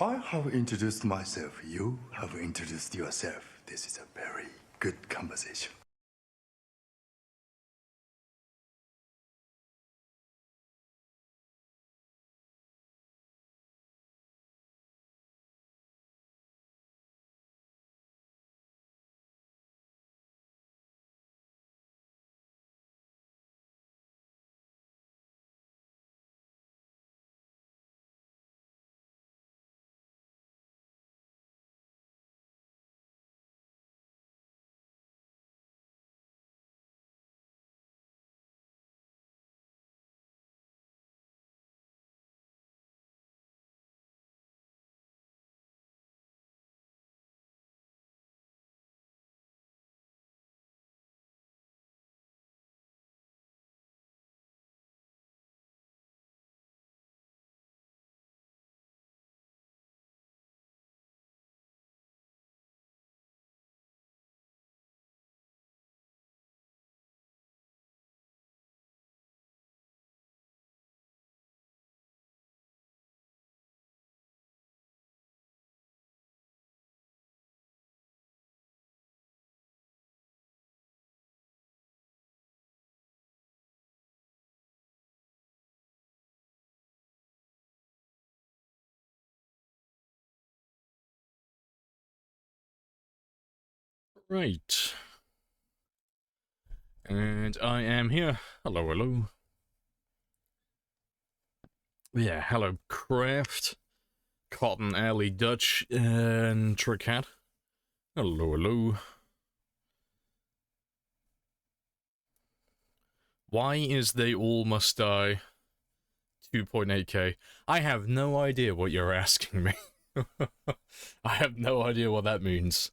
I have introduced myself. You have introduced yourself. This is a very good conversation. Right. And I am here. Hello, hello. Yeah, hello, Craft, Cotton Alley Dutch, and Tricat. Hello, hello. Why is They All Must Die 2.8k? I have no idea what you're asking me. I have no idea what that means.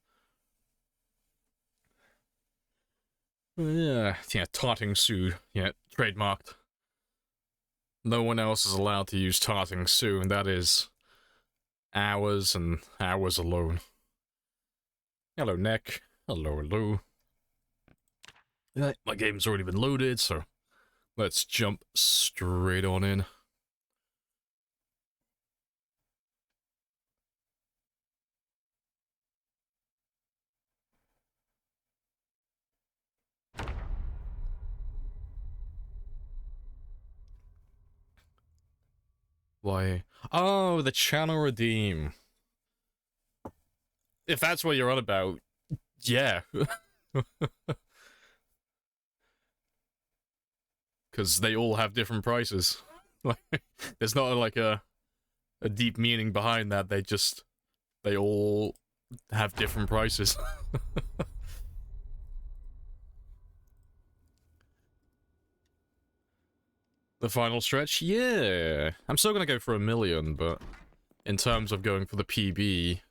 Yeah, tarting Sue. Yeah, trademarked. No one else is allowed to use tarting Sue, and that is ours and ours alone. Hello, Nick. Hello, hello. My game's already been loaded, so let's jump straight on in. Why? Oh, the channel redeem. If that's what you're on about, yeah. Because they all have different prices. There's not like a deep meaning behind that. They all have different prices. The final stretch? Yeah. I'm still gonna go for 1,000,000, but in terms of going for the PB,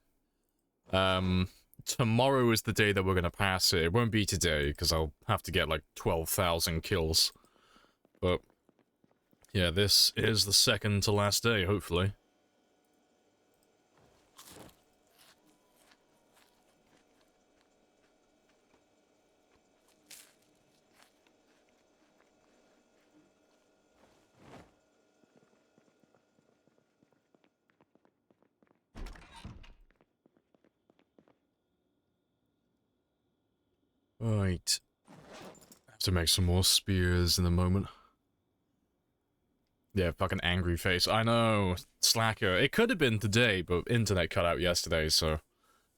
tomorrow is the day that we're gonna pass it. It won't be today, because I'll have to get like 12,000 kills. But yeah, this is the second to last day, hopefully. Right. I have to make some more spears in a moment. Yeah, fucking angry face. I know. Slacker. It could have been today, but internet cut out yesterday, so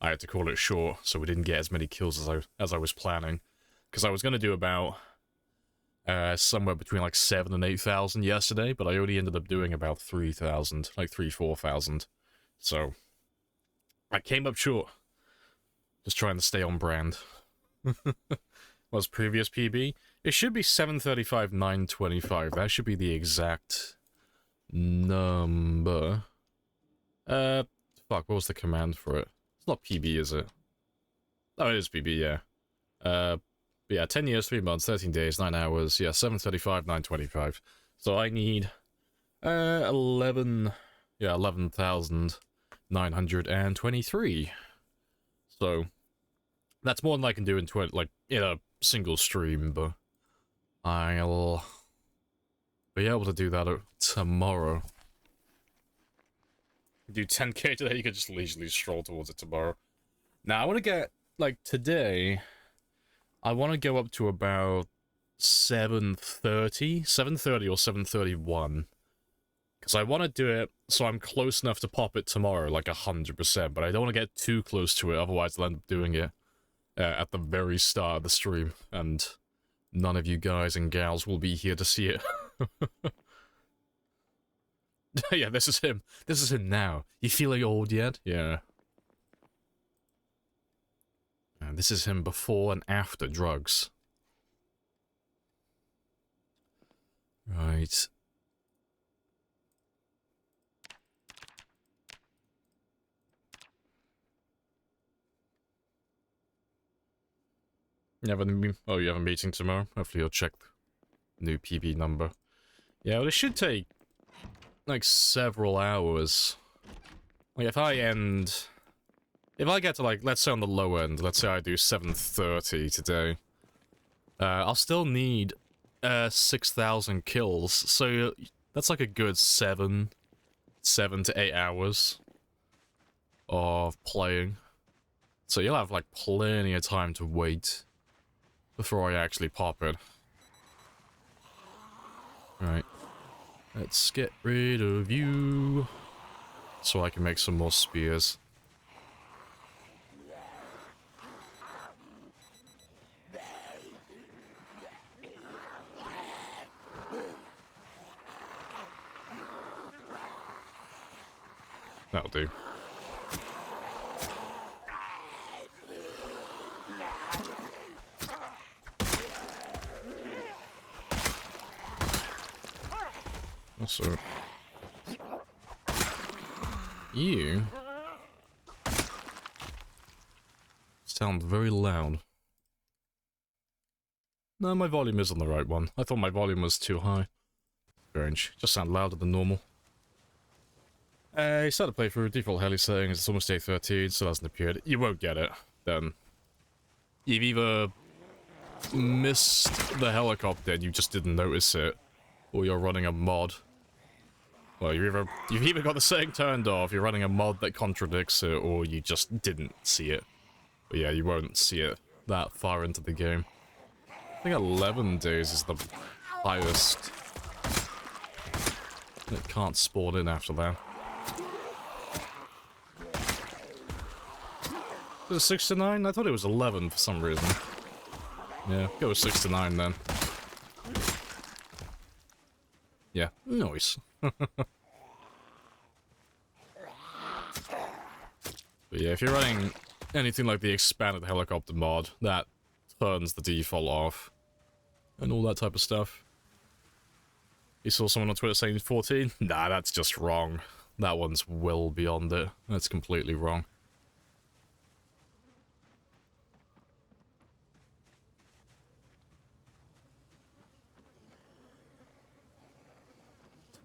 I had to call it short, so we didn't get as many kills as I was planning. Because I was going to do about somewhere between like 7,000 and 8,000 yesterday, but I only ended up doing about 3,000, like 4,000. So I came up short. Just trying to stay on brand. Was previous PB? It should be 735,925. That should be the exact number. Fuck, what was the command for it? It's not PB, is it? Oh, it is PB, yeah. Yeah, 10 years, 3 months, 13 days, 9 hours, yeah, 735,925. So I need, 11,923. So, that's more than I can do in in a single stream, but I'll be able to do that tomorrow. Do 10k today, you could just leisurely stroll towards it tomorrow. Now, I want to get, like, today, I want to go up to about 7:30 or 7:31. Because I want to do it so I'm close enough to pop it tomorrow, like 100%, but I don't want to get too close to it, otherwise I'll end up doing it at the very start of the stream, and none of you guys and gals will be here to see it. Yeah, this is him. This is him now. You feeling old yet? Yeah. And this is him before and after drugs. Right. You have you have a meeting tomorrow? Hopefully you'll check the new PB number. Yeah, well, it should take, like, several hours. Like, if I get to, like, let's say on the low end, let's say I do 7:30 today, I'll still need 6,000 kills, so that's like a good 7 to 8 hours of playing. So you'll have, like, plenty of time to wait before I actually pop it. Right. Let's get rid of you so I can make some more spears. That'll do. Also, you sound very loud. No, my volume is on the right one. I thought my volume was too high. Strange. Just sound louder than normal. You started playthrough, default heli settings, it's almost day 13, still hasn't appeared. You won't get it, then. You've either missed the helicopter and you just didn't notice it, or you're running a mod. Well, you've either got the setting turned off, you're running a mod that contradicts it, or you just didn't see it. But yeah, you won't see it that far into the game. I think 11 days is the highest. It can't spawn in after that. Was it 6 to 9? I thought it was 11 for some reason. Yeah, go with 6 to 9 then. Yeah, nice. But yeah, if you're running anything like the expanded helicopter mod, that turns the default off. And all that type of stuff. You saw someone on Twitter saying 14? Nah, that's just wrong. That one's well beyond it. That's completely wrong.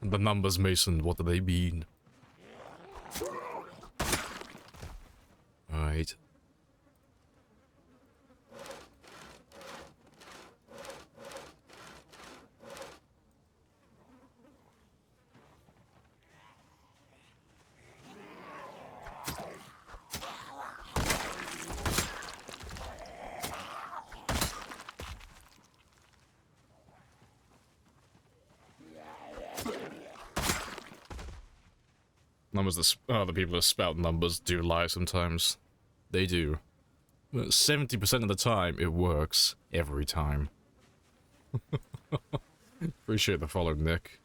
The numbers, Mason, what do they mean? Right. Numbers the people that spout numbers do lie sometimes. They do. 70% of the time, it works. Every time. Appreciate the follow, Nick.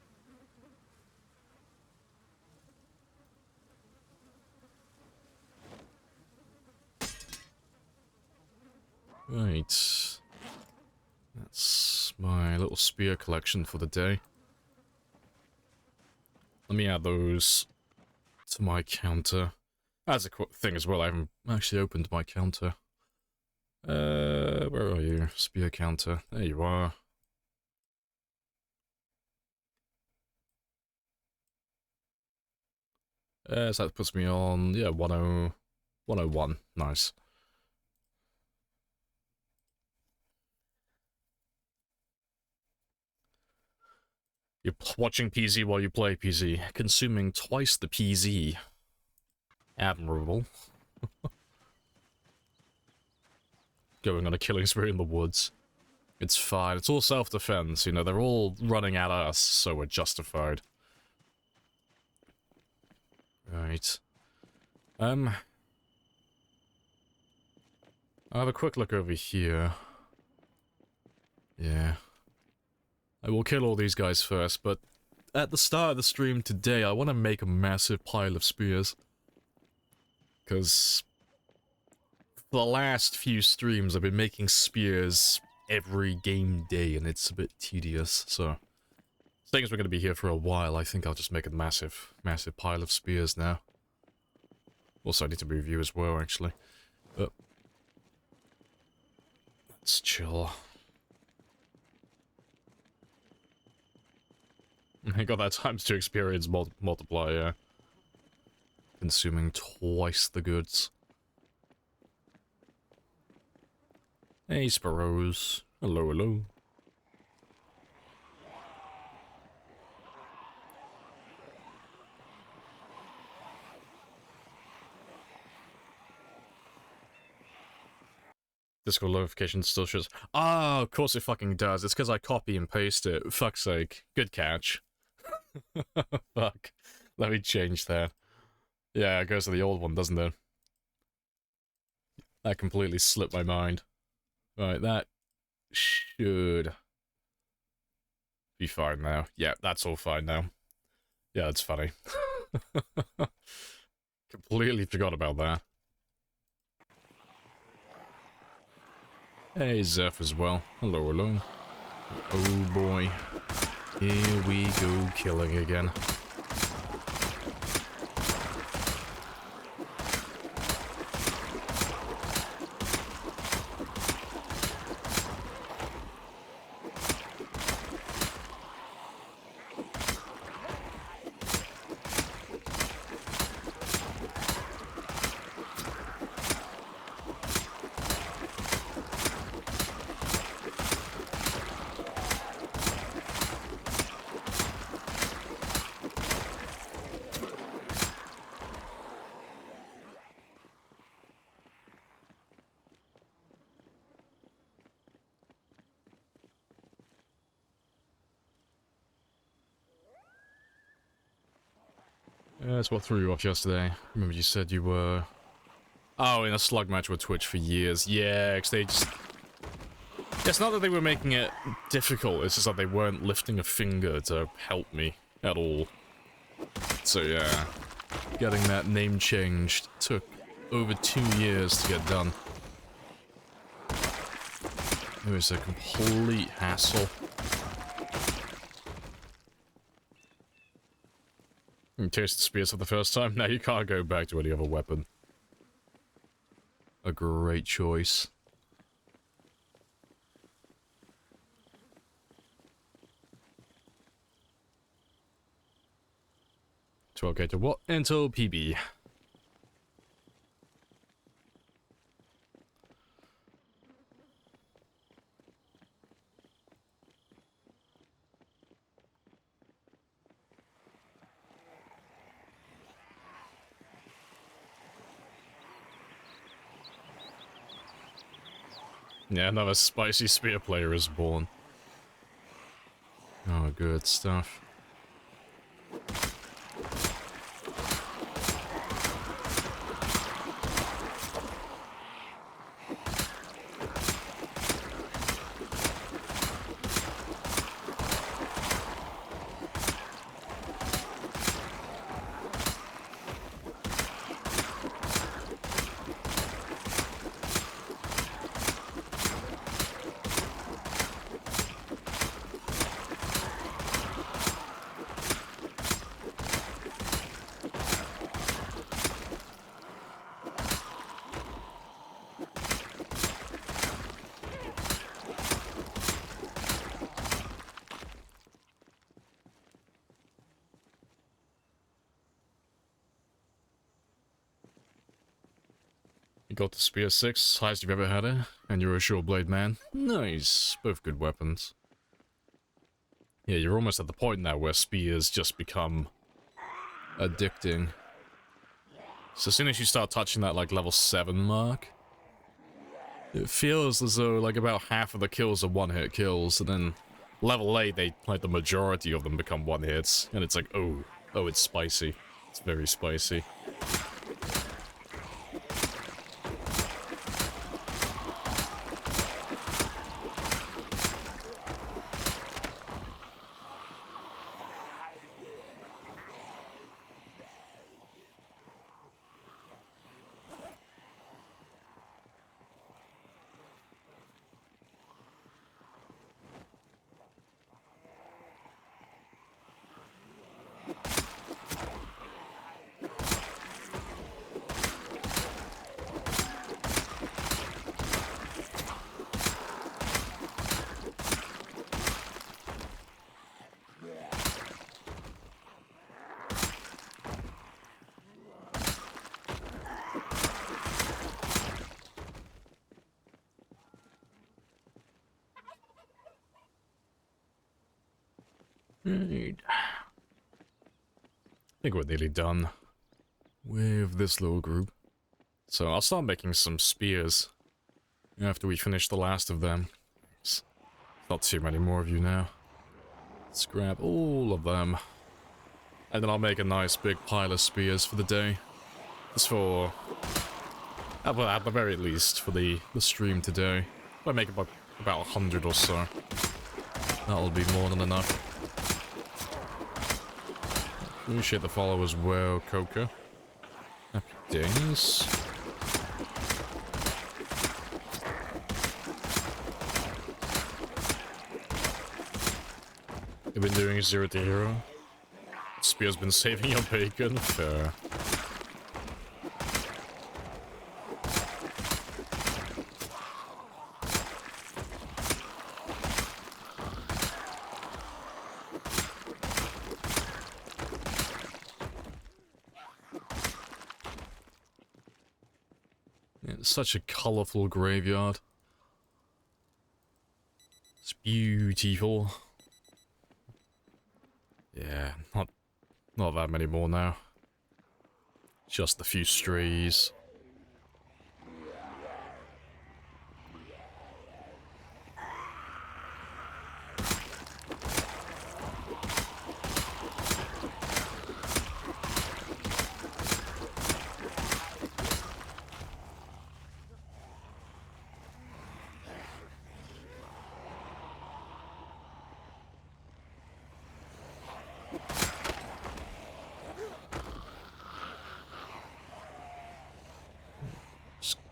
Right. That's my little spear collection for the day. Let me add those to my counter. As a quick thing as well, I haven't actually opened my counter. Where are you? Spear counter. There you are. So that puts me on, yeah, 101. Nice. You're watching PZ while you play PZ. Consuming twice the PZ. Admirable. Going on a killing spree in the woods. It's fine. It's all self-defense, you know, they're all running at us, so we're justified. Right. I'll have a quick look over here. Yeah. I will kill all these guys first, but at the start of the stream today, I want to make a massive pile of spears. Because for the last few streams, I've been making spears every game day, and it's a bit tedious, so... Seeing as we're going to be here for a while, I think I'll just make a massive, massive pile of spears now. Also, I need to review as well, actually. But... let's chill. I got that times 2 experience multiplier. Consuming twice the goods. Hey, sparrows. Hello, hello. Discord notification still shows. Ah, of course it fucking does. It's because I copy and paste it. Fuck's sake. Good catch. Fuck. Let me change that. Yeah, it goes to the old one, doesn't it? That completely slipped my mind. Right, that should be fine now. Yeah, that's all fine now. Yeah, that's funny. Completely forgot about that. Hey, Zeph as well. Hello, hello. Oh boy. Here we go, killing again. Yeah, that's what threw you off yesterday. Remember you said you were... Oh, in a slug match with Twitch for years. Yeah, 'cause they just... It's not that they were making it difficult, it's just that they weren't lifting a finger to help me at all. So yeah, getting that name changed took over 2 years to get done. It was a complete hassle. You tasted spears for the first time? Now you can't go back to any other weapon. A great choice. To okay to what? Until PB. Yeah, another spicy spear player is born. Oh, good stuff. You got the Spear 6, highest you've ever had it, and you're a sure blade man. Nice, both good weapons. Yeah, you're almost at the point now where spears just become addicting. So as soon as you start touching that, like, level 7 mark, it feels as though, like, about half of the kills are one-hit kills, and then level 8, like, the majority of them become one-hits, and it's like, oh, it's spicy. It's very spicy. Right. I think we're nearly done with this little group. So I'll start making some spears after we finish the last of them. It's not too many more of you now. Let's grab all of them. And then I'll make a nice big pile of spears for the day. Just for... well, at the very least, for the stream today. If I make about 100 or so, that'll be more than enough. Appreciate the follow as well, Coca. Happy days. You've been doing 0 to hero. Spear's been saving your bacon. Fair. It's such a colourful graveyard. It's beautiful. Yeah, not that many more now. Just a few strays.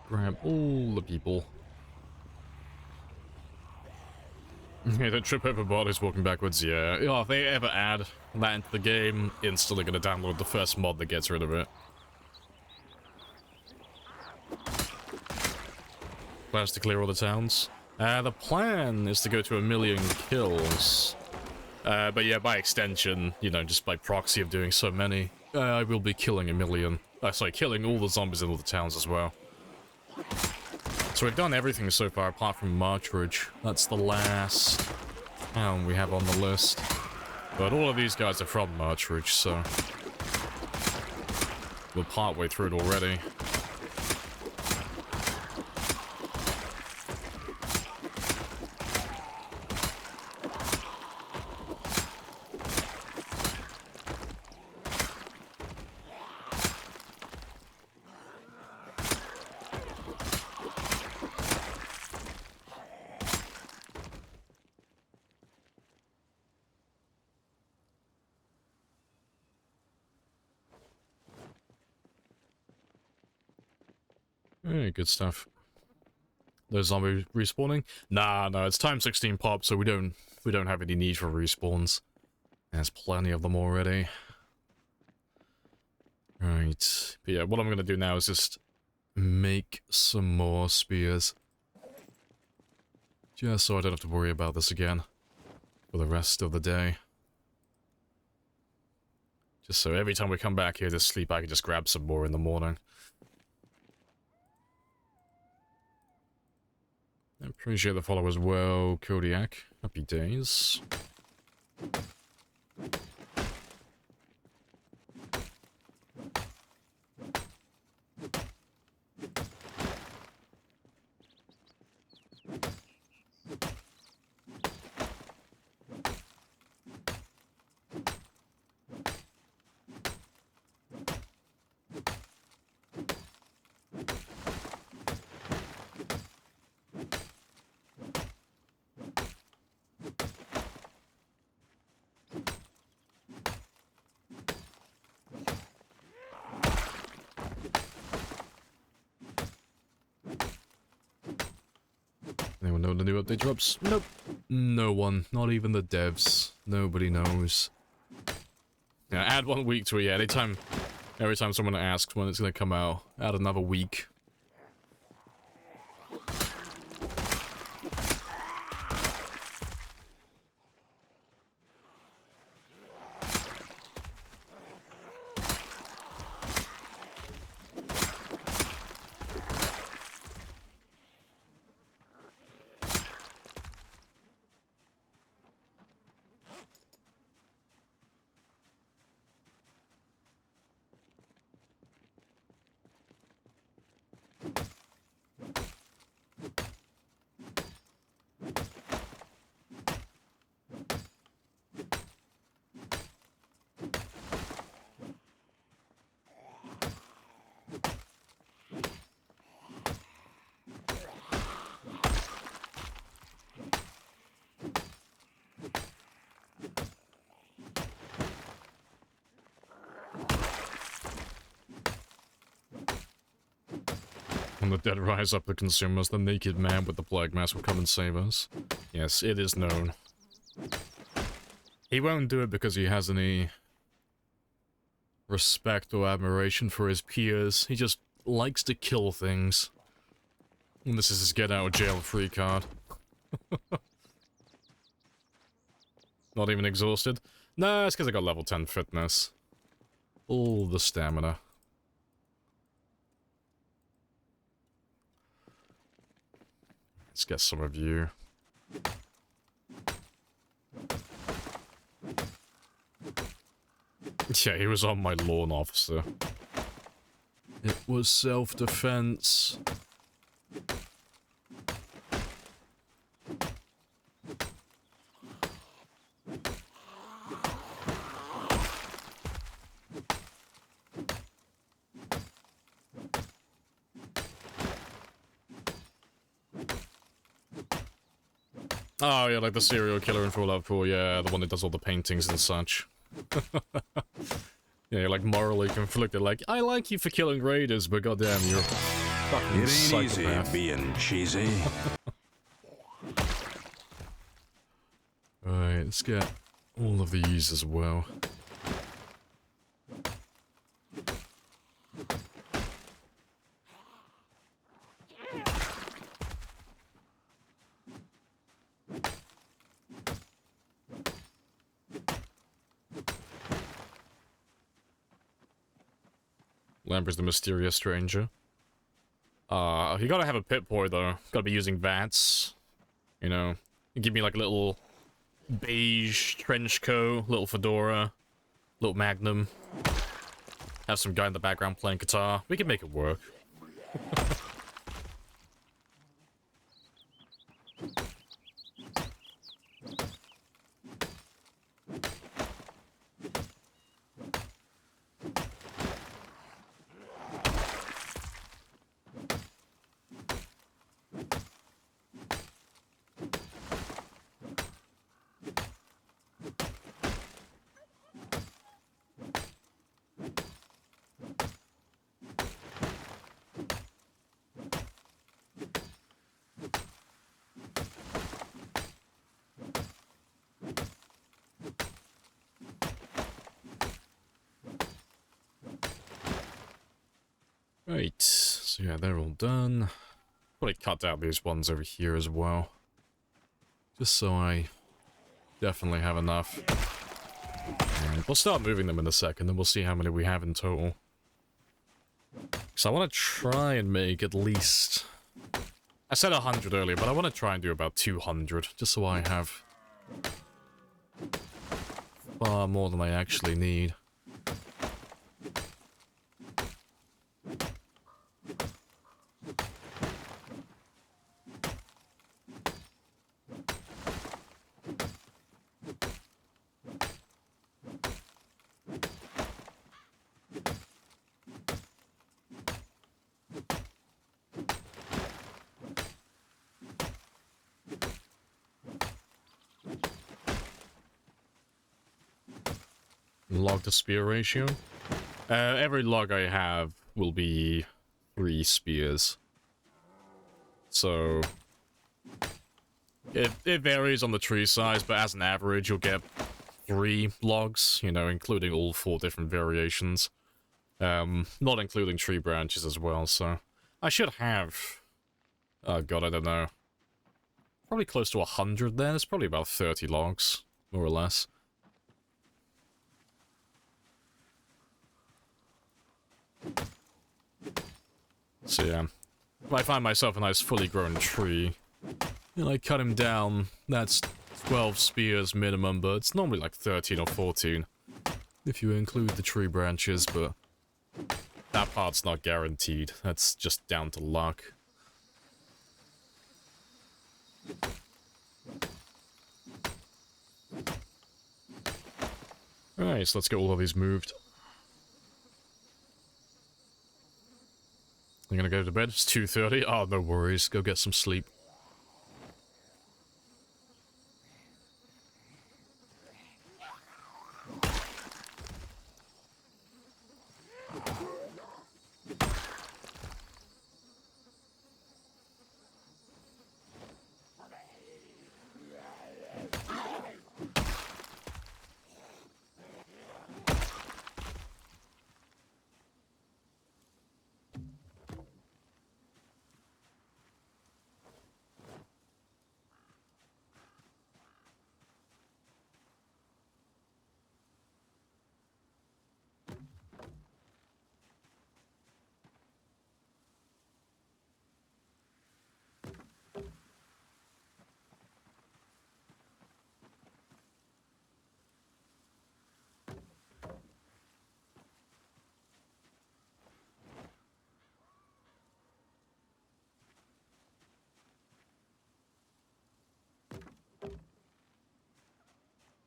Grab all the people. Yeah, don't trip over bodies walking backwards, yeah. Oh, if they ever add that into the game, instantly gonna download the first mod that gets rid of it. Plans to clear all the towns? The plan is to go to 1,000,000 kills. But yeah, by extension, you know, just by proxy of doing so many, I will be killing 1,000,000. Sorry, killing all the zombies in all the towns as well. So we've done everything so far apart from Marchridge. That's the last town we have on the list. But all of these guys are from Marchridge, so we're partway through it already. Hey, good stuff. Those zombies respawning? Nah, no, it's time 16 pop, so we don't have any need for respawns. There's plenty of them already. Right. But yeah, what I'm gonna do now is just make some more spears. Just so I don't have to worry about this again for the rest of the day. Just so every time we come back here to sleep, I can just grab some more in the morning. I appreciate the follow as well, Kodiak. Happy days. Anyone know the new update drops? Nope. No one. Not even the devs. Nobody knows. Yeah, add 1 week to it, yeah. Every time someone asks when it's gonna come out, add another week. When the dead rise up the consumers, the naked man with the plague mask will come and save us. Yes, it is known. He won't do it because he has any respect or admiration for his peers. He just likes to kill things. And this is his get out of jail free card. Not even exhausted? Nah, it's because I got level 10 fitness. All the stamina. Let's get some of you. Yeah, he was on my lawn, officer. It was self-defense. Oh, yeah, like the serial killer in Fallout 4, yeah, the one that does all the paintings and such. Yeah, you're like morally conflicted, like, I like you for killing raiders, but goddamn, you're a fucking It ain't psychopath. easy being cheesy. Right, let's get all of these as well. Lamprey's the mysterious stranger. You gotta have a pit boy though. Gotta be using VATS. You know, give me like a little beige trench coat, little fedora, little magnum. Have some guy in the background playing guitar. We can make it work. Right, so yeah, they're all done. Probably cut out these ones over here as well. Just so I definitely have enough. And we'll start moving them in a second, and we'll see how many we have in total. So I want to try and make at least... I said 100 earlier, but I want to try and do about 200, just so I have far more than I actually need. Log to spear ratio. Every log I have will be 3 spears. So It varies on the tree size, but as an average, you'll get 3 logs, you know, including all 4 different variations. Not including tree branches as well, so... I should have... Oh god, I don't know. Probably close to 100 then. It's probably about 30 logs, more or less. So yeah, if I find myself a nice fully grown tree, and I cut him down, that's 12 spears minimum, but it's normally like 13 or 14, if you include the tree branches, but that part's not guaranteed. That's just down to luck. Alright, so let's get all of these moved. I'm gonna go to bed. It's 2:30. Oh, no worries. Go get some sleep.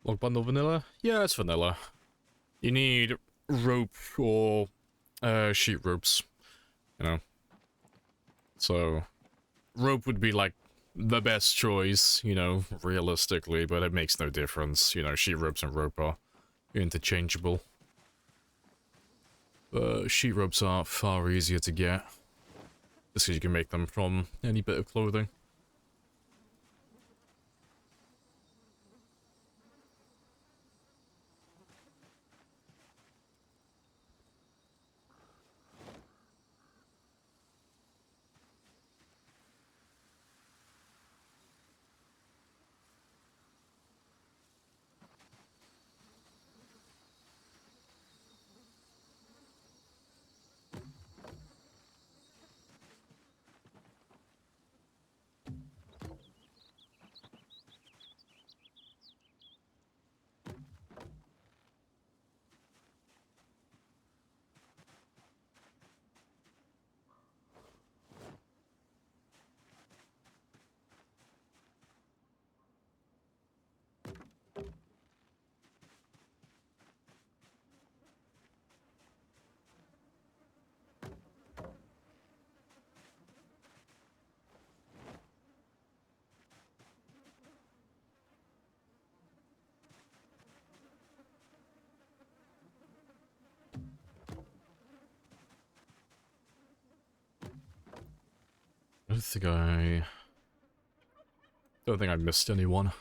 Log bundle vanilla? Yeah, it's vanilla. You need rope or sheet ropes, you know. So, rope would be like the best choice, you know, realistically, but it makes no difference. You know, sheet ropes and rope are interchangeable. Sheet ropes are far easier to get, just because you can make them from any bit of clothing. Don't think I missed anyone.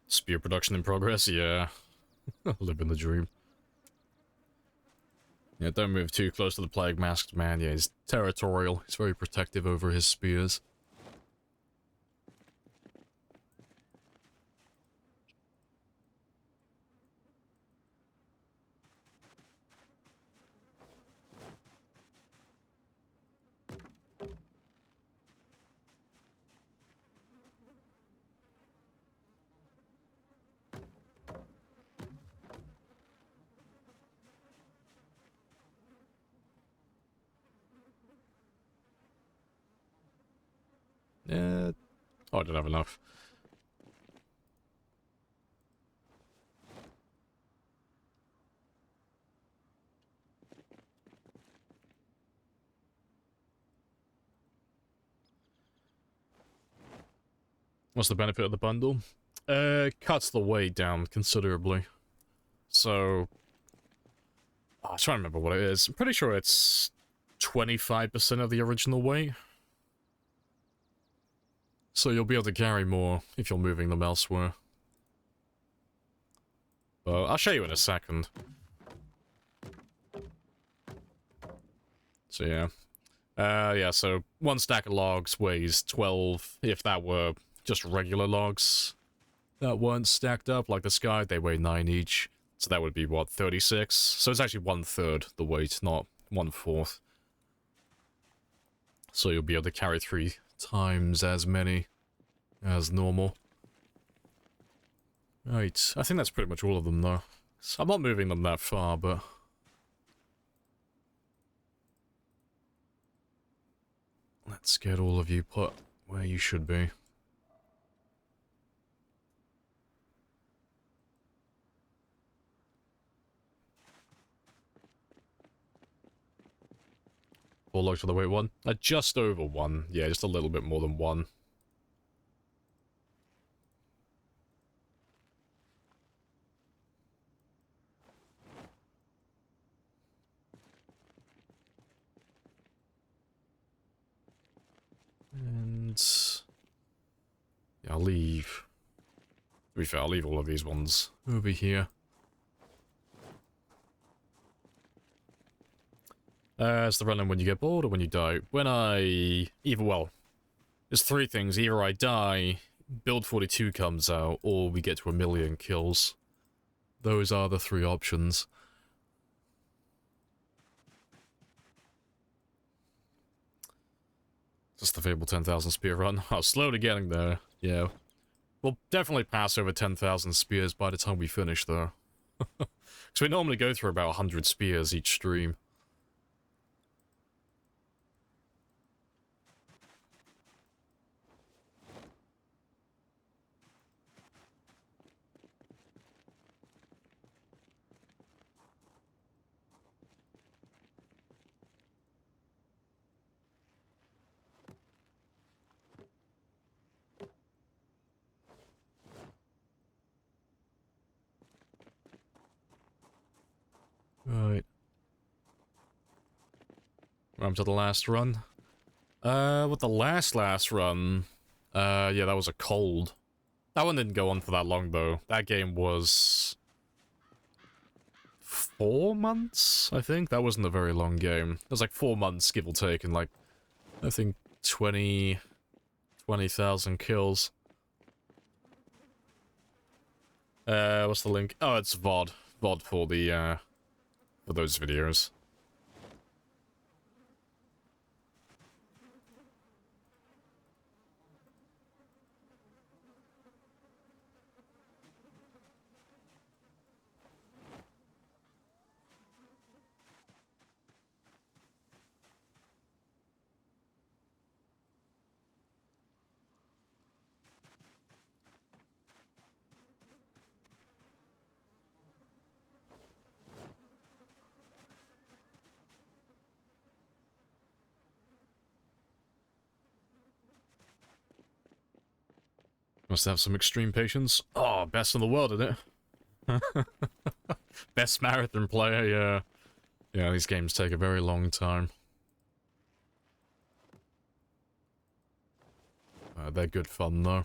Spear production in progress? Yeah. Living the dream. Yeah, don't move too close to the plague masked man. Yeah, he's territorial. He's very protective over his spears. Yeah. Oh, I don't have enough. What's the benefit of the bundle? Cuts the weight down considerably. So, oh, I'm trying to remember what it is. I'm pretty sure it's 25% of the original weight. So you'll be able to carry more if you're moving them elsewhere. I'll show you in a second. So yeah. Yeah, so one stack of logs weighs 12. If that were just regular logs that weren't stacked up like this guy, they weigh 9 each. So that would be, what, 36? So it's actually 1/3 the weight, not 1/4. So you'll be able to carry 3 times as many as normal. Right, I think that's pretty much all of them, though. So I'm not moving them that far, but... let's get all of you put where you should be. Four logs for the weight 1? Just over 1. Yeah, just a little bit more than 1. And... yeah, I'll leave... to be fair, I'll leave all of these ones over here. It's the running when you get bored or when you die. When I... well, there's 3 things. Either I die, build 42 comes out, or we get to 1,000,000 kills. Those are the 3 options. Just the Fable 10,000 spear run. I was slowly getting there, yeah. We'll definitely pass over 10,000 spears by the time we finish, though. Because we normally go through about 100 spears each stream. Right. We're to the last run. With the last run, yeah, that was a cold. That one didn't go on for that long, though. That game was... 4 months, I think? That wasn't a very long game. It was like 4 months, give or take, and like, I think 20,000 kills. What's the link? Oh, it's VOD. VOD for the, for those videos. Must have some extreme patience. Oh, best in the world, isn't it? Best marathon player, yeah. Yeah, these games take a very long time. They're good fun, though.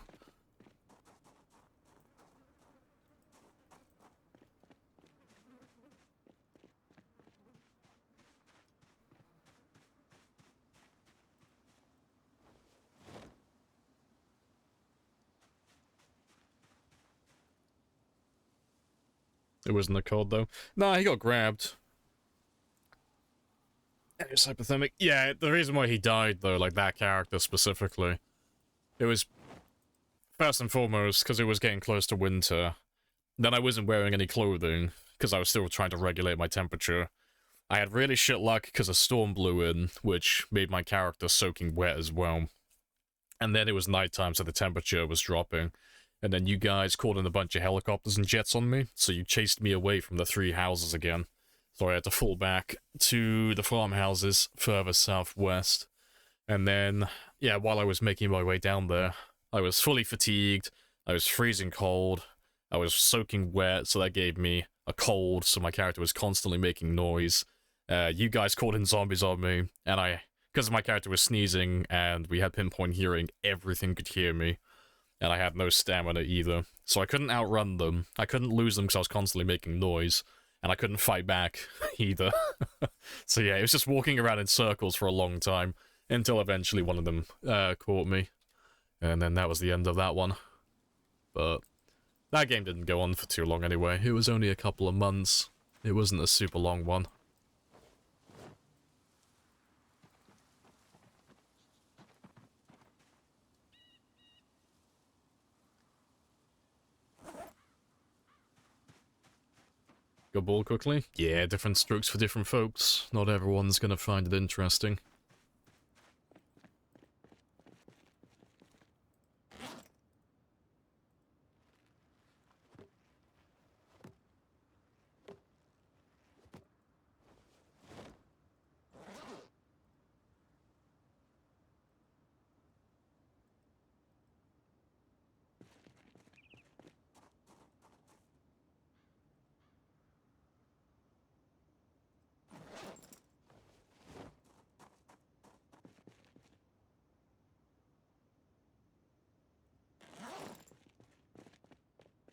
It wasn't a code, though. Nah, he got grabbed. It was hypothermic. Yeah, the reason why he died, though, like that character specifically, it was first and foremost because it was getting close to winter. Then I wasn't wearing any clothing because I was still trying to regulate my temperature. I had really shit luck because a storm blew in, which made my character soaking wet as well. And then it was nighttime, so the temperature was dropping. And then you guys called in a bunch of helicopters and jets on me, so you chased me away from the 3 houses again. So I had to fall back to the farmhouses further southwest. And then, yeah, while I was making my way down there, I was fully fatigued, I was freezing cold, I was soaking wet, so that gave me a cold, so my character was constantly making noise. You guys called in zombies on me, and I because my character was sneezing and we had pinpoint hearing, everything could hear me. And I had no stamina either. So I couldn't outrun them. I couldn't lose them because I was constantly making noise. And I couldn't fight back either. So yeah, it was just walking around in circles for a long time. Until eventually one of them caught me. And then that was the end of that one. But that game didn't go on for too long anyway. It was only a couple of months. It wasn't a super long one. Go ball quickly? Yeah, different strokes for different folks. Not everyone's gonna find it interesting.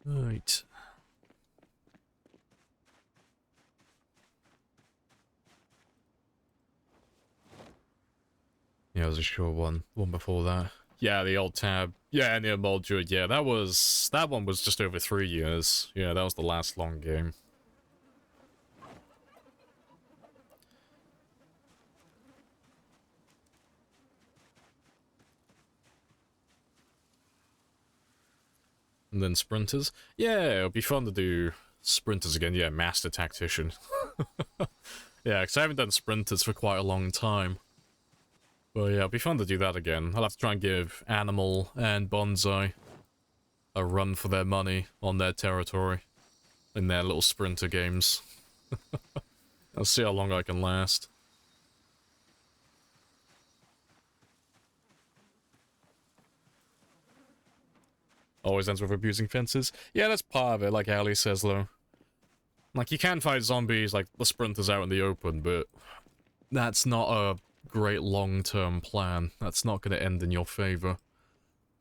Right. Yeah, it was a short one. One before that. Yeah, the old tab. Yeah, near Moldred. Yeah, that one was just over 3 years. Yeah, that was the last long game. And then sprinters. Yeah, it'll be fun to do sprinters again. Yeah, master tactician. Yeah, because I haven't done sprinters for quite a long time. But yeah, it'll be fun to do that again. I'll have to try and give Animal and Bonsai a run for their money on their territory in their little sprinter games. I'll see how long I can last. Always ends with abusing fences. Yeah, that's part of it, like Ali says, though. Like, you can fight zombies, like, the sprinters out in the open, but that's not a great long-term plan. That's not going to end in your favor.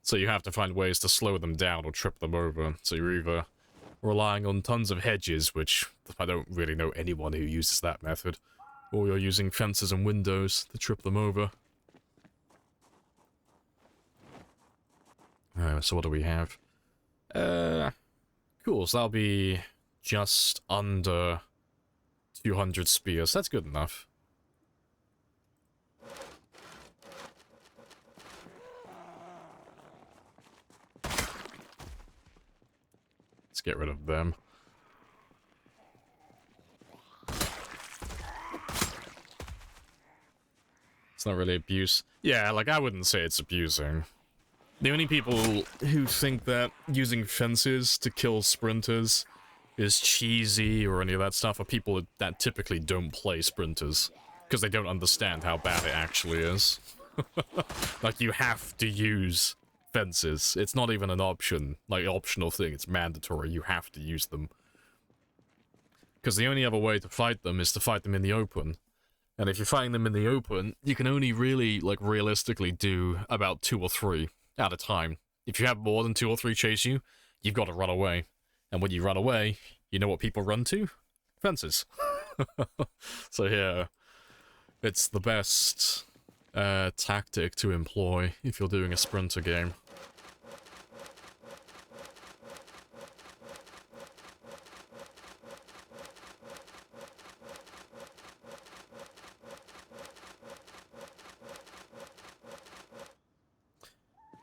So you have to find ways to slow them down or trip them over. So you're either relying on tons of hedges, which I don't really know anyone who uses that method, or you're using fences and windows to trip them over. So what do we have? Cool, so that'll be just under 200 spears. That's good enough. Let's get rid of them. It's not really abuse. Yeah, like, I wouldn't say it's abusing. The only people who think that using fences to kill sprinters is cheesy or any of that stuff are people that typically don't play sprinters. Because they don't understand how bad it actually is. Like, you have to use fences. It's not even an option, like, optional thing. It's mandatory. You have to use them. Because the only other way to fight them is to fight them in the open. And if you're fighting them in the open, you can only really, like, realistically do about 2 or 3 at a time. If you have more than 2 or 3 chase you, you've got to run away. And when you run away, you know what people run to? Fences. So yeah, it's the best tactic to employ if you're doing a sprinter game.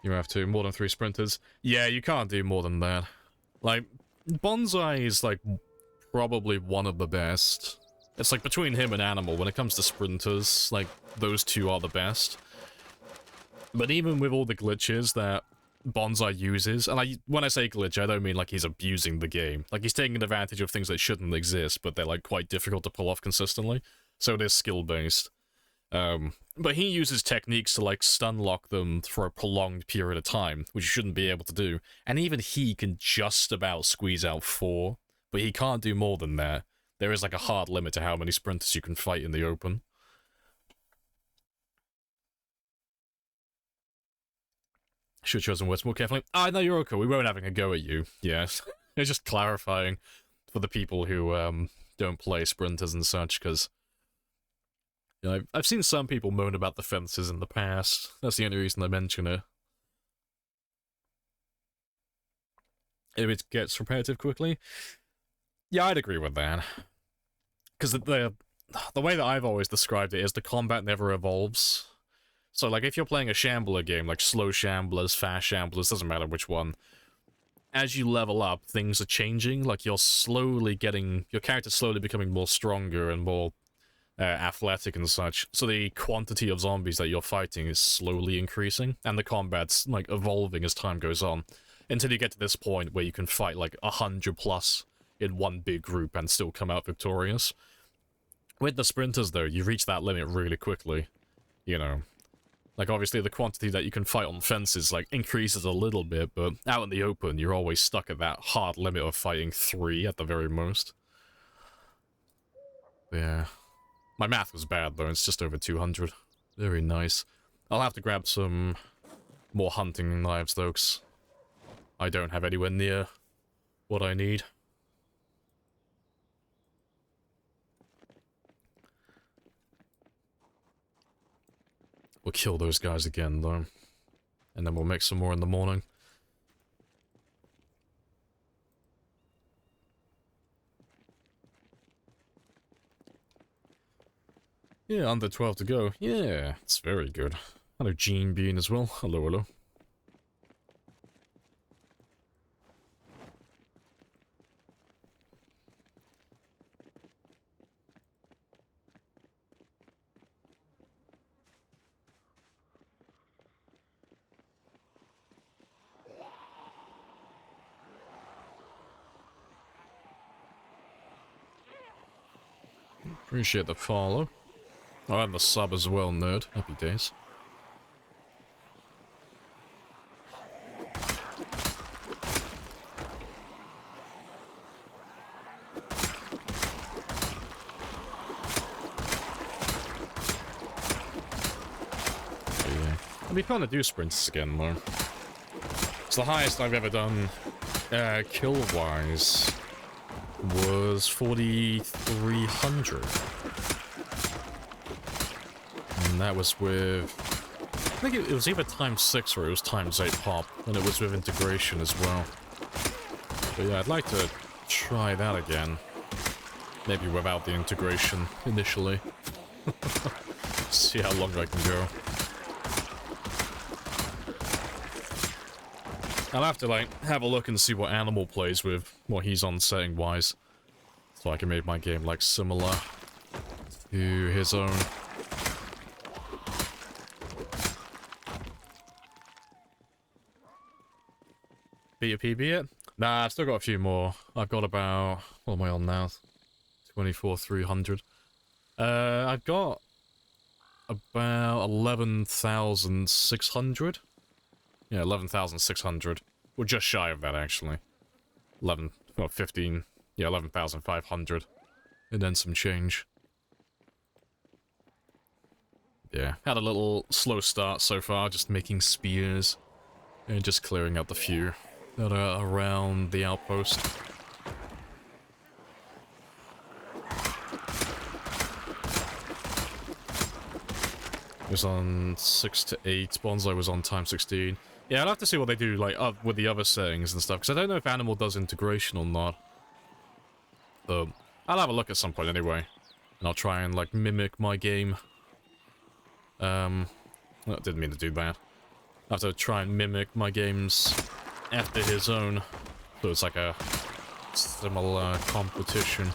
You have to. More than 3 sprinters. Yeah, you can't do more than that. Like, Bonsai is, like, probably one of the best. It's like between him and Animal, when it comes to sprinters, like, those two are the best. But even with all the glitches that Bonsai uses, and when I say glitch, I don't mean like he's abusing the game. Like, he's taking advantage of things that shouldn't exist, but they're, like, quite difficult to pull off consistently. So it is skill-based. But he uses techniques to, like, stun lock them for a prolonged period of time, which you shouldn't be able to do. And even he can just about squeeze out 4, but he can't do more than that. There is, like, a hard limit to how many sprinters you can fight in the open. Should have chosen words more carefully. Ah, no, you're okay. We weren't having a go at you. Yes. It's just clarifying for the people who don't play sprinters and such, because you know, I've seen some people moan about the fences in the past. That's the only reason I mention it. If it gets repetitive quickly, yeah, I'd agree with that. Because the way that I've always described it is the combat never evolves. So, like, if you're playing a Shambler game, like slow Shamblers, fast Shamblers, doesn't matter which one, as you level up, things are changing. Like, you're slowly getting... Your character's slowly becoming more stronger and more athletic and such. So the quantity of zombies that you're fighting is slowly increasing, and the combat's, like, evolving as time goes on. Until you get to this point where you can fight, like, 100 plus in one big group and still come out victorious. With the sprinters, though, you reach that limit really quickly. You know, like, obviously the quantity that you can fight on fences, like, increases a little bit, but out in the open, you're always stuck at that hard limit of fighting 3 at the very most. Yeah. My math was bad, though. It's just over 200. Very nice. I'll have to grab some more hunting knives, though, 'cause I don't have anywhere near what I need. We'll kill those guys again, though. And then we'll make some more in the morning. Yeah, under 12 to go. Yeah, it's very good. Hello, Gene Bean as well. Hello, hello. Appreciate the follow. Oh, and the sub as well, nerd. Happy days. Yeah. I'll be fun to do sprints again, though. It's the highest I've ever done, kill-wise, was 4,300. And that was with... I think it was either times 6 or it was times 8 pop, and it was with integration as well. But yeah, I'd like to try that again. Maybe without the integration initially. See how long I can go. I'll have to, like, have a look and see what Animal plays with, what he's on setting-wise. So I can make my game, like, similar to his own. Beat a PB yet? Nah, I've still got a few more. I've got about... What am I on now? 24,300. I've got about 11,600. Yeah, 11,600. We're just shy of that, actually. 15... Yeah, 11,500. And then some change. Yeah, had a little slow start so far, just making spears. And just clearing out the few that are around the outpost. It was on 6 to 8. Bonsai was on time 16. Yeah, I'll have to see what they do, like, with the other settings and stuff, because I don't know if Animal does integration or not. But I'll have a look at some point anyway. And I'll try and, like, mimic my game. I didn't mean to do that. I have to try and mimic my games after his own. So it's like a similar competition.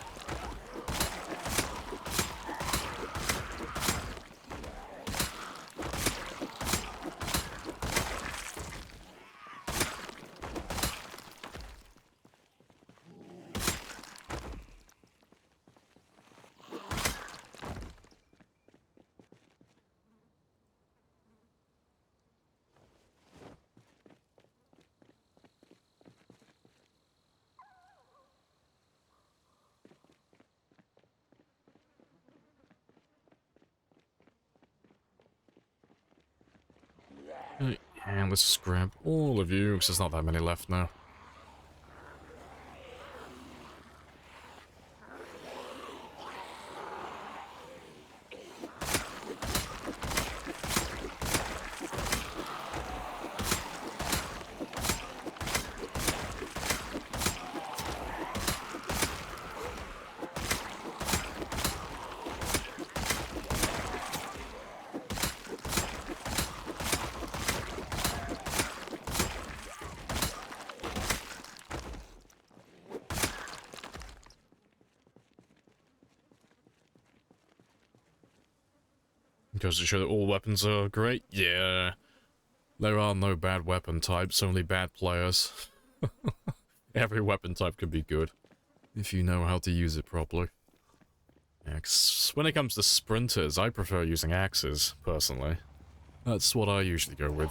And let's just grab all of you, because there's not that many left now. Goes to show that all weapons are great. Yeah. There are no bad weapon types, only bad players. Every weapon type could be good, if you know how to use it properly. Yeah, 'cause when it comes to sprinters, I prefer using axes, personally. That's what I usually go with.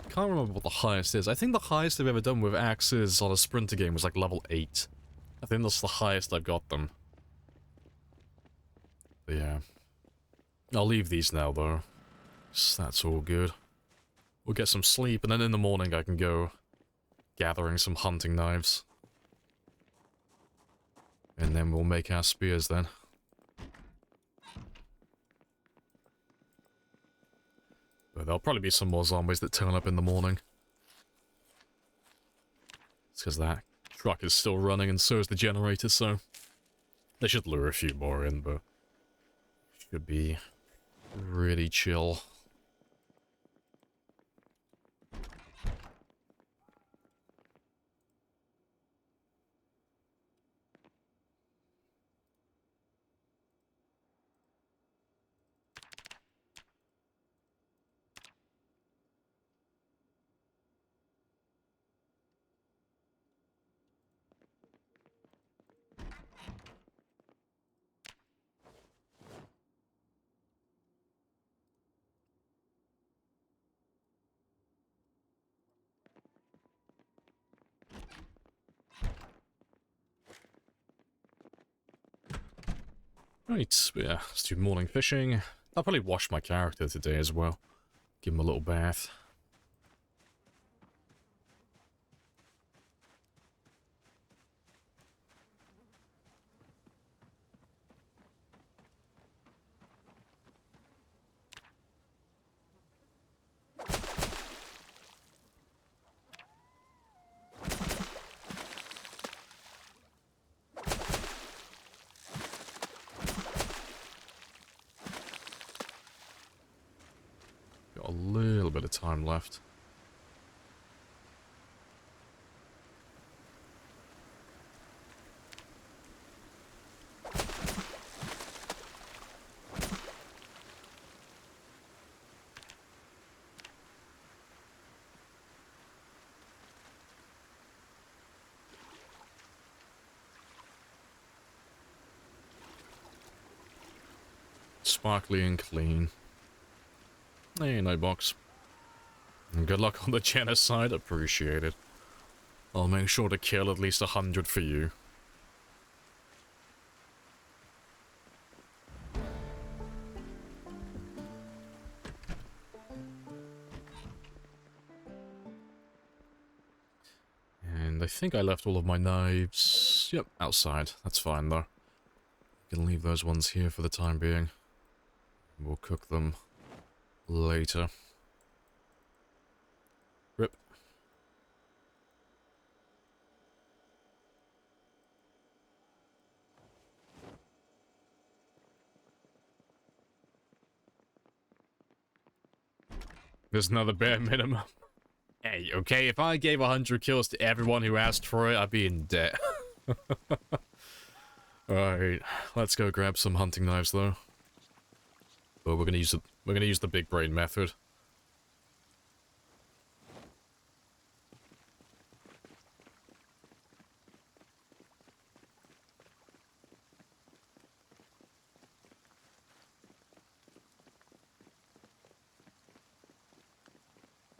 Can't remember what the highest is. I think the highest I've ever done with axes on a sprinter game was like level 8. I think that's the highest I've got them. But yeah. I'll leave these now, though. So that's all good. We'll get some sleep, and then in the morning I can go gathering some hunting knives. And then we'll make our spears then. But there'll probably be some more zombies that turn up in the morning. It's because that truck is still running, and so is the generator, so... They should lure a few more in, but... Should be... really chill. Right, but yeah, let's do morning fishing. I'll probably wash my character today as well. Give him a little bath. Got a little bit of time left. Sparkly and clean. Hey, no box. And good luck on the genocide, appreciate it. I'll make sure to kill at least 100 for you. And I think I left all of my knives... Yep, outside. That's fine, though. Gonna leave those ones here for the time being. We'll cook them later. Rip. There's another bare minimum. Hey, okay, if I gave 100 kills to everyone who asked for it, I'd be in debt. Alright, let's go grab some hunting knives though. But we're gonna use the big brain method.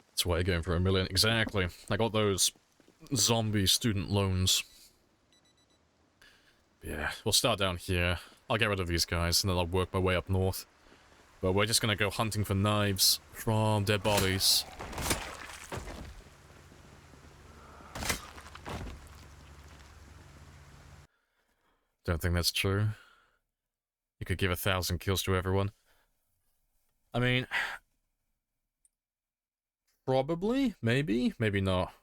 That's why you're going for 1 million. Exactly. I got those zombie student loans. Yeah, we'll start down here. I'll get rid of these guys, and then I'll work my way up north. But we're just gonna go hunting for knives from dead bodies. Don't think that's true. You could give 1,000 kills to everyone. I mean, probably, maybe, maybe not.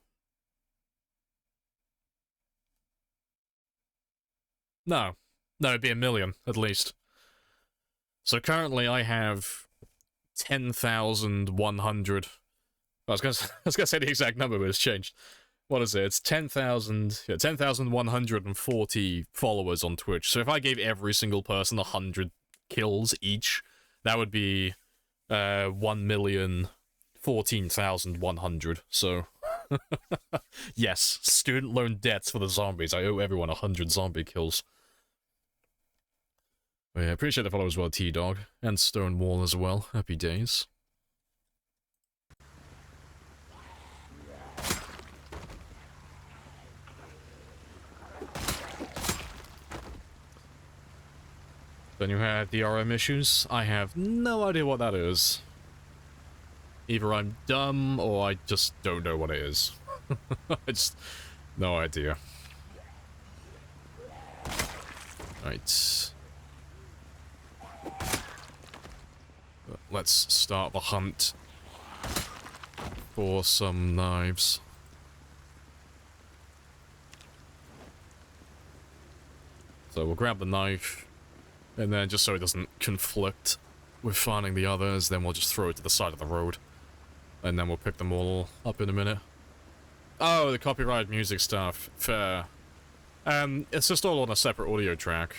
No, it'd be 1,000,000 at least. So currently I have 10,100. I was gonna say the exact number, but it's changed. What is it? It's 10,000. Yeah, 10,140 followers on Twitch. So if I gave every single person 100 kills each, that would be 1,014,100. So yes, student loan debts for the zombies. I owe everyone 100 zombie kills. But yeah, appreciate the follow as well, T-Dog. And Stonewall as well. Happy days. Then you had DRM issues. I have no idea what that is. Either I'm dumb, or I just don't know what it is. I just... no idea. Right. Let's start the hunt for some knives. So we'll grab the knife, and then just so it doesn't conflict with finding the others, then we'll just throw it to the side of the road. And then we'll pick them all up in a minute. Oh, the copyright music stuff. Fair. It's just all on a separate audio track.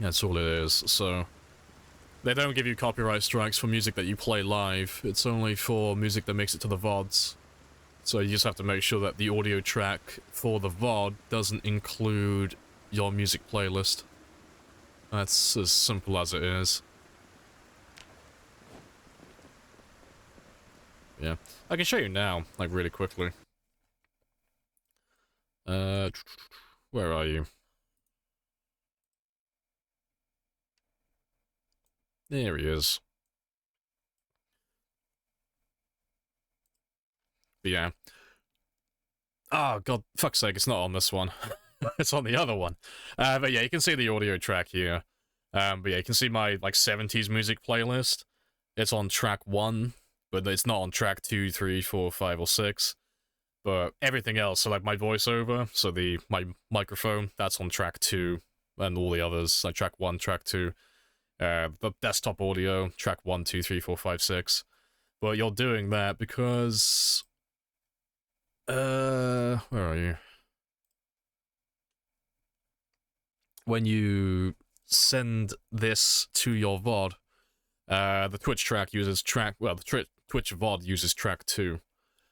That's all it is, so... They don't give you copyright strikes for music that you play live. It's only for music that makes it to the VODs. So you just have to make sure that the audio track for the VOD doesn't include your music playlist. That's as simple as it is. Yeah. I can show you now, like, really quickly. Where are you? There he is. But yeah. Oh, god, fuck's sake, it's not on this one. It's on the other one. But yeah, you can see the audio track here. But yeah, you can see my, like, 70s music playlist. It's on track 1, but it's not on track 2, 3, 4, 5, or 6. But everything else, so like my voiceover, so my microphone, that's on track 2, and all the others, like track 1, track 2. The desktop audio, track 1, 2, 3, 4, 5, 6. But you're doing that because... where are you? When you send this to your VOD, the Twitch track uses track... Well, the Twitch VOD uses track 2.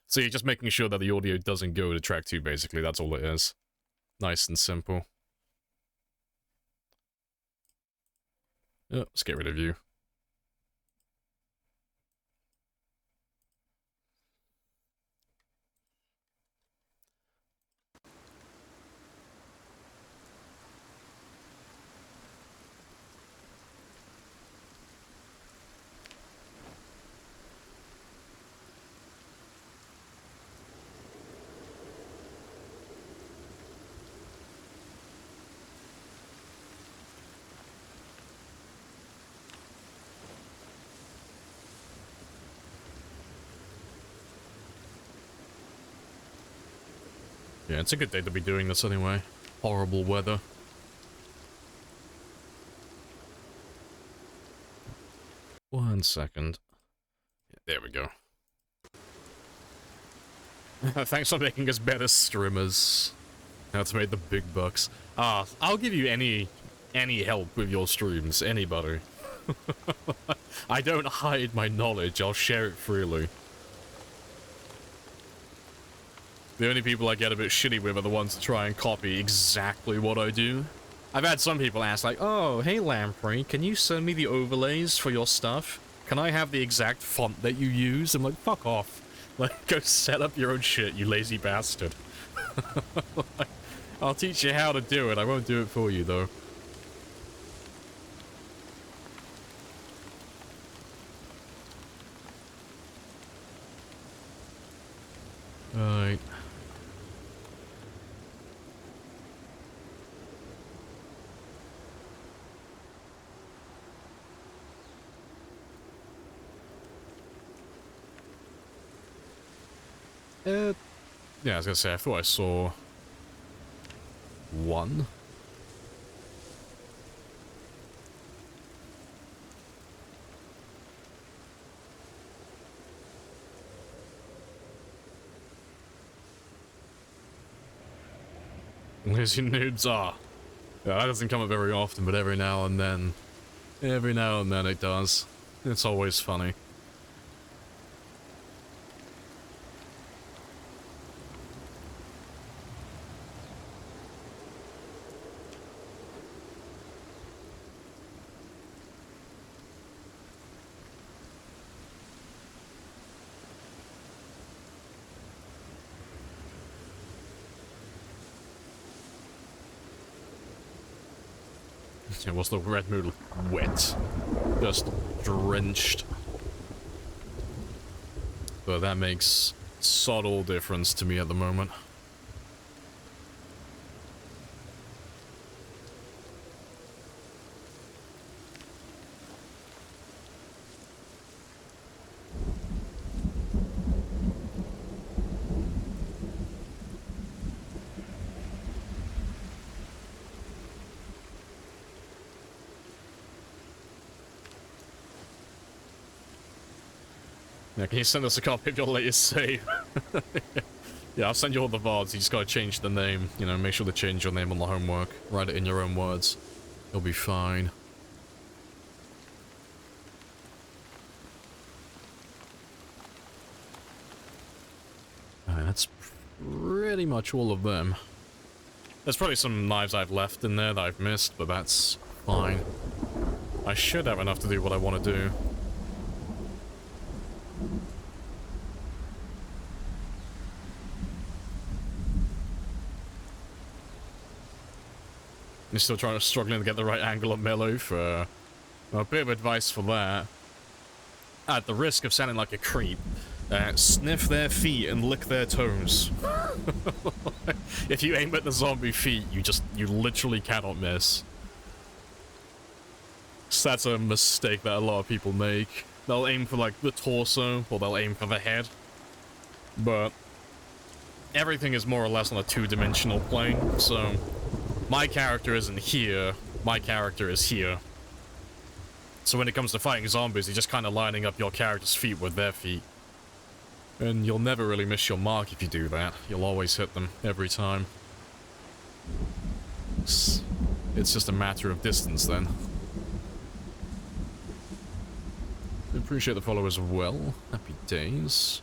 So you're just making sure that the audio doesn't go to track 2, basically. That's all it is. Nice and simple. Oh, let's get rid of you. Yeah, it's a good day to be doing this anyway. Horrible weather. One second. Yeah, there we go. Thanks for making us better streamers. How to make the big bucks. I'll give you any help with your streams, anybody. I don't hide my knowledge, I'll share it freely. The only people I get a bit shitty with are the ones that try and copy exactly what I do. I've had some people ask like, oh, hey Lamprey, can you send me the overlays for your stuff? Can I have the exact font that you use? I'm like, fuck off. Like, go set up your own shit, you lazy bastard. Like, I'll teach you how to do it, I won't do it for you though. Yeah, I was gonna say, I thought I saw one. Lazy noobs are. Yeah, that doesn't come up very often, but every now and then it does. It's always funny. Yeah, was the red mood wet? Just drenched. But that makes subtle difference to me at the moment. Yeah, can you send us a copy of your latest save? Yeah, I'll send you all the VODs. You just gotta change the name. You know, make sure to change your name on the homework. Write it in your own words. You'll be fine. Alright, that's pretty much all of them. There's probably some knives I've left in there that I've missed, but that's fine. I should have enough to do what I want to do. You're still struggling to get the right angle of Mello for a bit of advice for that. At the risk of sounding like a creep, sniff their feet and lick their toes. If you aim at the zombie feet, you literally cannot miss. So that's a mistake that a lot of people make. They'll aim for like the torso, or they'll aim for the head. But everything is more or less on a two-dimensional plane, so my character isn't here, my character is here. So when it comes to fighting zombies, you're just kind of lining up your character's feet with their feet. And you'll never really miss your mark if you do that. You'll always hit them, every time. It's just a matter of distance then. Appreciate the follow as well. Happy days.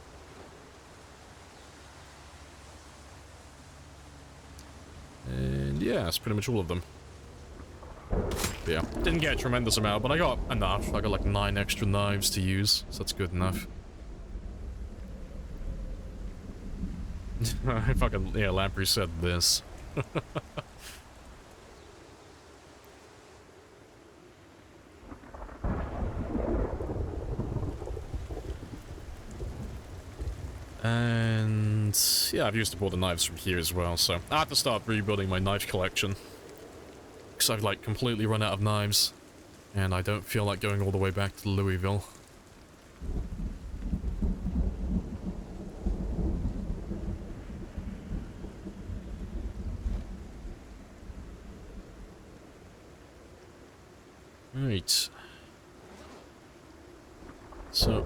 And yeah, that's pretty much all of them. Yeah, didn't get a tremendous amount, but I got enough. I got like 9 extra knives to use, so that's good enough. Fucking, yeah, Lamprey said this. And yeah, I've used up all the knives from here as well, so I have to start rebuilding my knife collection. Because I've like completely run out of knives. And I don't feel like going all the way back to Louisville. Right. So,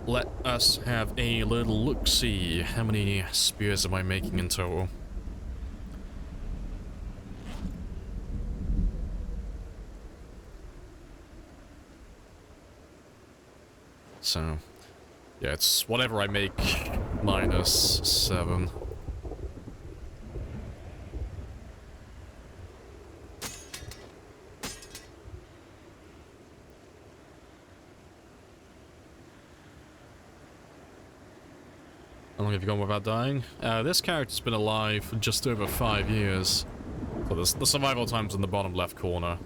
let us have a little look-see. How many spears am I making in total? So, yeah, it's whatever I make minus 7. How long have you gone without dying? This character's been alive for just over 5 years. So the survival time's in the bottom left corner.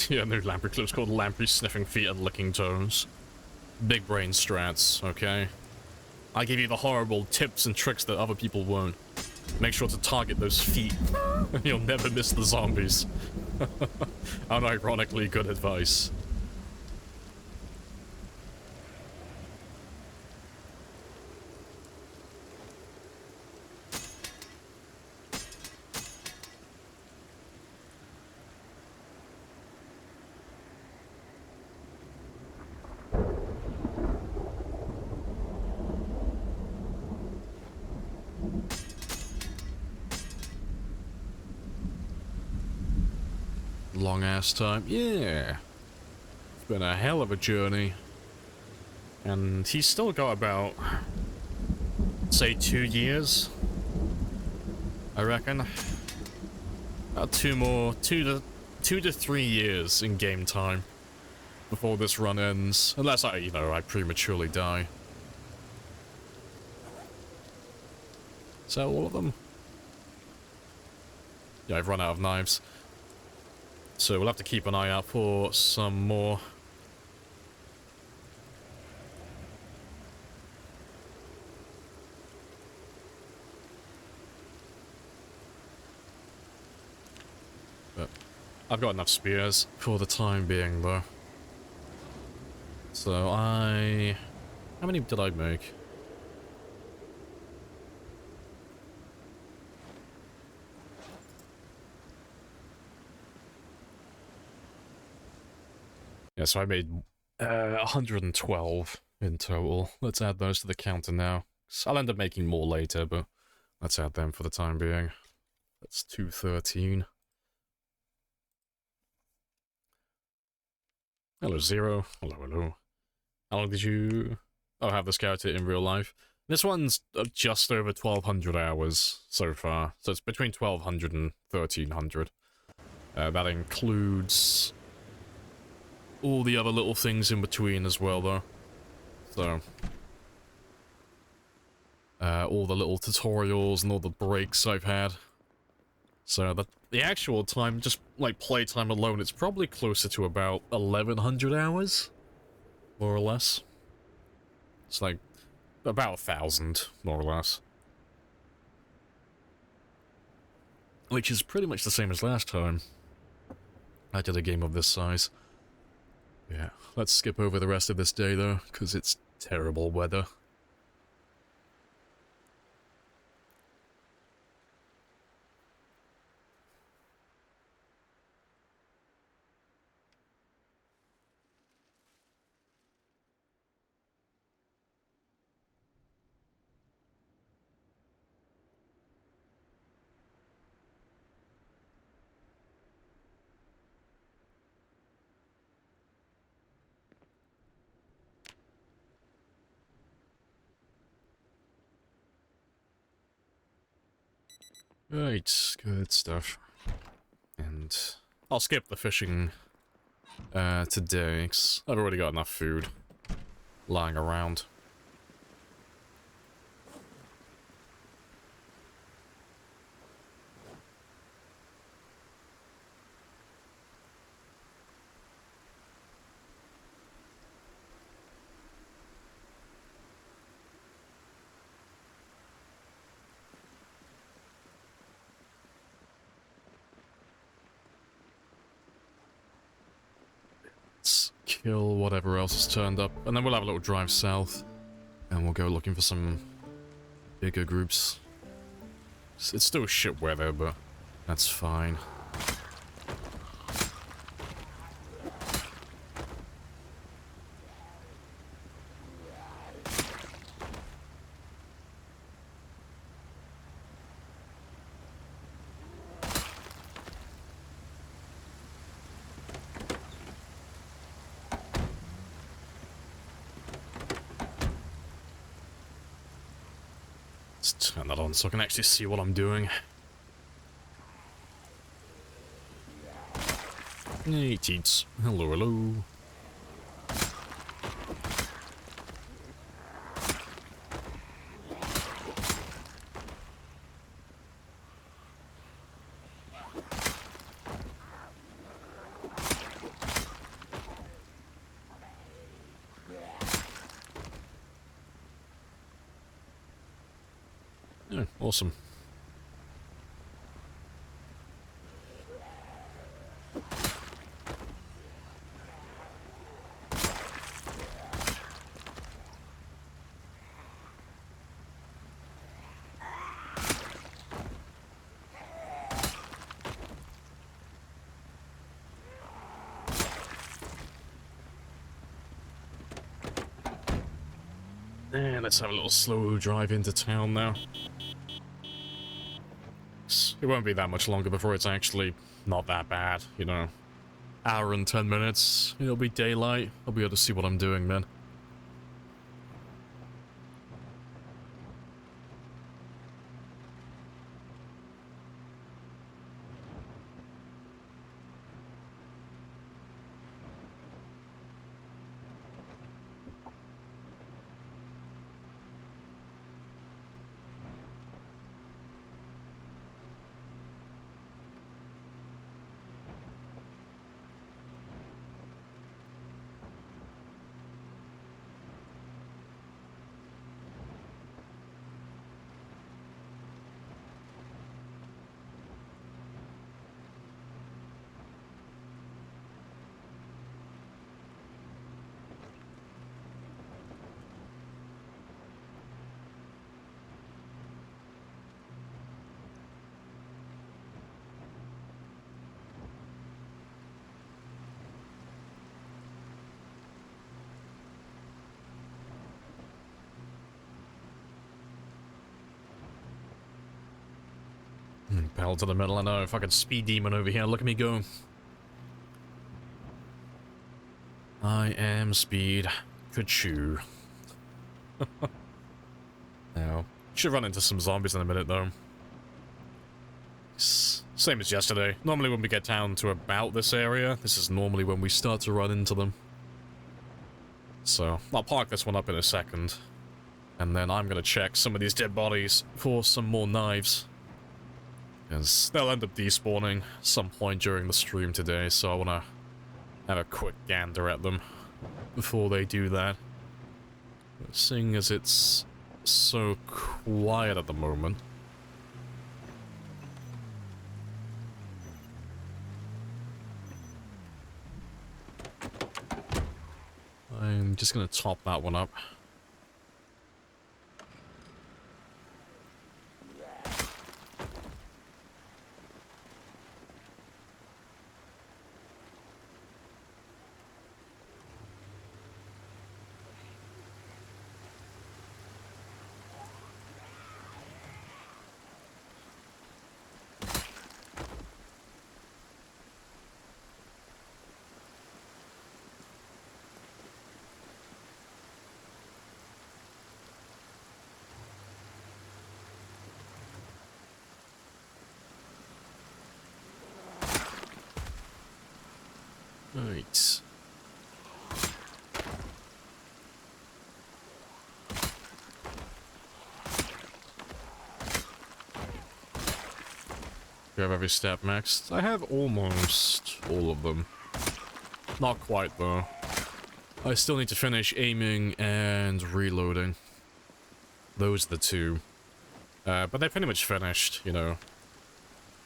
Yeah, new Lamprey clip's called Lamprey Sniffing Feet and Licking Toes. Big brain strats, okay? I give you the horrible tips and tricks that other people won't. Make sure to target those feet. You'll never miss the zombies. Unironically good advice. Long ass time. Yeah. It's been a hell of a journey. And he's still got about, say, 2 years. I reckon. About 2 to 3 years in game time before this run ends. Unless I prematurely die. Is that all of them? Yeah, I've run out of knives. So we'll have to keep an eye out for some more. But I've got enough spears for the time being, though. So how many did I make? Yeah, so I made 112 in total. Let's add those to the counter now. So I'll end up making more later, but let's add them for the time being. That's 213. Hello, Zero. Hello, hello. How long did you have this character in real life? This one's just over 1,200 hours so far. So it's between 1,200 and 1,300. That includes all the other little things in between as well, though. So all the little tutorials and all the breaks I've had. So the actual time, just like playtime alone, it's probably closer to about 1,100 hours, more or less. It's like about 1,000, more or less. Which is pretty much the same as last time I did a game of this size. Yeah, let's skip over the rest of this day, though, because it's terrible weather. Right, good stuff. And I'll skip the fishing today, because I've already got enough food lying around. Let's kill whatever else has turned up, and then we'll have a little drive south, and we'll go looking for some bigger groups. It's still shit weather, but that's fine. Let's turn that on so I can actually see what I'm doing. Hey, teats. Hello, hello. Yeah, awesome. And let's have a little slow drive into town now. It won't be that much longer before it's actually not that bad, you know. Hour and 10 minutes, it'll be daylight. I'll be able to see what I'm doing then. Pedal to the metal, I know. Fucking speed demon over here. Look at me go. I am speed. Ka-choo. Now, should run into some zombies in a minute, though. Same as yesterday. Normally when we get down to about this area, this is normally when we start to run into them. So, I'll park this one up in a second. And then I'm gonna check some of these dead bodies for some more knives. Because they'll end up despawning some point during the stream today, so I want to have a quick gander at them before they do that. Seeing as it's so quiet at the moment. I'm just going to top that one up. Right. Do you have every step maxed? I have almost all of them. Not quite, though. I still need to finish aiming and reloading. Those are the two. But they're pretty much finished, you know.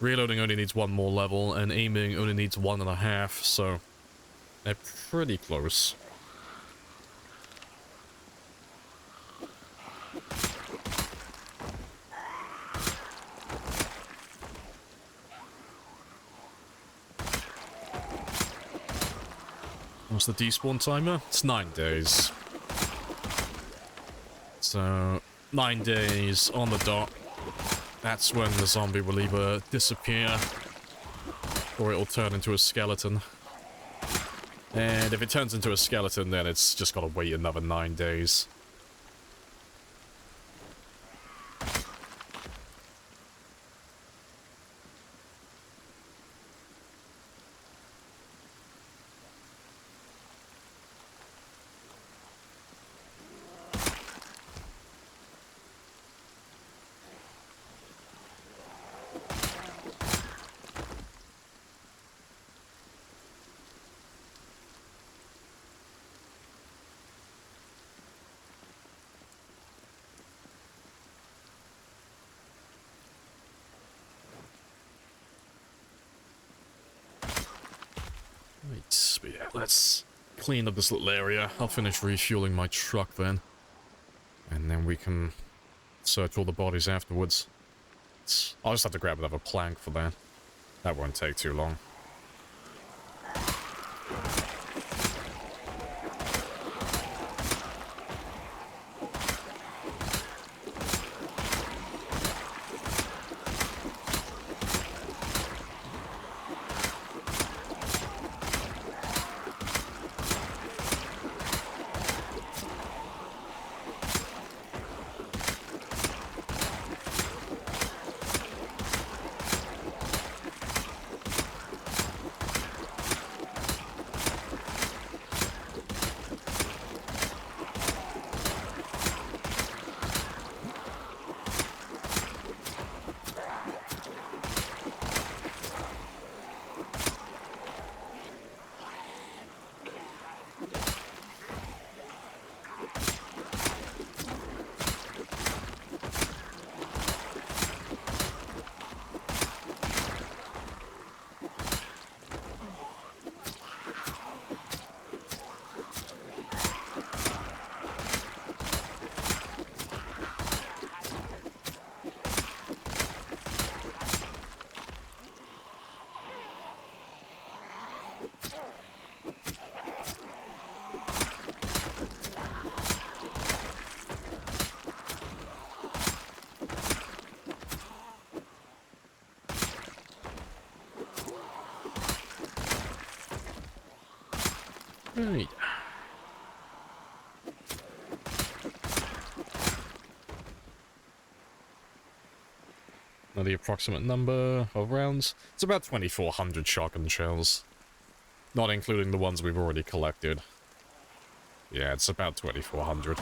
Reloading only needs one more level, and aiming only needs 1.5, so... they're pretty close. What's the despawn timer? It's 9 days. So, 9 days on the dot. That's when the zombie will either disappear, or it'll turn into a skeleton. And if it turns into a skeleton, then it's just gotta wait another 9 days. let's clean up this little area. I'll finish refueling my truck then. And then we can search all the bodies afterwards. I'll just have to grab another plank for that. That won't take too long. Right. Now the approximate number of rounds. It's about 2,400 shotgun shells. Not including the ones we've already collected. Yeah, it's about 2,400.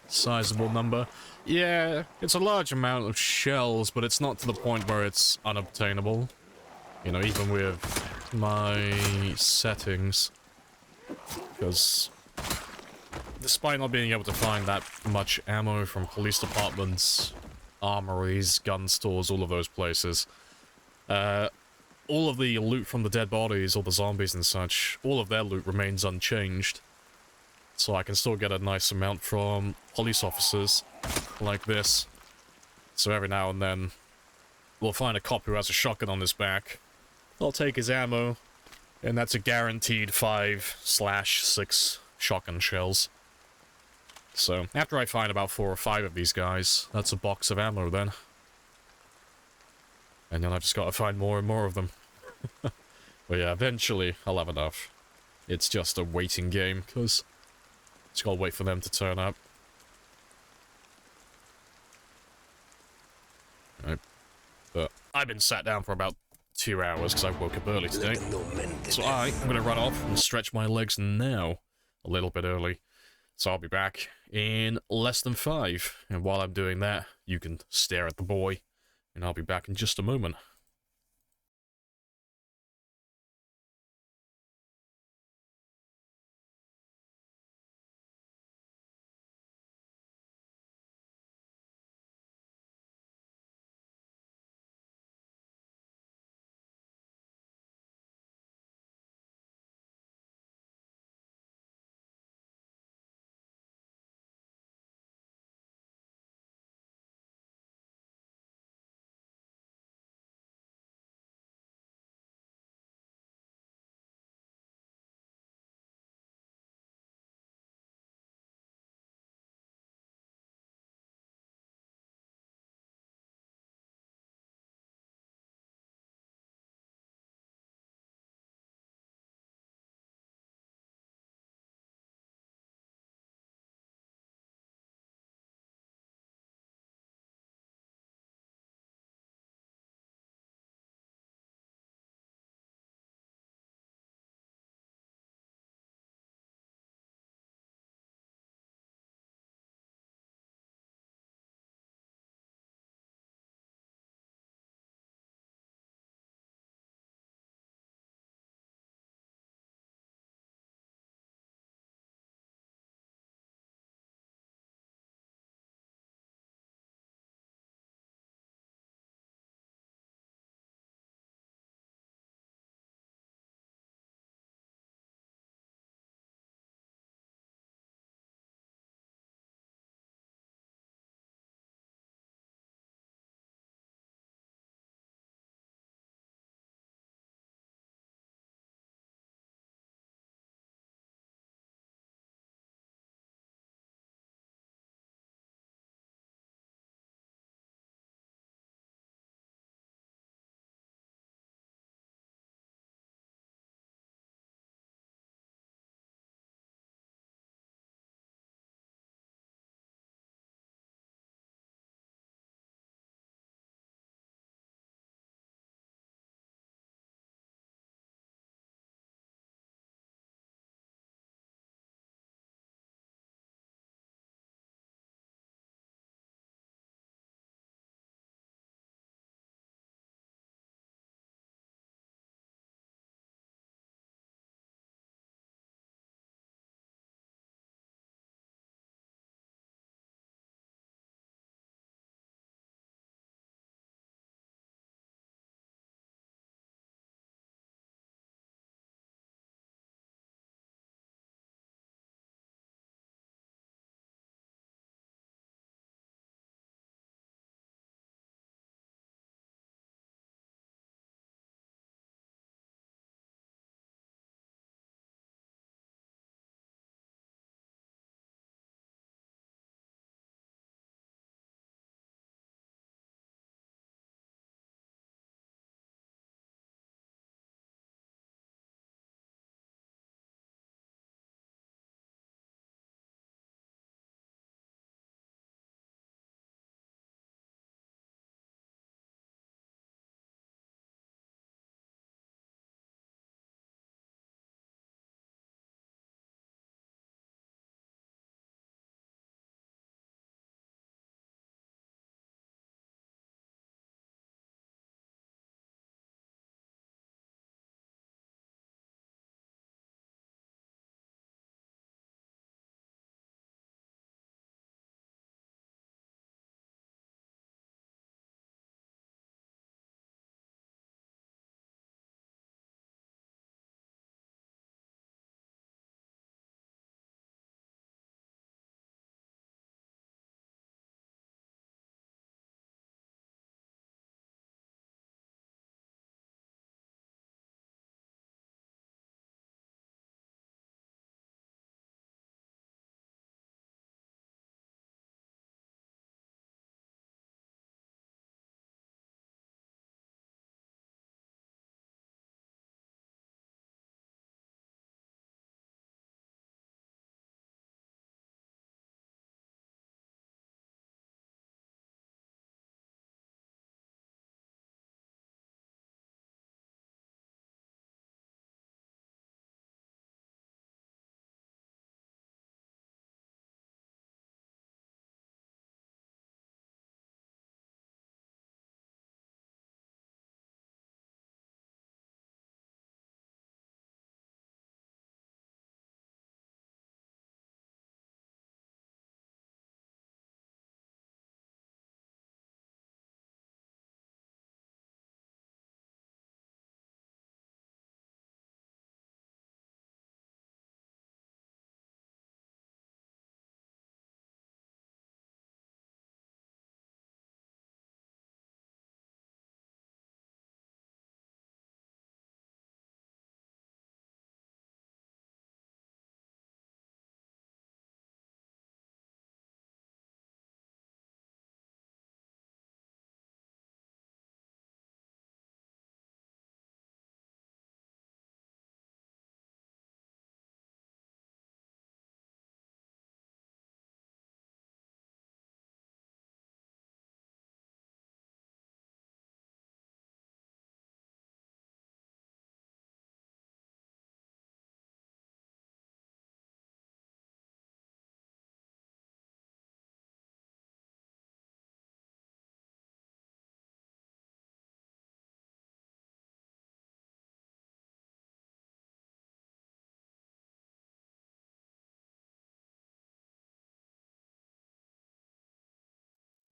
Sizable number. Yeah, it's a large amount of shells, but it's not to the point where it's unobtainable. You know, even with my settings. Because despite not being able to find that much ammo from police departments, armories, gun stores, all of those places, all of the loot from the dead bodies, all the zombies and such, all of their loot remains unchanged. So I can still get a nice amount from police officers like this. So every now and then, we'll find a cop who has a shotgun on his back. I'll take his ammo, and that's a guaranteed 5/6 shotgun shells. So after I find about 4 or 5 of these guys, that's a box of ammo then. And then I've just got to find more and more of them. But yeah, eventually I'll have enough. It's just a waiting game, because just gotta wait for them to turn up. Right. But I've been sat down for about 2 hours because I woke up early today. So I'm gonna run off and stretch my legs now. A little bit early. So I'll be back in less than 5. And while I'm doing that, you can stare at the boy. And I'll be back in just a moment.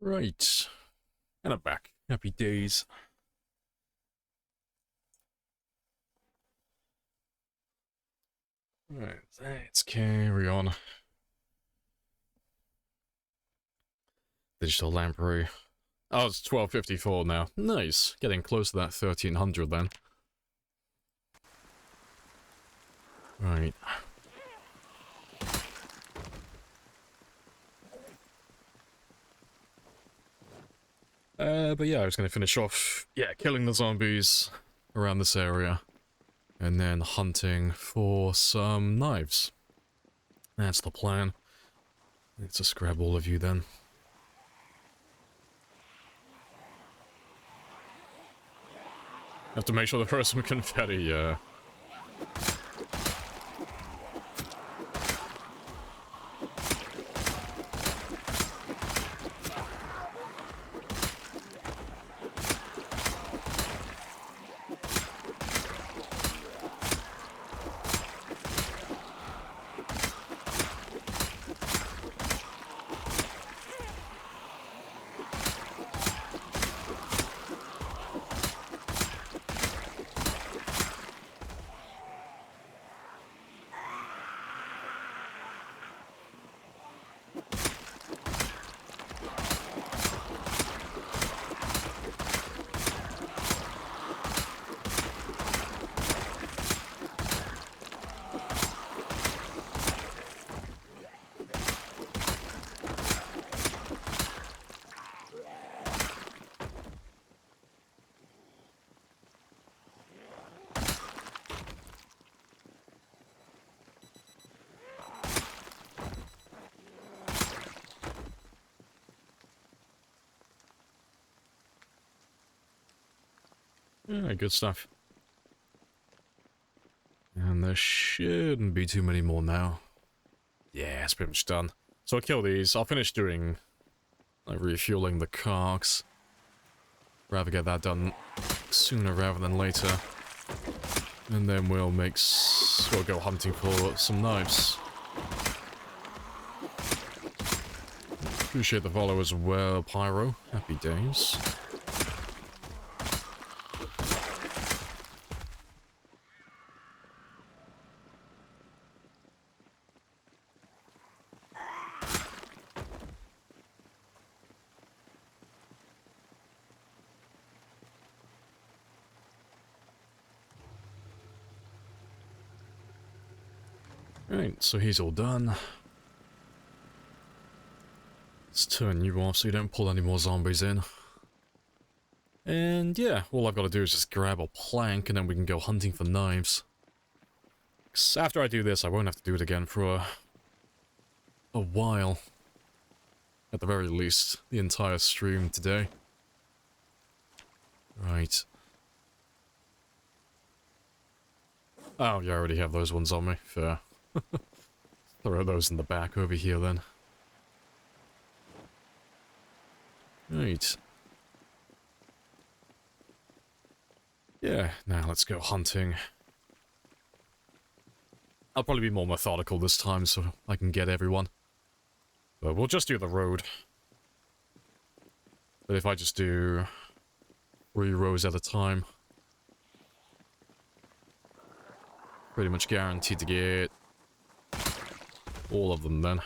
Right. And I'm back. Happy days. Right, let's carry on. Digital Lamprey. Oh, it's 1254 now. Nice. Getting close to that 1300 then. Right. But yeah, I was gonna finish off, killing the zombies around this area. And then hunting for some knives. That's the plan. Let's just grab all of you then. Have to make sure there are some confetti, yeah. Yeah, good stuff. And there shouldn't be too many more now. Yeah, it's pretty much done. So I'll kill these. I'll finish doing, like, refueling the carks. Rather get that done sooner rather than later. And then we'll we'll go hunting for some knives. Appreciate the follow as well, Pyro. Happy days. Right, so he's all done. Let's turn you off so you don't pull any more zombies in. And yeah, all I've got to do is just grab a plank and then we can go hunting for knives. 'Cause after I do this, I won't have to do it again for a while. At the very least, the entire stream today. Right. Oh, you already have those ones on me. Fair. Throw those in the back over here then. Right. Yeah, now let's go hunting. I'll probably be more methodical this time so I can get everyone. But we'll just do the road. But if I just do 3 rows at a time, pretty much guaranteed to get all of them then.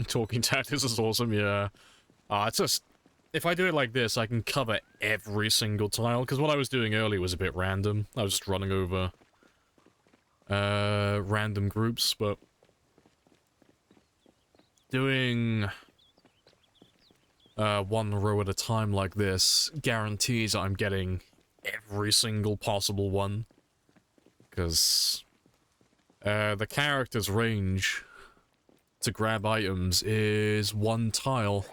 Talking tactics is awesome, yeah. It's just, if I do it like this, I can cover every single tile, because what I was doing earlier was a bit random. I was just running over random groups, but doing 1 row at a time like this guarantees I'm getting every single possible one, because the character's range to grab items is 1 tile.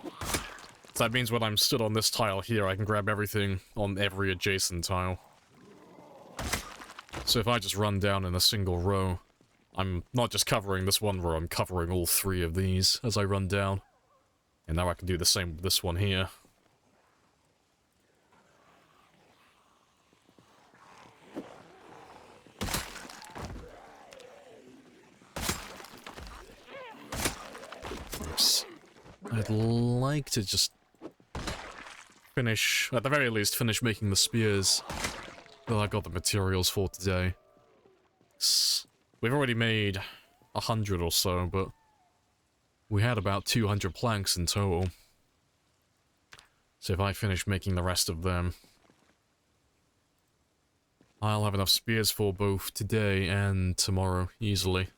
So that means when I'm stood on this tile here, I can grab everything on every adjacent tile. So if I just run down in a single row, I'm not just covering this one row, I'm covering all 3 of these as I run down. And now I can do the same with this one here. Oops. I'd like to just finish, at the very least, finish making the spears that I got the materials for today. We've already made 100 or so, but we had about 200 planks in total. So if I finish making the rest of them, I'll have enough spears for both today and tomorrow, easily.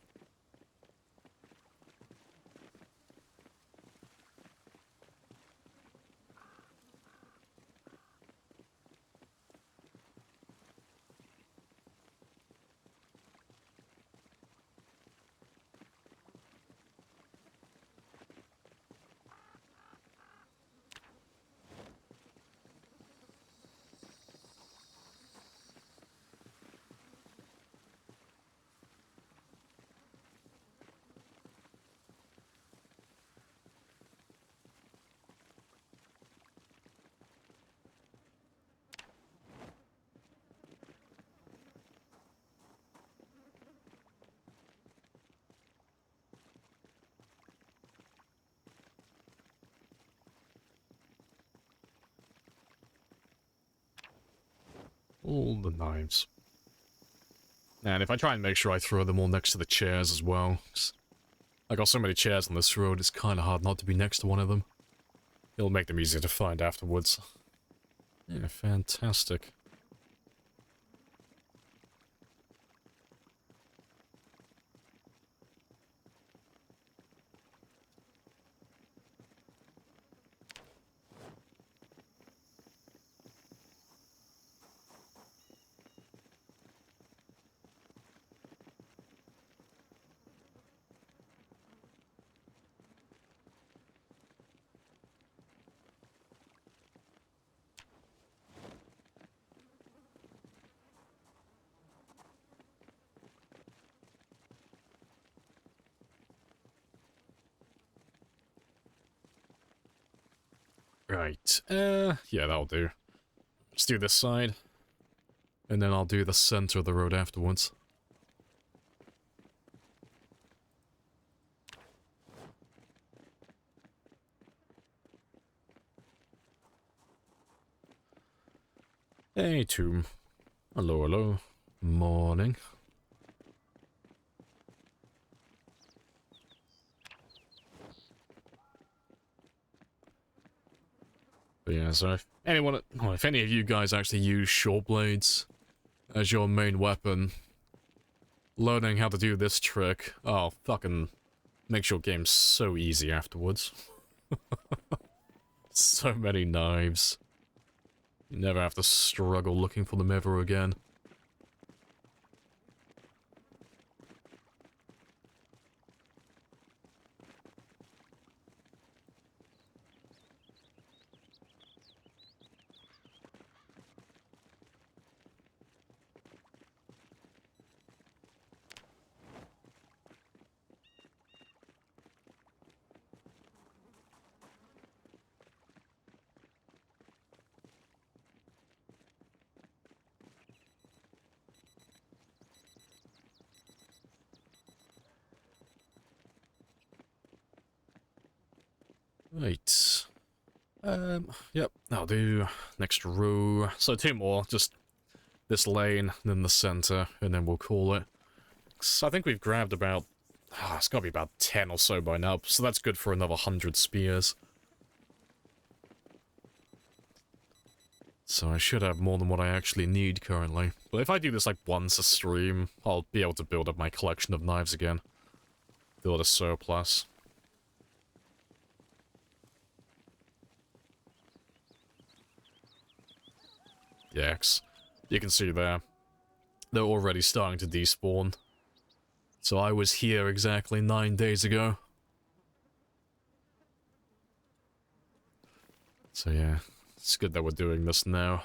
All the knives. And if I try and make sure I throw them all next to the chairs as well, 'cause I got so many chairs on this road, it's kind of hard not to be next to one of them. It'll make them easier to find afterwards. Yeah, fantastic. Right, yeah, that'll do. Let's do this side. And then I'll do the center of the road afterwards. Hey, Tomb. Hello, hello. Morning. But yeah, so if anyone, well, if any of you guys actually use short blades as your main weapon, learning how to do this trick, oh, fucking makes your game so easy afterwards. So many knives. You never have to struggle looking for them ever again. Right. Yep, that'll do. Next row. So 2 more, just this lane, then the center, and then we'll call it. So I think we've grabbed about, it's gotta be about 10 or so by now, so that's good for another 100 spears. So I should have more than what I actually need currently. But if I do this like once a stream, I'll be able to build up my collection of knives again. Build a surplus. Yes, you can see there. They're already starting to despawn. So I was here exactly 9 days ago. So yeah, it's good that we're doing this now.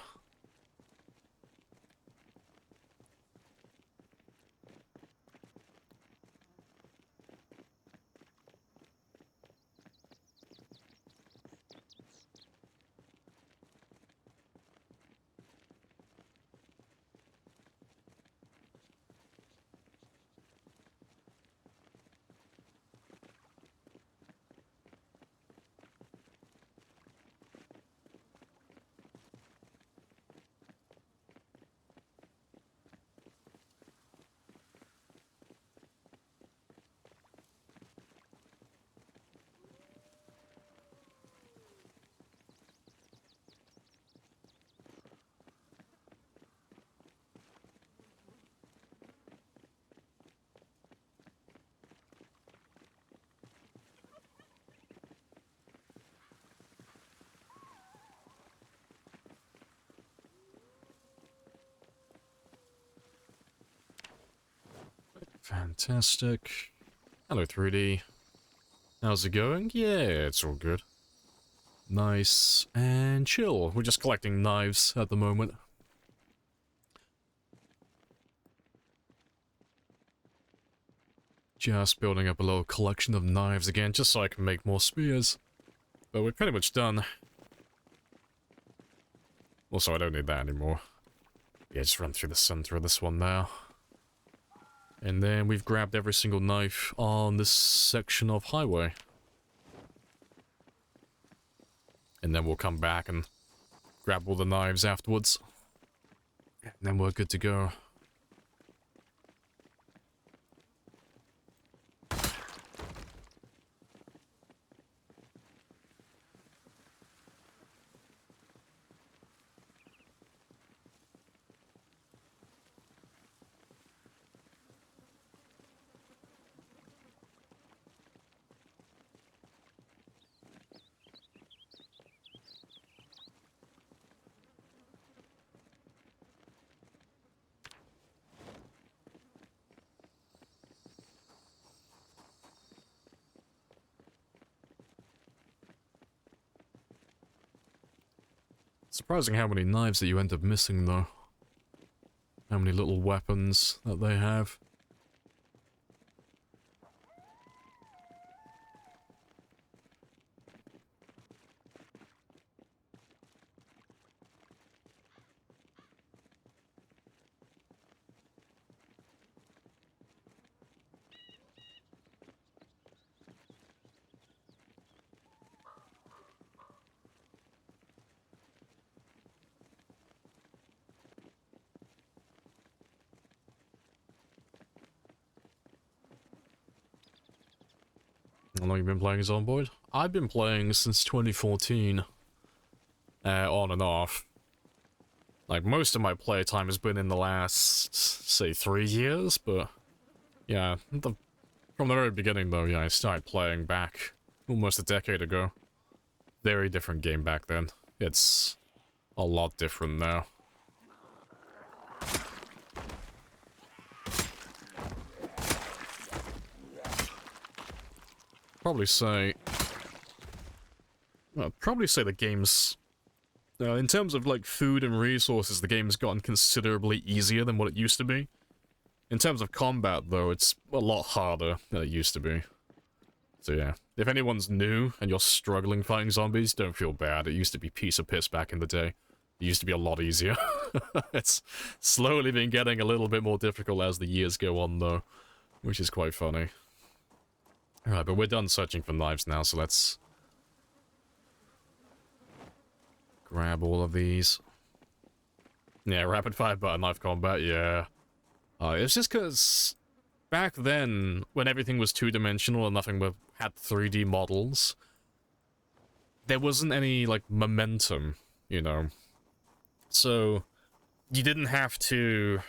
Fantastic. Hello, 3D. How's it going? Yeah, it's all good. Nice and chill. We're just collecting knives at the moment. Just building up a little collection of knives again, just so I can make more spears. But we're pretty much done. Also, I don't need that anymore. Yeah, just run through the center of this one now. And then we've grabbed every single knife on this section of highway. And then we'll come back and grab all the knives afterwards. And then we're good to go. Surprising how many knives that you end up missing, though. How many little weapons that they have. How long have you been playing Zomboid? I've been playing since 2014. On and off. Like, most of my playtime has been in the last, say, 3 years, but... Yeah, from the very beginning, though, yeah, I started playing back almost a decade ago. Very different game back then. It's a lot different now. Probably say the game's in terms of like food and resources, the game's gotten considerably easier than what it used to be. In terms of combat, though, it's a lot harder than it used to be. So yeah, if anyone's new and you're struggling fighting zombies, don't feel bad. It used to be piece of piss back in the day. It used to be a lot easier. It's slowly been getting a little bit more difficult as the years go on, though, which is quite funny. Alright, but we're done searching for knives now, so let's grab all of these. Yeah, rapid fire button knife combat, yeah. It's just because back then, when everything was two-dimensional and nothing but had 3D models, there wasn't any, like, momentum, you know. So, you didn't have to,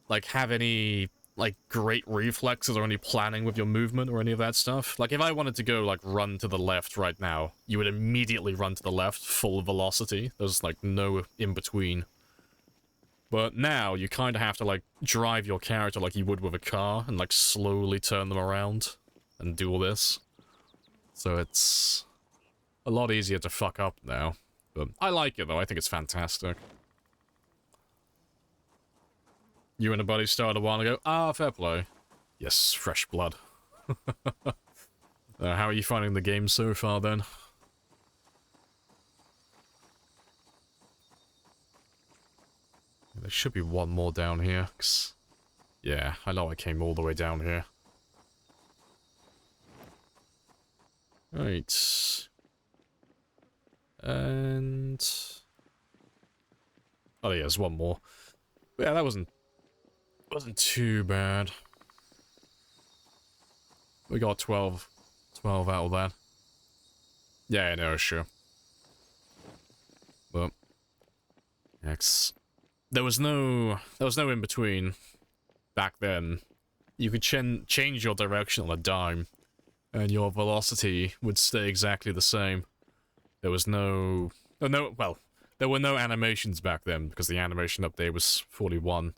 like, have any, like, great reflexes or any planning with your movement or any of that stuff. Like, if I wanted to go, like, run to the left right now, you would immediately run to the left, full velocity. There's, like, no in-between. But now, you kind of have to, like, drive your character like you would with a car and, like, slowly turn them around and do all this. So it's a lot easier to fuck up now. But I like it, though. I think it's fantastic. You and a buddy started a while ago. Ah, fair play. Yes, fresh blood. How are you finding the game so far, then? There should be one more down here. Yeah, I know I came all the way down here. Right. And... oh, yeah, there's one more. But yeah, that wasn't too bad. We got 12 out of that. Yeah, no, sure. But... There was no in between back then. You could change your direction on a dime, and your velocity would stay exactly the same. There was there were no animations back then because the animation update was 41.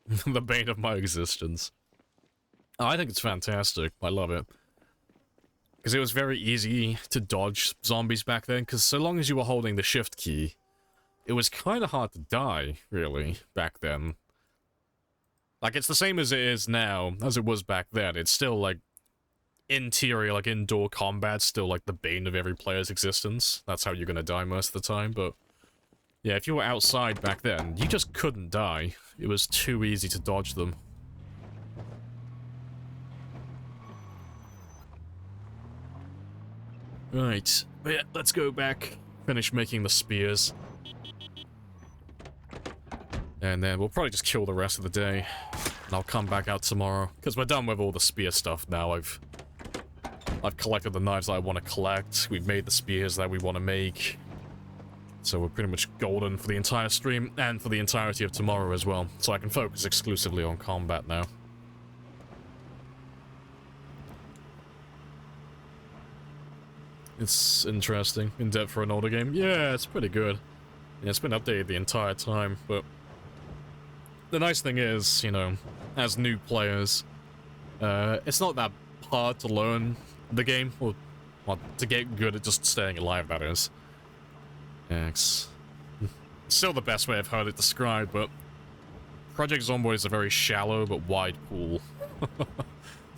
The bane of my existence. Oh, I think it's fantastic. I love it. Because it was very easy to dodge zombies back then, because so long as you were holding the shift key, it was kind of hard to die, really, back then. Like, it's the same as it is now, as it was back then. It's still, like, interior, like, indoor combat, still, like, the bane of every player's existence. That's how you're gonna die most of the time, but... yeah, if you were outside back then, you just couldn't die. It was too easy to dodge them. Right. But yeah, let's go back, finish making the spears. And then we'll probably just kill the rest of the day. And I'll come back out tomorrow. Because we're done with all the spear stuff now. I've collected the knives that I want to collect. We've made the spears that we want to make. So we're pretty much golden for the entire stream, and for the entirety of tomorrow as well. So I can focus exclusively on combat now. It's interesting. In depth for an older game. Yeah, it's pretty good. Yeah, it's been updated the entire time, but... the nice thing is, you know, as new players, it's not that hard to learn the game, or well, to get good at just staying alive, that is. Yeah, it's still the best way I've heard it described, but Project Zomboid is a very shallow but wide pool.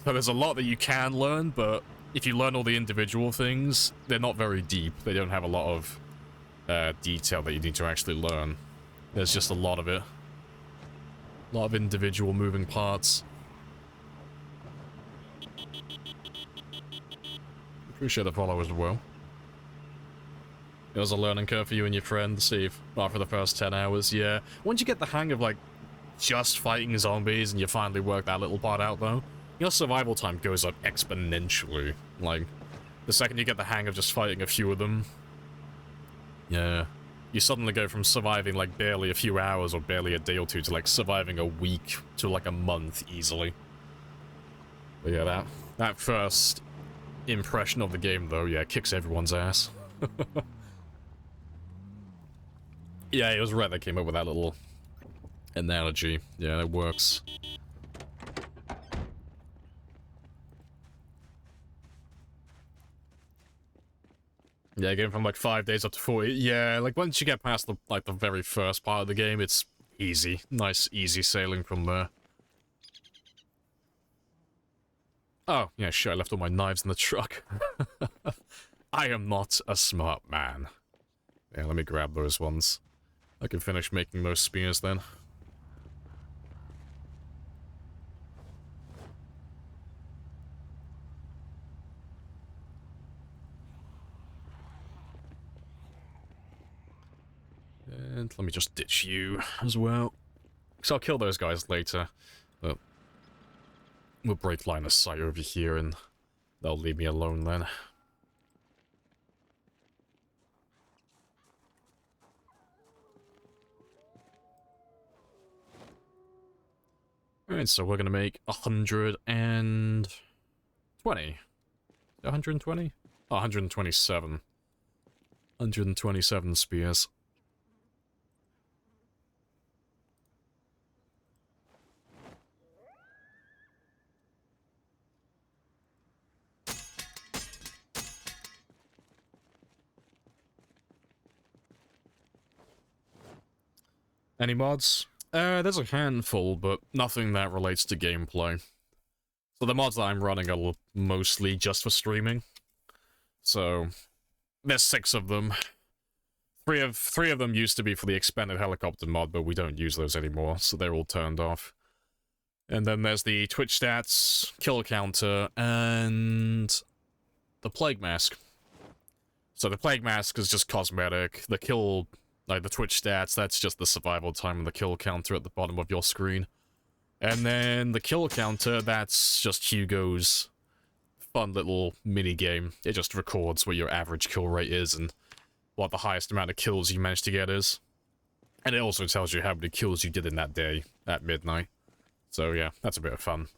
So there's a lot that you can learn, but if you learn all the individual things, they're not very deep. They don't have a lot of detail that you need to actually learn. There's just a lot of it. A lot of individual moving parts. Appreciate the follow as well. It was a learning curve for you and your friend, Steve, after the first 10 hours, yeah. Once you get the hang of, like, just fighting zombies and you finally work that little part out, though, your survival time goes up exponentially. Like, the second you get the hang of just fighting a few of them, yeah, you suddenly go from surviving, like, barely a few hours or barely a day or two to, like, surviving a week to, like, a month easily. But yeah, that first impression of the game, though, yeah, kicks everyone's ass. Yeah, it was Red that came up with that little analogy. Yeah, it works. Yeah, going from like 5 days up to 40. Yeah, like once you get past the the very first part of the game, it's easy. Nice, easy sailing from there. Oh, yeah, sure, I left all my knives in the truck. I am not a smart man. Yeah, let me grab those ones. I can finish making those spears then. And let me just ditch you as well. So I'll kill those guys later. But we'll break line of sight over here and they'll leave me alone then. Alright, so we're gonna make 120. 120? Oh, 127. 127 spears. Any mods? There's a handful, but nothing that relates to gameplay. So the mods that I'm running are mostly just for streaming. So there's 6 of them. Three of them used to be for the expanded helicopter mod, but we don't use those anymore, so they're all turned off. And then there's the Twitch stats, kill counter, and the plague mask. So the plague mask is just cosmetic. The kill, like the Twitch stats, that's just the survival time and the kill counter at the bottom of your screen. And then the kill counter, that's just Hugo's fun little mini game. It just records what your average kill rate is and what the highest amount of kills you managed to get is. And it also tells you how many kills you did in that day at midnight. So yeah, that's a bit of fun.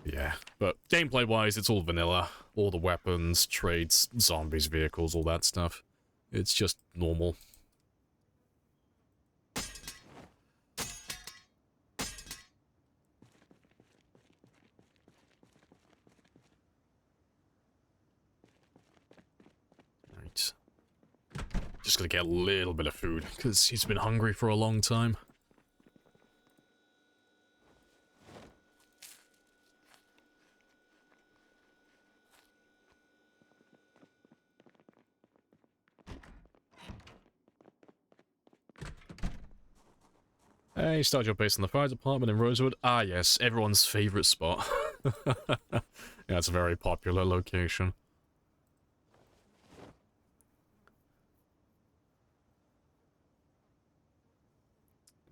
Yeah, but gameplay-wise, it's all vanilla. All the weapons, traits, zombies, vehicles, all that stuff. It's just normal. Just gonna get a little bit of food, because he's been hungry for a long time. Hey, start your base in the fire department in Rosewood. Ah, yes, everyone's favorite spot. Yeah, it's a very popular location.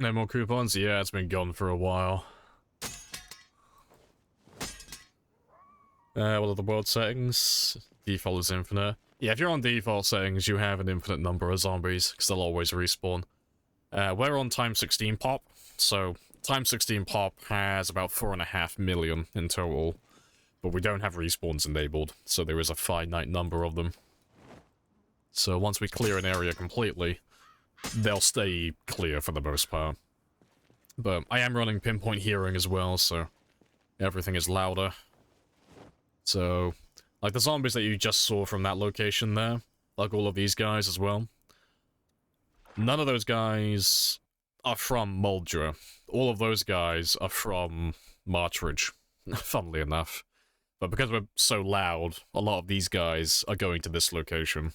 No more coupons? Yeah, it's been gone for a while. What are the world settings? Default is infinite. Yeah, if you're on default settings, you have an infinite number of zombies, because they'll always respawn. We're on time 16 pop, so time 16 pop has about 4.5 million in total, but we don't have respawns enabled, so there is a finite number of them. So once we clear an area completely, they'll stay clear for the most part. But I am running pinpoint hearing as well, so everything is louder. So, like the zombies that you just saw from that location there, like all of these guys as well, none of those guys are from Muldra. All of those guys are from Martridge, funnily enough. But because we're so loud, a lot of these guys are going to this location.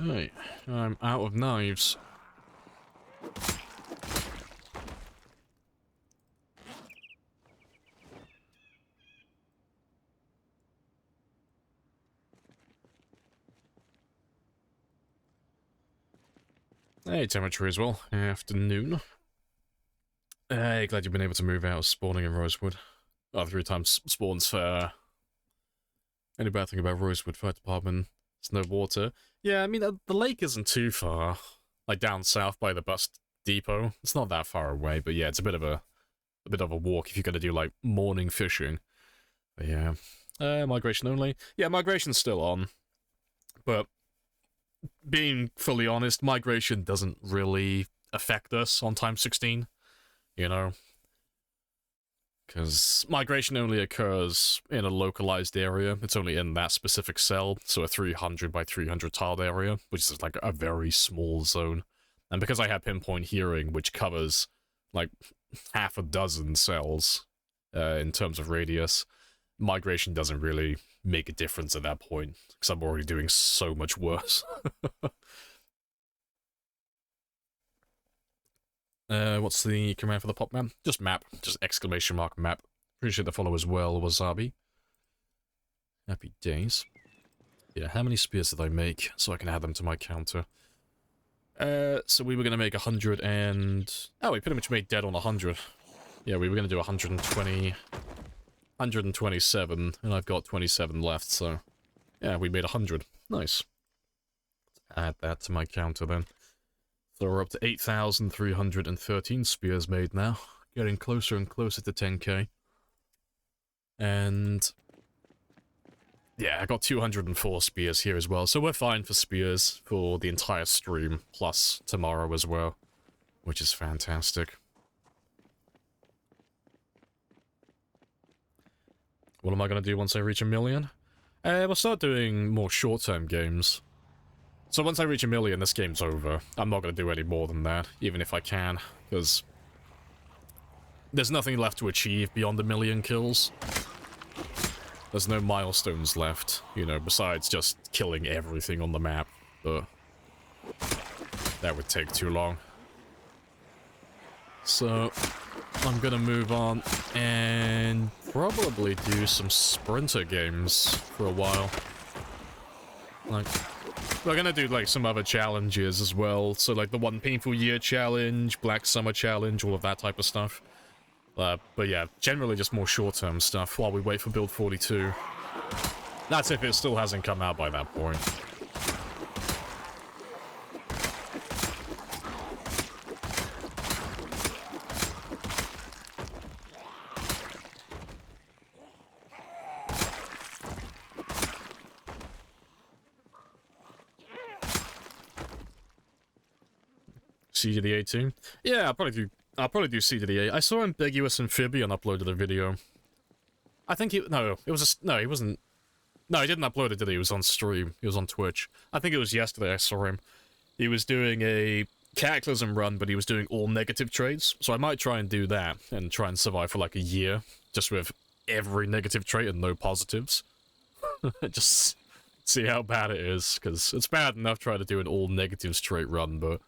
Right, I'm out of knives. Hey, temperature as well. Afternoon. Hey, glad you've been able to move out of spawning in Rosewood. Oh, 3 times spawns fair. Any bad thing about Rosewood Fire Department? There's no water. Yeah, I mean, the lake isn't too far. Like, down south by the bus depot. It's not that far away, but yeah, it's a bit of a walk if you're gonna do, like, morning fishing. But yeah. Migration only. Yeah, migration's still on. But, being fully honest, migration doesn't really affect us on time 16. You know? Because migration only occurs in a localized area. It's only in that specific cell, so a 300 by 300 tiled area, which is like a very small zone. And because I have pinpoint hearing, which covers like half a dozen cells in terms of radius, migration doesn't really make a difference at that point, because I'm already doing so much worse. What's the command for the pop map? Just map. Just exclamation mark map. Appreciate the follow as well, Wasabi. Happy days. Yeah, how many spears did I make so I can add them to my counter? So we were going to make 100 and... Oh, we pretty much made dead on 100. Yeah, we were going to do 120... 127, and I've got 27 left, so... Yeah, we made 100. Nice. Add that to my counter then. So we're up to 8,313 spears made now. Getting closer and closer to 10k. And... yeah, I got 204 spears here as well, so we're fine for spears for the entire stream, plus tomorrow as well. Which is fantastic. What am I going to do once I reach 1 million? We'll start doing more short-term games. So once I reach 1 million, this game's over. I'm not going to do any more than that, even if I can, because there's nothing left to achieve beyond 1 million kills. There's no milestones left, you know, besides just killing everything on the map, but that would take too long. So, I'm gonna move on and probably do some sprinter games for a while. Like, we're gonna do, like, some other challenges as well, so, like, the One Painful Year challenge, Black Summer challenge, all of that type of stuff. But yeah, generally just more short-term stuff while we wait for Build 42. That's if it still hasn't come out by that point. CGDA too? Yeah, I'll probably do CGDA. I saw Ambiguous Amphibian uploaded a video. I think he he wasn't. No, he didn't upload it, did he? He was on stream. He was on Twitch. I think it was yesterday I saw him. He was doing a Cataclysm run, but he was doing all negative trades. So I might try and do that and try and survive for like a year, just with every negative trait and no positives. Just see how bad it is, because it's bad enough trying to do an all negatives trait run, but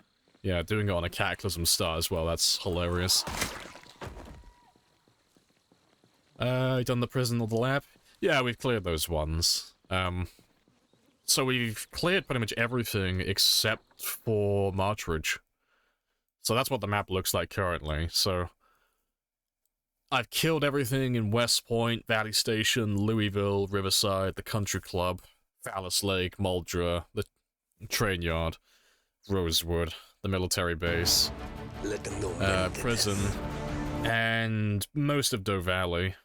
yeah, doing it on a Cataclysm star as well, that's hilarious. You done the prison or the lab? Yeah, we've cleared those ones. So we've cleared pretty much everything except for Martridge. So that's what the map looks like currently. So I've killed everything in West Point, Valley Station, Louisville, Riverside, the Country Club, Phallus Lake, Muldra, the train yard, Rosewood, the military base, prison, and most of Doe Valley.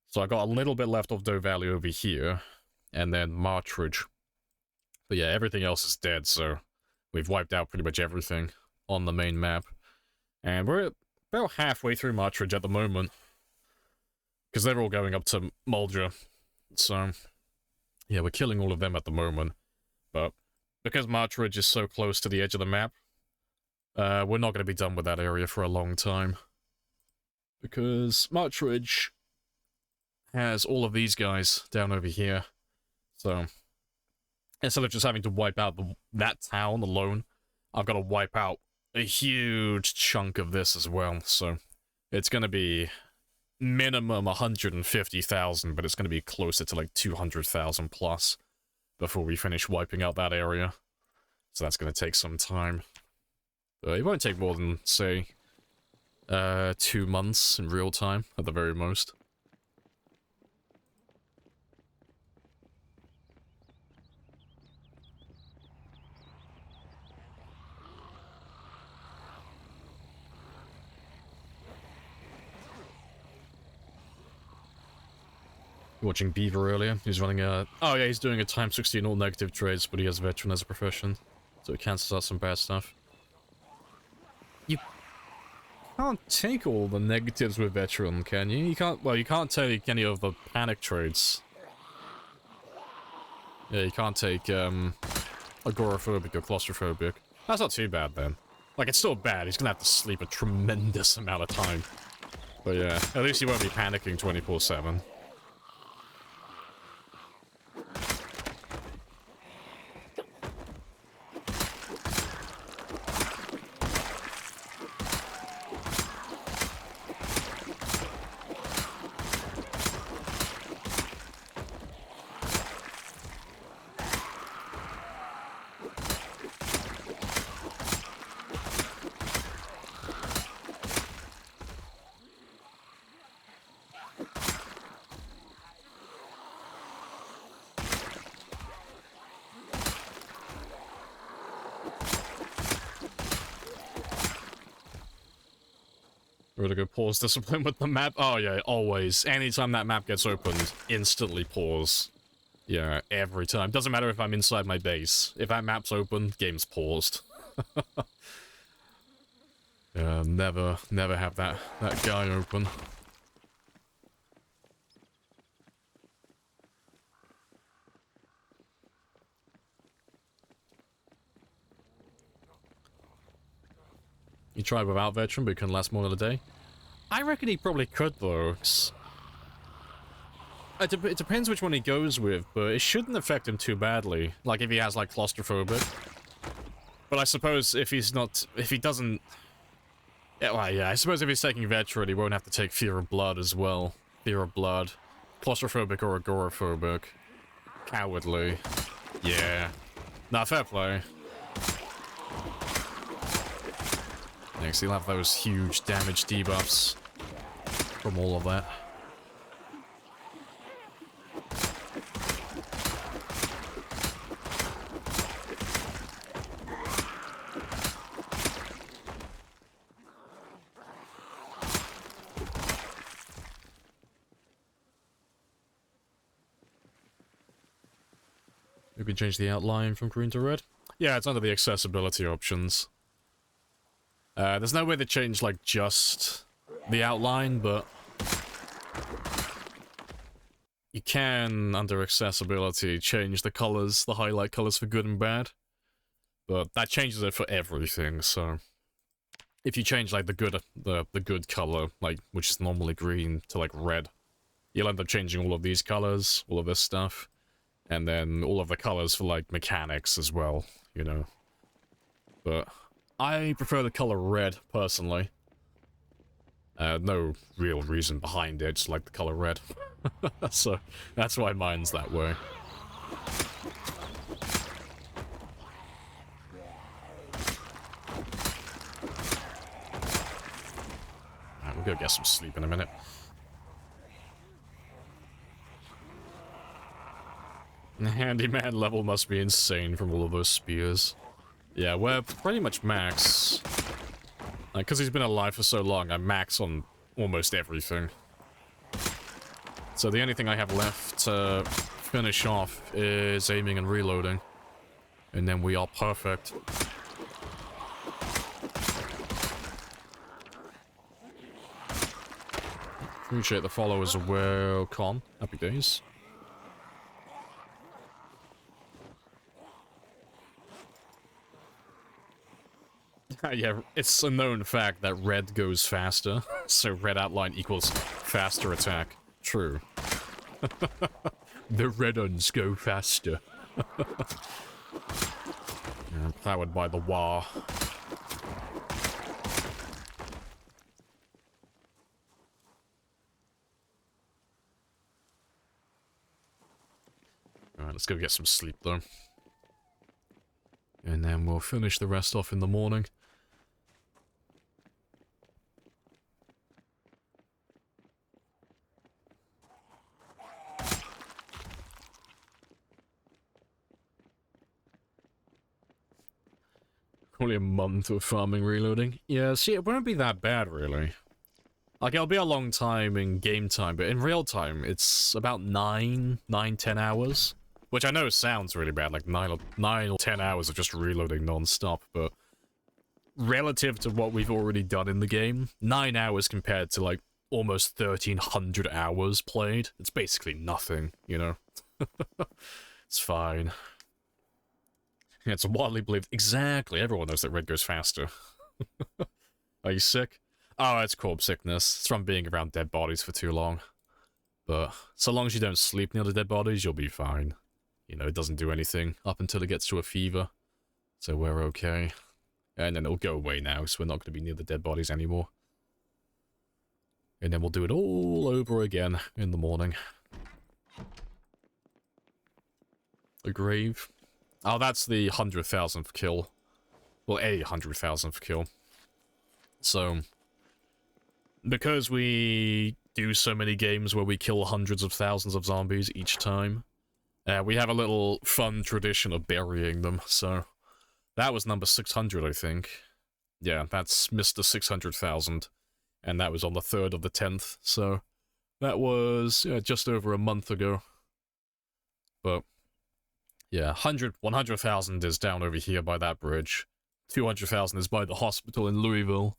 So I got a little bit left of Doe Valley over here, and then Martridge. But yeah, everything else is dead, so we've wiped out pretty much everything on the main map. And we're about halfway through Martridge at the moment, because they're all going up to Muldra. So yeah, we're killing all of them at the moment. But because Martridge is so close to the edge of the map, we're not going to be done with that area for a long time. Because Martridge has all of these guys down over here. So instead of just having to wipe out that town alone, I've got to wipe out a huge chunk of this as well. So it's going to be minimum 150,000, but it's going to be closer to like 200,000 plus before we finish wiping out that area. So that's going to take some time. It won't take more than, say, 2 months in real time at the very most. Watching Beaver earlier. He's running a... Oh yeah, he's doing a times 16 all negative trades, but he has veteran as a profession. So it cancels out some bad stuff. You can't take all the negatives with veteran, can you? You can't... Well, you can't take any of the panic trades. Yeah, you can't take, agoraphobic or claustrophobic. That's not too bad, then. Like, it's still bad. He's gonna have to sleep a tremendous amount of time. But yeah, at least he won't be panicking 24/7. Really good pause discipline with the map. Oh yeah, always. Anytime that map gets opened, instantly pause. Yeah, every time. Doesn't matter if I'm inside my base. If that map's open, game's paused. Yeah, never have that guy open. You try without veteran, but it can last more than a day. I reckon he probably could, though. It depends which one he goes with, but it shouldn't affect him too badly. Like, if he has, like, claustrophobic. But I suppose if he's not... If he doesn't... Yeah, well, yeah, I suppose if he's taking veteran, he won't have to take Fear of Blood as well. Fear of Blood. Claustrophobic or agoraphobic. Cowardly. Yeah. Nah, fair play. Next, he'll have those huge damage debuffs from all of that. We can change the outline from green to red. Yeah, it's under the accessibility options. There's no way to change, like, just the outline, but you can, under accessibility, change the colors, the highlight colors for good and bad. But that changes it for everything, so if you change, like, the good color, like, which is normally green, to, like, red, you'll end up changing all of these colors, all of this stuff, and then all of the colors for, like, mechanics as well, you know. But I prefer the color red, personally. No real reason behind it, just like the color red. So, that's why mine's that way. Alright, we'll go get some sleep in a minute. The handyman level must be insane from all of those spears. Yeah, we're pretty much max. Because he's been alive for so long, I'm max on almost everything. So the only thing I have left to finish off is aiming and reloading. And then we are perfect. Appreciate the followers of welcome. Happy days. Yeah, it's a known fact that red goes faster, so red outline equals faster attack. True. The red uns go faster. Yeah, powered by the Wa. Alright, let's go get some sleep though. And then we'll finish the rest off in the morning. Only a month of farming reloading. Yeah, see, it won't be that bad, really. Like, it'll be a long time in game time, but in real time, it's about 10 hours. Which I know sounds really bad, like 9 or 10 hours of just reloading non-stop, but relative to what we've already done in the game, 9 hours compared to, like, almost 1,300 hours played, it's basically nothing, you know? It's fine. Yeah, it's widely believed. Exactly, everyone knows that red goes faster. Are you sick? Oh, it's corpse sickness. It's from being around dead bodies for too long. But so long as you don't sleep near the dead bodies, you'll be fine. You know, it doesn't do anything up until it gets to a fever. So we're okay. And then it'll go away now, so we're not going to be near the dead bodies anymore. And then we'll do it all over again in the morning. A grave. Oh, that's the 100,000th kill. Well, a 100,000th kill. So, because we do so many games where we kill hundreds of thousands of zombies each time, we have a little fun tradition of burying them, so that was number 600, I think. Yeah, that's Mr. 600,000, and that was on the 3rd of the 10th, so that was just over a month ago. But yeah, 100,000 is down over here by that bridge. 200,000 is by the hospital in Louisville.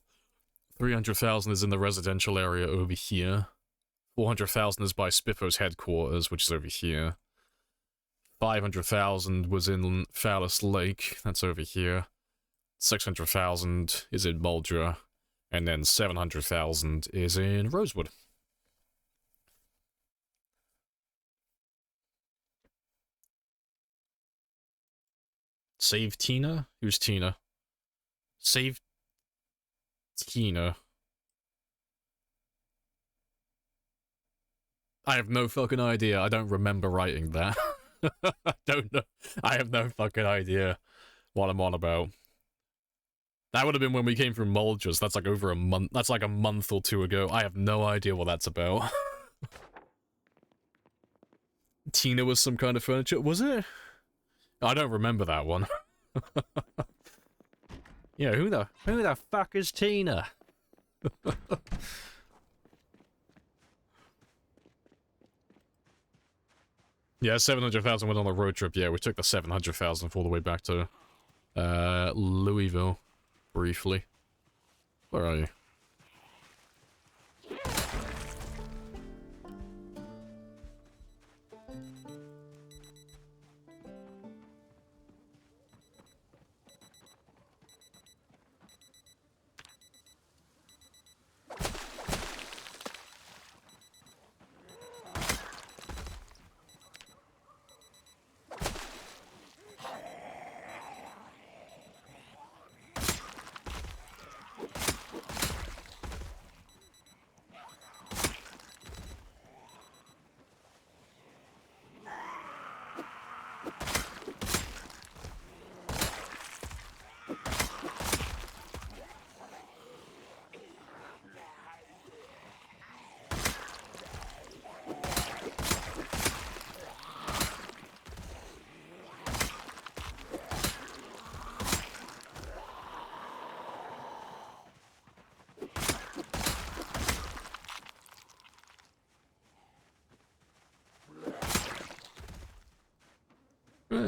300,000 is in the residential area over here. 400,000 is by Spiffo's headquarters, which is over here. 500,000 was in Phallus Lake, that's over here. 600,000 is in Muldra. And then 700,000 is in Rosewood. Save Tina? Who's Tina? Save Tina. I have no fucking idea. I don't remember writing that. I don't know. I have no fucking idea what I'm on about. That would have been when we came from Muldras. That's like over a month. That's like a month or two ago. I have no idea what that's about. Tina was some kind of furniture. Was it? I don't remember that one. Yeah, who the fuck is Tina? Yeah, 700,000 went on a road trip. Yeah, we took the 700,000 all the way back to Louisville briefly. Where are you?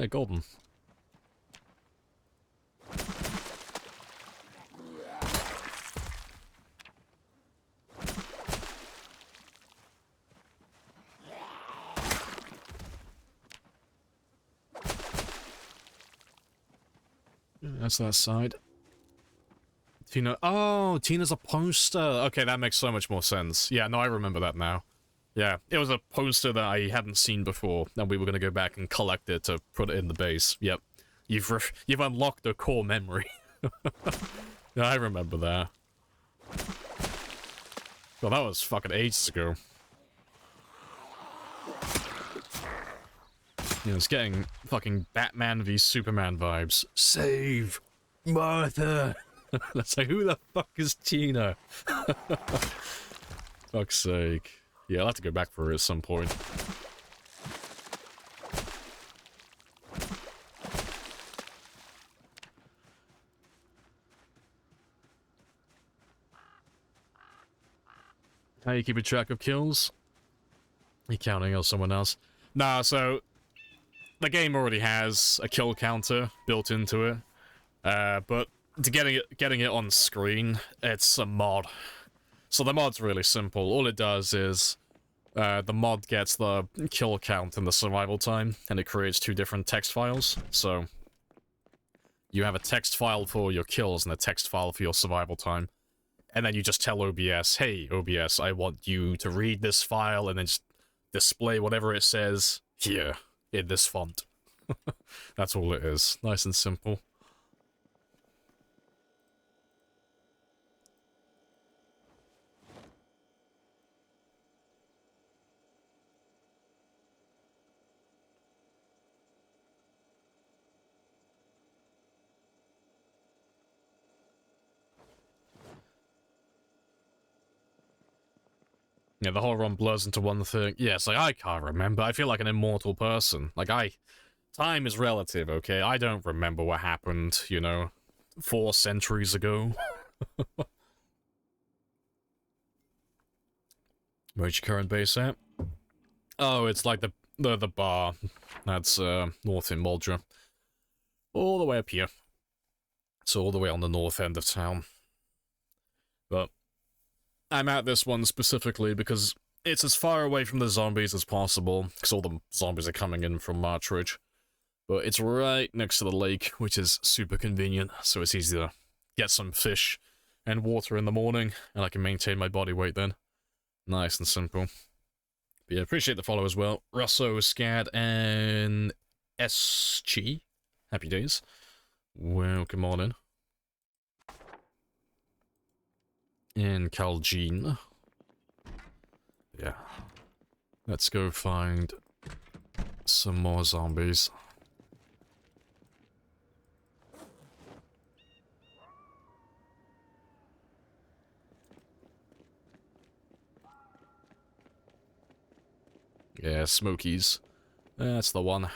Golden. That's that side. Tina. Oh, Tina's a poster. Okay, that makes so much more sense. Yeah, no, I remember that now. Yeah, it was a poster that I hadn't seen before, and we were gonna go back and collect it to put it in the base. Yep, you've unlocked a core memory. Yeah, I remember that. Well, that was fucking ages ago. You know, it's getting fucking Batman v Superman vibes. Save Martha! That's like, who the fuck is Tina? Fuck's sake. Yeah, I'll have to go back for her at some point. How you keeping track of kills? You counting or someone else? Nah, so the game already has a kill counter built into it, but to getting it on screen, it's a mod. So the mod's really simple. All it does is the mod gets the kill count and the survival time, and it creates two different text files. So you have a text file for your kills and a text file for your survival time. And then you just tell OBS, hey, OBS, I want you to read this file and then just display whatever it says here in this font. That's all it is. Nice and simple. Yeah, the whole run blurs into one thing. Yeah, it's like, I can't remember. I feel like an immortal person. Like, time is relative, okay? I don't remember what happened, you know, 4 centuries ago. Where's your current base at? Oh, it's like the bar. That's, north in Moldra. All the way up here. So all the way on the north end of town. But I'm at this one specifically because it's as far away from the zombies as possible, because all the zombies are coming in from Marchridge. But it's right next to the lake, which is super convenient, so it's easy to get some fish and water in the morning, and I can maintain my body weight then. Nice and simple. But yeah, appreciate the follow as well. Russo, Scad, and SG. Happy days. Welcome on in. And Calgene. Yeah. Let's go find some more zombies. Yeah, Smokies. That's the one.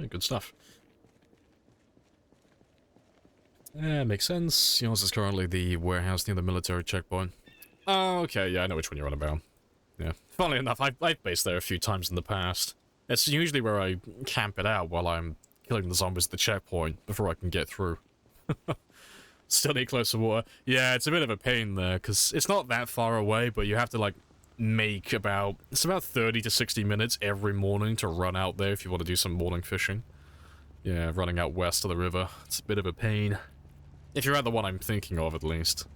Yeah, good stuff. Yeah, makes sense. Yours is currently the warehouse near the military checkpoint. Oh, okay, yeah, I know which one you're on about. Yeah. Funnily enough, I've based there a few times in the past. It's usually where I camp it out while I'm killing the zombies at the checkpoint before I can get through. Still need closer water. Yeah, it's a bit of a pain there, because it's not that far away, but you have to, like, make about... It's about 30 to 60 minutes every morning to run out there if you want to do some morning fishing. Yeah, running out west of the river. It's a bit of a pain. If you're at the one I'm thinking of, at least.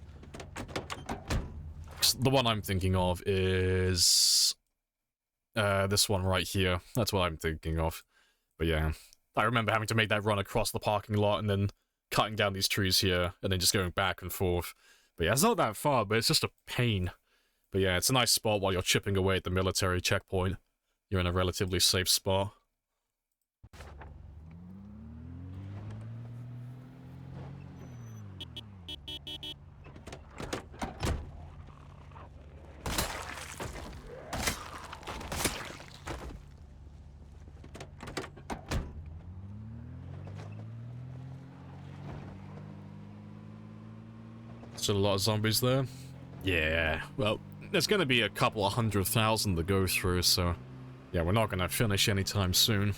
The one I'm thinking of is... this one right here. That's what I'm thinking of. But yeah, I remember having to make that run across the parking lot and then cutting down these trees here and then just going back and forth. But yeah, it's not that far, but it's just a pain. But yeah, it's a nice spot while you're chipping away at the military checkpoint. You're in a relatively safe spot. Still a lot of zombies there. Yeah, well, there's gonna be a couple of 100,000 to go through, so... Yeah, we're not gonna finish anytime soon.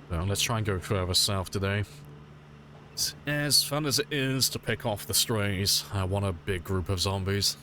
Well, let's try and go further south today. As fun as it is to pick off the strays, I want a big group of zombies.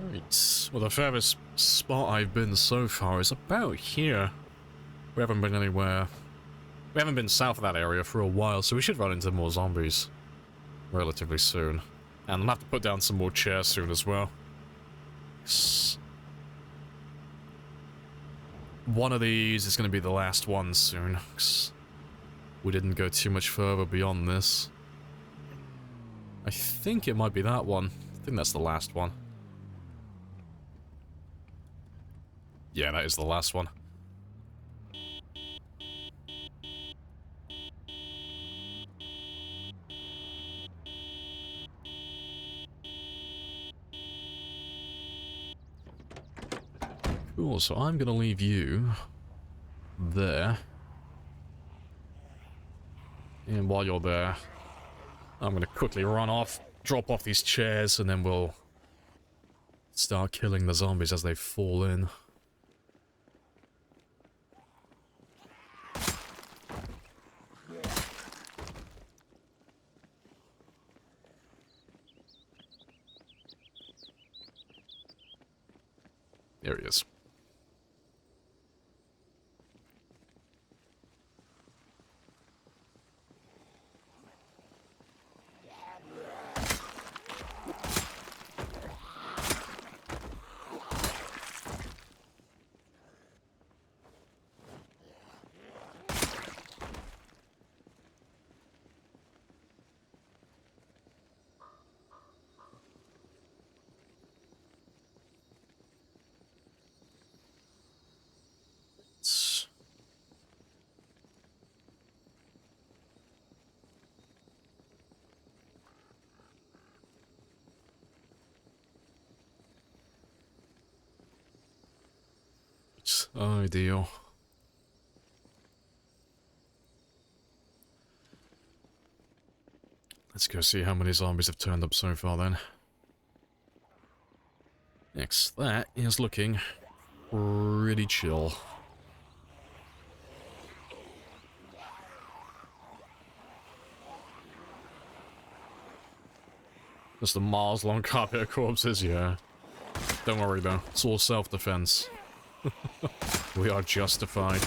Right. Well, the furthest spot I've been so far is about here. We haven't been anywhere. We haven't been south of that area for a while, so we should run into more zombies relatively soon. And I'll have to put down some more chairs soon as well. One of these is going to be the last one soon. We didn't go too much further beyond this. I think it might be that one. I think that's the last one. Yeah, that is the last one. Cool, so I'm gonna leave you there. And while you're there, I'm gonna quickly run off, drop off these chairs, and then we'll start killing the zombies as they fall in. There he is. It's ideal. Let's go see how many zombies have turned up so far then. Next, that is looking pretty chill. Just a miles-long carpet of corpses, yeah. Don't worry though, it's all self-defense. We are justified.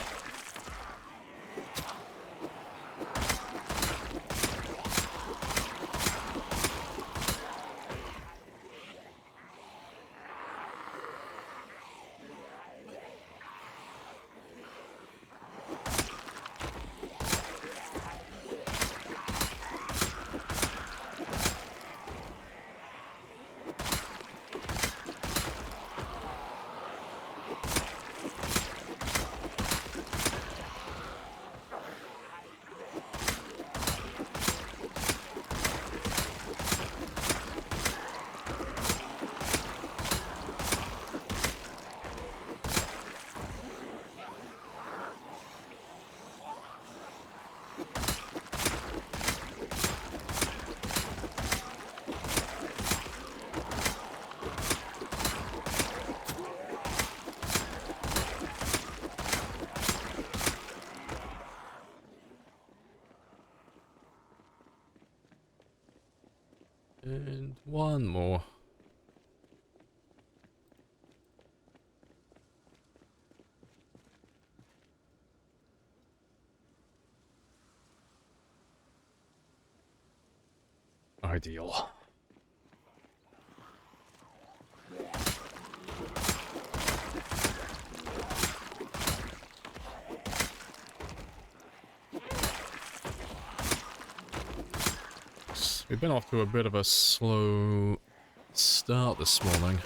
And one more. Ideal. We've been off to a bit of a slow start this morning.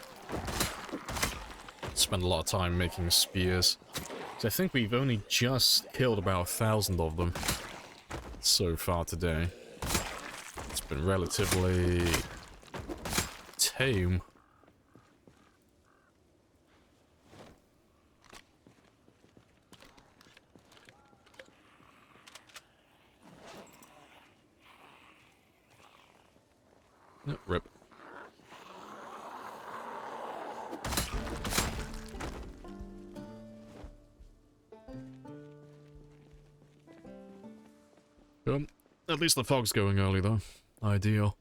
Spent a lot of time making spears. So I think we've only just killed about 1,000 of them so far today. It's been relatively tame. Rip. At least the fog's going early, though. Ideal.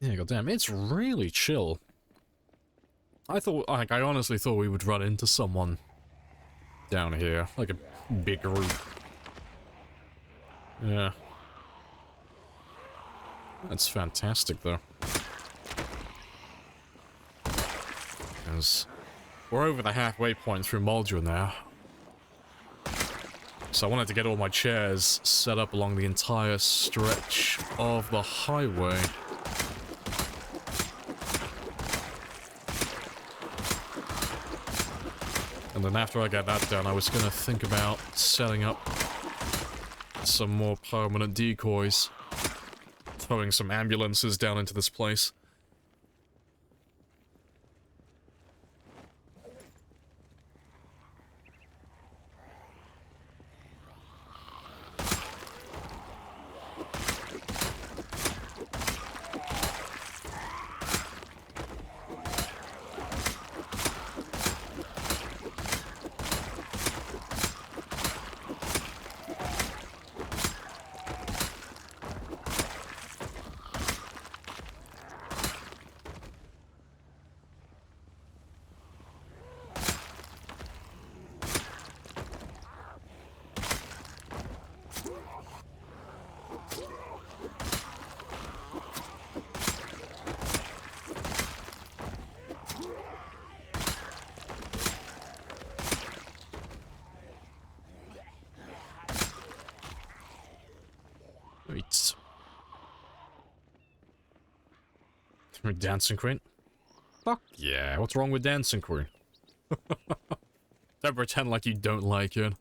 Yeah, goddamn, it's really chill. I honestly thought we would run into someone down here, like a big group. Yeah. That's fantastic, though. Because we're over the halfway point through Moldra now. So I wanted to get all my chairs set up along the entire stretch of the highway. And then after I get that done, I was going to think about setting up some more permanent decoys. Throwing some ambulances down into this place. Wait. Dancing Queen? Fuck yeah, what's wrong with Dancing Queen? Don't pretend like you don't like it.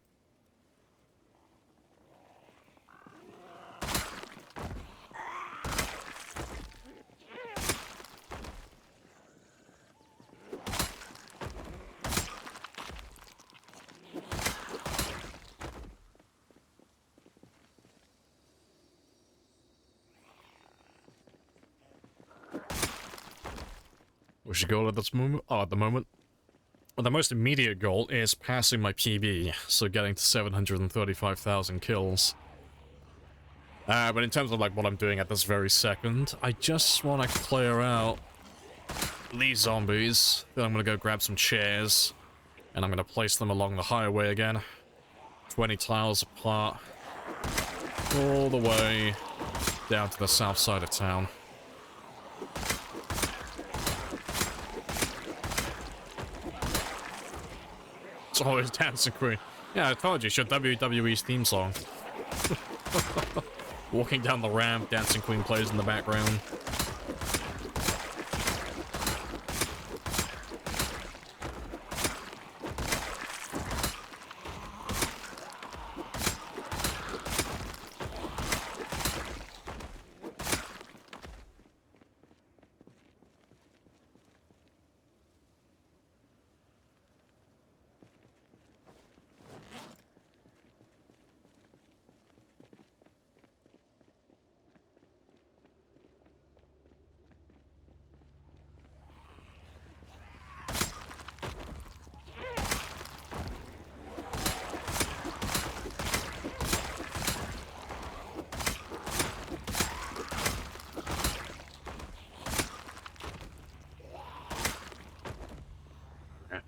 What's your goal at this moment? Oh, at the moment? Well, the most immediate goal is passing my PB, so getting to 735,000 kills. But in terms of like what I'm doing at this very second, I just want to clear out these zombies. Then I'm going to go grab some chairs, and I'm going to place them along the highway again. 20 tiles apart, all the way down to the south side of town. It's always Dancing Queen. Yeah, I told you, it's your WWE's theme song. Walking down the ramp, Dancing Queen plays in the background.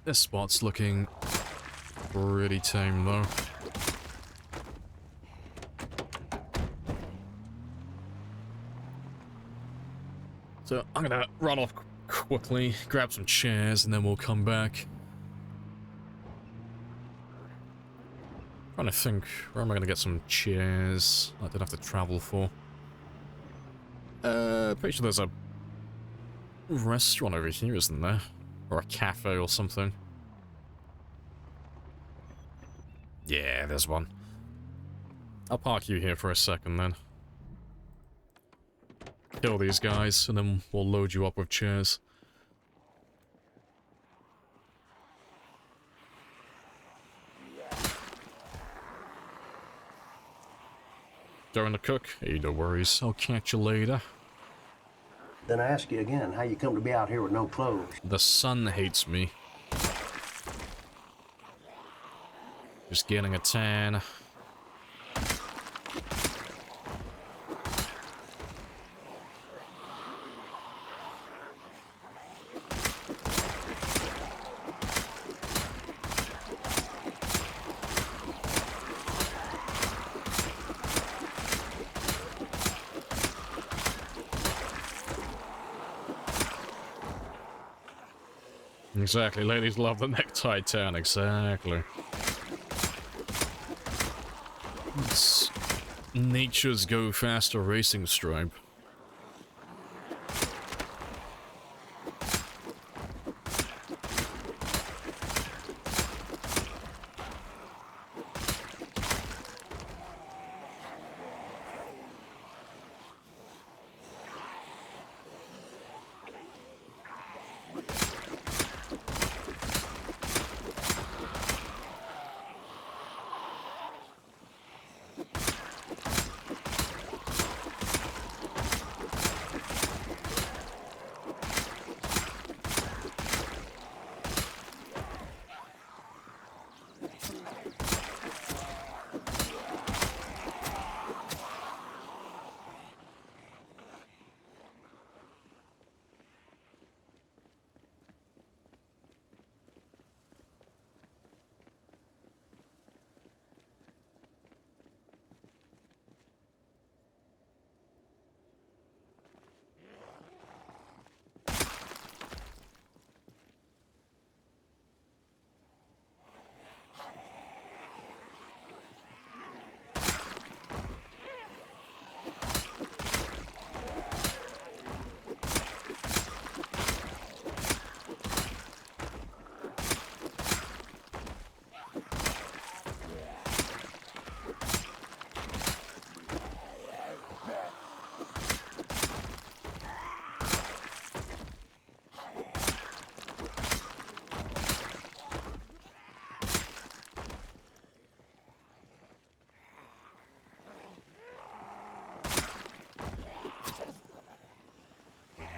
This spot's looking pretty tame, though. So I'm gonna run off quickly, grab some chairs, and then we'll come back. Trying to think, where am I gonna get some chairs I don't have to travel for? Pretty sure there's a restaurant over here, isn't there? Or a cafe or something. Yeah, there's one. I'll park you here for a second then. Kill these guys, and then we'll load you up with chairs. Going to cook? Hey, no worries. I'll catch you later. Then I ask you again, how you come to be out here with no clothes? The sun hates me. Just getting a tan. Exactly, ladies love the necktie tan, exactly. It's nature's go faster racing stripe.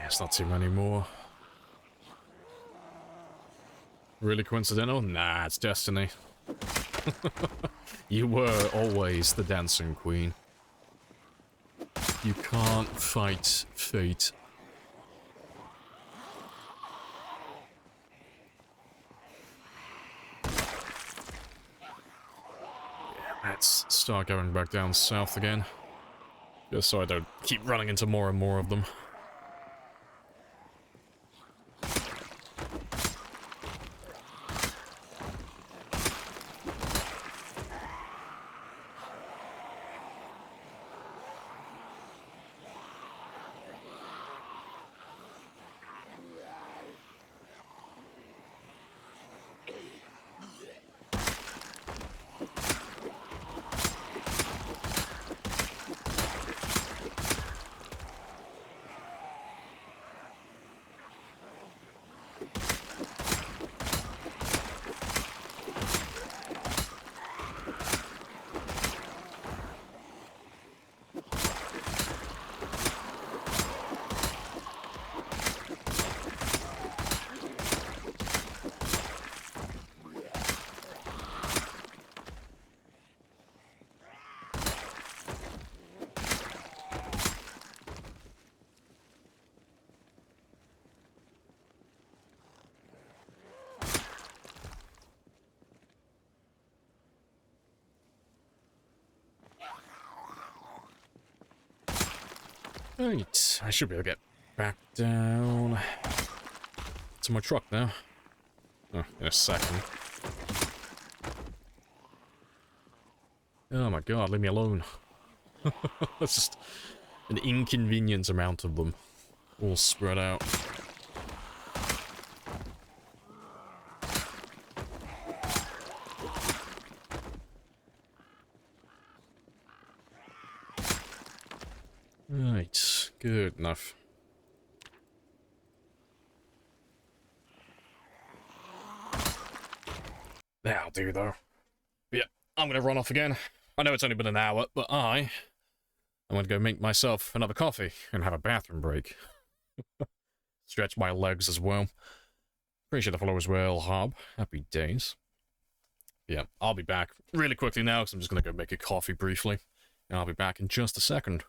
It's not too many more. Really coincidental? Nah, it's destiny. You were always the dancing queen. You can't fight fate. Let's start going back down south again. Just so I don't keep running into more and more of them. Right, I should be able to get back down to my truck now. Oh, in a second. Oh my god, leave me alone. That's just an inconvenient amount of them. All spread out. Right, good enough. That'll do, though. But yeah, I'm gonna run off again. I know it's only been an hour, but I'm gonna go make myself another coffee and have a bathroom break. Stretch my legs as well. Appreciate the follow as well, Hob. Happy days. Yeah, I'll be back really quickly now, because I'm just gonna go make a coffee briefly. And I'll be back in just a second.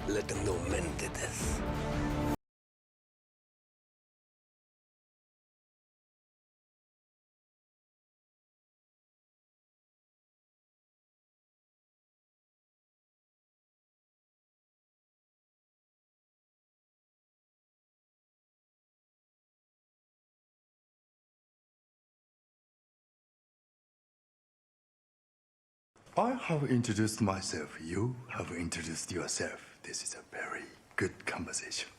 Let them know men did this. I have introduced myself. You have introduced yourself. This is a very good conversation.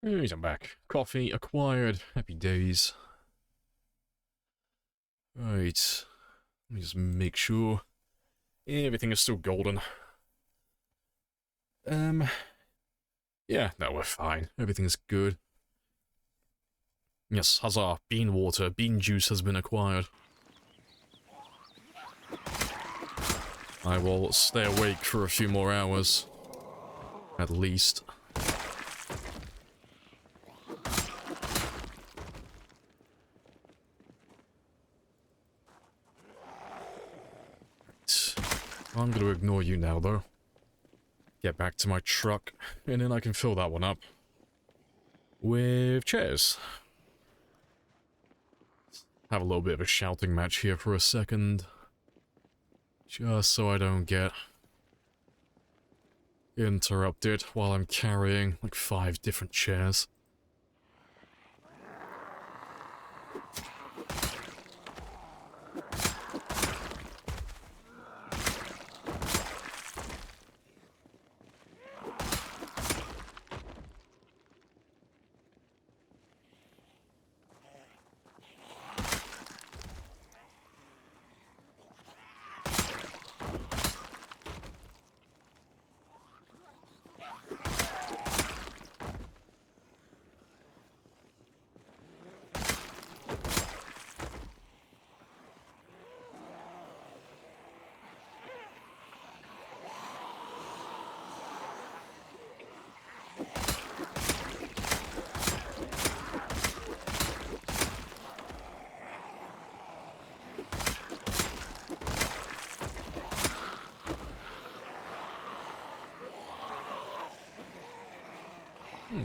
Alright, I'm back. Coffee acquired. Happy days. Right. Let me just make sure everything is still golden. Yeah, no, we're fine. Everything's good. Yes, huzzah. Bean water. Bean juice has been acquired. I will stay awake for a few more hours. At least. I'm going to ignore you now, though. Get back to my truck, and then I can fill that one up with chairs. Have a little bit of a shouting match here for a second. Just so I don't get interrupted while I'm carrying like 5 different chairs.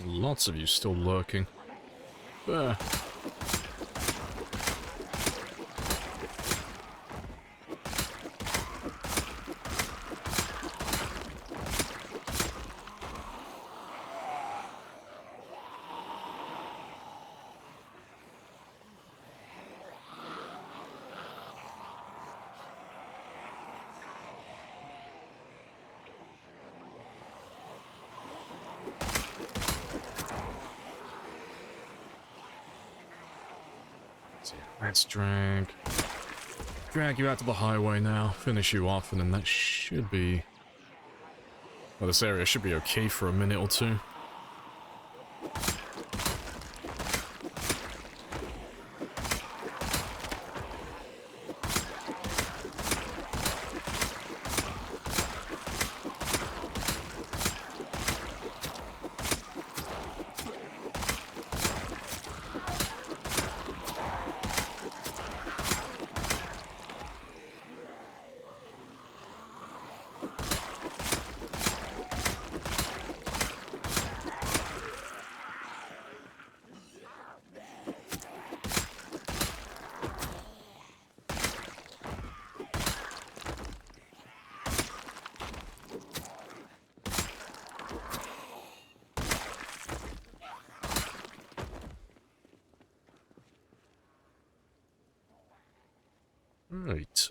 Lots of you still lurking. There. Let's drag you out to the highway now, finish you off, and then that should be... Well, this area should be okay for a minute or two. Right.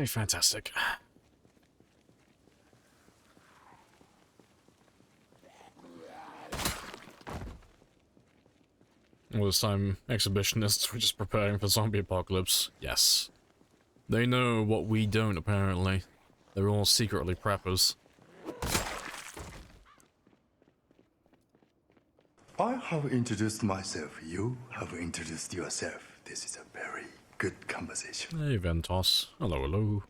Fantastic. All this time, exhibitionists were just preparing for zombie apocalypse. Yes. They know what we don't, apparently. They're all secretly preppers. I have introduced myself. You have introduced yourself. This is a very good conversation. Hey, Ventos. Hello, hello.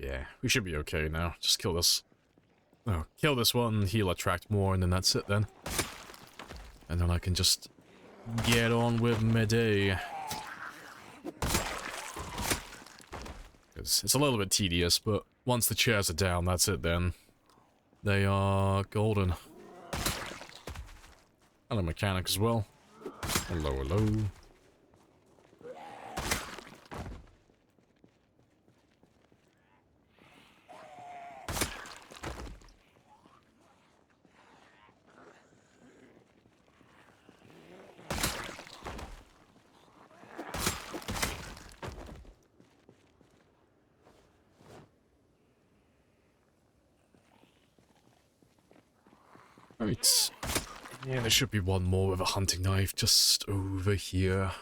Yeah, we should be okay now. Just kill this. Oh, kill this one, he'll attract more, and then that's it then. And then I can just get on with my day. It's a little bit tedious, but once the chairs are down, that's it then. They are golden. Hello, mechanic as well. Hello, hello. Right. Yeah, there should be one more with a hunting knife just over here.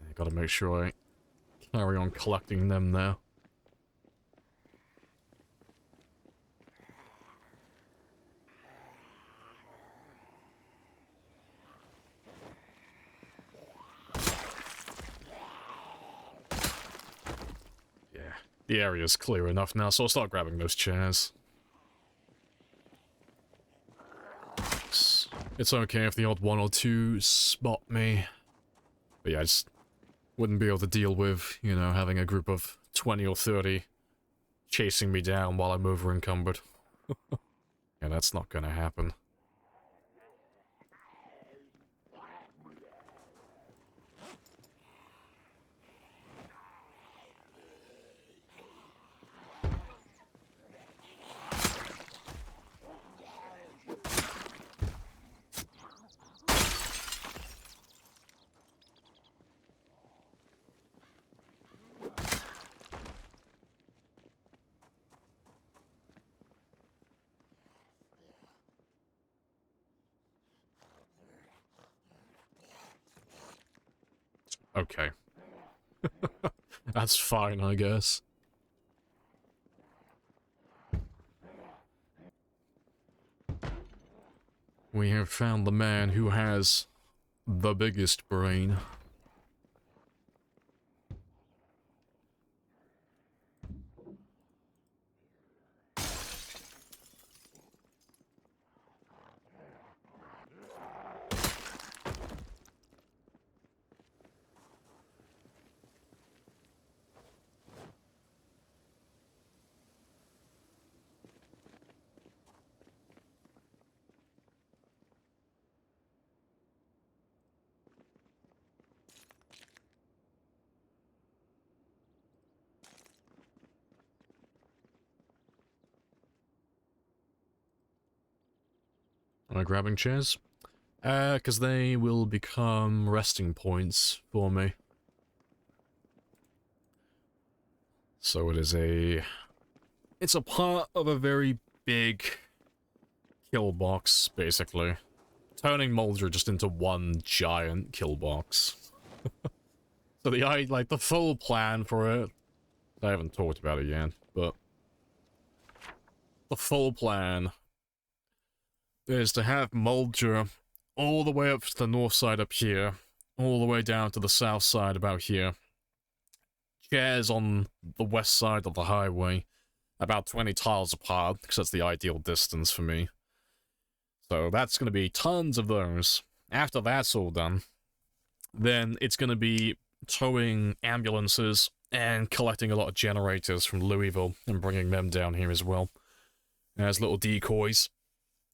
I gotta make sure I carry on collecting them now. Yeah, the area's clear enough now, so I'll start grabbing those chairs. It's okay if the odd one or two spot me. But yeah, I just wouldn't be able to deal with, you know, having a group of 20 or 30 chasing me down while I'm over encumbered. Yeah, that's not gonna happen. Okay. That's fine, I guess. We have found the man who has the biggest brain. Am I grabbing chairs? Because they will become resting points for me. So it is a... It's a part of a very big kill box, basically. Turning Mulder just into one giant kill box. So the full plan for it... I haven't talked about it yet, but... The full plan is to have Mulder all the way up to the north side up here, all the way down to the south side about here. Chairs on the west side of the highway, about 20 tiles apart, because that's the ideal distance for me. So that's going to be tons of those. After that's all done, then it's going to be towing ambulances and collecting a lot of generators from Louisville and bringing them down here as well as little decoys.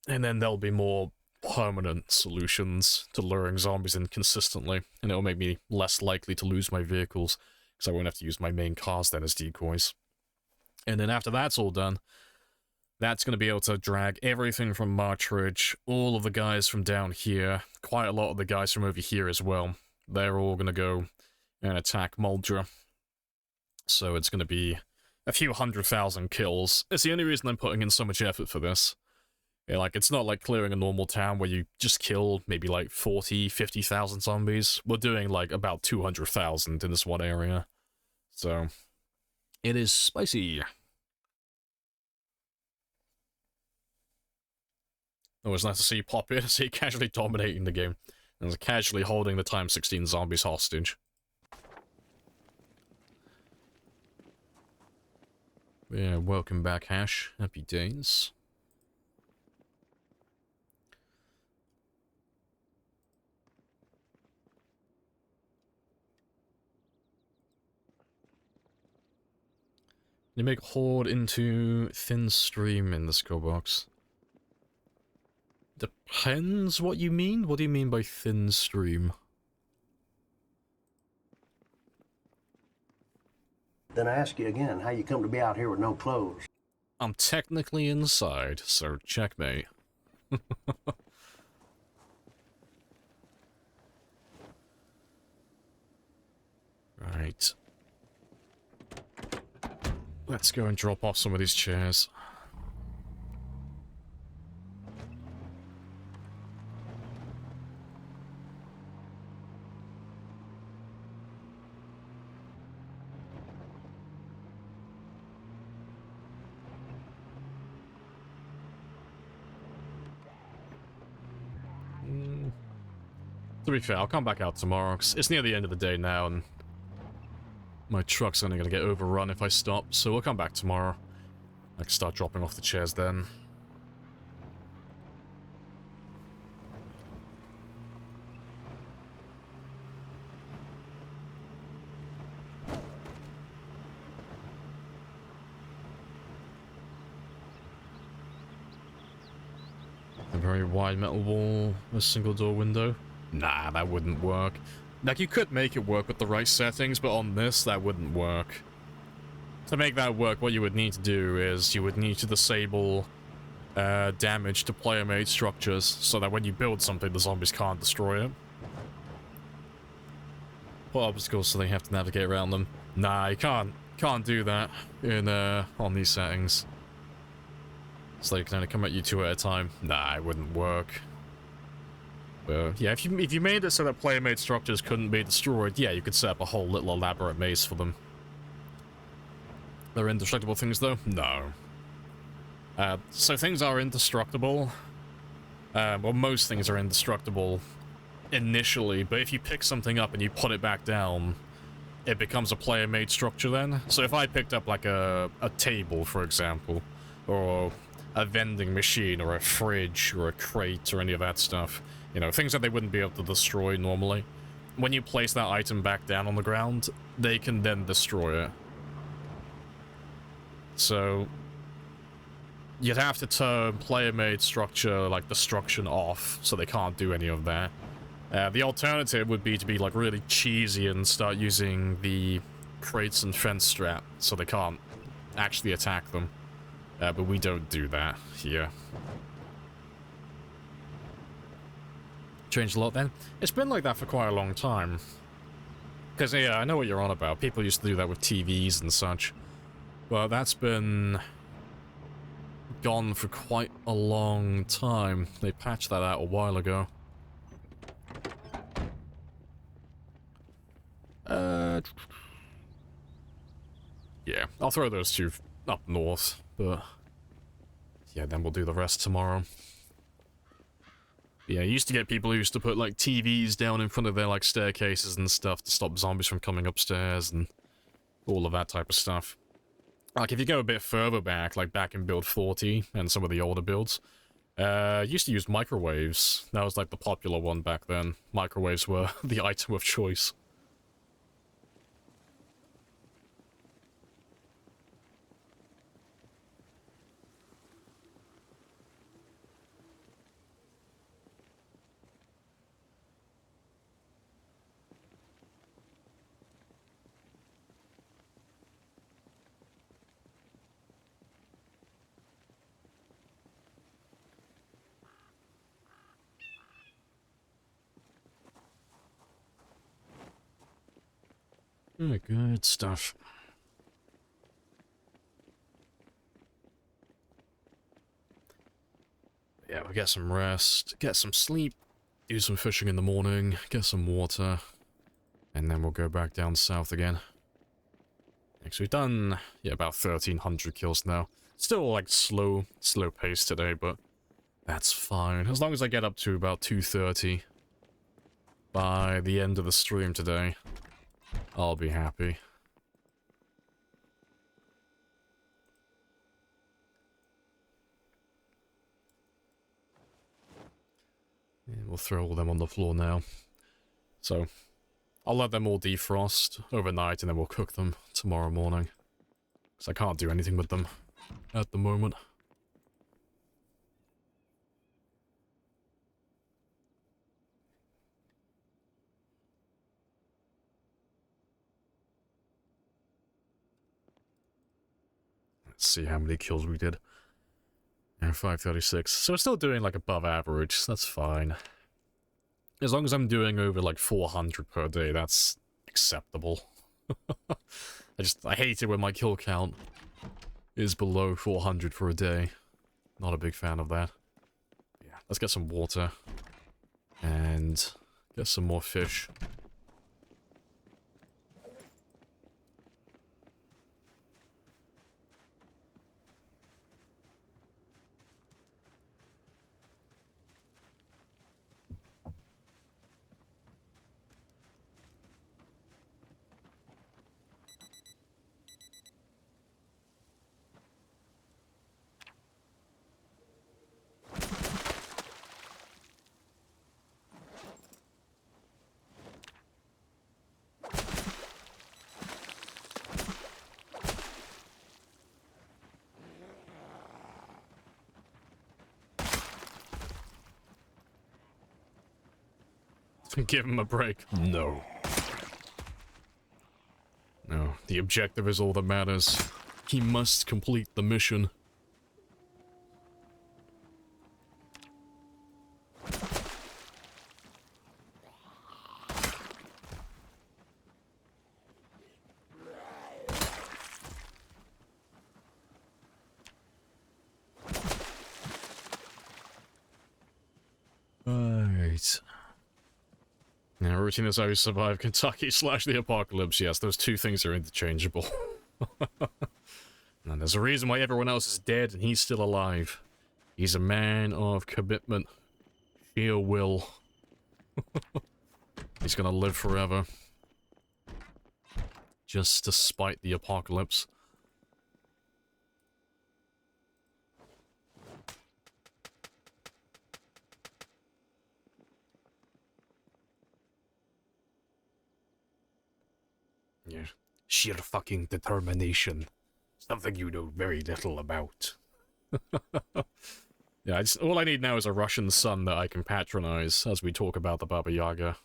And then there'll be more permanent solutions to luring zombies in consistently, and it'll make me less likely to lose my vehicles, because I won't have to use my main cars then as decoys. And then after that's all done, that's going to be able to drag everything from Marchridge, all of the guys from down here, quite a lot of the guys from over here as well. They're all going to go and attack Mulder. So it's going to be a few 100,000 kills. It's the only reason I'm putting in so much effort for this. Yeah, like, it's not like clearing a normal town where you just kill maybe like 40, 50,000 zombies. We're doing like about 200,000 in this one area. So, it is spicy. Always nice to see you pop in, see you casually dominating the game, and casually holding the x16 zombies hostage. Yeah, welcome back, Hash. Happy days. You make horde into thin stream in the skill box. Depends what you mean. What do you mean by thin stream? Then I ask you again, how you come to be out here with no clothes? I'm technically inside, so checkmate. Right. Let's go and drop off some of these chairs. To be fair, I'll come back out tomorrow, 'cause it's near the end of the day now, and my truck's only gonna get overrun if I stop, so we'll come back tomorrow. I can start dropping off the chairs then. A very wide metal wall, a single door window. Nah, that wouldn't work. Like, you could make it work with the right settings, but on this, that wouldn't work. To make that work, what you would need to do is you would need to disable damage to player-made structures, so that when you build something, the zombies can't destroy it. Put obstacles so they have to navigate around them. Nah, you can't do that in on these settings. So they can only come at you two at a time. Nah, it wouldn't work. Yeah, if you made it so that player-made structures couldn't be destroyed, yeah, you could set up a whole little elaborate maze for them. They're indestructible things, though? No. So things are indestructible. Well, most things are indestructible initially, but if you pick something up and you put it back down, it becomes a player-made structure then. So if I picked up, like, a table, for example, or a vending machine, or a fridge, or a crate, or any of that stuff, you know, things that they wouldn't be able to destroy normally. When you place that item back down on the ground, they can then destroy it. So you'd have to turn player-made structure, like, destruction off, so they can't do any of that. The alternative would be to be, like, really cheesy and start using the crates and fence strap, so they can't actually attack them. But we don't do that here. Changed a lot then? It's been like that for quite a long time. Because, yeah, I know what you're on about. People used to do that with TVs and such. But that's been gone for quite a long time. They patched that out a while ago. Yeah, I'll throw those two up north, but yeah, then we'll do the rest tomorrow. Yeah, you used to get people who used to put, like, TVs down in front of their, like, staircases and stuff to stop zombies from coming upstairs and all of that type of stuff. Like, if you go a bit further back, like back in build 40 and some of the older builds, used to use microwaves. That was, like, the popular one back then. Microwaves were the item of choice. Good stuff. Yeah, we'll get some rest, get some sleep, do some fishing in the morning, get some water, and then we'll go back down south again. So we've done, yeah, about 1,300 kills now. Still, like, slow pace today, but that's fine. As long as I get up to about 230 by the end of the stream today, I'll be happy. And we'll throw all them on the floor now. So, I'll let them all defrost overnight and then we'll cook them tomorrow morning. Because I can't do anything with them at the moment. Let's see how many kills we did. And 536. So we're still doing like above average. That's fine. As long as I'm doing over like 400 per day, that's acceptable. I hate it when my kill count is below 400 for a day. Not a big fan of that. Yeah, let's get some water. And get some more fish. Give him a break. No. No, the objective is all that matters. He must complete the mission. Right. Now, routine is how you survive Kentucky / the apocalypse. Yes, those two things are interchangeable. And there's a reason why everyone else is dead and he's still alive. He's a man of commitment. Sheer will. He's gonna live forever. Just despite the apocalypse. Yeah. Sheer fucking determination. Something you know very little about. Yeah, all I need now is a Russian son that I can patronize as we talk about the Baba Yaga.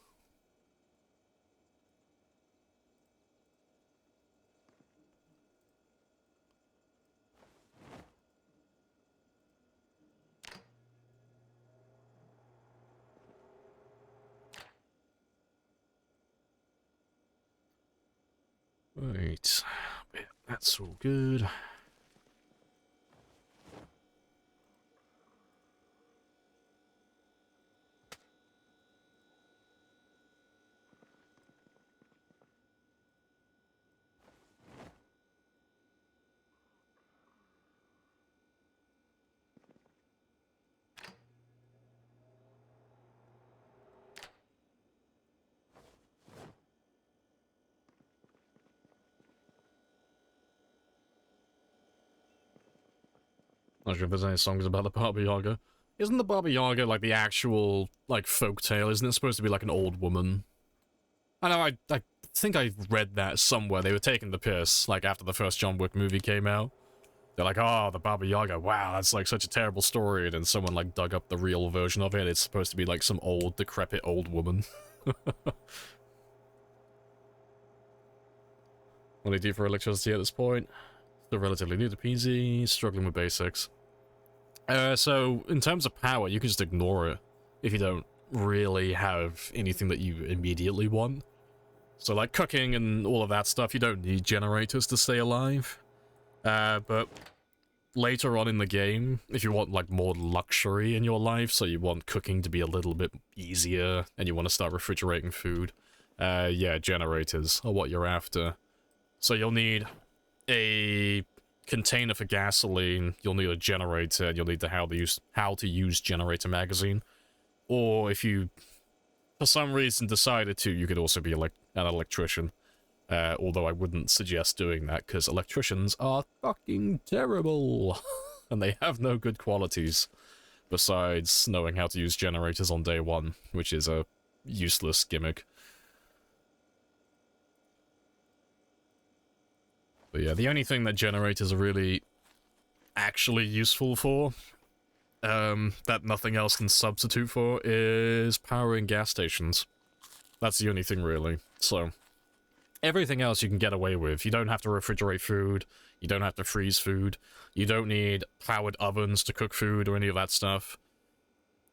Right. Yeah, that's all good. Not sure if there's any songs about the Baba Yaga. Isn't the Baba Yaga like the actual, like, folk tale? Isn't it supposed to be like an old woman? I know, I think I read that somewhere. They were taking the piss, like, after the first John Wick movie came out. They're like, oh, the Baba Yaga, wow, that's like such a terrible story. And then someone, like, dug up the real version of it. It's supposed to be like some old, decrepit old woman. What do you do for electricity at this point? Still relatively new to PZ, struggling with basics. So, in terms of power, you can just ignore it if you don't really have anything that you immediately want. So, like cooking and all of that stuff, you don't need generators to stay alive. But later on in the game, if you want, like, more luxury in your life, so you want cooking to be a little bit easier, and you want to start refrigerating food, yeah, generators are what you're after. So you'll need a container for gasoline, you'll need a generator, and you'll need the how to use generator magazine. Or if you, for some reason, decided to, you could also be an electrician. Although I wouldn't suggest doing that, because electricians are fucking terrible. And they have no good qualities, besides knowing how to use generators on day one, which is a useless gimmick. But yeah, the only thing that generators are really actually useful for, that nothing else can substitute for, is powering gas stations. That's the only thing, really. So, everything else you can get away with. You don't have to refrigerate food, you don't have to freeze food, you don't need powered ovens to cook food or any of that stuff.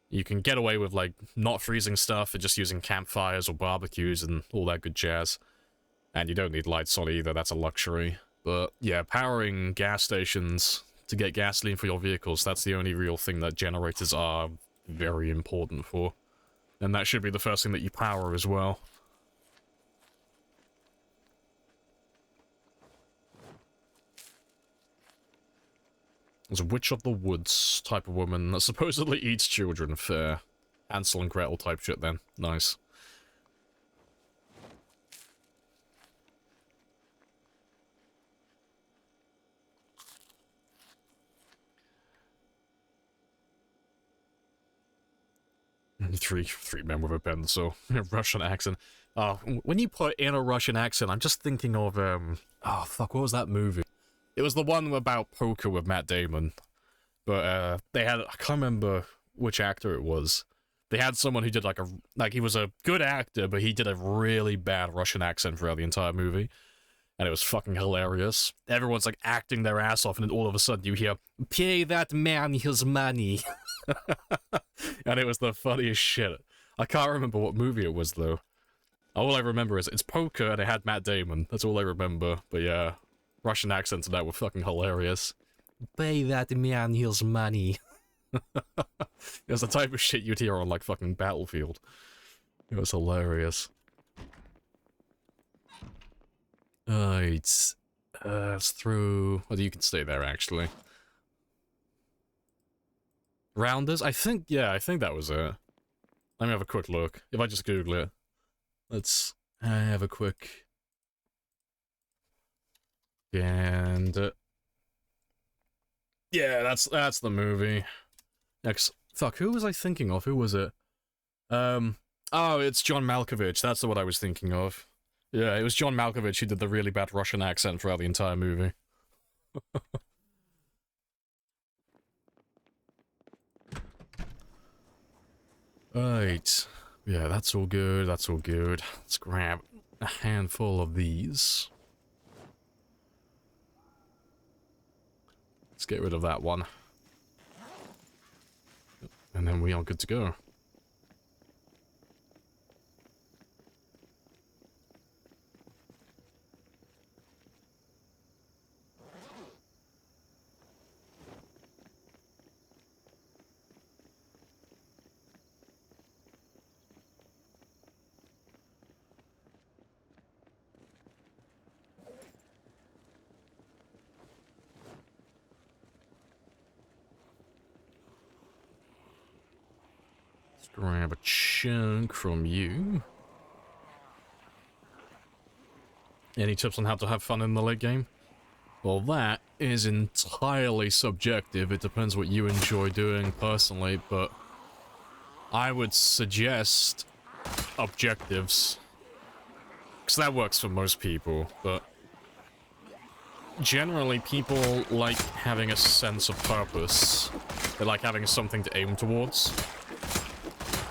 You can get away with, like, not freezing stuff and just using campfires or barbecues and all that good jazz. And you don't need lights on either, that's a luxury. But, yeah, powering gas stations to get gasoline for your vehicles, that's the only real thing that generators are very important for. And that should be the first thing that you power as well. There's a witch of the woods type of woman that supposedly eats children. Fair. Hansel and Gretel type shit then. Nice. Three men with a pencil. Russian accent. When you put in a Russian accent, I'm just thinking of, oh, fuck, what was that movie? It was the one about poker with Matt Damon. But, they had, I can't remember which actor it was. They had someone who did, like, he was a good actor, but he did a really bad Russian accent throughout the entire movie. And it was fucking hilarious. Everyone's, like, acting their ass off, and then all of a sudden you hear, "Pay that man his money." And it was the funniest shit. I can't remember what movie it was, though. All I remember is it's poker, and it had Matt Damon. That's all I remember. But yeah, Russian accents and that were fucking hilarious. Pay that man his money. It was the type of shit you'd hear on, like, fucking Battlefield. It was hilarious. It's through... Well, you can stay there, actually. Rounders? I think that was it. Let me have a quick look. If I just Google it. Let's have a quick... And... yeah, that's the movie. Next... Fuck, who was I thinking of? Who was it? Oh, it's John Malkovich. That's what I was thinking of. Yeah, it was John Malkovich who did the really bad Russian accent throughout the entire movie. Right. Yeah, that's all good, that's all good. Let's grab a handful of these. Let's get rid of that one. And then we are good to go. Grab a chunk from you. Any tips on how to have fun in the late game? Well, that is entirely subjective. It depends what you enjoy doing personally, but I would suggest objectives. Because that works for most people, but generally people like having a sense of purpose. They like having something to aim towards.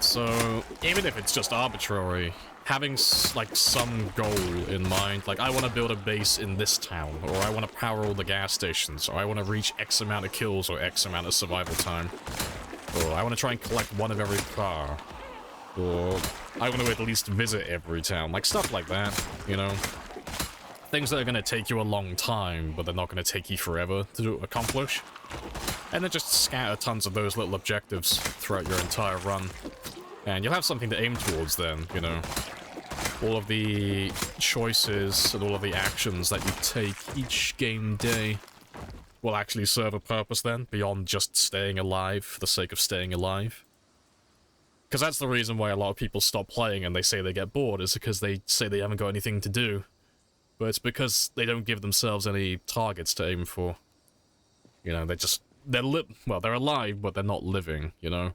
So, even if it's just arbitrary, having, like, some goal in mind, like, I want to build a base in this town, or I want to power all the gas stations, or I want to reach X amount of kills, or X amount of survival time, or I want to try and collect one of every car, or I want to at least visit every town, like, stuff like that, you know? Things that are going to take you a long time, but they're not going to take you forever to accomplish. And then just scatter tons of those little objectives throughout your entire run. And you'll have something to aim towards then, you know. All of the choices and all of the actions that you take each game day will actually serve a purpose then, beyond just staying alive for the sake of staying alive. Because that's the reason why a lot of people stop playing and they say they get bored, is because they say they haven't got anything to do. But it's because they don't give themselves any targets to aim for. You know, they're alive, but they're not living, you know?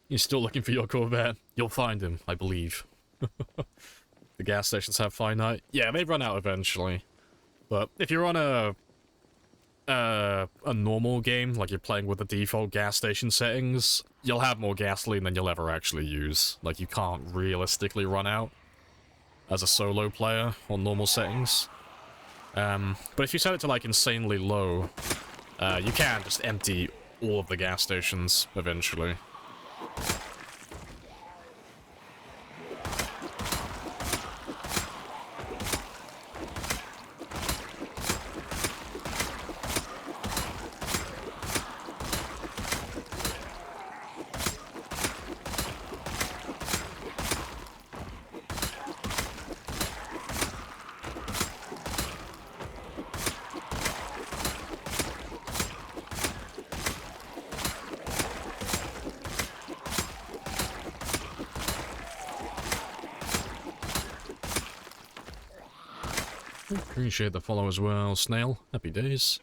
You're still looking for your Corvette? You'll find him, I believe. The gas stations have finite. Yeah, they run out eventually. But if you're on a normal game, like you're playing with the default gas station settings, you'll have more gasoline than you'll ever actually use. Like, you can't realistically run out as a solo player on normal settings. But if you set it to, like, insanely low, you can just empty all of the gas stations eventually. Appreciate the follow as well, Snail. Happy days.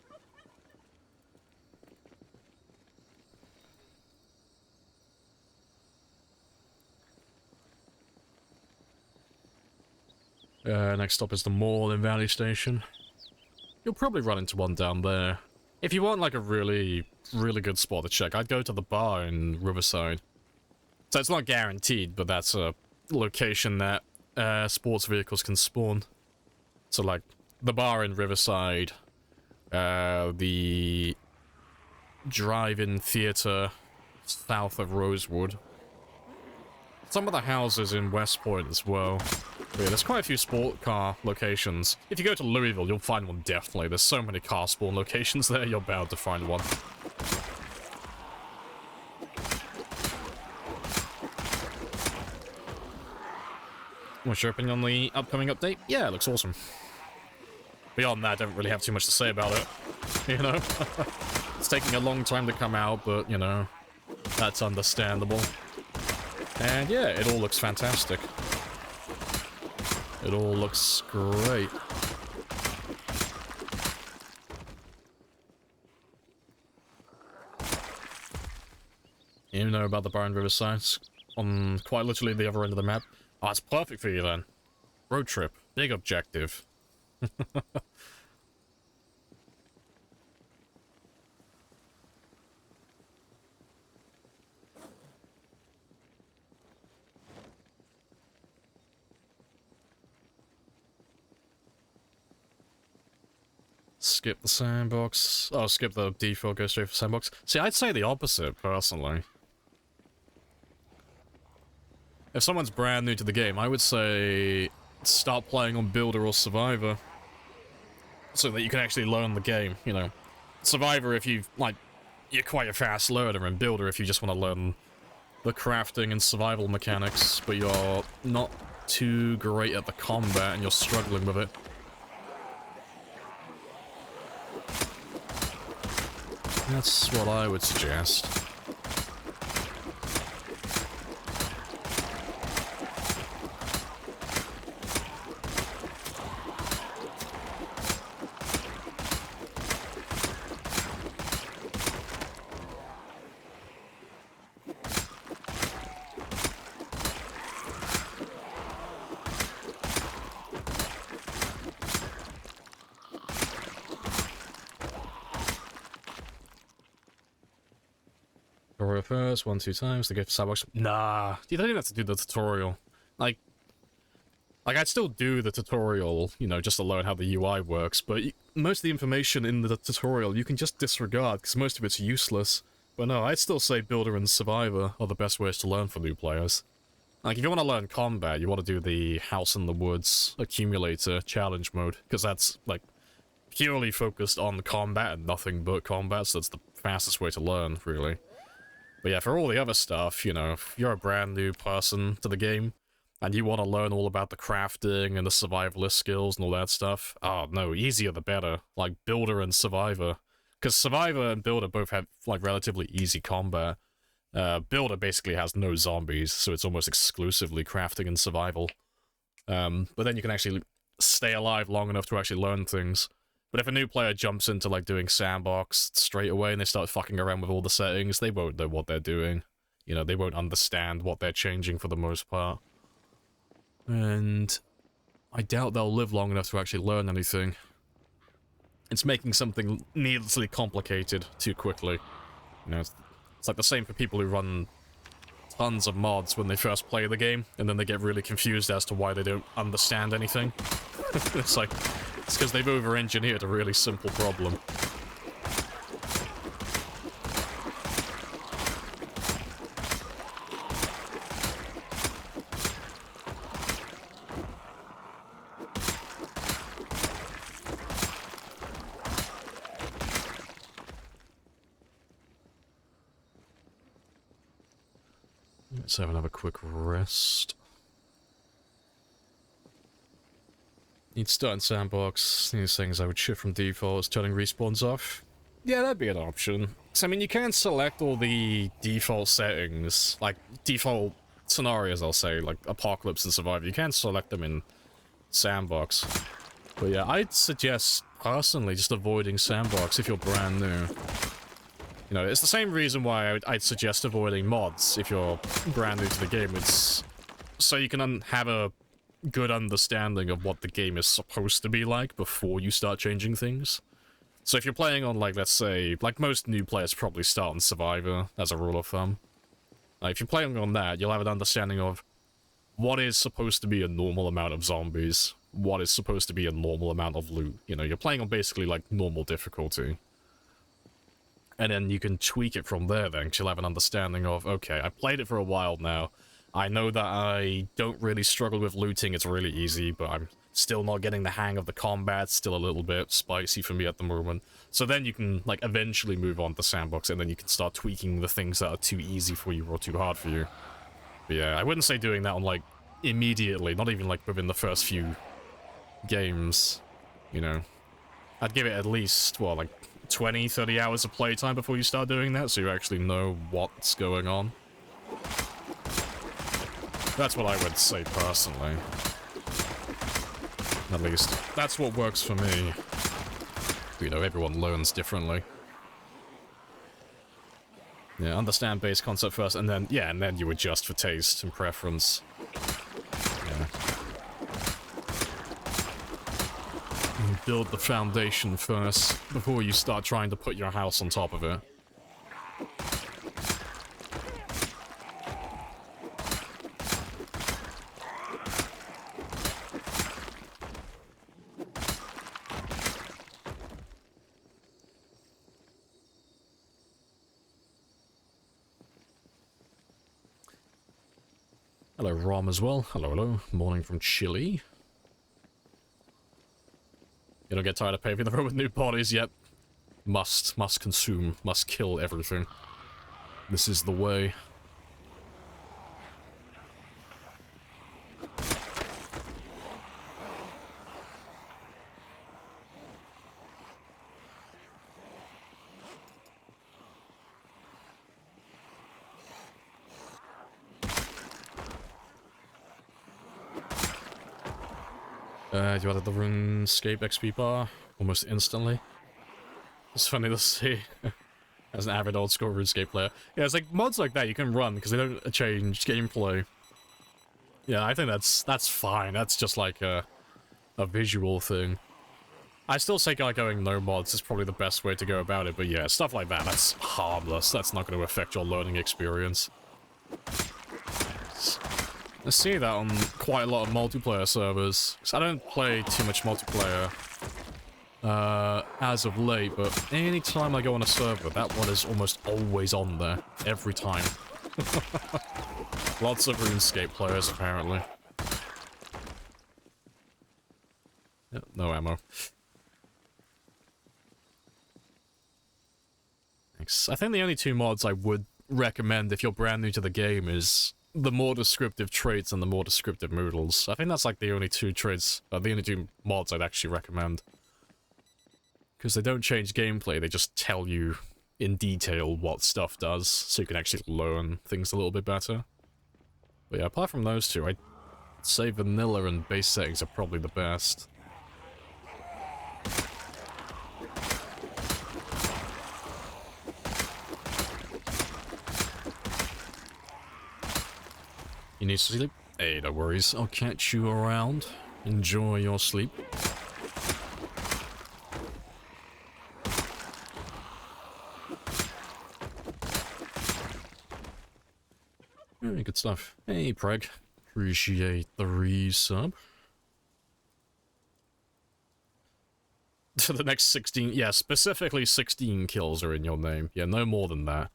Next stop is the mall in Valley Station. You'll probably run into one down there. If you want like a really good spot to check, I'd go to the bar in Riverside. So it's not guaranteed, but that's a location that sports vehicles can spawn. So like, the bar in Riverside, the drive-in theater south of Rosewood. Some of the houses in West Point as well. But yeah, there's quite a few sport car locations. If you go to Louisville, you'll find one definitely. There's so many car spawn locations there, you're bound to find one. What's your opinion on the upcoming update? Yeah, it looks awesome. Beyond that, I don't really have too much to say about it. You know? It's taking a long time to come out, but, you know, that's understandable. And yeah, it all looks fantastic. It all looks great. You know about the bar in Riverside? It's on quite literally the other end of the map. Oh, it's perfect for you then. Road trip. Big objective. Skip the sandbox. Oh, skip the default, go straight for sandbox. See, I'd say the opposite, personally. If someone's brand new to the game, I would say start playing on Builder or Survivor. So that you can actually learn the game, you know. Survivor if you, like, you're quite a fast learner, and Builder if you just want to learn the crafting and survival mechanics, but you're not too great at the combat and you're struggling with it. That's what I would suggest. First, 1, 2 times to get sandbox. Nah, you don't even have to do the tutorial. Like I'd still do the tutorial, you know, just to learn how the UI works, but most of the information in the tutorial you can just disregard, because most of it's useless. But no, I'd still say Builder and Survivor are the best ways to learn for new players. Like, if you want to learn combat, you want to do the House in the Woods Accumulator challenge mode, because that's, like, purely focused on combat and nothing but combat, so that's the fastest way to learn, really. But yeah, for all the other stuff, you know, if you're a brand new person to the game, and you want to learn all about the crafting and the survivalist skills and all that stuff, oh no, easier the better. Like, Builder and Survivor. Because Survivor and Builder both have, like, relatively easy combat. Builder basically has no zombies, so it's almost exclusively crafting and survival. But then you can actually stay alive long enough to actually learn things. But if a new player jumps into, like, doing sandbox straight away and they start fucking around with all the settings, they won't know what they're doing. You know, they won't understand what they're changing for the most part. And I doubt they'll live long enough to actually learn anything. It's making something needlessly complicated too quickly. You know, it's like the same for people who run tons of mods when they first play the game, and then they get really confused as to why they don't understand anything. It's like, it's because they've over-engineered a really simple problem. Let's have another quick rest. Need start in sandbox. These things I would shift from default is turning respawns off. Yeah, that'd be an option. So, I mean, you can select all the default settings, like default scenarios, I'll say, like Apocalypse and Survivor. You can select them in sandbox. But yeah, I'd suggest, personally, just avoiding sandbox if you're brand new. You know, it's the same reason why I'd suggest avoiding mods if you're brand new to the game. It's so you can have a good understanding of what the game is supposed to be like before you start changing things. So if you're playing on, like, let's say, like most new players probably start on Survivor, as a rule of thumb. If you're playing on that, you'll have an understanding of what is supposed to be a normal amount of zombies, what is supposed to be a normal amount of loot. You know, you're playing on basically, like, normal difficulty. And then you can tweak it from there then, 'cause you'll have an understanding of, okay, I've played it for a while now. I know that I don't really struggle with looting, it's really easy, but I'm still not getting the hang of the combat, still a little bit spicy for me at the moment. So then you can, like, eventually move on to sandbox, and then you can start tweaking the things that are too easy for you or too hard for you. But yeah, I wouldn't say doing that on, like, immediately, not even, like, within the first few games, you know. I'd give it at least, well, like, 20, 30 hours of playtime before you start doing that, so you actually know what's going on. That's what I would say personally. At least, that's what works for me. You know, everyone learns differently. Yeah, understand base concept first, and then, yeah, and then you adjust for taste and preference. Yeah. Build the foundation first, before you start trying to put your house on top of it. Hello, Rom, as well. Hello, hello. Morning from Chile. You don't get tired of paving the road with new bodies yet. Must consume, must kill everything. This is the way. You added the RuneScape XP bar almost instantly. It's funny to see as an avid old school RuneScape player. Yeah, it's like mods like that you can run because they don't change gameplay. Yeah, I think that's fine. That's just like a visual thing. I still say like going no mods is probably the best way to go about it, but yeah, stuff like that, that's harmless. That's not going to affect your learning experience. I see that on quite a lot of multiplayer servers. Because I don't play too much multiplayer as of late, but any time I go on a server, that one is almost always on there. Every time. Lots of RuneScape players, apparently. Yep, no ammo. Thanks. I think the only two mods I would recommend if you're brand new to the game is the more descriptive traits and the more descriptive moodles. I think that's like the only two traits, the only two mods I'd actually recommend. Because they don't change gameplay, they just tell you in detail what stuff does, so you can actually learn things a little bit better. But yeah, apart from those two, I'd say vanilla and base settings are probably the best. You need to sleep? Hey, no worries. I'll catch you around. Enjoy your sleep. Very good stuff. Hey, Preg. Appreciate the resub. To the next 16, yeah, specifically 16 kills are in your name. Yeah, no more than that.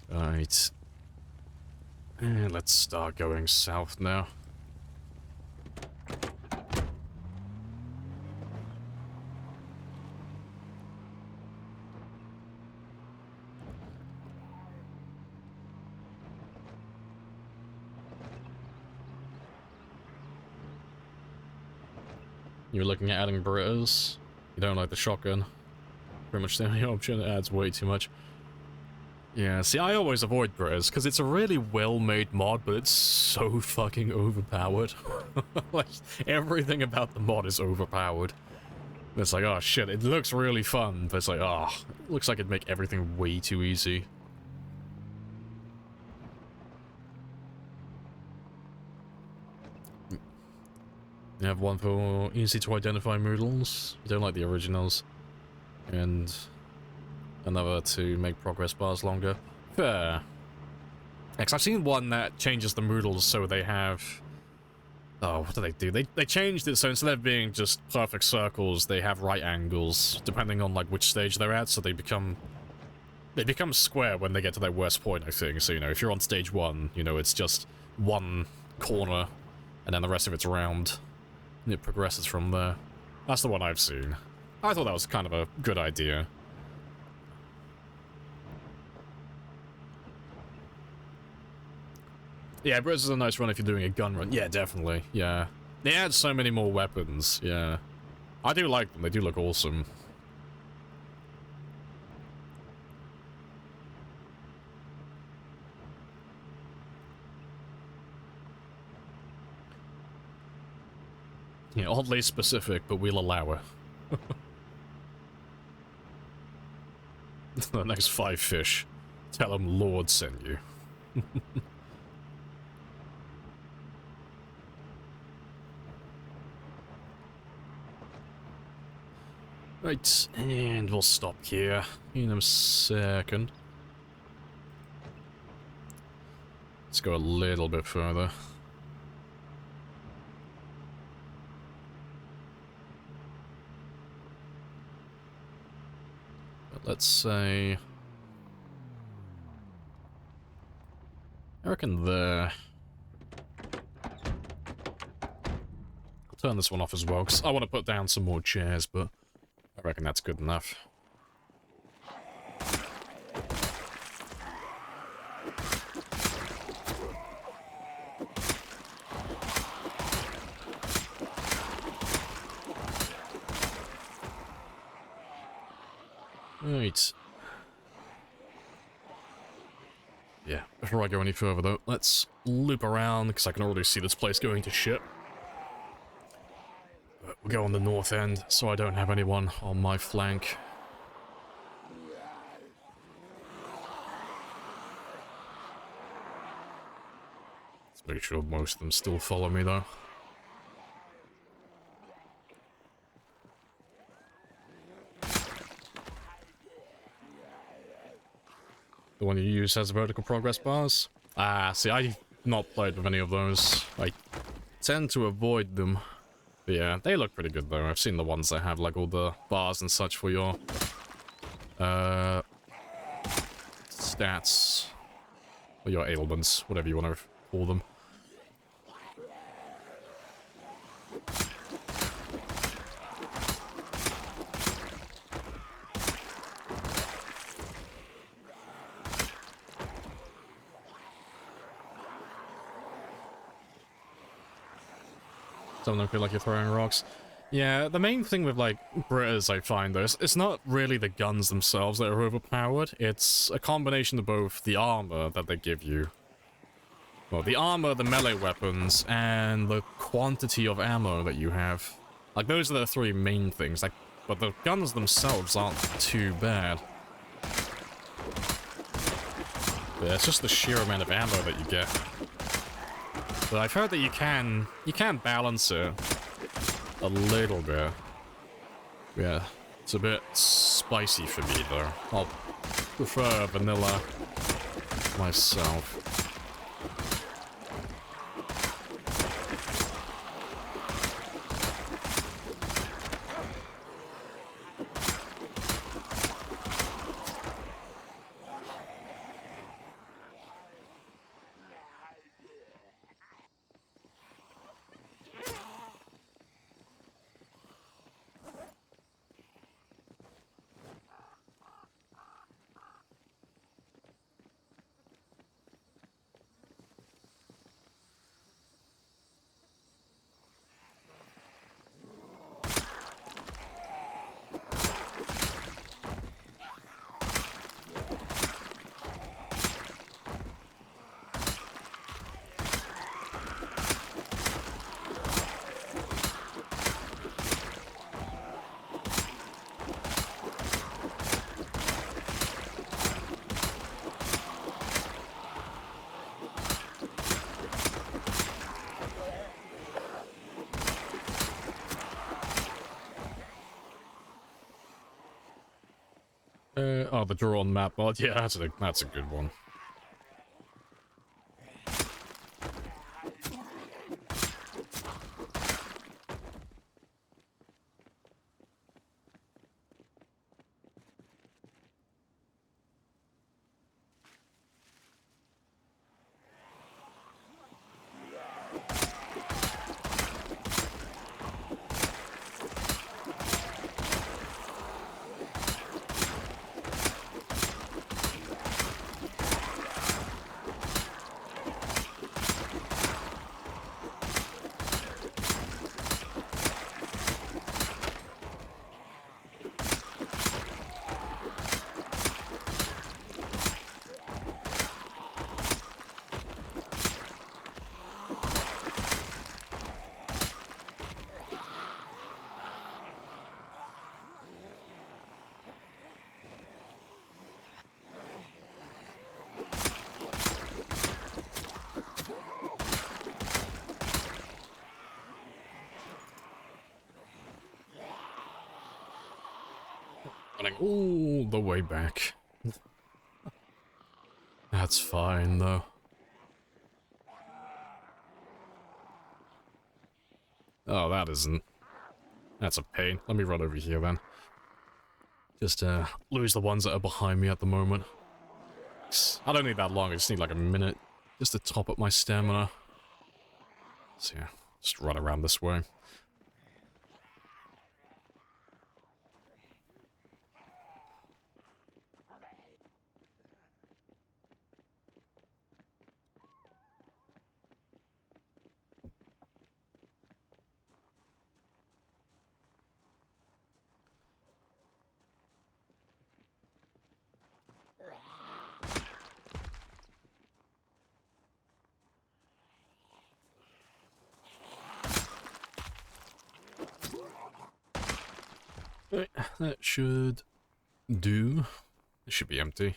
Right. And let's start going south now. You're looking at adding Britas. You don't like the shotgun. Pretty much the only option. It adds way too much. Yeah, see, I always avoid Britas, because it's a really well-made mod, but it's so fucking overpowered. Like, everything about the mod is overpowered. It's like, oh shit, it looks really fun, but it's like, oh, it looks like it'd make everything way too easy. You have one for easy to identify moodles. You don't like the originals. And another to make progress bars longer. Fair. Because I've seen one that changes the moodles so they have... Oh, what do they do? They changed it so instead of being just perfect circles, they have right angles, depending on like which stage they're at, so they become square when they get to their worst point, I think. So, you know, if you're on stage 1, you know, it's just one corner, and then the rest of it's round. And it progresses from there. That's the one I've seen. I thought that was kind of a good idea. Yeah, Brits is a nice run if you're doing a gun run. Yeah, definitely. Yeah. They add so many more weapons. Yeah. I do like them. They do look awesome. Yeah, oddly specific, but we'll allow it. The next 5 fish. Tell them Lord sent you. Right, and we'll stop here in a second. Let's go a little bit further. Let's say... I reckon there. I'll turn this one off as well, because I want to put down some more chairs, but I reckon that's good enough. Right. Yeah, before I go any further though, let's loop around, because I can already see this place going to shit. But we'll go on the north end, so I don't have anyone on my flank. Let's make sure most of them still follow me though. The one you use has vertical progress bars? Ah, see, I've not played with any of those. I tend to avoid them. But yeah, they look pretty good though. I've seen the ones that have like all the bars and such for your stats. Or your ailments, whatever you want to call them. Some of them feel like you're throwing rocks. Yeah, the main thing with, like, Britas, I find, though, it's not really the guns themselves that are overpowered. It's a combination of both the armor that they give you. Well, the armor, the melee weapons, and the quantity of ammo that you have. Like, those are the 3 main things. Like, but the guns themselves aren't too bad. But it's just the sheer amount of ammo that you get. But I've heard that you can balance it a little bit. Yeah, it's a bit spicy for me though. I'll prefer vanilla myself. Oh, the drawn map mod. Yeah, that's a good one. Running all the way back. That's fine, though. Oh, that isn't. That's a pain. Let me run over here, then. Just, lose the ones that are behind me at the moment. I don't need that long, I just need like a minute just to top up my stamina. So yeah, just run around this way. Right, that should do. It should be empty.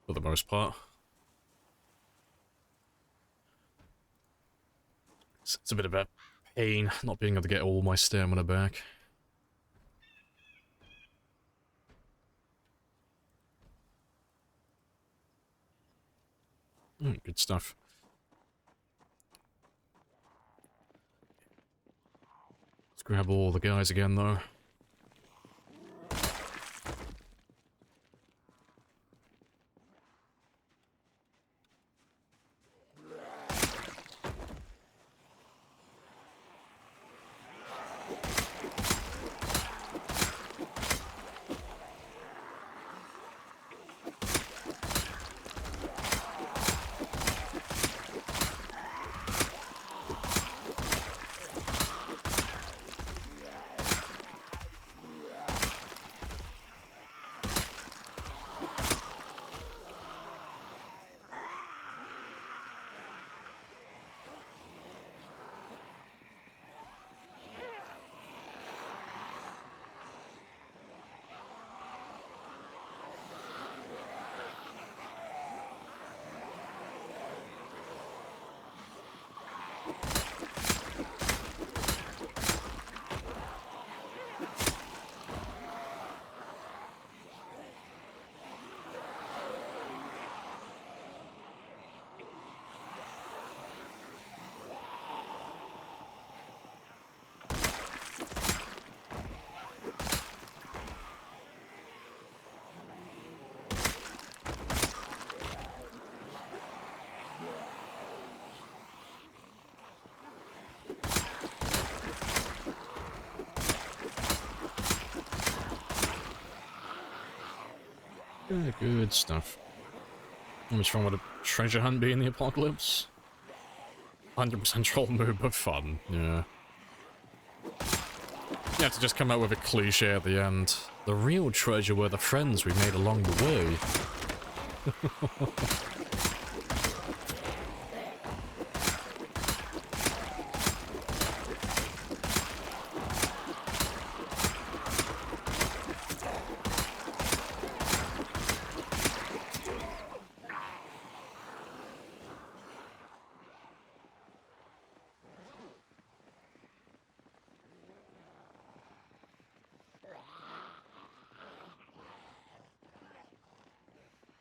For the most part. It's a bit of a pain not being able to get all my stamina back. Good stuff. Let's grab all the guys again, though. Yeah, good stuff. How much fun would a treasure hunt be in the apocalypse? 100% troll move, but fun, yeah. You have to just come out with a cliche at the end. The real treasure were the friends we made along the way.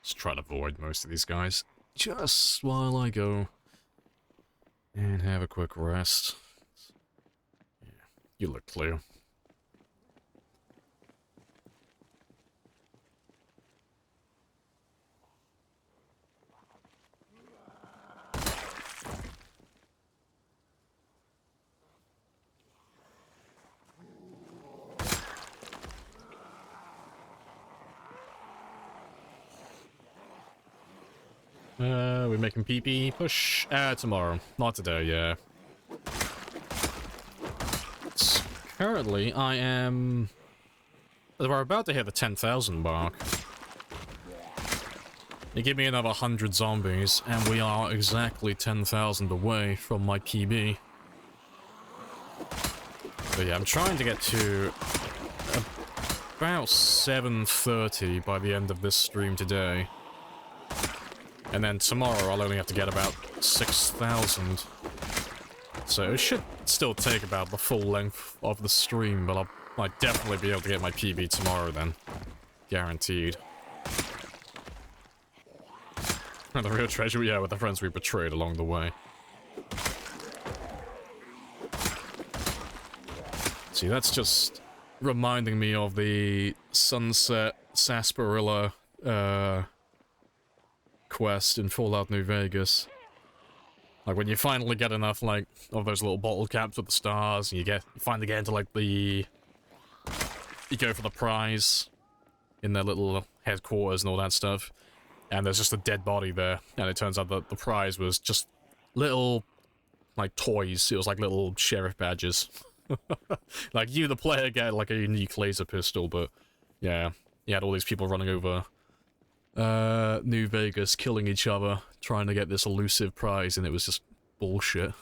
Just try to avoid most of these guys. Just while I go and have a quick rest. Yeah, you look clear. We're making PP push? Tomorrow. Not today, yeah. Currently, I am... We're about to hit the 10,000 mark. You give me another 100 zombies, and we are exactly 10,000 away from my PB. But yeah, I'm trying to get to about 730 by the end of this stream today. And then tomorrow I'll only have to get about 6,000. So it should still take about the full length of the stream, but I'll definitely be able to get my PB tomorrow then. Guaranteed. And the real treasure, yeah, with the friends we betrayed along the way. See, that's just reminding me of the Sunset Sarsaparilla, quest in Fallout New Vegas. Like when you finally get enough like of those little bottle caps with the stars, and you finally get into like you go for the prize in their little headquarters and all that stuff, and there's just a dead body there, and it turns out that the prize was just little like toys. It was like little sheriff badges. Like you, the player, get like a unique laser pistol, but yeah, you had all these people running over New Vegas, killing each other, trying to get this elusive prize, and it was just bullshit.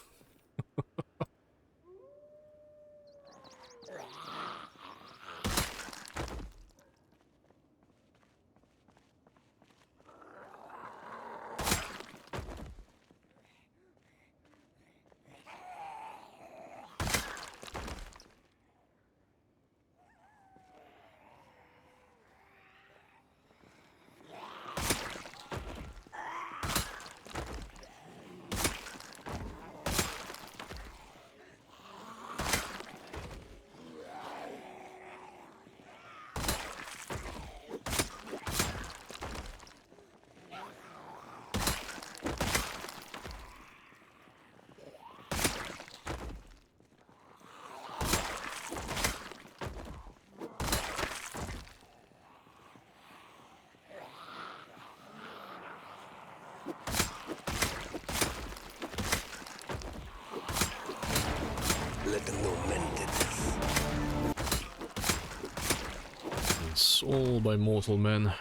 It's all by mortal men.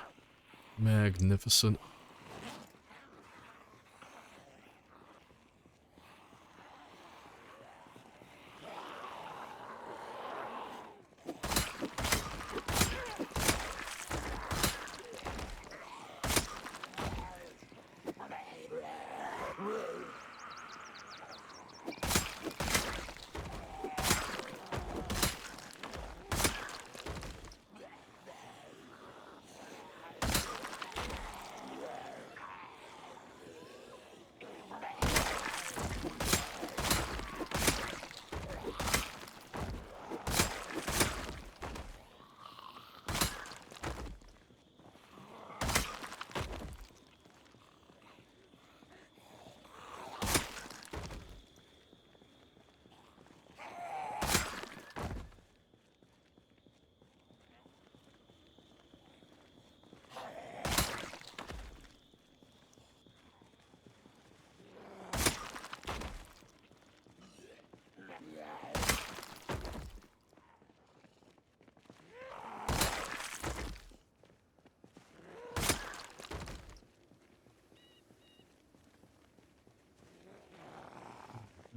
Magnificent.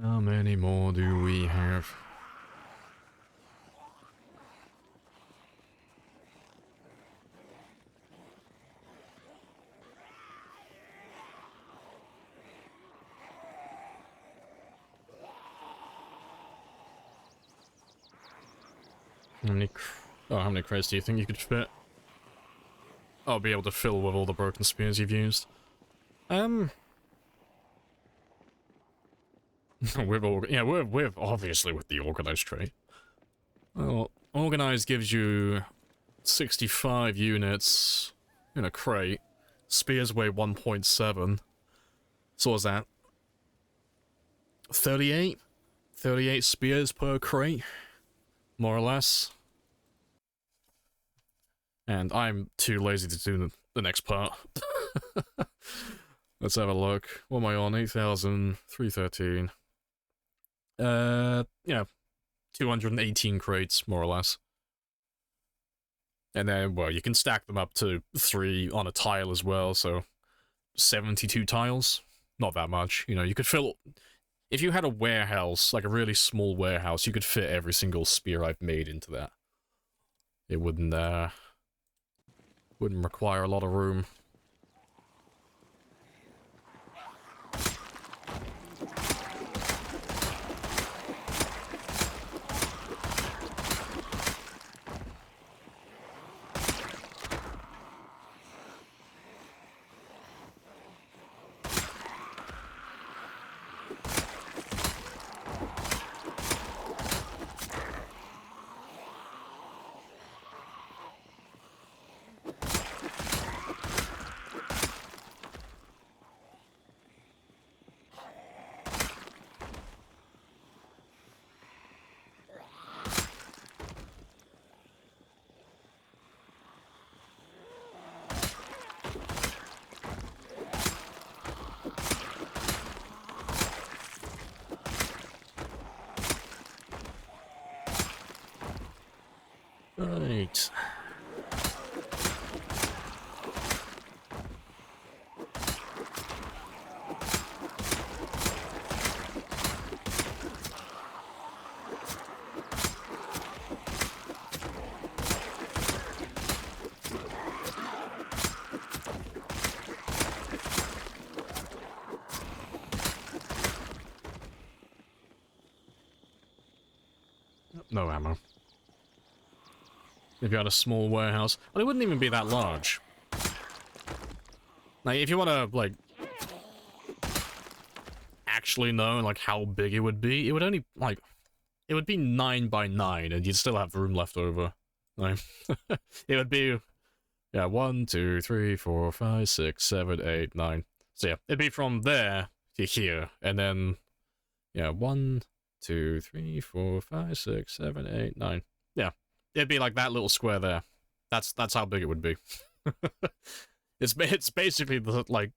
How many more do we have? How many crates do you think you could fit? I'll be able to fill with all the broken spears you've used. we're obviously with the organized trait. Well, organized gives you 65 units in a crate. Spears weigh 1.7. So what's that? 38? 38 spears per crate? More or less. And I'm too lazy to do the next part. Let's have a look. What am I on? 8,313. Yeah. 218 crates, more or less. And then, well, you can stack them up to 3 on a tile as well, so 72 tiles. Not that much. You know, you could fill... If you had a warehouse, like a really small warehouse, you could fit every single spear I've made into that. It wouldn't require a lot of room. Right. No ammo. If you had a small warehouse. Well, it wouldn't even be that large. Like, if you want to, like, actually know, like, how big it would be, it would only, like, it would be 9 by 9, and you'd still have room left over. Like, it would be, yeah, 1, 2, 3, 4, 5, 6, 7, 8, 9. So, yeah, it'd be from there to here, and then, yeah, 1, 2, 3, 4, 5, 6, 7, 8, 9. Yeah. It'd be like that little square there. That's how big it would be. It's basically the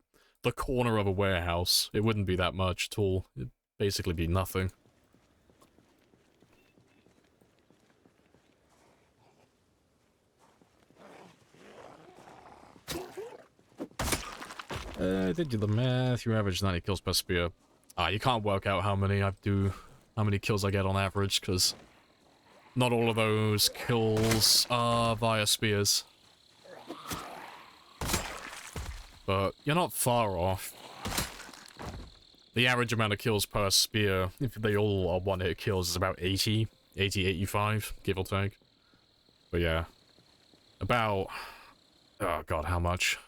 corner of a warehouse. It wouldn't be that much at all. It'd basically be nothing. I did do the math. You average 90 kills per spear. You can't work out how many kills I get on average, because not all of those kills are via spears. But you're not far off. The average amount of kills per spear, if they all are one-hit kills, is about 80, 85, give or take. But yeah. About... Oh god, how much?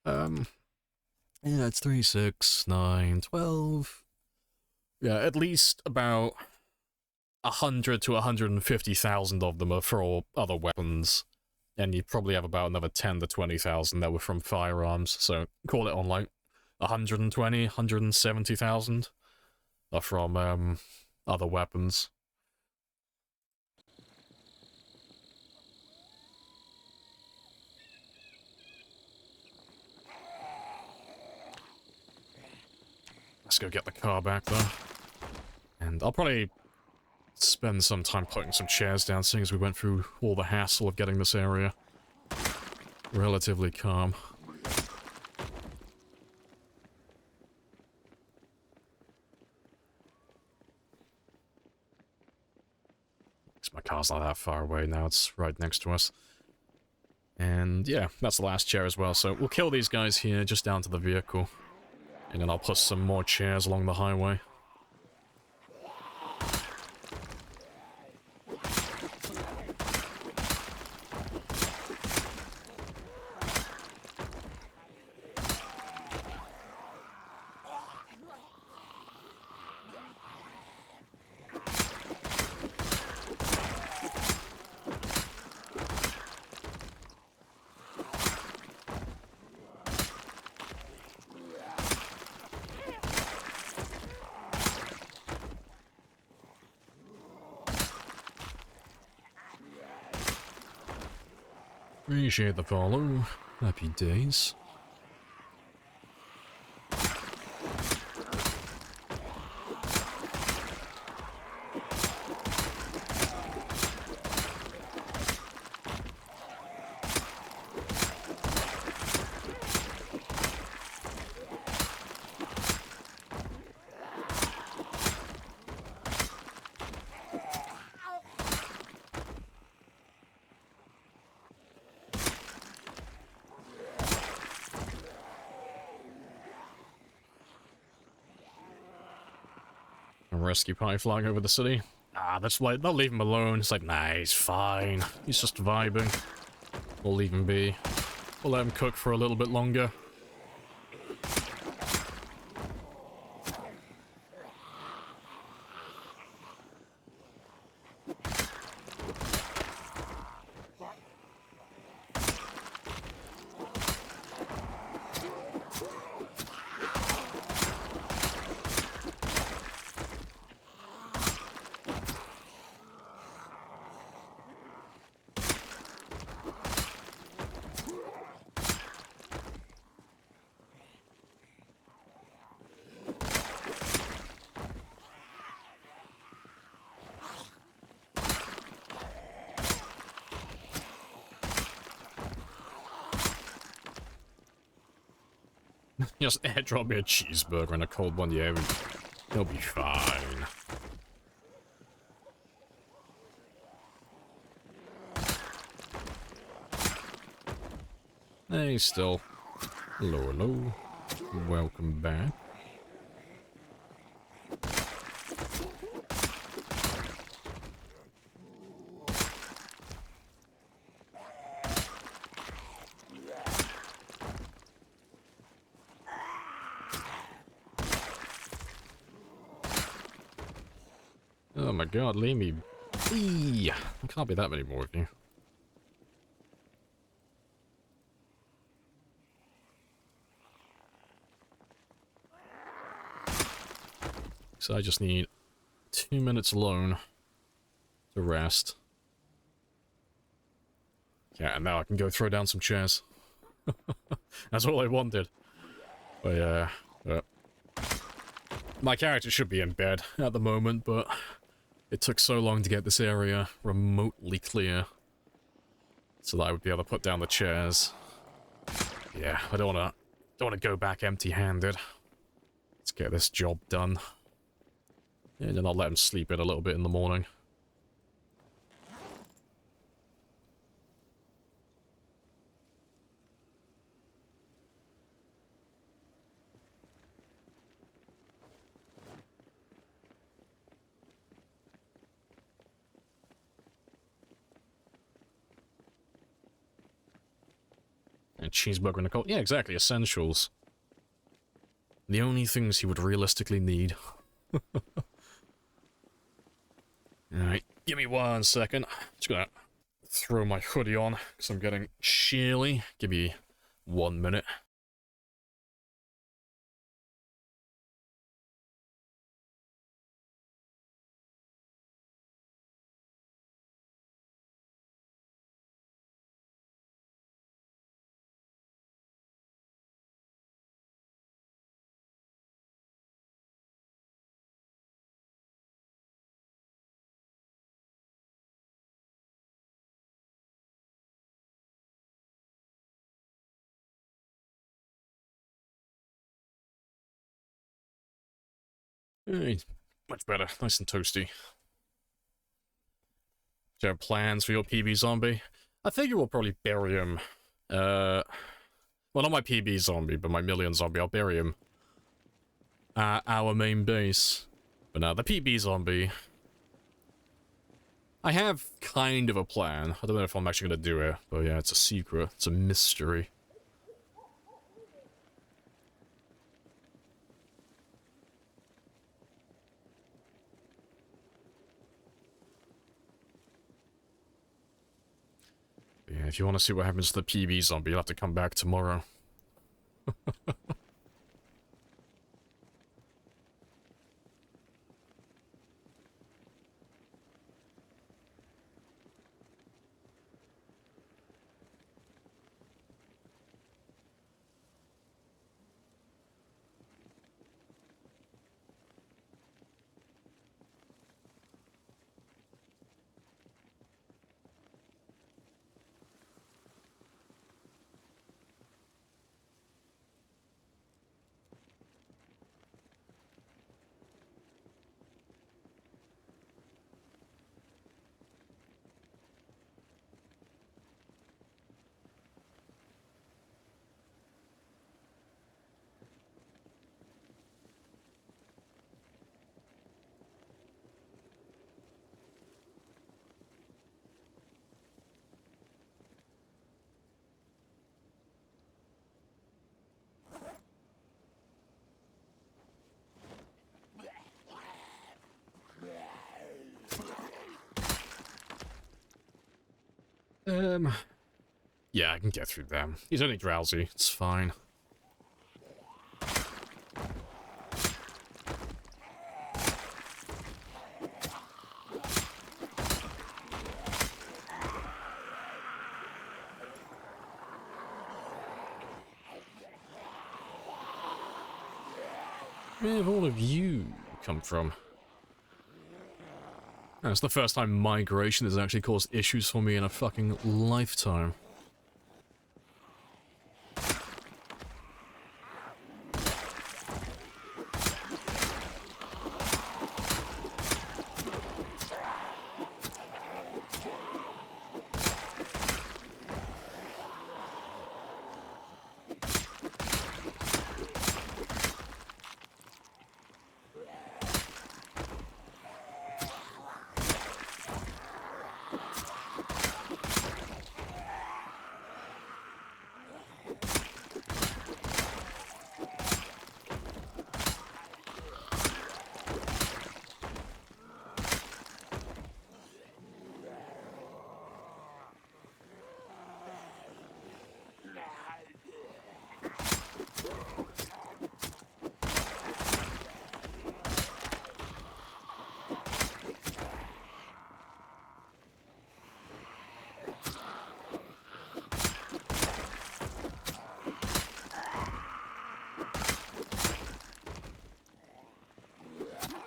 Yeah, it's 3, 6, 9, 12... Yeah, at least about 100 to 150,000 of them are for other weapons, and you probably have about another 10 to 20,000 that were from firearms, so call it on like 120, 170,000 are from other weapons. Let's go get the car back though. And I'll probably spend some time putting some chairs down, seeing as we went through all the hassle of getting this area relatively calm. 'cause my car's not that far away now, it's right next to us. And yeah, that's the last chair as well, so we'll kill these guys here, just down to the vehicle. And then I'll put some more chairs along the highway. Appreciate the follow. Happy days. A rescue party flying over the city. Ah, that's why they'll leave him alone. It's like, nah, he's fine. He's just vibing. We'll leave him be. We'll let him cook for a little bit longer. Just airdrop me a cheeseburger and a cold one, yeah, he'll be fine. Hey, still. Hello, hello. Welcome back. Oh my god, leave me. Eee, there can't be that many more of you. So I just need 2 minutes alone to rest. Yeah, and now I can go throw down some chairs. That's all I wanted. But yeah, my character should be in bed at the moment, but it took so long to get this area remotely clear so that I would be able to put down the chairs. Yeah, I don't wanna go back empty-handed. Let's get this job done. And then I'll let him sleep in a little bit in the morning. And cheeseburger and a cold. Yeah, exactly. Essentials. The only things he would realistically need. Alright, give me 1 second. Just gonna throw my hoodie on because I'm getting chilly. Give me 1 minute. Hey, much better. Nice and toasty. Do you have plans for your PB zombie? I figure we'll probably bury him. Well, not my PB zombie, but my million zombie. I'll bury him at our main base. But now the PB zombie, I have kind of a plan. I don't know if I'm actually going to do it, but yeah, it's a secret. It's a mystery. Yeah, if you want to see what happens to the PB zombie, you'll have to come back tomorrow. Yeah, I can get through them. He's only drowsy. It's fine. Where have all of you come from? That's the first time migration has actually caused issues for me in a fucking lifetime.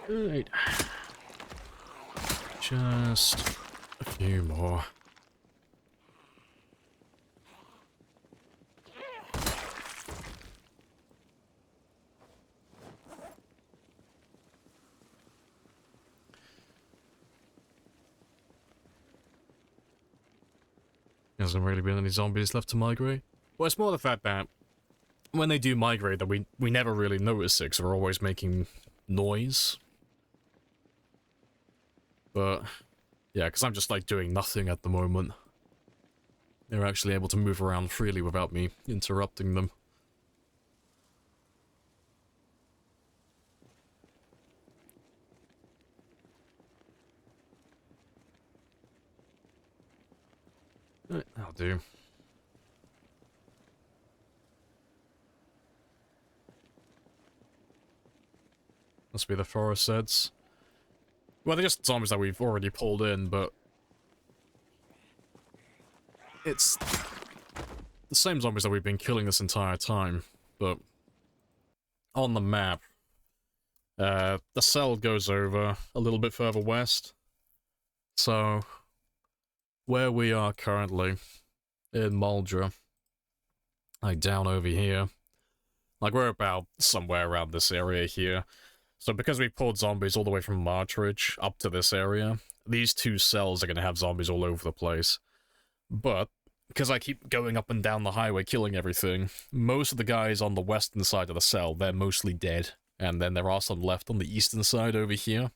Right. Just a few more. Hasn't really been any zombies left to migrate. Well, it's more the fact that when they do migrate, that we never really notice it, 'cause we're always making noise. But, yeah, because I'm just, like, doing nothing at the moment. They're actually able to move around freely without me interrupting them. Right, that'll do. Must be the forest seds. Well, they're just zombies that we've already pulled in, but it's the same zombies that we've been killing this entire time, but on the map, the cell goes over a little bit further west, so where we are currently in Muldra, like down over here, like we're about somewhere around this area here. So because we pulled zombies all the way from Martridge up to this area, these two cells are going to have zombies all over the place. But, because I keep going up and down the highway killing everything, most of the guys on the western side of the cell, they're mostly dead. And then there are some left on the eastern side over here.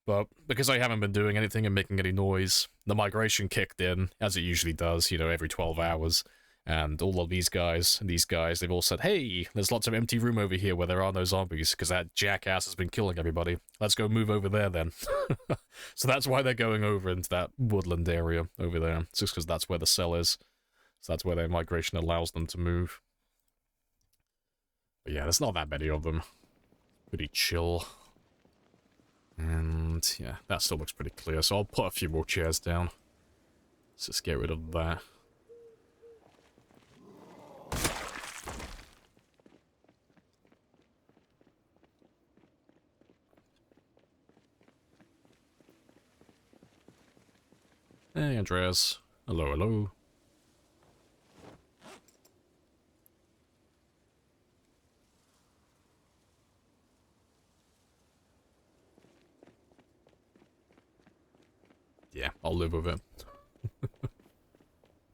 But because I haven't been doing anything and making any noise, the migration kicked in, as it usually does, you know, every 12 hours. And all of these guys, they've all said, hey, there's lots of empty room over here where there are no zombies, because that jackass has been killing everybody. Let's go move over there then. So that's why they're going over into that woodland area over there, just because that's where the cell is. So that's where their migration allows them to move. But yeah, there's not that many of them. Pretty chill. And yeah, that still looks pretty clear, so I'll put a few more chairs down. Let's just get rid of that. Hey, Andreas. Hello, hello. Yeah, I'll live with it. But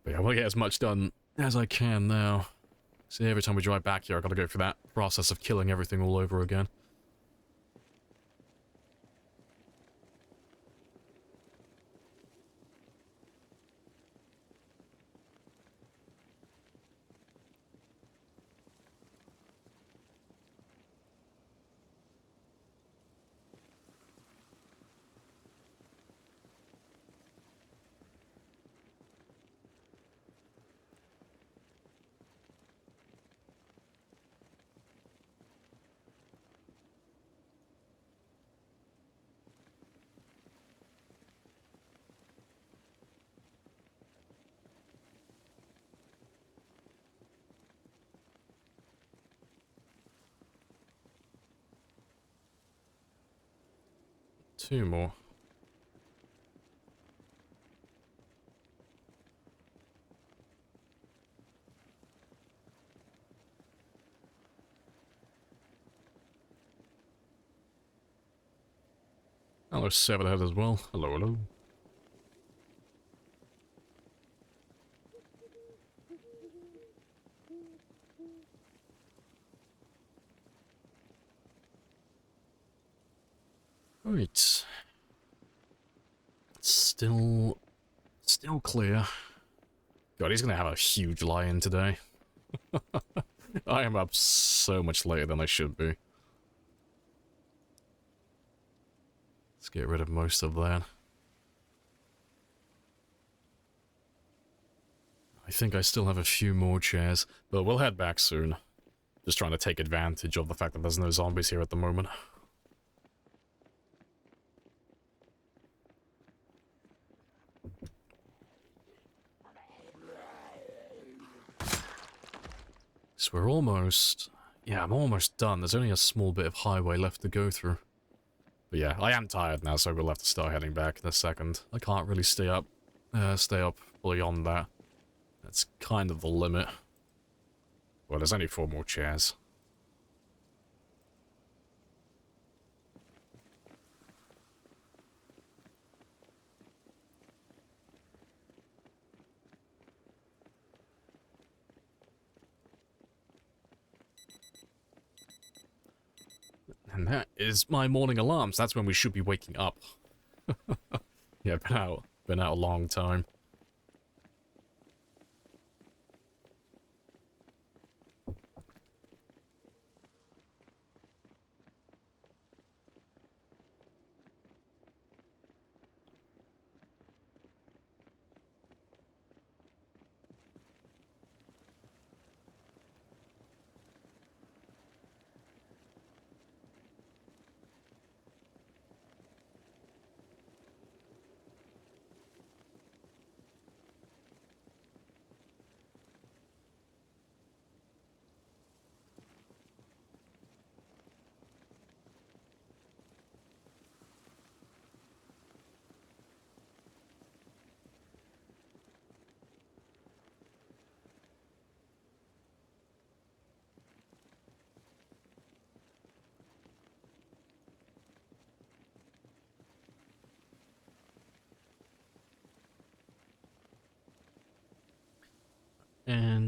yeah, I want to get as much done as I can now. See, every time we drive back here, I've got to go through that process of killing everything all over again. Two more. Hello, Severhead as well. Hello, hello. Right. Still clear. God, he's gonna have a huge lion today. I am up so much later than I should be. Let's get rid of most of that. I think I still have a few more chairs, but we'll head back soon. Just trying to take advantage of the fact that there's no zombies here at the moment. So we're almost... Yeah, I'm almost done. There's only a small bit of highway left to go through. But yeah, I am tired now, so we'll have to start heading back in a second. I can't really stay up beyond that. That's kind of the limit. Well, there's only 4 more chairs. And that is my morning alarms. That's when we should be waking up. Yeah, been out a long time.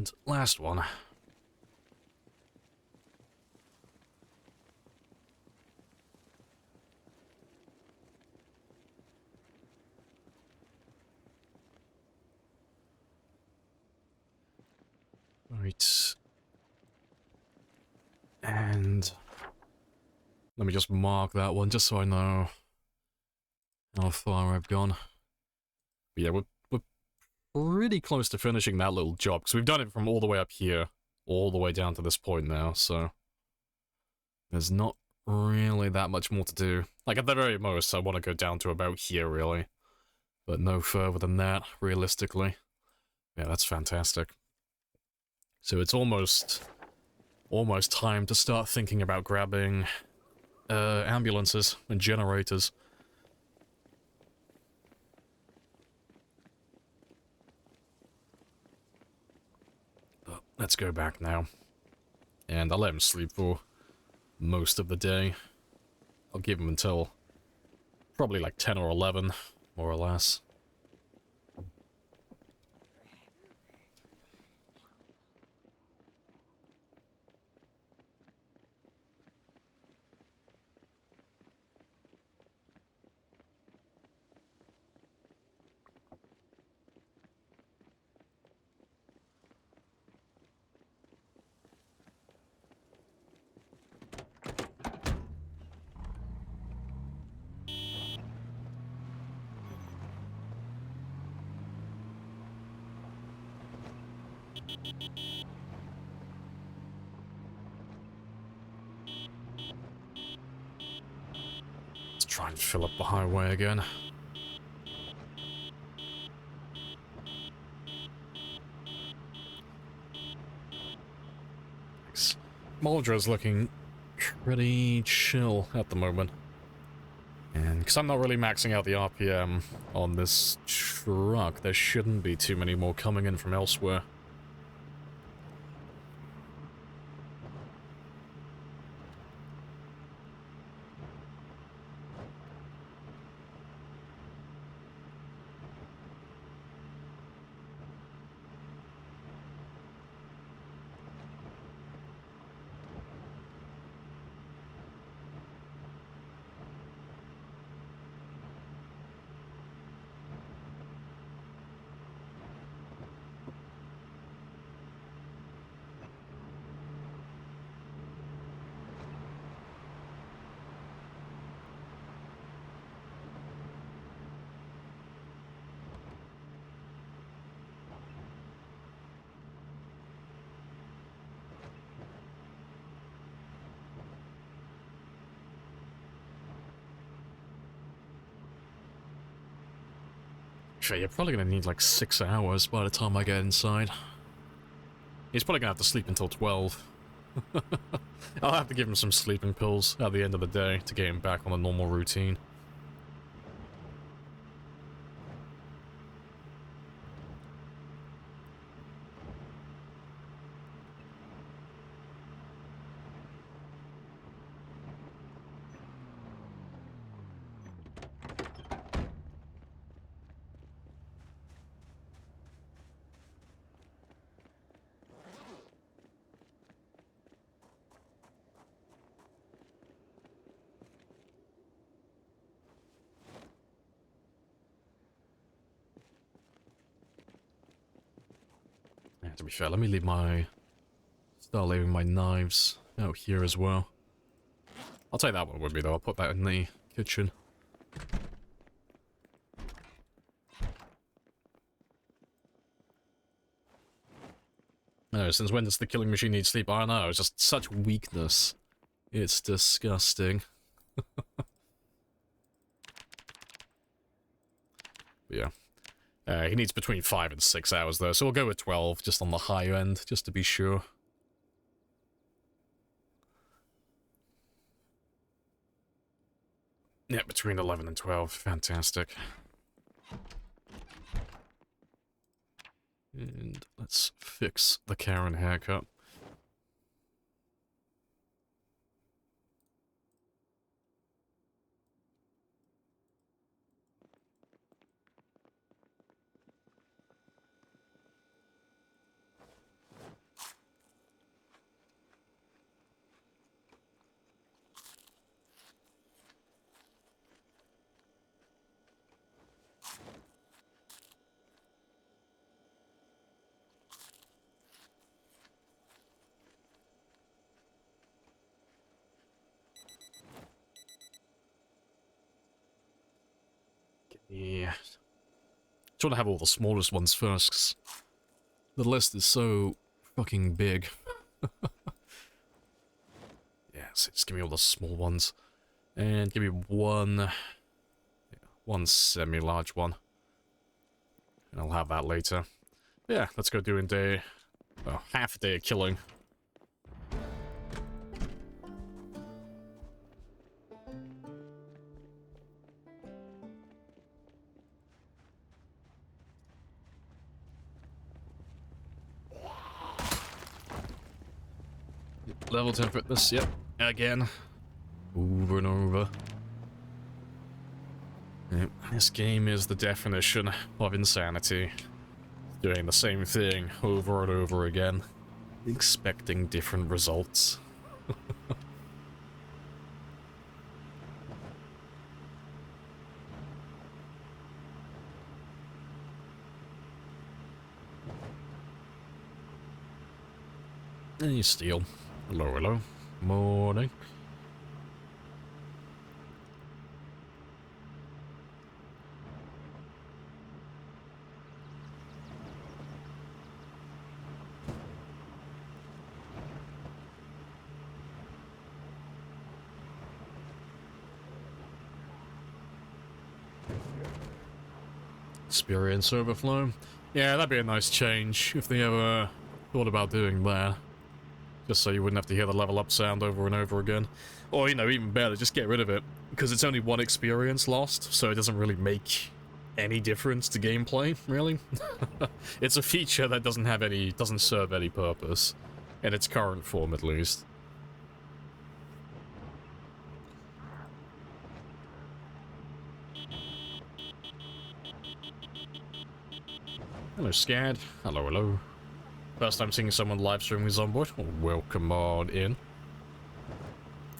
And last one. Right. And let me just mark that one just so I know how far I've gone. But yeah, we're pretty close to finishing that little job, because we've done it from all the way up here, all the way down to this point now, so there's not really that much more to do. Like, at the very most, I want to go down to about here, really. But no further than that, realistically. Yeah, that's fantastic. So it's almost time to start thinking about grabbing ambulances and generators. But let's go back now. And I'll let him sleep for most of the day. I'll give him until probably like 10 or 11, more or less. Let's try and fill up the highway again. Muldra's looking pretty chill at the moment. And because I'm not really maxing out the RPM on this truck, there shouldn't be too many more coming in from elsewhere. Sure, you're probably going to need like 6 hours by the time I get inside. He's probably going to have to sleep until 12. I'll have to give him some sleeping pills at the end of the day to get him back on a normal routine. Yeah, to be fair, let me start leaving my knives out here as well. I'll take that one with me though, I'll put that in the kitchen. No, since when does the killing machine need sleep? I don't know, it's just such weakness. It's disgusting. Yeah. He needs between 5 and 6 hours though, so we'll go with 12, just on the high end, just to be sure. Yeah, between 11 and 12, fantastic. And let's fix the Karen haircut. Yeah. Trying to have all the smallest ones first, 'cause the list is so fucking big. Yeah, so just give me all the small ones. And give me one semi-large one. And I'll have that later. Yeah, let's go doing half a day of killing. Level 10 fitness, yep. Again. Over and over. Yep. This game is the definition of insanity. Doing the same thing over and over again. Expecting different results. And you steal. Hello, hello. Morning. Experience overflow. Yeah, that'd be a nice change if they ever thought about doing that. Just so you wouldn't have to hear the level up sound over and over again. Or, you know, even better, just get rid of it. Because it's only one experience lost, so it doesn't really make any difference to gameplay, really. It's a feature that doesn't serve any purpose. In its current form, at least. Hello, Scad. Hello, hello. First time seeing someone live streaming is on board. Well, welcome on in.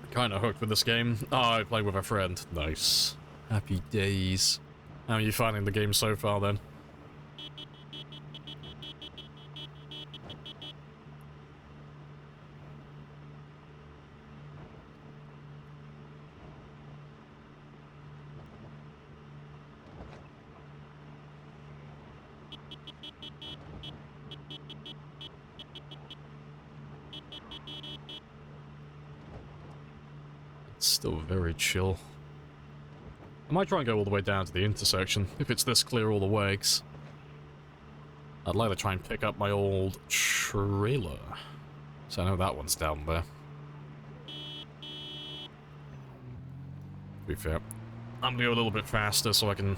Kinda hooked with this game. Oh, I play with a friend. Nice. Happy days. How are you finding the game so far, then? Still very chill. I might try and go all the way down to the intersection, if it's this clear all the way, 'cause I'd like to try and pick up my old trailer. So I know that one's down there. To be fair, I'm gonna go a little bit faster so I can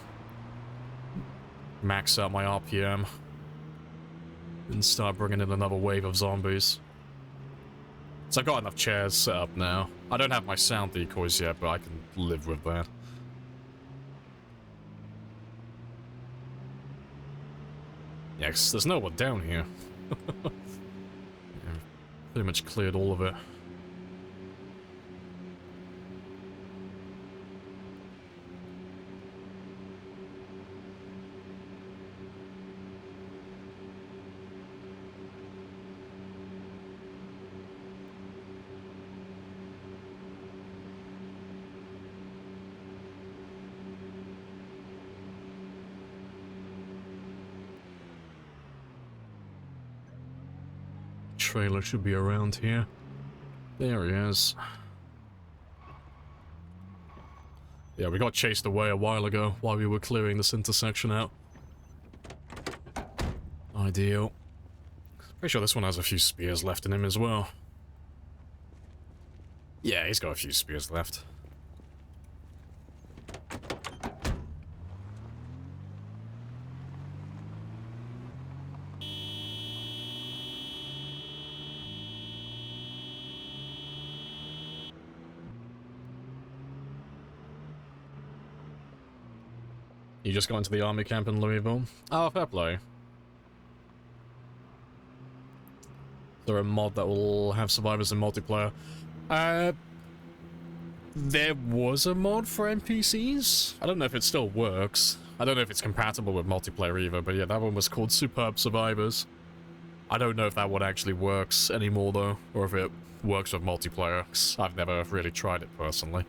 max out my RPM and start bringing in another wave of zombies. So I've got enough chairs set up now. I don't have my sound decoys yet, but I can live with that. Yeah, 'cause there's no one down here. Yeah, pretty much cleared all of it. Trailer should be around here. There he is. Yeah, we got chased away a while ago while we were clearing this intersection out. Ideal. Pretty sure this one has a few spears left in him as well. Yeah, he's got a few spears left. You just got into the army camp in Louisville? Oh, fair play. Is there a mod that will have survivors in multiplayer? There was a mod for NPCs. I don't know if it still works. I don't know if it's compatible with multiplayer either, but yeah, that one was called Superb Survivors. I don't know if that one actually works anymore though, or if it works with multiplayer, 'cause I've never really tried it personally.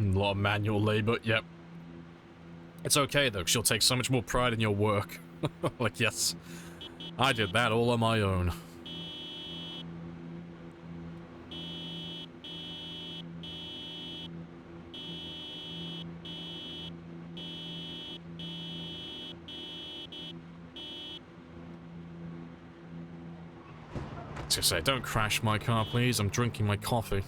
A lot of manual labor, yep. It's okay though, 'cause you'll take so much more pride in your work. Like, yes, I did that all on my own. Just say, don't crash my car, please. I'm drinking my coffee.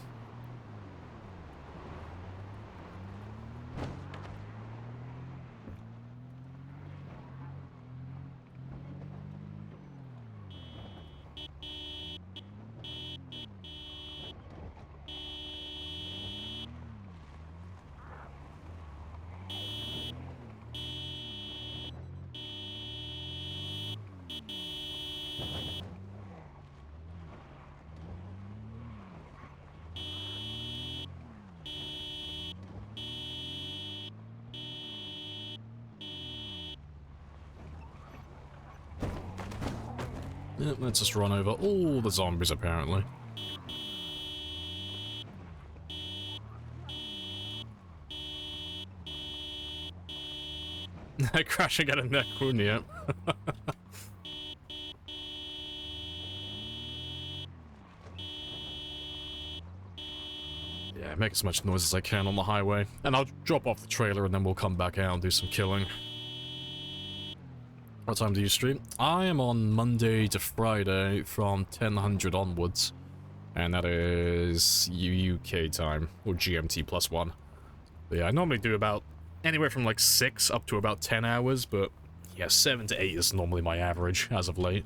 Yep, let's just run over all the zombies, apparently. Crashing at a neck wound, yep. Yeah, make as much noise as I can on the highway. And I'll drop off the trailer and then we'll come back out and do some killing. What time do you stream? I am on Monday to Friday from 1000 onwards. And that is UK time, or GMT +1. But yeah, I normally do about anywhere from like 6 up to about 10 hours, but yeah, 7 to 8 is normally my average as of late.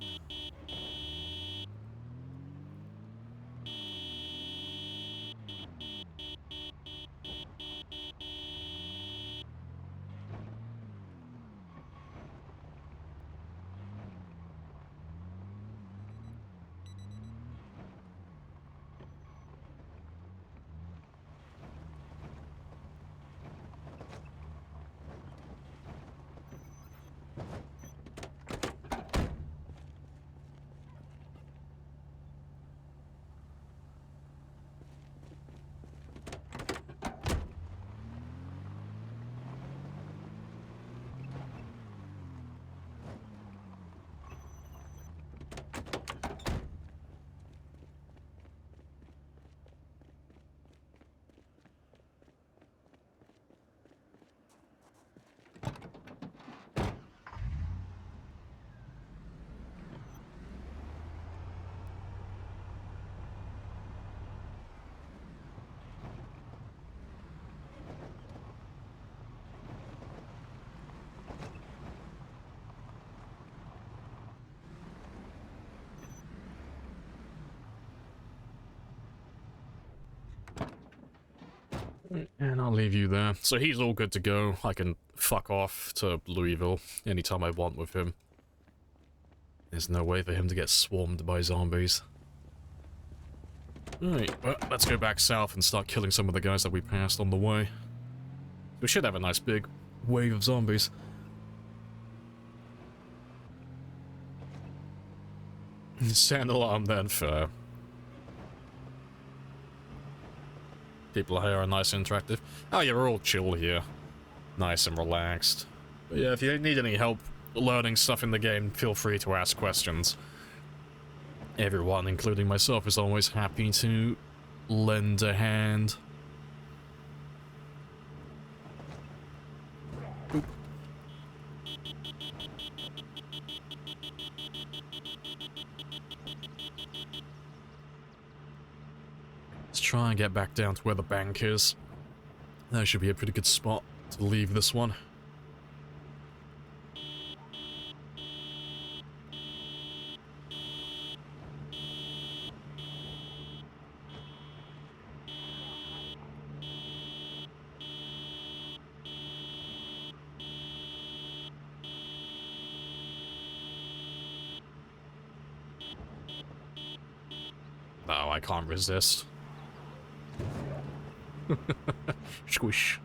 And I'll leave you there. So he's all good to go. I can fuck off to Louisville anytime I want with him. There's no way for him to get swarmed by zombies. Alright, well, let's go back south and start killing some of the guys that we passed on the way. We should have a nice big wave of zombies. Sound alarm then for... People here are nice and interactive. Oh yeah, we're all chill here. Nice and relaxed. But yeah, if you need any help learning stuff in the game, feel free to ask questions. Everyone, including myself, is always happy to lend a hand. Oop. Let's try and get back down to where the bank is. That should be a pretty good spot to leave this one. No, I can't resist. Squish.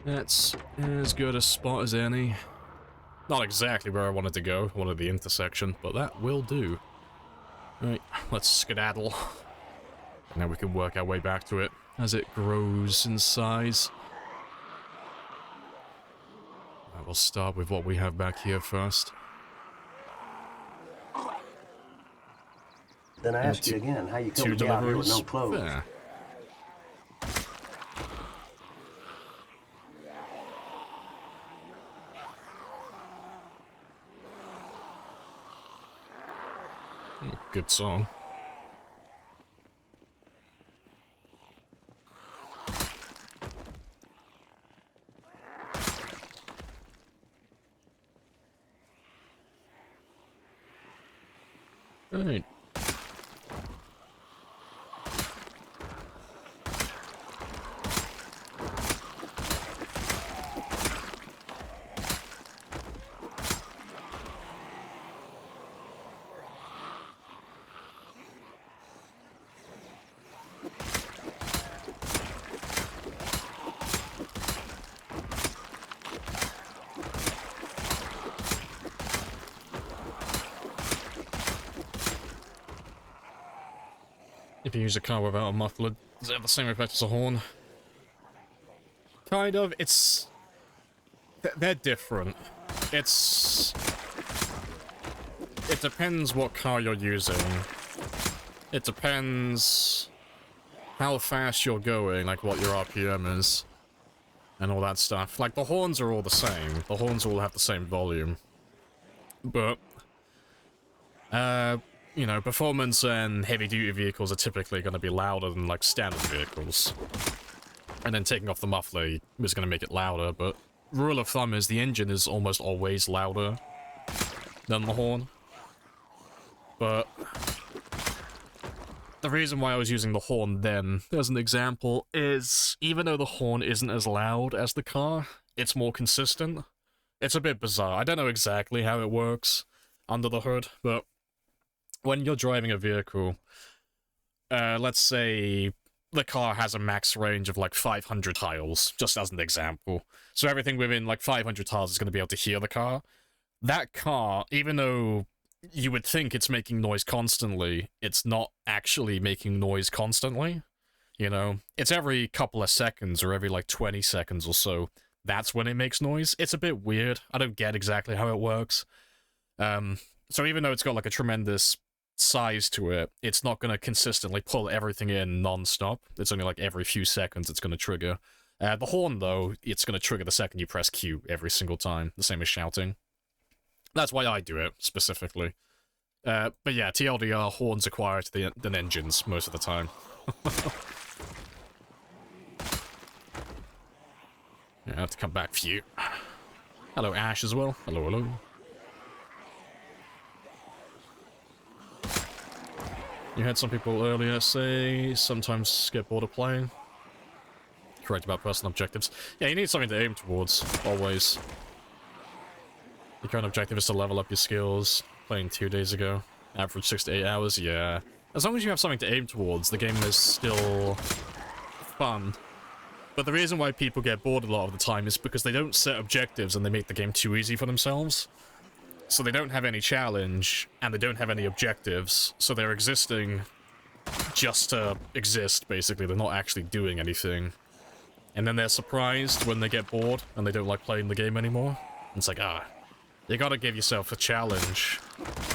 That's as good a spot as any. Not exactly where I wanted to go, I wanted the intersection, but that will do. Right, let's skedaddle. Now we can work our way back to it as it grows in size. We'll start with what we have back here first. Then I ask you again, how you come to be out here with no clothes? Fair. Good song. Right. If you use a car without a muffler, does it have the same effect as a horn? Kind of. It's... They're different. It's... It depends what car you're using. It depends how fast you're going, like what your RPM is, and all that stuff. Like, the horns are all the same. The horns all have the same volume. But... you know, performance and heavy-duty vehicles are typically going to be louder than, like, standard vehicles. And then taking off the muffler is going to make it louder, but rule of thumb is the engine is almost always louder than the horn. But the reason why I was using the horn then, as an example, is even though the horn isn't as loud as the car, it's more consistent. It's a bit bizarre. I don't know exactly how it works under the hood, but when you're driving a vehicle, let's say the car has a max range of like 500 tiles, just as an example. So everything within like 500 tiles is going to be able to hear the car. That car, even though you would think it's making noise constantly, it's not actually making noise constantly. You know, it's every couple of seconds or every like 20 seconds or so. That's when it makes noise. It's a bit weird. I don't get exactly how it works. So even though it's got like a tremendous size to it, it's not going to consistently pull everything in non-stop. It's only like every few seconds it's going to trigger. The horn, though, it's going to trigger the second you press Q every single time, the same as shouting. That's why I do it, specifically. But yeah, TLDR, horns are quieter than engines most of the time. Yeah, I have to come back for you. Hello, Ash, as well. Hello, hello. You had some people earlier say sometimes get bored of playing. Correct about personal objectives. Yeah, you need something to aim towards, always. Your current objective is to level up your skills. Playing 2 days ago. Average 6 to 8 hours, yeah. As long as you have something to aim towards, the game is still fun. But the reason why people get bored a lot of the time is because they don't set objectives and they make the game too easy for themselves. So they don't have any challenge, and they don't have any objectives, so they're existing just to exist, basically. They're not actually doing anything. And then they're surprised when they get bored, and they don't like playing the game anymore. And it's like, you gotta give yourself a challenge,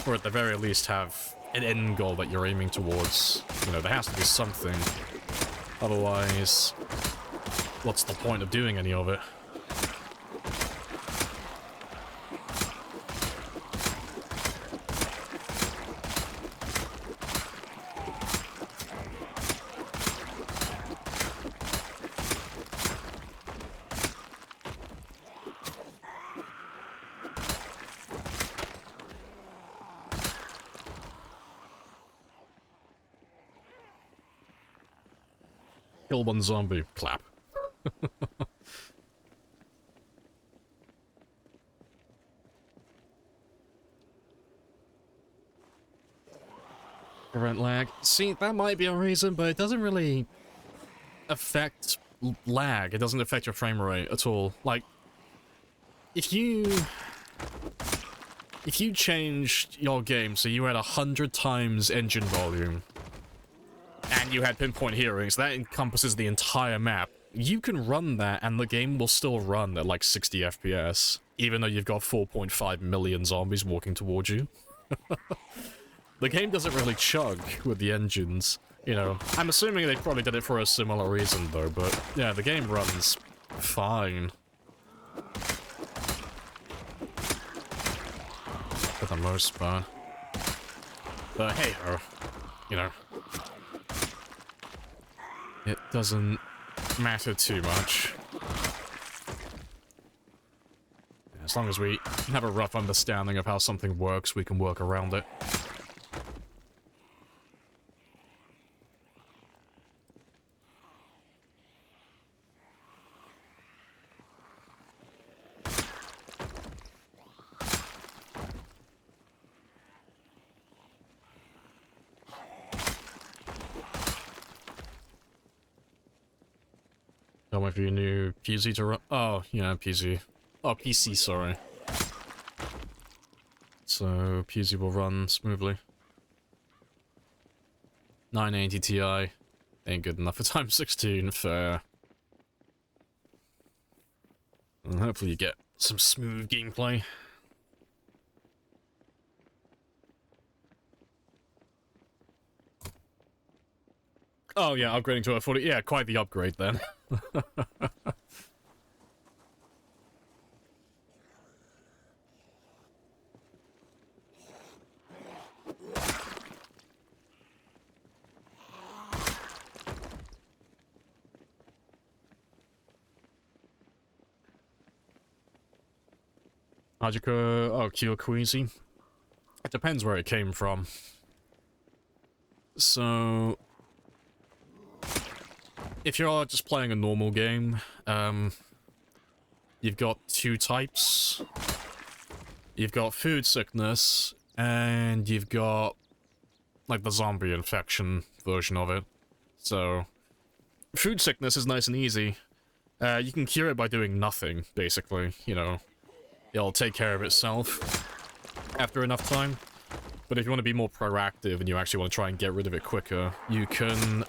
or at the very least have an end goal that you're aiming towards. You know, there has to be something. Otherwise, what's the point of doing any of it? Kill one zombie. Clap. Prevent lag. See, that might be a reason, but it doesn't really affect lag. It doesn't affect your frame rate at all. Like, if you changed your game so you had 100 times engine volume and you had pinpoint hearings, that encompasses the entire map. You can run that and the game will still run at like 60 FPS, even though you've got 4.5 million zombies walking towards you. The game doesn't really chug with the engines, you know. I'm assuming they probably did it for a similar reason though, but yeah, the game runs fine. For the most part. But hey ho, you know. It doesn't matter too much. As long as we have a rough understanding of how something works, we can work around it. Don't wait for your new PC to run. Oh, yeah, PC. Oh, PC, sorry. So, PC will run smoothly. 980 Ti. Ain't good enough for times 16, fair. And hopefully you get some smooth gameplay. Oh yeah, upgrading to a 40. Yeah, quite the upgrade then. Magica, oh, Cure Queasy. It depends where it came from. So, if you're just playing a normal game, you've got two types. You've got food sickness, and you've got, like, the zombie infection version of it. So, food sickness is nice and easy. You can cure it by doing nothing, basically, you know. It'll take care of itself after enough time. But if you want to be more proactive and you actually want to try and get rid of it quicker, you can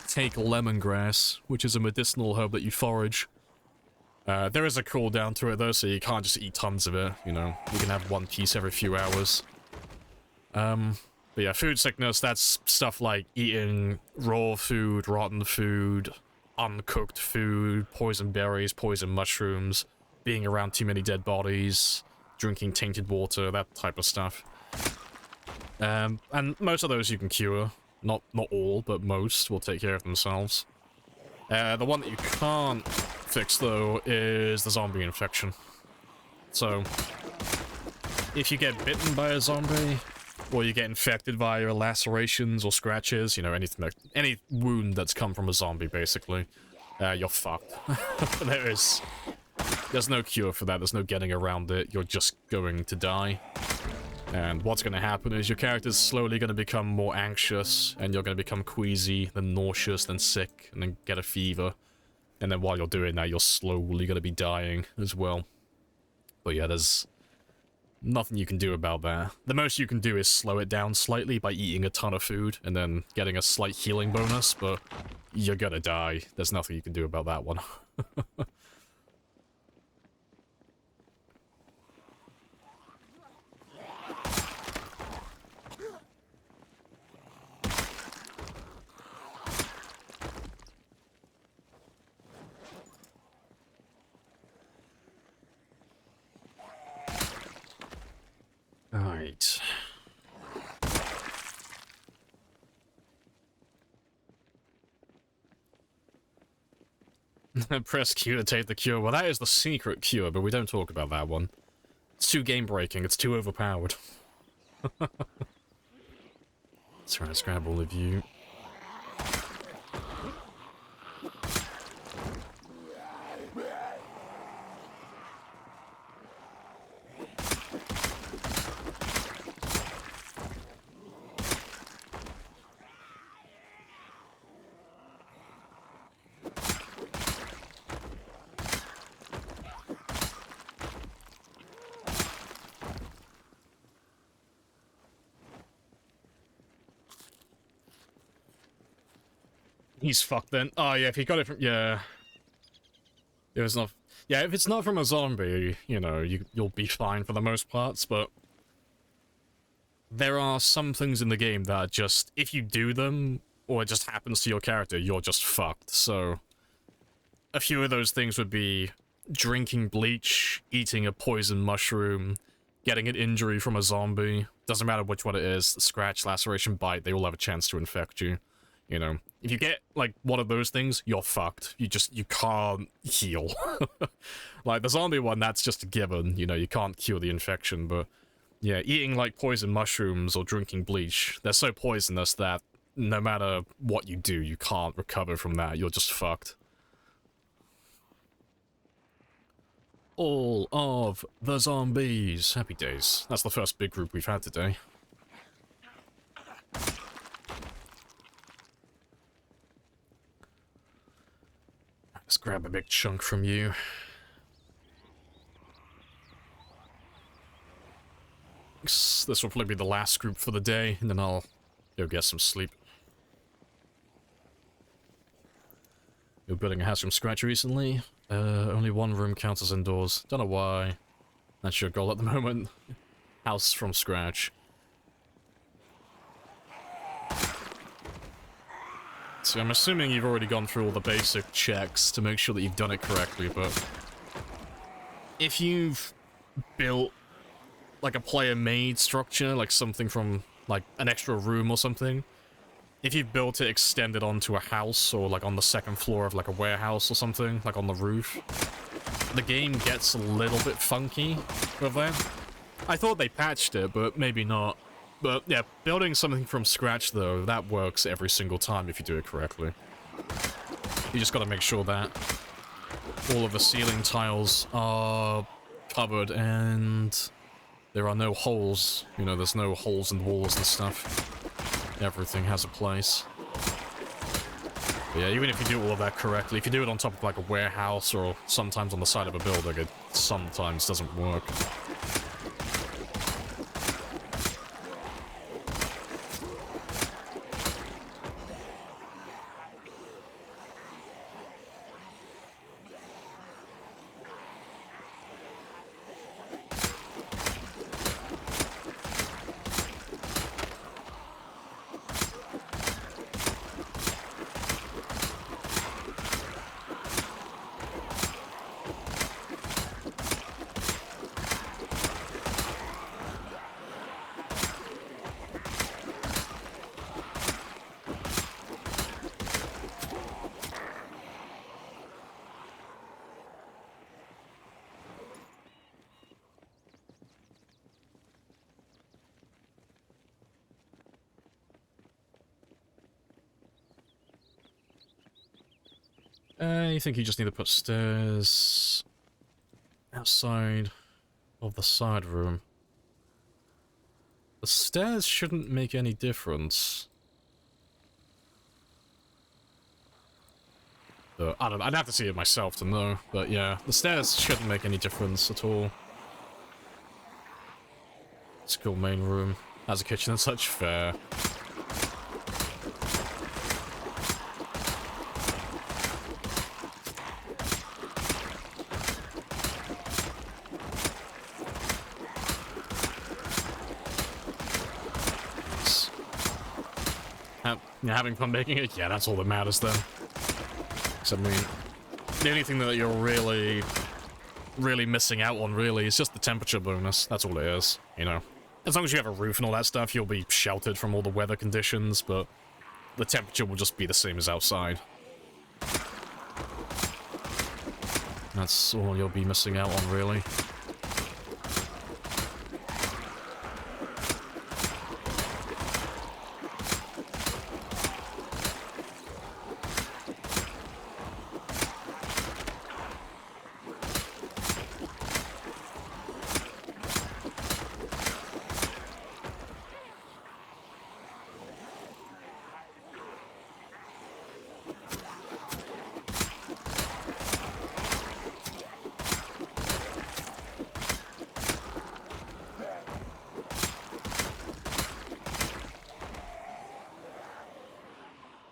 take lemongrass, which is a medicinal herb that you forage. There is a cooldown to it though, so you can't just eat tons of it, you know. You can have one piece every few hours. But yeah, food sickness, that's stuff like eating raw food, rotten food, uncooked food, poison berries, poison mushrooms, being around too many dead bodies, drinking tainted water, that type of stuff. And most of those you can cure. Not all, but most will take care of themselves. The one that you can't fix, though, is the zombie infection. So, if you get bitten by a zombie, or you get infected via lacerations or scratches, you know, anything that, any wound that's come from a zombie, basically, you're fucked. There's no cure for that, there's no getting around it, you're just going to die. And what's going to happen is your character's slowly going to become more anxious, and you're going to become queasy, then nauseous, then sick, and then get a fever. And then while you're doing that, you're slowly going to be dying as well. But yeah, there's nothing you can do about that. The most you can do is slow it down slightly by eating a ton of food, and then getting a slight healing bonus, but you're gonna die. There's nothing you can do about that one. Alright. Press Q to take the cure. Well, that is the secret cure, but we don't talk about that one. It's too game-breaking. It's too overpowered. Sorry, let's grab all of you. He's fucked then. Oh yeah, if he got it from... Yeah. It was not... Yeah, if it's not from a zombie, you know, you'll be fine for the most parts, but... There are some things in the game that just, if you do them, or it just happens to your character, you're just fucked, so... A few of those things would be drinking bleach, eating a poison mushroom, getting an injury from a zombie. Doesn't matter which one it is, scratch, laceration, bite, they all have a chance to infect you. You know, if you get, like, one of those things, you're fucked. You can't heal. Like, the zombie one, that's just a given, you know, you can't cure the infection, but... Yeah, eating, like, poison mushrooms or drinking bleach, they're so poisonous that no matter what you do, you can't recover from that, you're just fucked. All of the zombies. Happy days. That's the first big group we've had today. Let's grab a big chunk from you. This will probably be the last group for the day, and then I'll go get some sleep. You're building a house from scratch recently? Only one room counts as indoors. Don't know why. That's your goal at the moment. House from scratch. So I'm assuming you've already gone through all the basic checks to make sure that you've done it correctly, but... If you've built like a player-made structure, like something from, like, an extra room or something. If you've built it extended onto a house, or, like, on the second floor of, like, a warehouse or something, like on the roof, the game gets a little bit funky with that. I thought they patched it, but maybe not. But, yeah, building something from scratch, though, that works every single time if you do it correctly. You just gotta make sure that all of the ceiling tiles are covered and... There are no holes, you know, there's no holes in the walls and stuff. Everything has a place. But yeah, even if you do all of that correctly, if you do it on top of like a warehouse or sometimes on the side of a building, it sometimes doesn't work. You think you just need to put stairs outside of the side room. The stairs shouldn't make any difference. I don't know, I'd have to see it myself to know, but yeah, the stairs shouldn't make any difference at all. It's a cool main room. Has a kitchen and such, fair. You're having fun making it? Yeah, that's all that matters then. Because, I mean, the only thing that you're really missing out on, really, is just the temperature bonus. That's all it is, you know. As long as you have a roof and all that stuff, you'll be sheltered from all the weather conditions, but the temperature will just be the same as outside. That's all you'll be missing out on, really.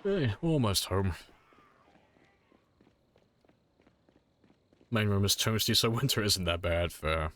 Hey, almost home. Main room is toasty, so winter isn't that bad for...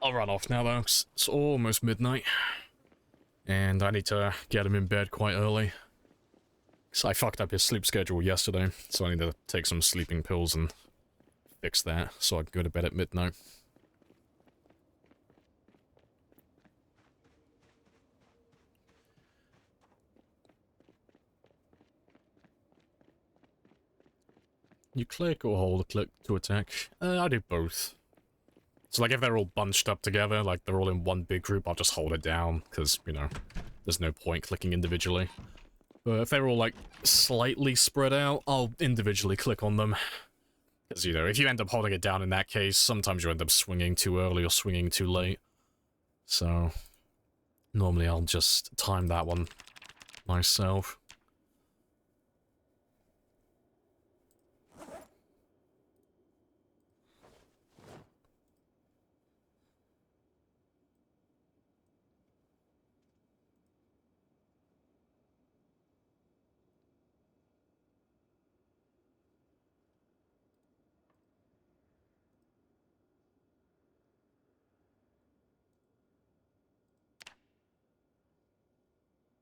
I'll run off now though, 'cause it's almost midnight. And I need to get him in bed quite early. Because I fucked up his sleep schedule yesterday, so I need to take some sleeping pills and fix that, so I can go to bed at midnight. You click or hold click to attack? I do both. So like if they're all bunched up together, like they're all in one big group, I'll just hold it down, because, you know, there's no point clicking individually. But if they're all like slightly spread out, I'll individually click on them. Because, you know, if you end up holding it down in that case, sometimes you end up swinging too early or swinging too late. So, normally I'll just time that one myself.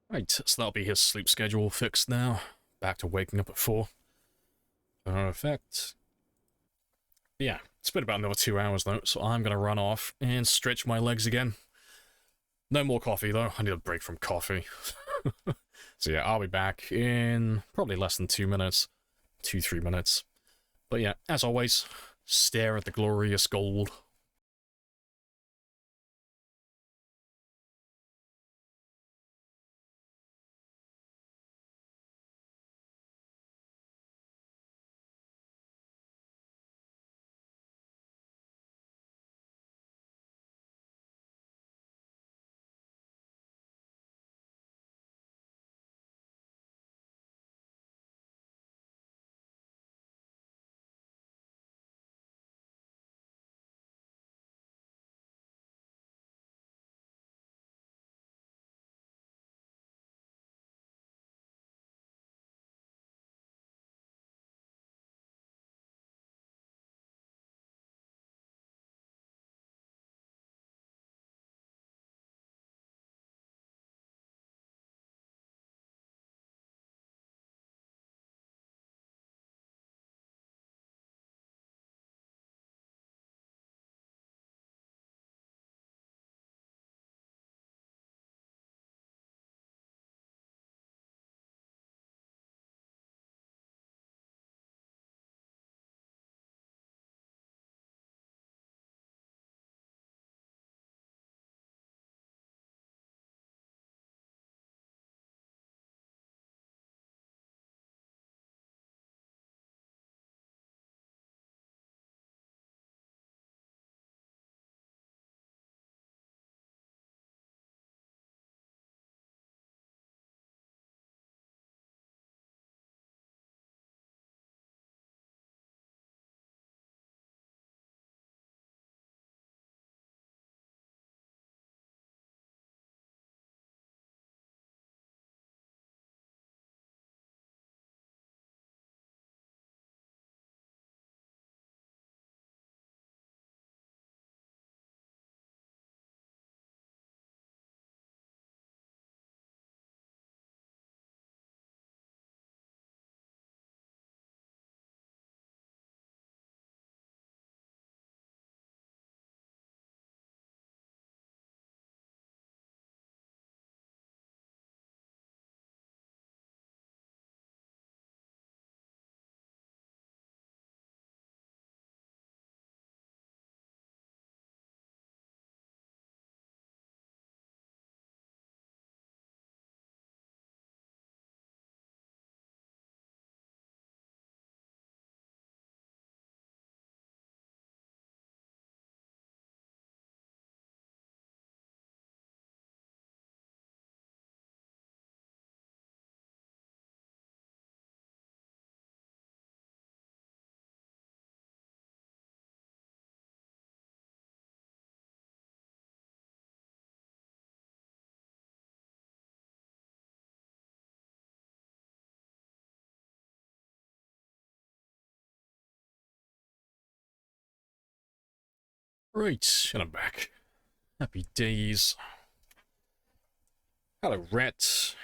Right, so that'll be his sleep schedule fixed now. Back to waking up at 4. Perfect. Yeah, it's been about another 2 hours though, so I'm gonna run off and stretch my legs again. No more coffee though, I need a break from coffee. So yeah, I'll be back in probably less than 2 minutes. 2-3 minutes. But yeah, as always, stare at the glorious gold. Right, and I'm back. Happy days. Hello, Rhett.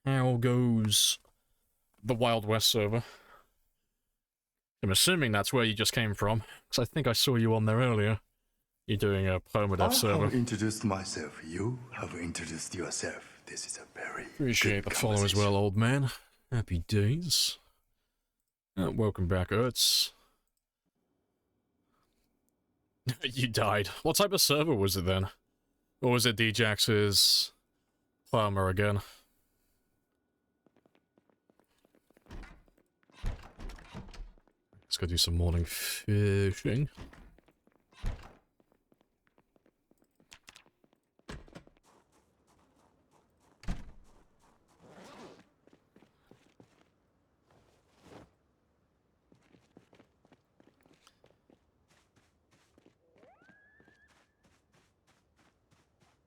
How goes the Wild West server? I'm assuming that's where you just came from, because I think I saw you on there earlier. You're doing a permadeath I server. have introduced myself. You have introduced yourself. This is a very Appreciate the good follow as well, conversation. old man. Happy days. Welcome back, Ertz. You died. What type of server was it then? Or was it Djax's farmer again? Let's go do some morning fishing.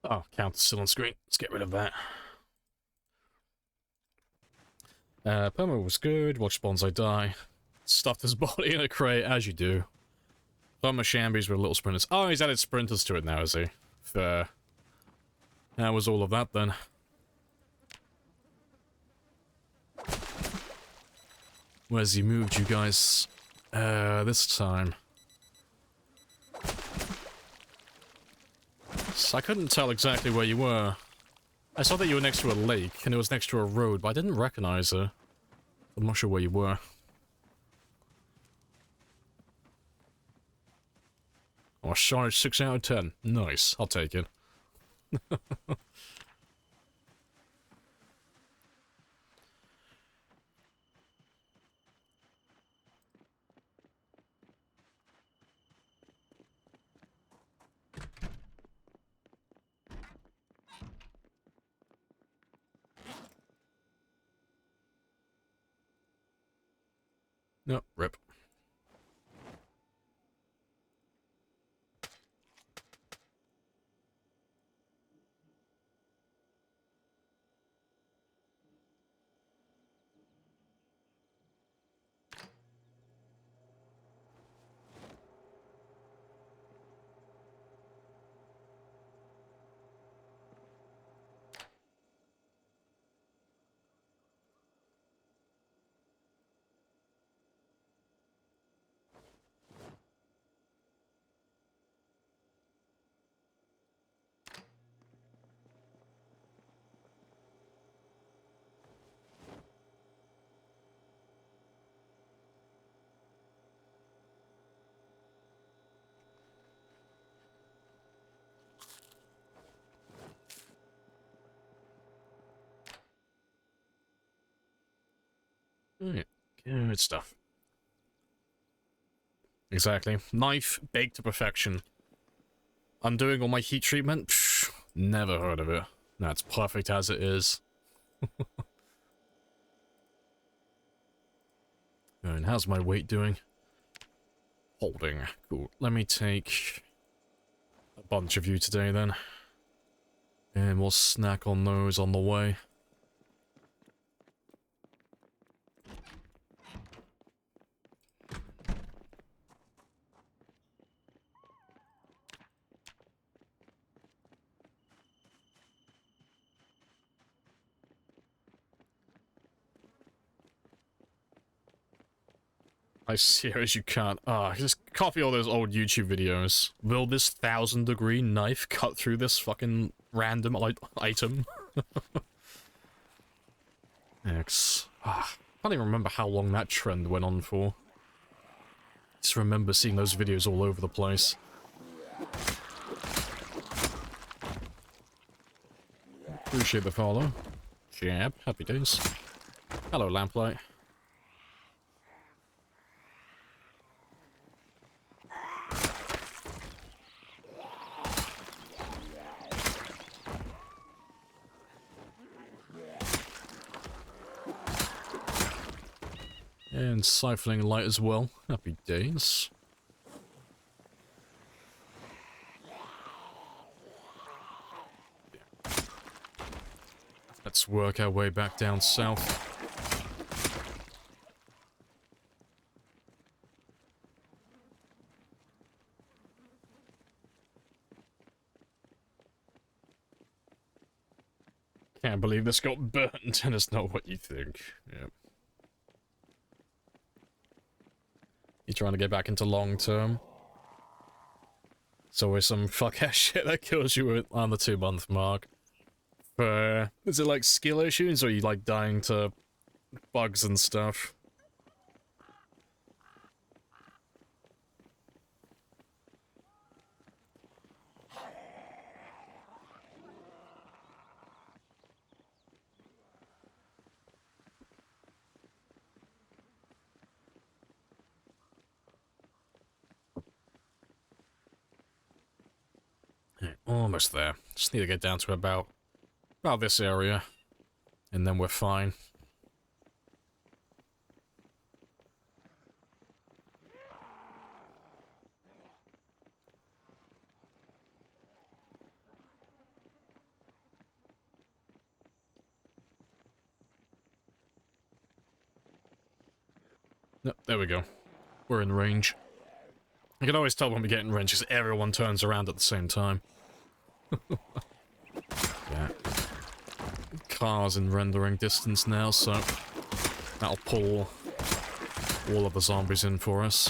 Oh, counter's still on screen. Let's get rid of that. Perma was good. Watch Bonsai die. Stuffed his body in a crate, as you do. Perma Shambies with little sprinters. Oh, he's added sprinters to it now, is he? Fair. How was all of that then? Where's he moved you guys this time? So I couldn't tell exactly where you were. I saw that you were next to a lake, and it was next to a road, but I didn't recognize her. I'm not sure where you were. Oh, shard 6 out of 10. Nice, I'll take it. No, rip. Alright, good stuff. Exactly. Knife baked to perfection. Undoing all my heat treatment? Psh, never heard of it. That's perfect as it is. And how's my weight doing? Holding. Cool. Let me take a bunch of you today then. And we'll snack on those on the way. I serious, you can't. Just copy all those old YouTube videos. Will this 1000-degree knife cut through this fucking random item? X. I can't even remember how long that trend went on for. Just remember seeing those videos all over the place. Appreciate the follow. Jab, happy days. Hello, Lamplight. And siphoning light as well. Happy days. Let's work our way back down south. Can't believe this got burnt, and it's not what you think. Yep. You trying to get back into long term? It's always some fuck-ass shit that kills you on the 2-month mark. Is it like skill issues, or are you like dying to bugs and stuff? Almost there. Just need to get down to about this area, and then we're fine. No, there we go. We're in range. I can always tell when we get in range because everyone turns around at the same time. Yeah. Car's in rendering distance now, so that'll pull all of the zombies in for us.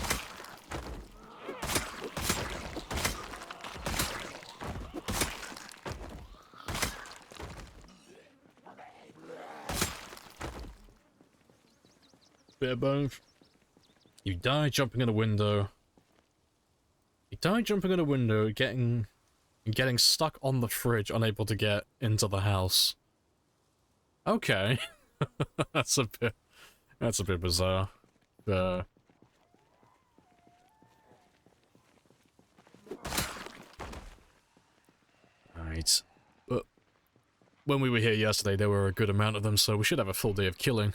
Bit of both. You die jumping in a window. You die jumping in a window, getting stuck on the fridge, unable to get into the house. Okay. That's a bit bizarre. Right. But when we were here yesterday, there were a good amount of them, so we should have a full day of killing.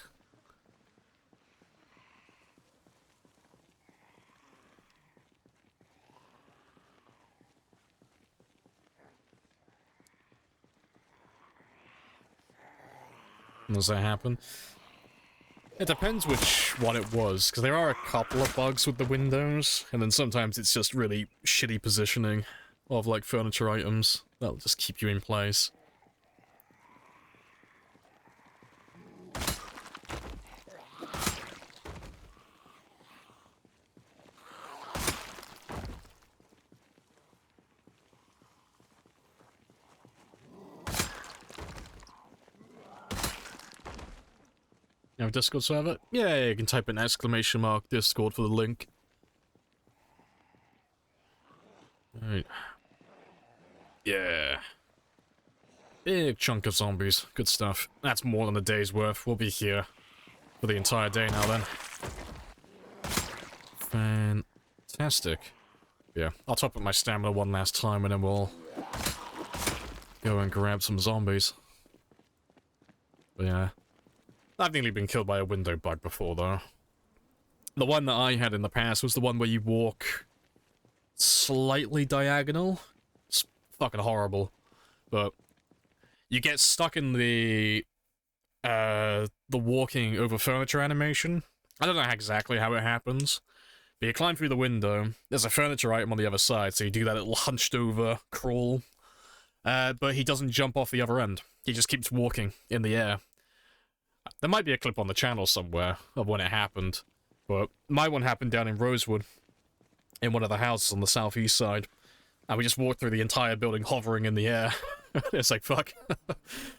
Does that happen? It depends which one it was, because there are a couple of bugs with the windows, and then sometimes it's just really shitty positioning of, like, furniture items that'll just keep you in place. You have a Discord server? Yeah, you can type in !Discord for the link. Right. Yeah. Big chunk of zombies. Good stuff. That's more than a day's worth. We'll be here for the entire day now then. Fantastic. Yeah, I'll top up my stamina one last time and then we'll go and grab some zombies. But yeah. I've nearly been killed by a window bug before, though. The one that I had in the past was the one where you walk slightly diagonal. It's fucking horrible. But you get stuck in the walking over furniture animation. I don't know exactly how it happens, but you climb through the window. There's a furniture item on the other side, so you do that little hunched over crawl. But he doesn't jump off the other end. He just keeps walking in the air. There might be a clip on the channel somewhere of when it happened, but my one happened down in Rosewood, in one of the houses on the southeast side, and we just walked through the entire building hovering in the air. It's like, fuck. But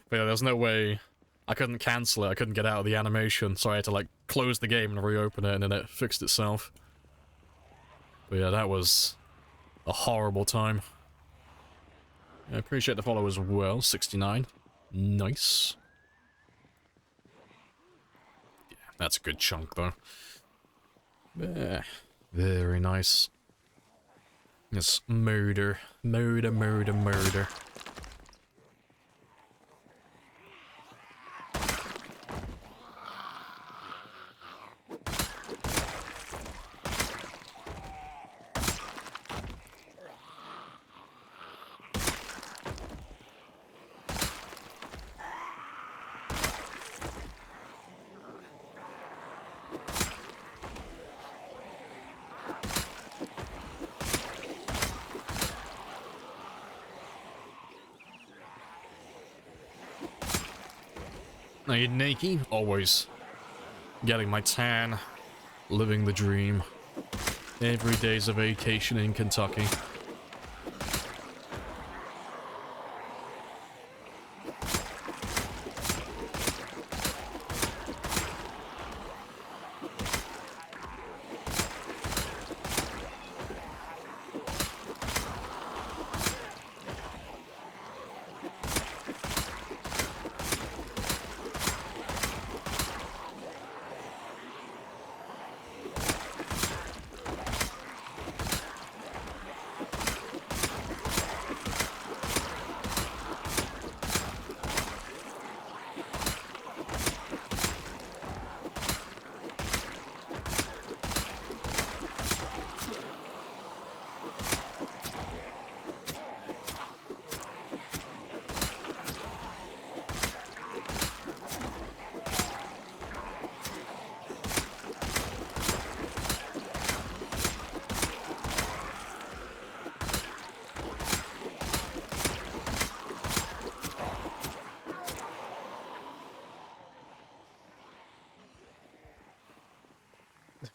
yeah, there's no way I couldn't cancel it, I couldn't get out of the animation, so I had to, like, close the game and reopen it, and then it fixed itself. But yeah, that was a horrible time. I appreciate the follow as well, 69. Nice. That's a good chunk, though. Yeah, very nice. Yes, murder. Murder, murder, murder. Now you naked, always getting my tan, living the dream. Every day's a vacation in Kentucky.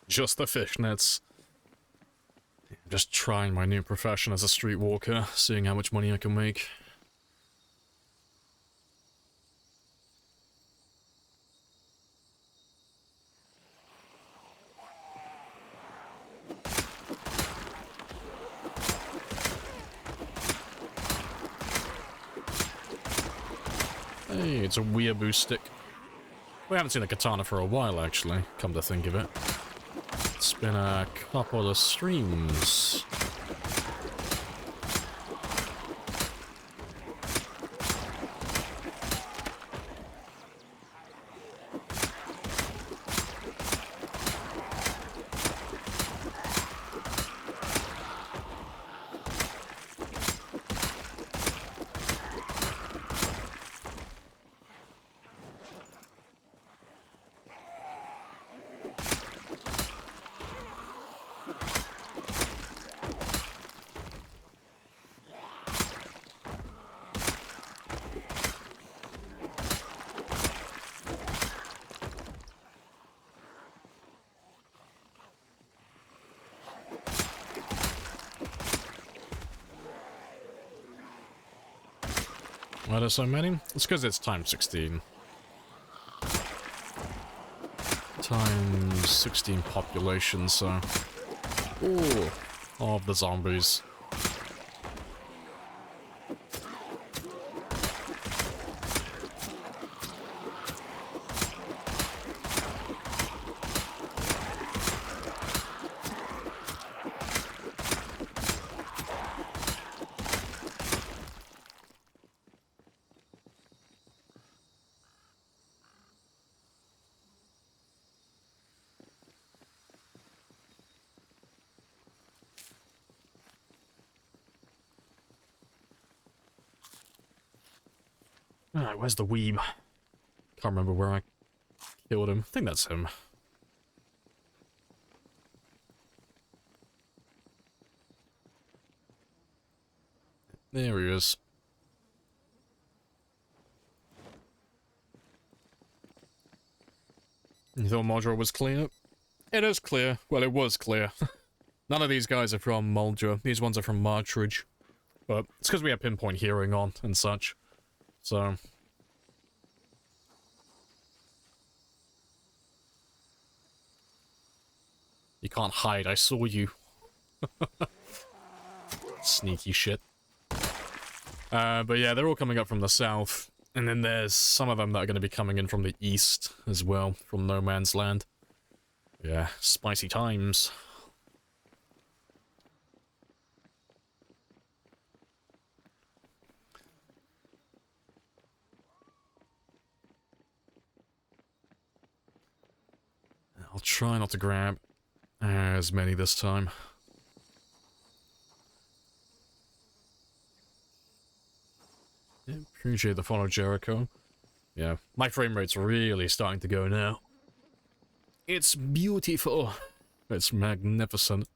Just the fishnets. Just trying my new profession as a streetwalker, seeing how much money I can make. Hey, it's a weeaboo stick. We haven't seen a katana for a while, actually, come to think of it. It's been a couple of streams. Why there's so many? It's because it's times 16. Times 16 population, so... Ooh, all of the zombies. Alright, where's the weeb? Can't remember where I killed him. I think that's him. There he is. You thought Moldra was clear? It is clear. Well, it was clear. None of these guys are from Moldra. These ones are from Martridge. But it's because we have pinpoint hearing on and such. So... You can't hide, I saw you. Sneaky shit. But yeah, they're all coming up from the south. And then there's some of them that are going to be coming in from the east as well, from No Man's Land. Yeah, spicy times. I'll try not to grab as many this time. Yeah, appreciate the follow, Jericho. Yeah, my frame rate's really starting to go now. It's beautiful. It's magnificent.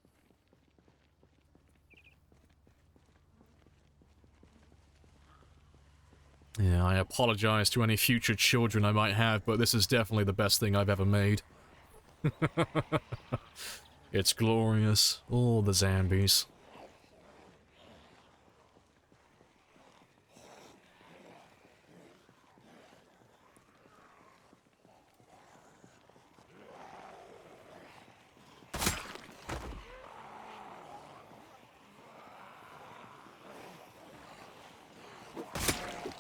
Yeah, I apologize to any future children I might have, but this is definitely the best thing I've ever made. It's glorious. All the zombies.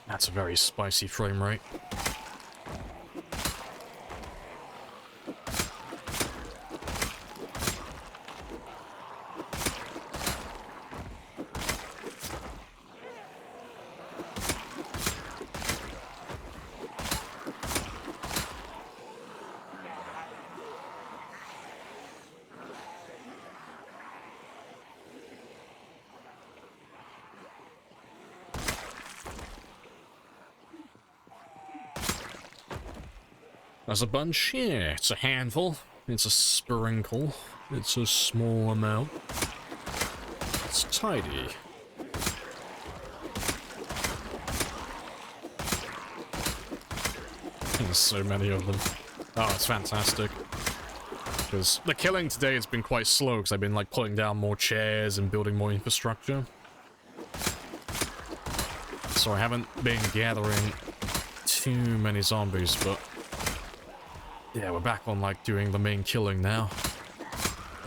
That's a very spicy frame rate. As a bunch, yeah, it's a handful. It's a sprinkle. It's a small amount. It's tidy. There's so many of them. Oh, it's fantastic. Because the killing today has been quite slow, because I've been, like, pulling down more chairs and building more infrastructure. So I haven't been gathering too many zombies, but... yeah, we're back on, like, doing the main killing now.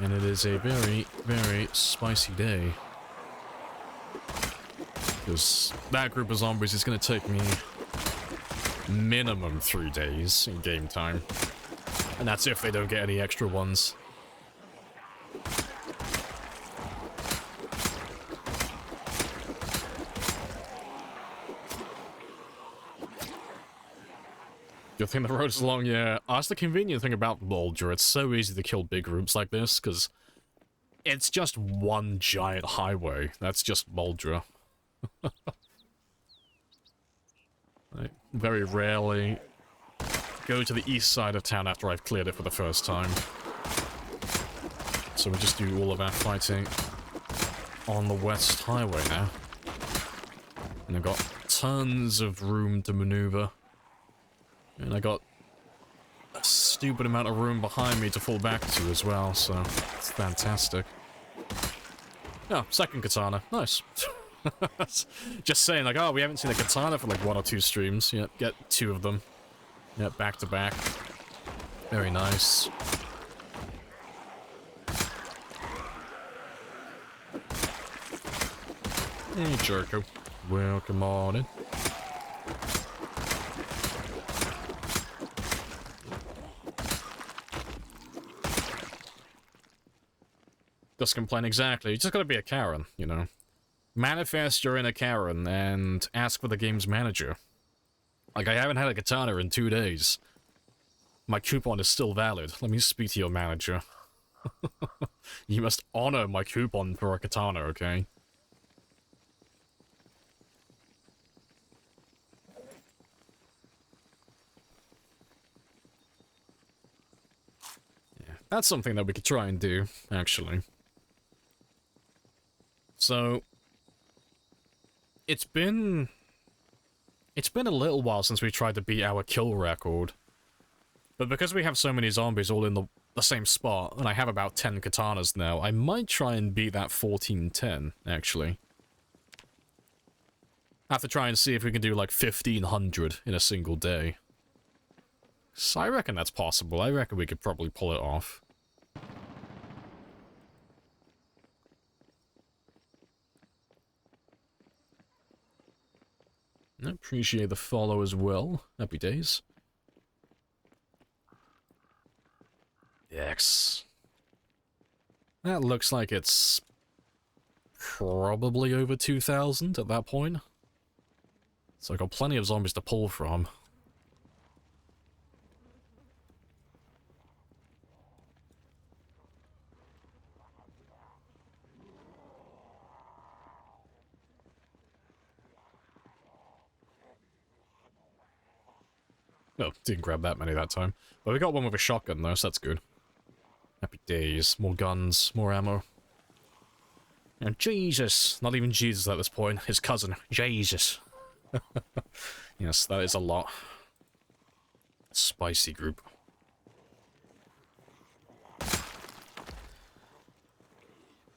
And it is a very, very spicy day. Because that group of zombies is going to take me minimum 3 days in game time. And that's if they don't get any extra ones. You think the road is long? Yeah. That's the convenient thing about Mulder. It's so easy to kill big groups like this, because it's just one giant highway. That's just Mulder. I very rarely go to the east side of town after I've cleared it for the first time. So we just do all of our fighting on the west highway now. And I've got tons of room to maneuver. And I got a stupid amount of room behind me to fall back to as well, so it's fantastic. Oh, second katana. Nice. Just saying, like, oh, we haven't seen a katana for like 1 or 2 streams. Yep, get 2 of them. Yep, back to back. Very nice. Hey, Jerko. Welcome on in. Just complain exactly. You just gotta be a Karen, you know. Manifest you're in a Karen and ask for the game's manager. Like, I haven't had a katana in 2 days. My coupon is still valid. Let me speak to your manager. You must honor my coupon for a katana, okay? Yeah, that's something that we could try and do, actually. So, it's been a little while since we tried to beat our kill record. But because we have so many zombies all in the same spot, and I have about 10 katanas now, I might try and beat that 1410, actually. I have to try and see if we can do like 1500 in a single day. So I reckon that's possible. I reckon we could probably pull it off. I appreciate the follow as well. Happy days. X. That looks like it's probably over 2,000 at that point. So I've got plenty of zombies to pull from. Oh, didn't grab that many that time. But we got one with a shotgun though, so that's good. Happy days. More guns, more ammo. And Jesus! Not even Jesus at this point. His cousin. Jesus. Yes, that is a lot. Spicy group.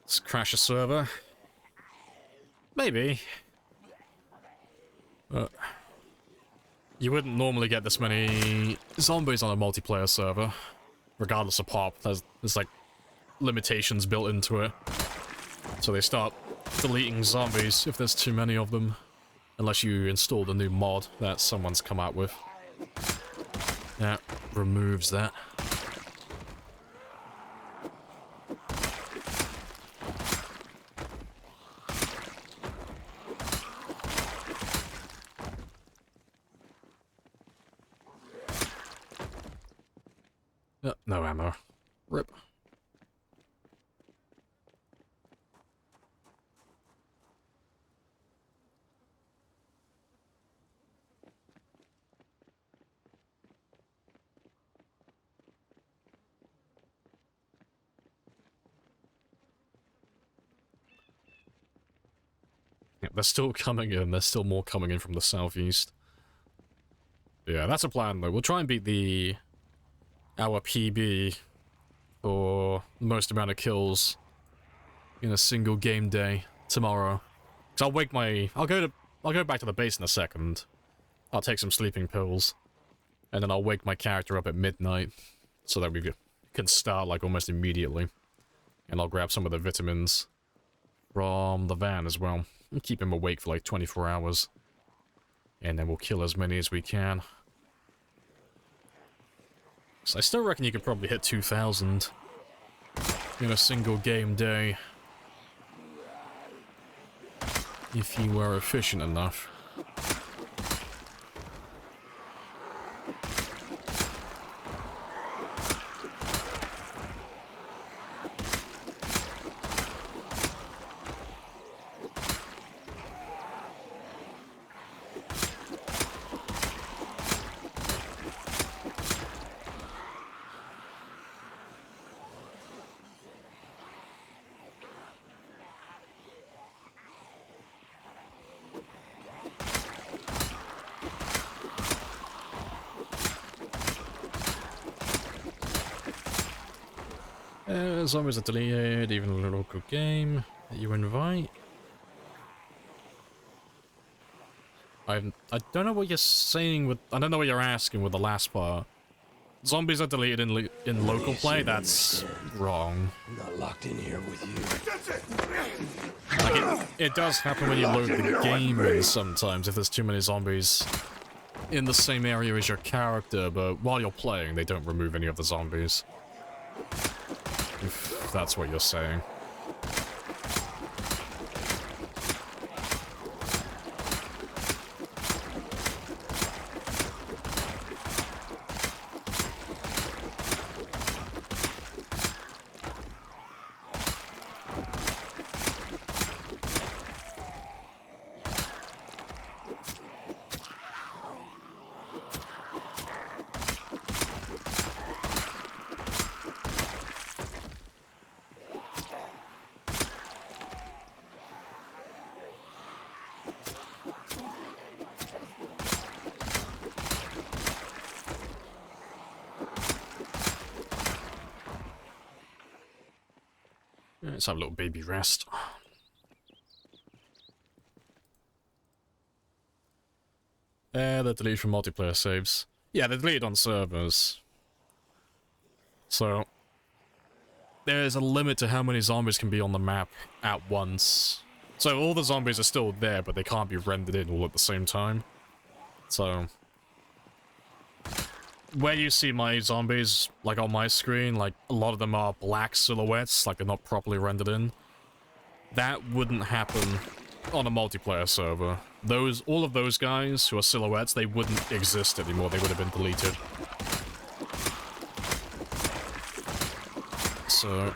Let's crash a server. Maybe. But you wouldn't normally get this many zombies on a multiplayer server, regardless of pop. There's like limitations built into it. So they start deleting zombies if there's too many of them. Unless you install the new mod that someone's come out with. That removes that. No ammo. Rip. Yeah, they're still coming in. There's still more coming in from the southeast. Yeah, that's a plan though. We'll try and beat our PB for the most amount of kills in a single game day tomorrow. So I'll go back to the base in a second. I'll take some sleeping pills, and then I'll wake my character up at midnight so that we can start like almost immediately. And I'll grab some of the vitamins from the van as well and keep him awake for like 24 hours. And then we'll kill as many as we can. So I still reckon you could probably hit 2,000 in a single game day if you were efficient enough. Zombies are deleted, even in a local game that you invite. I don't know what you're saying with... I don't know what you're asking with the last part. Zombies are deleted in local play? That's wrong. I'm not locked in here with you. Like it does happen when you load the game in sometimes, if there's too many zombies in the same area as your character, but while you're playing, they don't remove any of the zombies. If that's what you're saying. Let's have a little baby rest. They're deleted from multiplayer saves. Yeah, they're deleted on servers. So, there's a limit to how many zombies can be on the map at once. So all the zombies are still there, but they can't be rendered in all at the same time. So, where you see my zombies, like on my screen, like a lot of them are black silhouettes, like they're not properly rendered in. That wouldn't happen on a multiplayer server. All of those guys who are silhouettes, they wouldn't exist anymore, they would have been deleted. So,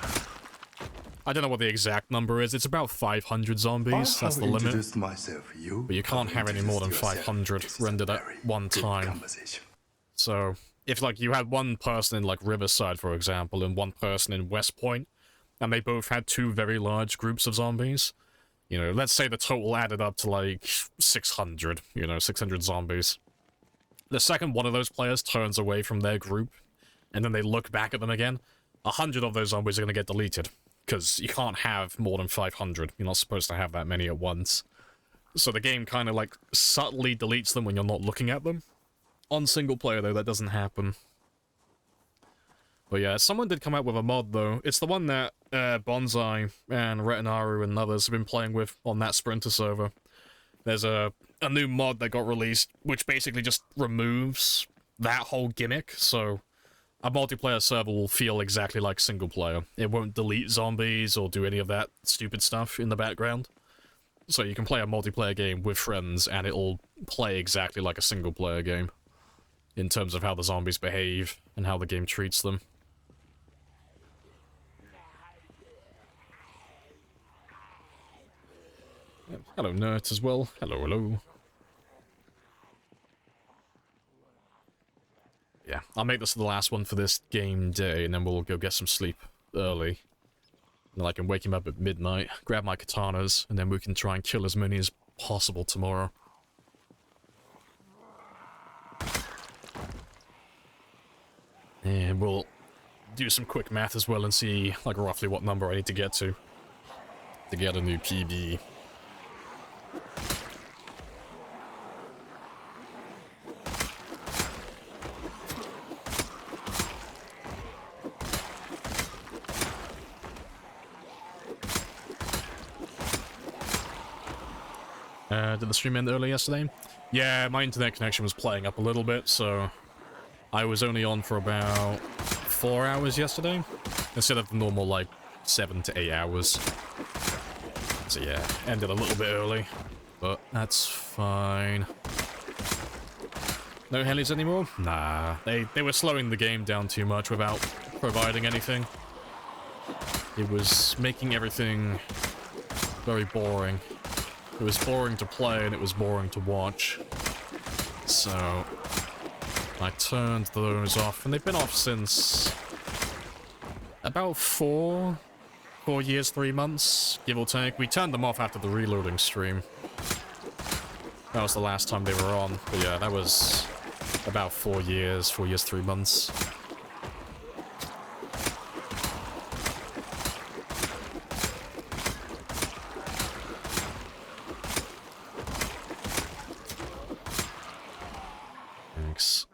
I don't know what the exact number is, it's about 500 zombies, that's the limit. But you can't have any more than 500 rendered at one time. So, if like you had one person in like Riverside, for example, and one person in West Point, and they both had two very large groups of zombies, You know, let's say the total added up to like 600, you know, 600 zombies. The second one of those players turns away from their group, and then they look back at them again, 100 of those zombies are going to get deleted. Because you can't have more than 500. You're not supposed to have that many at once. So the game kind of, like, subtly deletes them when you're not looking at them. On single player, though, that doesn't happen. But yeah, someone did come out with a mod, though. It's the one that Bonsai and Retinaru and others have been playing with on that Sprinter server. There's a new mod that got released, which basically just removes that whole gimmick, so a multiplayer server will feel exactly like single player. It won't delete zombies or do any of that stupid stuff in the background. So you can play a multiplayer game with friends and it'll play exactly like a single player game. In terms of how the zombies behave and how the game treats them. Hello, nerds as well. Hello, hello. Yeah, I'll make this the last one for this game day, and then we'll go get some sleep early. And then I can wake him up at midnight, grab my katanas, and then we can try and kill as many as possible tomorrow. And we'll do some quick math as well and see, like, roughly what number I need to get to get a new PB. Did the stream end early yesterday? Yeah, my internet connection was playing up a little bit, so I was only on for about 4 hours yesterday, instead of the normal, like, 7 to 8 hours. So yeah, ended a little bit early, but that's fine. No helis anymore? Nah, they were slowing the game down too much without providing anything. It was making everything very boring. It was boring to play and it was boring to watch. So I turned those off, and they've been off since about 4 years, 3 months, give or take. We turned them off after the reloading stream. That was the last time they were on. But yeah, that was about 4 years, 3 months. Thanks.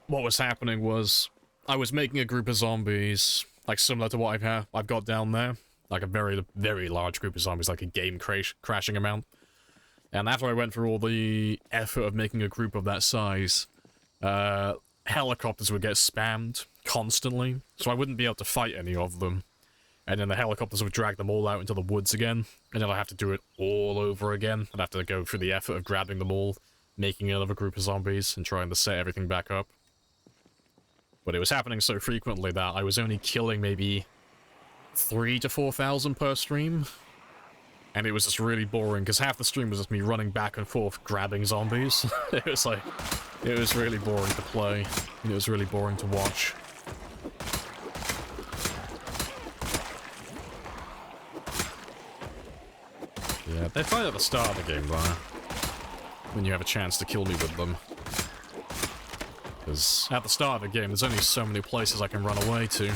What was happening was, I was making a group of zombies, like similar to what I've got down there. Like a very, very large group of zombies, like a game crashing amount. And after I went through all the effort of making a group of that size, helicopters would get spammed constantly, so I wouldn't be able to fight any of them. And then the helicopters would drag them all out into the woods again, and then I'd have to do it all over again. I'd have to go through the effort of grabbing them all, making another group of zombies, and trying to set everything back up. But it was happening so frequently that I was only killing maybe 3,000 to 4,000 per stream. And it was just really boring, because half the stream was just me running back and forth grabbing zombies. It was really boring to play, and it was really boring to watch. Yeah, they're fine at the start of the game, though, when you have a chance to kill me with them. Because at the start of the game, there's only so many places I can run away to.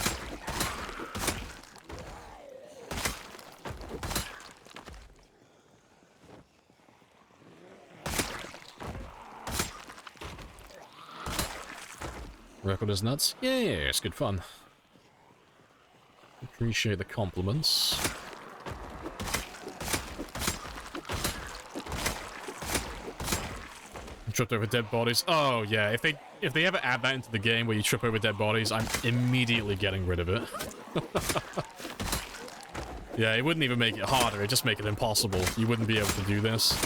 Record is nuts? Yeah, it's good fun. Appreciate the compliments. Tripped over dead bodies. Oh yeah, if they ever add that into the game where you trip over dead bodies, I'm immediately getting rid of it. Yeah, it wouldn't even make it harder, it'd just make it impossible. You wouldn't be able to do this.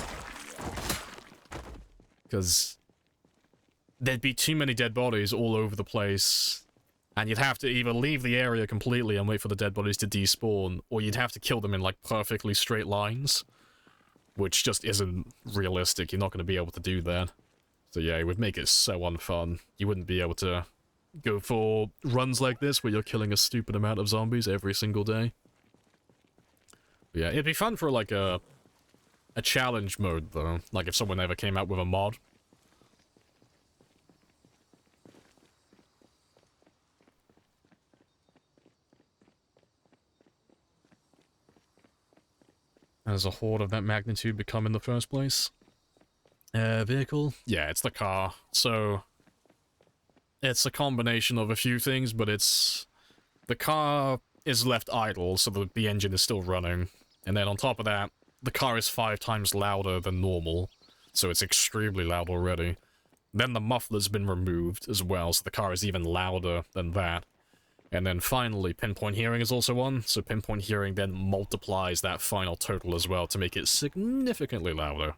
Because there'd be too many dead bodies all over the place, and you'd have to either leave the area completely and wait for the dead bodies to despawn, or you'd have to kill them in, like, perfectly straight lines, which just isn't realistic. You're not going to be able to do that. So yeah, it would make it so unfun. You wouldn't be able to go for runs like this where you're killing a stupid amount of zombies every single day. But yeah, it'd be fun for, like, a a challenge mode, though. Like, if someone ever came out with a mod. Has a horde of that magnitude become in the first place? Vehicle? Yeah, it's the car. So, it's a combination of a few things, but it's... The car is left idle, so the engine is still running. And then on top of that, the car is 5 times louder than normal, so it's extremely loud already. Then the muffler's been removed as well, so the car is even louder than that. And then finally, pinpoint hearing is also on, so pinpoint hearing then multiplies that final total as well to make it significantly louder.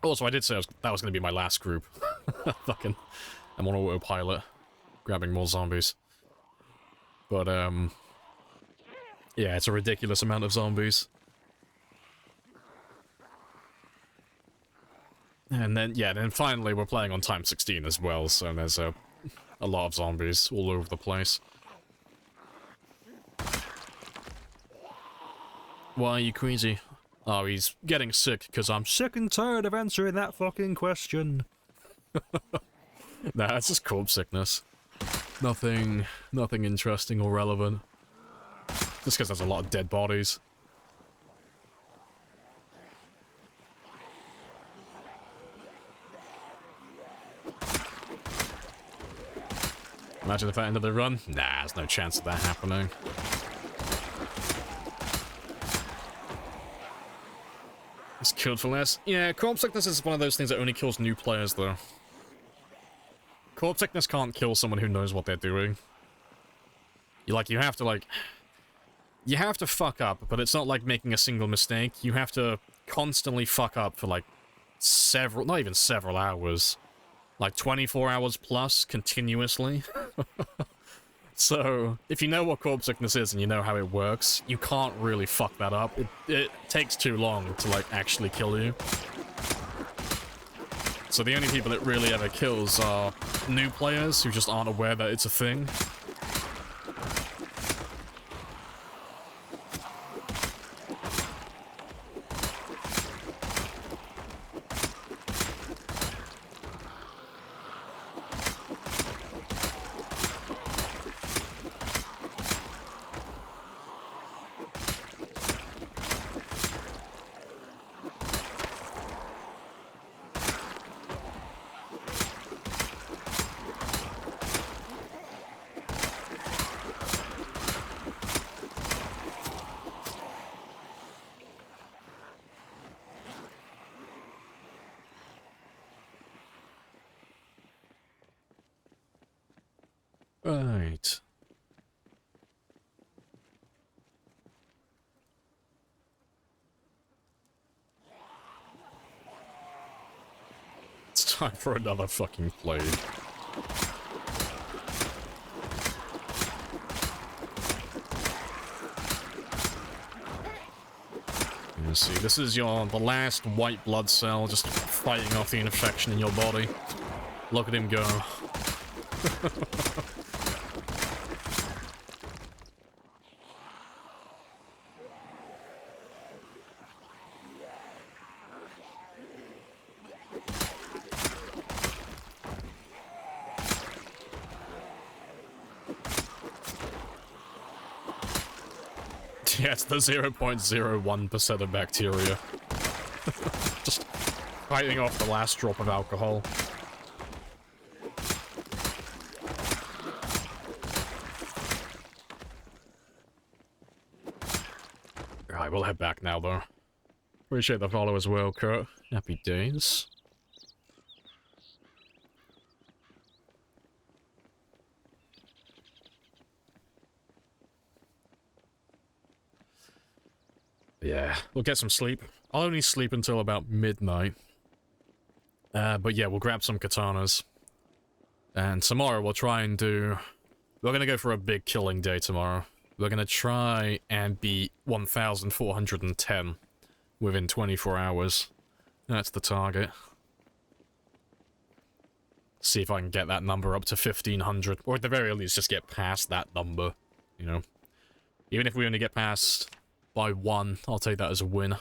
Also, I did say that was going to be my last group. Fucking, I'm on autopilot, grabbing more zombies. But, yeah, it's a ridiculous amount of zombies. And then, yeah, then finally we're playing on time 16 as well, so there's a lot of zombies all over the place. Why are you crazy? Oh, he's getting sick because I'm sick and tired of answering that fucking question. Nah, it's just corpse sickness. Nothing interesting or relevant. Just because there's a lot of dead bodies. Imagine if I ended the run. Nah, there's no chance of that happening. It's killed for less. Yeah, corpse sickness is one of those things that only kills new players, though. Corpse sickness can't kill someone who knows what they're doing. You have to fuck up, but it's not like making a single mistake. You have to constantly fuck up for like not even several hours. Like 24 hours plus, continuously. So, if you know what corpse sickness is and you know how it works, you can't really fuck that up. It takes too long to like actually kill you. So the only people it really ever kills are new players who just aren't aware that it's a thing. Right. It's time for another fucking plague. You see, this is the last white blood cell just fighting off the infection in your body. Look at him go. Yeah, it's the 0.01% of bacteria. Just fighting off the last drop of alcohol. Right, we'll head back now, though. Appreciate the follow as well, Kurt. Happy days. Yeah, we'll get some sleep. I'll only sleep until about midnight. But yeah, we'll grab some katanas. And tomorrow we'll try and do... We're gonna go for a big killing day tomorrow. We're gonna try and beat 1,410 within 24 hours. That's the target. See if I can get that number up to 1,500. Or at the very least, just get past that number. You know? Even if we only get past... by 1, I'll take that as a win.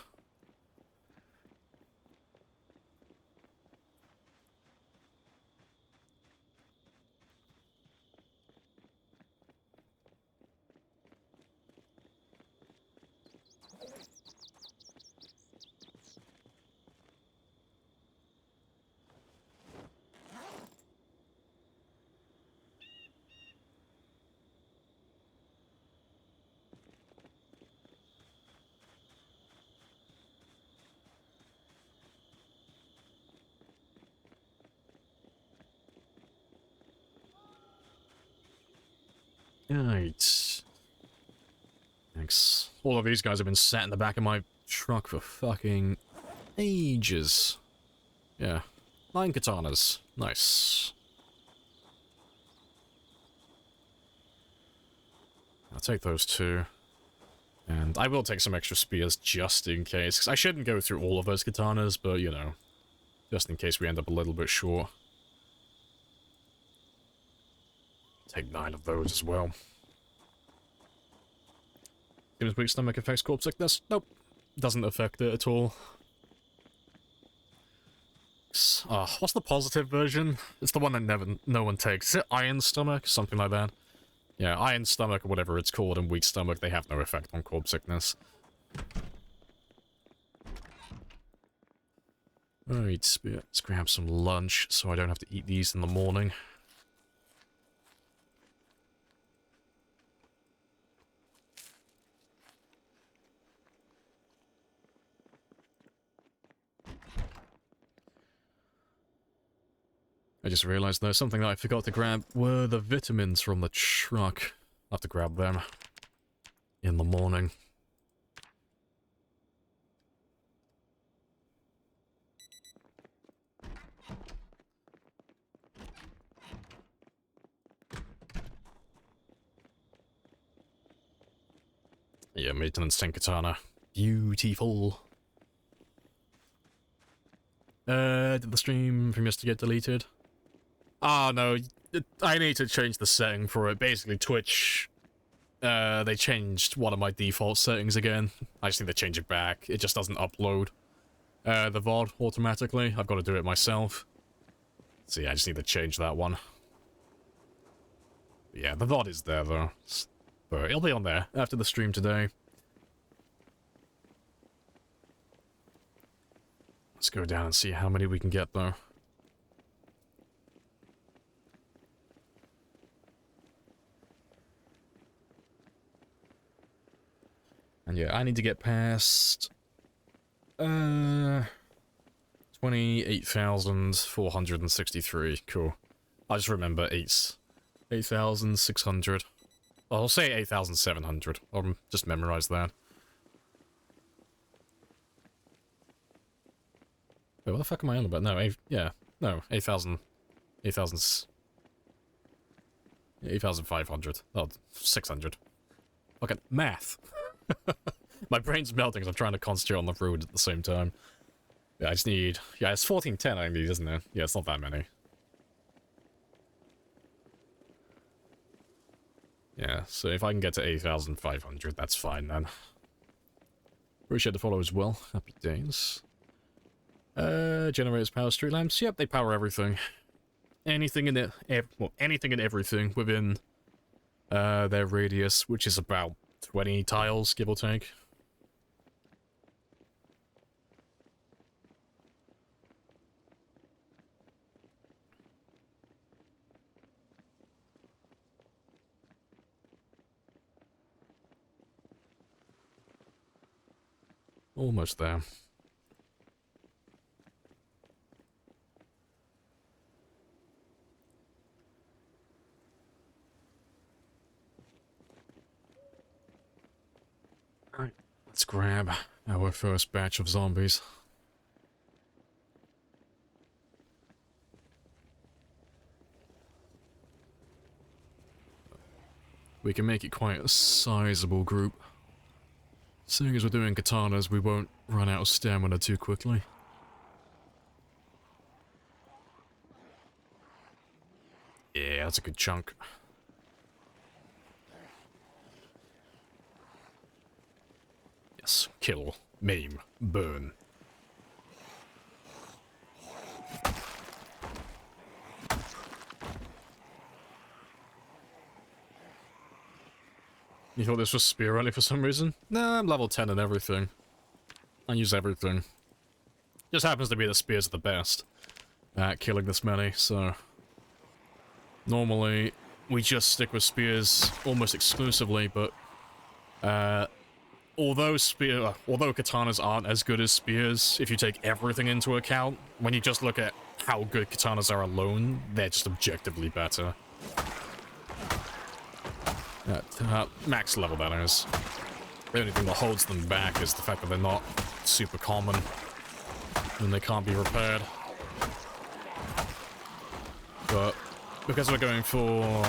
Right. Thanks. All of these guys have been sat in the back of my truck for fucking ages. Yeah. 9 katanas. Nice. I'll take those 2. And I will take some extra spears just in case. 'Cause I shouldn't go through all of those katanas, but, you know, just in case we end up a little bit short. Take 9 of those as well. Seems weak stomach affects corpse sickness? Nope. Doesn't affect it at all. What's the positive version? It's the one that no one takes. Is it iron stomach? Something like that. Yeah, iron stomach or whatever it's called, and weak stomach, they have no effect on corpse sickness. Alright, let's grab some lunch so I don't have to eat these in the morning. I just realized there's something that I forgot to grab were the vitamins from the truck. I'll have to grab them in the morning. Yeah, maintenance 10 katana. Beautiful. Did the stream from yesterday get deleted? Oh, no. I need to change the setting for it. Basically, Twitch, they changed one of my default settings again. I just need to change it back. It just doesn't upload the VOD automatically. I've got to do it myself. So yeah, I just need to change that one. Yeah, the VOD is there, though. But it'll be on there after the stream today. Let's go down and see how many we can get, though. And yeah, I need to get past 28,463. Cool. I just remember 8,600. I'll say 8,700. I'll just memorize that. Wait, what the fuck am I on about? No, no, 8,500. Oh, 600. Okay, math. My brain's melting because I'm trying to concentrate on the road at the same time. Yeah, I just need... Yeah, it's 1410 I need, isn't it? Yeah, it's not that many. Yeah, so if I can get to 8,500, that's fine then. Appreciate the follow as well. Happy days. Generators power street lamps. Yep, they power everything. Anything in it... well, anything and everything within their radius, which is about 20 tiles, give or take. Almost there. Alright, let's grab our first batch of zombies. We can make it quite a sizable group. Seeing as we're doing katanas, we won't run out of stamina too quickly. Yeah, that's a good chunk. Yes, kill, maim, burn. You thought this was spear only for some reason? Nah, I'm level 10 and everything. I use everything. Just happens to be the spears are the best at killing this many, so... Normally, we just stick with spears almost exclusively, but... although katanas aren't as good as spears, if you take everything into account, when you just look at how good katanas are alone, they're just objectively better. At max level, that is. The only thing that holds them back is the fact that they're not super common and they can't be repaired. But because we're going for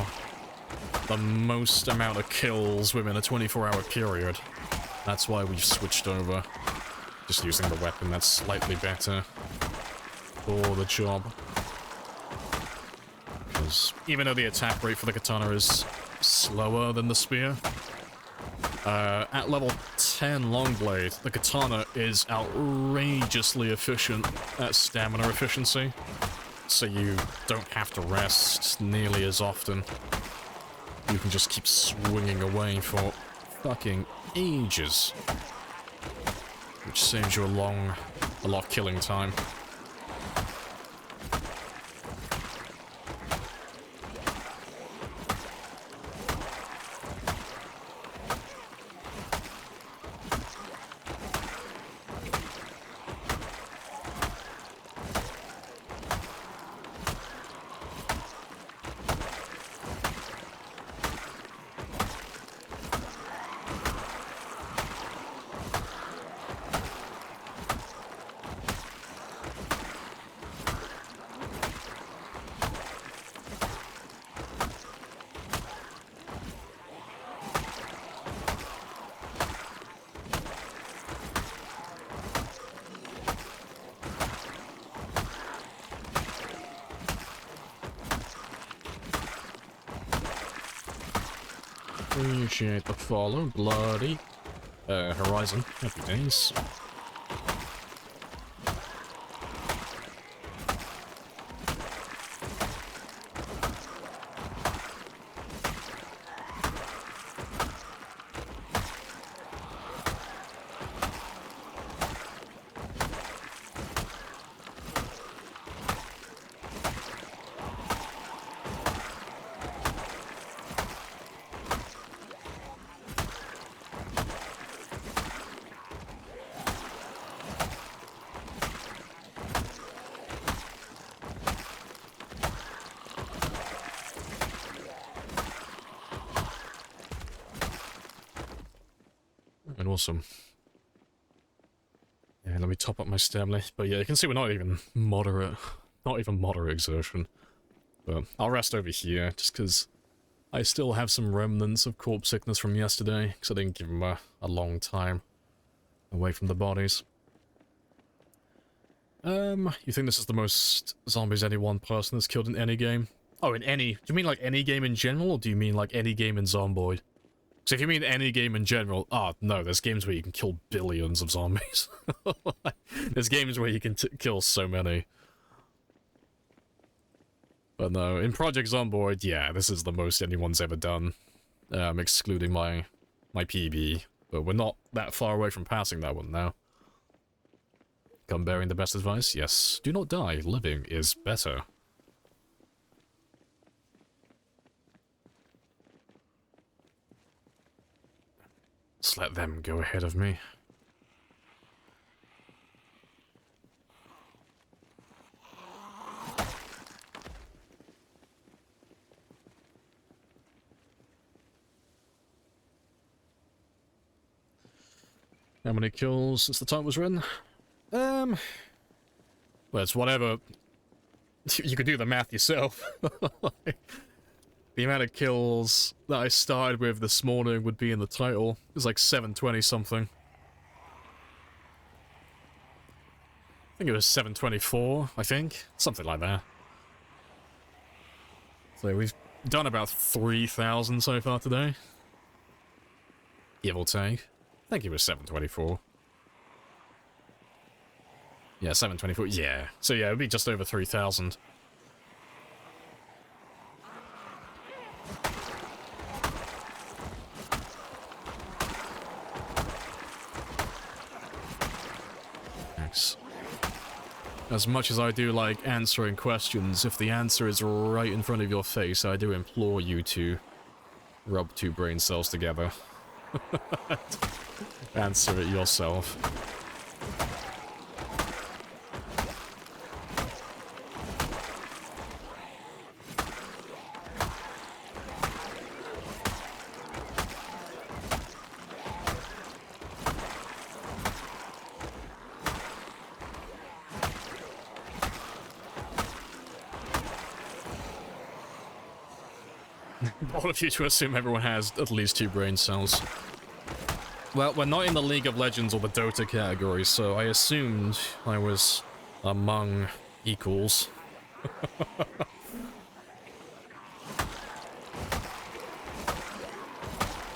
the most amount of kills within a 24-hour period, that's why we've switched over. Just using the weapon that's slightly better for the job. Because even though the attack rate for the katana is slower than the spear, at level 10 Longblade, the katana is outrageously efficient at stamina efficiency, so you don't have to rest nearly as often. You can just keep swinging away for fucking ages, which saves you a lot of killing time. Appreciate the follow, bloody Horizon. Happy days. Awesome. Yeah, let me top up my stamina. But yeah, you can see we're not even moderate exertion. But I'll rest over here, just because I still have some remnants of corpse sickness from yesterday, because I didn't give them a long time away from the bodies. You think this is the most zombies any one person has killed in any game? Oh, in any... Do you mean like any game in general, or do you mean like any game in Zomboid? So if you mean any game in general, no, there's games where you can kill billions of zombies. There's games where you can kill so many. But no, in Project Zomboid, yeah, this is the most anyone's ever done. Excluding my PB. But we're not that far away from passing that one now. Gun bearing the best advice? Yes. Do not die. Living is better. Just let them go ahead of me. How many kills since the time was written? Well, it's whatever. You could do the math yourself. The amount of kills that I started with this morning would be in the title. It was like 720 something. I think it was 724, I think. Something like that. So we've done about 3,000 so far today. Give or take. I think it was 724. Yeah, 724. Yeah. So yeah, it would be just over 3,000. As much as I do like answering questions, if the answer is right in front of your face, I do implore you to rub two brain cells together. Answer it yourself. All of you to assume everyone has at least 2 brain cells. Well, we're not in the League of Legends or the Dota category, so I assumed I was among equals.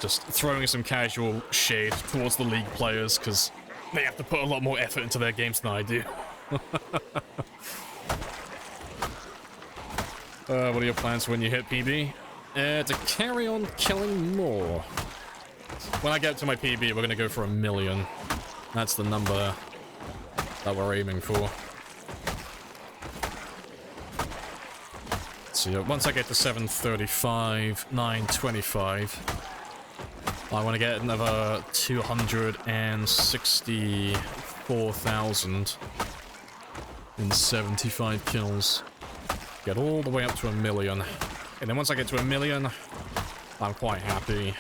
Just throwing some casual shade towards the League players, because they have to put a lot more effort into their games than I do. What are your plans when you hit PB? To carry on killing more. When I get to my PB, we're gonna go for 1 million. That's the number that we're aiming for. So once I get to 735, 925, I want to get another 264,075 kills. Get all the way up to 1 million. And then once I get to 1 million, I'm quite happy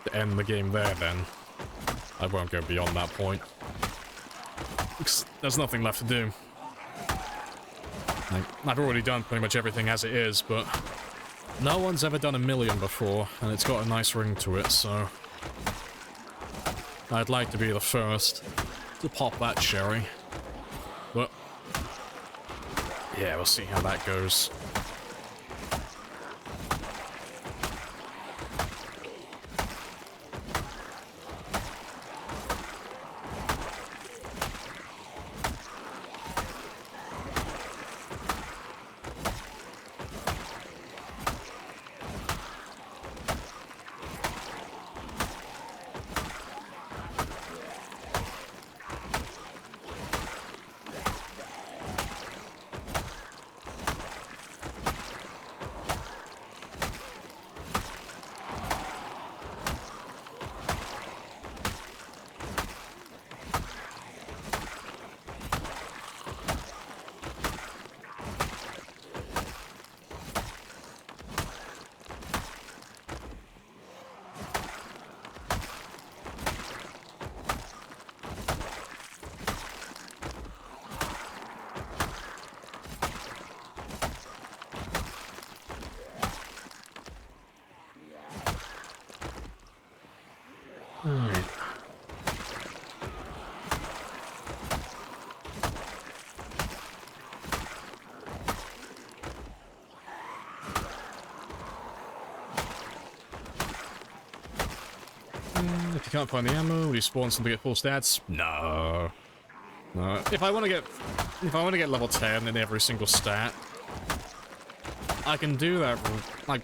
to end the game there then. I won't go beyond that point. Because there's nothing left to do. I've already done pretty much everything as it is, but no one's ever done 1 million before, and it's got a nice ring to it, so I'd like to be the first to pop that cherry. But yeah, we'll see how that goes. If you can't find the ammo, will you spawn something at full stats? No. No. If I want to get level 10 in every single stat, I can do that, like,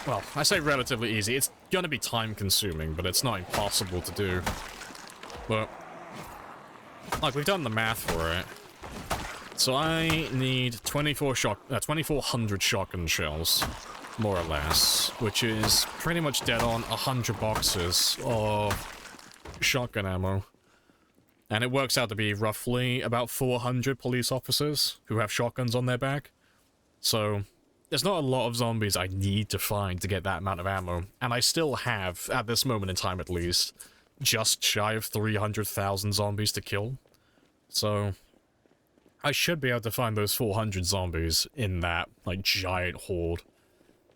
well, I say relatively easy. It's gonna be time consuming, but it's not impossible to do. But, like, we've done the math for it. So I need 2,400 shotgun shells, more or less, which is pretty much dead on 100 boxes of shotgun ammo. And it works out to be roughly about 400 police officers who have shotguns on their back. So there's not a lot of zombies I need to find to get that amount of ammo. And I still have, at this moment in time at least, just shy of 300,000 zombies to kill. So I should be able to find those 400 zombies in that, like, giant horde.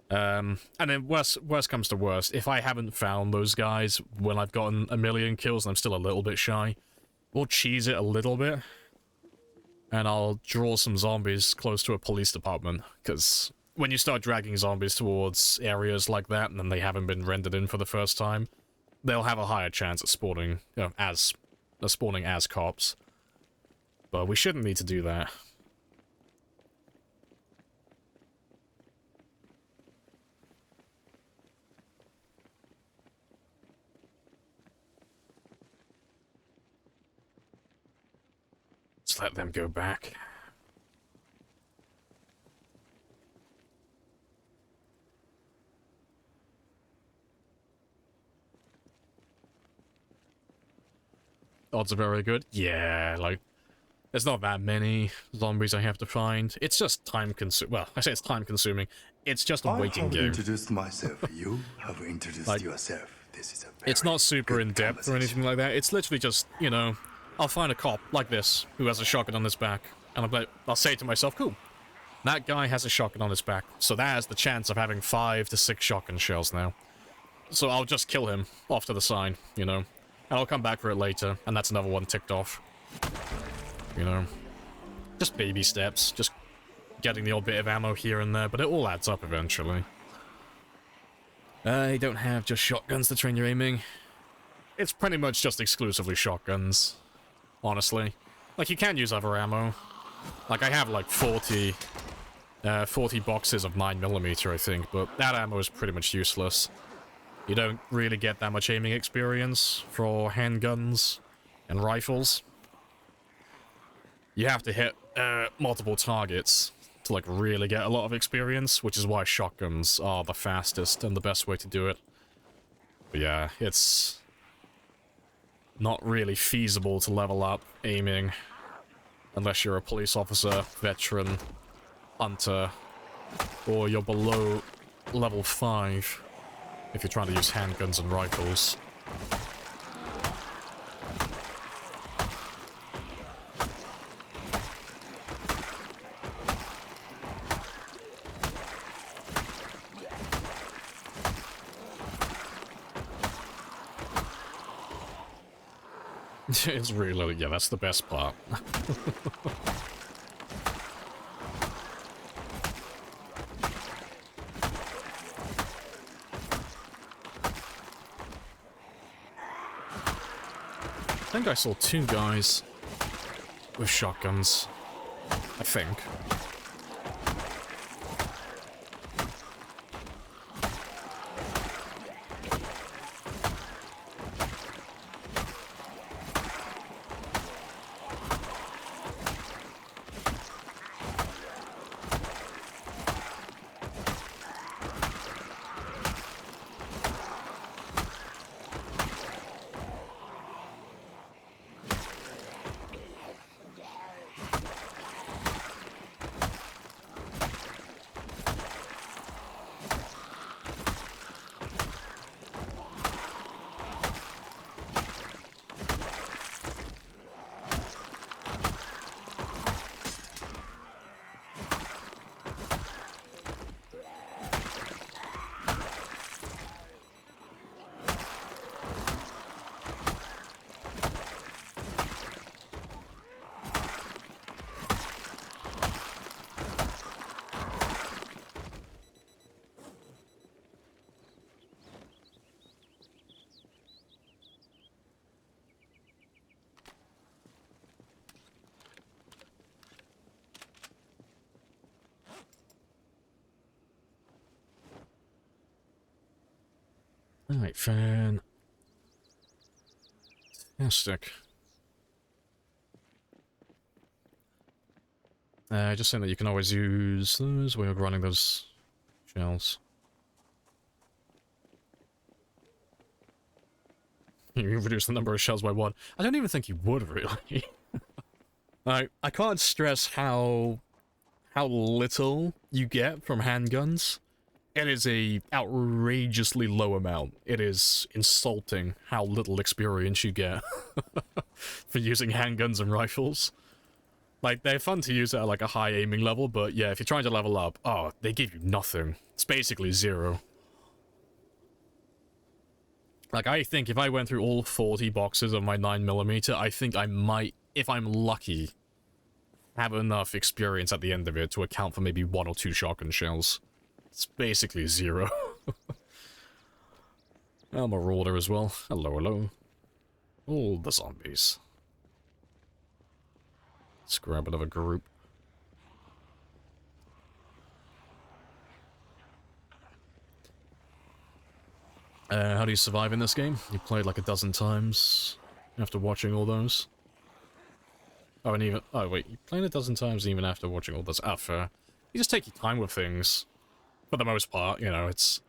And then worst comes to worst, if I haven't found those guys when I've gotten 1 million kills and I'm still a little bit shy, we'll cheese it a little bit, and I'll draw some zombies close to a police department, because when you start dragging zombies towards areas like that, and then they haven't been rendered in for the first time, they'll have a higher chance at spawning, as cops. But we shouldn't need to do that. Let's let them go back. Odds are very good. Yeah, like, there's not that many zombies I have to find. It's just time-consuming. Well, I say it's time-consuming. It's just a waiting game. I have introduced myself. You have introduced yourself. This is a very It's not super in-depth or anything like that. It's literally just, you know, I'll find a cop like this who has a shotgun on his back, and I'll say to myself, cool, That guy has a shotgun on his back, so that has the chance of having 5 to 6 shotgun shells now. So I'll just kill him off to the side, you know. And I'll come back for it later, and that's another one ticked off. You know. Just baby steps, just getting the odd bit of ammo here and there, but it all adds up eventually. You don't have just shotguns to train your aiming. It's pretty much just exclusively shotguns, honestly. Like, you can use other ammo. Like, I have like 40 boxes of 9mm, I think, but that ammo is pretty much useless. You don't really get that much aiming experience for handguns and rifles. You have to hit multiple targets to, like, really get a lot of experience, which is why shotguns are the fastest and the best way to do it. But yeah, it's not really feasible to level up aiming unless you're a police officer, veteran, hunter, or you're below level 5 if you're trying to use handguns and rifles. It's really, yeah, that's the best part. I think I saw 2 guys with shotguns. I think. Alright, fantastic. Just saying that you can always use those when you're running those shells. You reduce the number of shells by 1. I don't even think you would, really. I can't stress how little you get from handguns. It is a outrageously low amount. It is insulting how little experience you get for using handguns and rifles. Like, they're fun to use at like a high aiming level, but yeah, if you're trying to level up, oh, they give you nothing. It's basically 0. Like, I think if I went through all 40 boxes of my 9mm, I think I might, if I'm lucky, have enough experience at the end of it to account for maybe 1 or 2 shotgun shells. It's basically 0. I'm a marauder as well. Hello, hello. All the zombies. Let's grab another group. How do you survive in this game? You played like a dozen times after watching all those. Oh, and even... Oh, wait. You played a dozen times even after watching all those. Ah, fair. You just take your time with things. For the most part, you know, it's...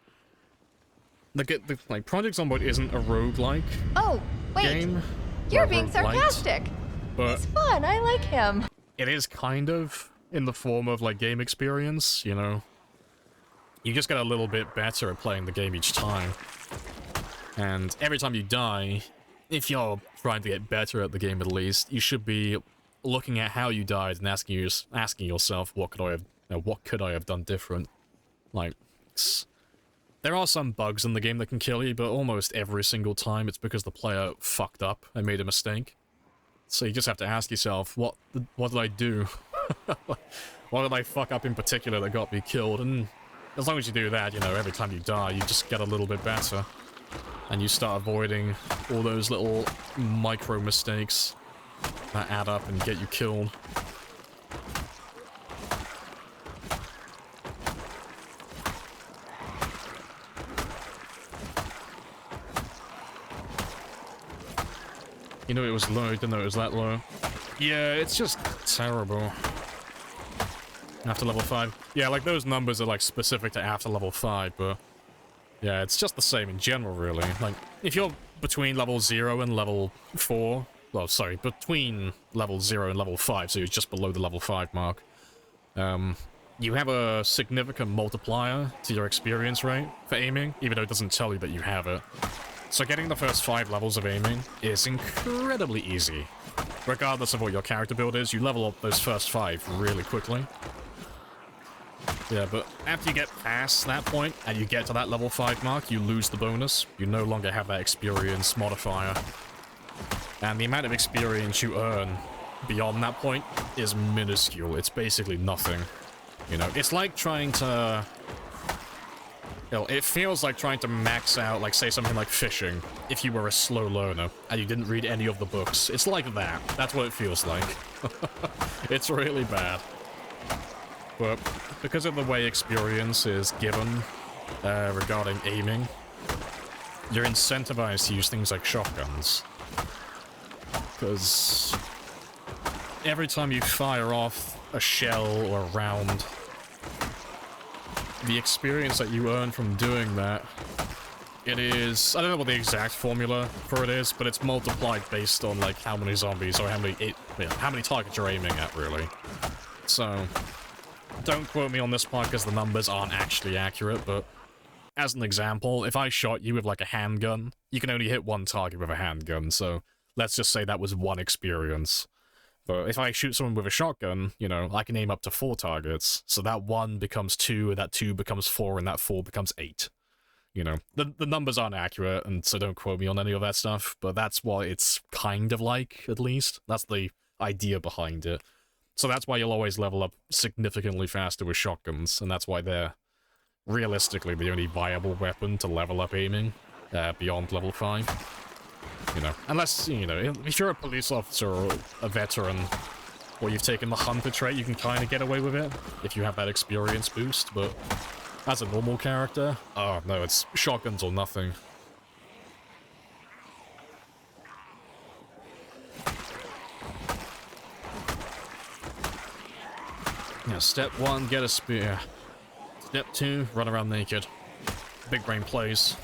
like, Project Zomboid isn't a roguelike game. You're being sarcastic. But he's fun, I like him. It is kind of in the form of, like, game experience, you know. You just get a little bit better at playing the game each time. And every time you die, if you're trying to get better at the game at least, you should be looking at how you died and asking yourself, what could I have Now, what could I have done different? Like, there are some bugs in the game that can kill you, but almost every single time it's because the player fucked up and made a mistake. So you just have to ask yourself, what did I do? What did I fuck up in particular that got me killed? And as long as you do that, you know, every time you die, you just get a little bit better. And you start avoiding all those little micro mistakes that add up and get you killed. You know it was low, didn't know it was that low. Yeah, it's just terrible. After level 5. Yeah, like those numbers are like specific to after level 5, but yeah, it's just the same in general, really. Like, if you're between level 0 and level 4, well, sorry, between level 0 and level 5, so you're just below the level 5 mark, you have a significant multiplier to your experience rate for aiming, even though it doesn't tell you that you have it. So getting the first 5 levels of aiming is incredibly easy. Regardless of what your character build is, you level up those first 5 really quickly. Yeah, but after you get past that point, and you get to that level 5 mark, you lose the bonus. You no longer have that experience modifier. And the amount of experience you earn beyond that point is minuscule. It's basically nothing. You know, it's like trying to... You know, it feels like trying to max out, like, say something like fishing, if you were a slow learner, and you didn't read any of the books. It's like that. That's what it feels like. It's really bad. But because of the way experience is given regarding aiming, you're incentivized to use things like shotguns. Because every time you fire off a shell or a round, the experience that you earn from doing that, it is... I don't know what the exact formula for it is, but it's multiplied based on, like, how many zombies or how many targets you're aiming at, really. So... don't quote me on this part because the numbers aren't actually accurate, but as an example, if I shot you with like a handgun, you can only hit one target with a handgun, so let's just say that was 1 experience. But if I shoot someone with a shotgun, you know, I can aim up to 4 targets, so that 1 becomes 2, and that 2 becomes 4, and that 4 becomes 8. You know, the numbers aren't accurate, and so don't quote me on any of that stuff, but that's what it's kind of like, at least. That's the idea behind it. So that's why you'll always level up significantly faster with shotguns, and that's why they're realistically the only viable weapon to level up aiming beyond level 5. You know, unless, you know, if you're a police officer or a veteran, or you've taken the hunter trait, you can kind of get away with it, if you have that experience boost, but as a normal character, oh no, it's shotguns or nothing. Yeah, step 1, get a spear. Step 2, run around naked. Big brain plays.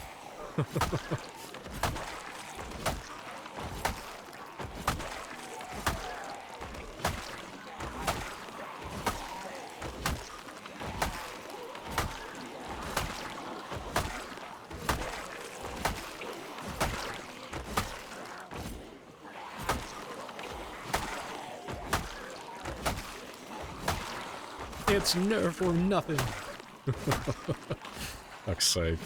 It's nerf or nothing. Fuck's sake.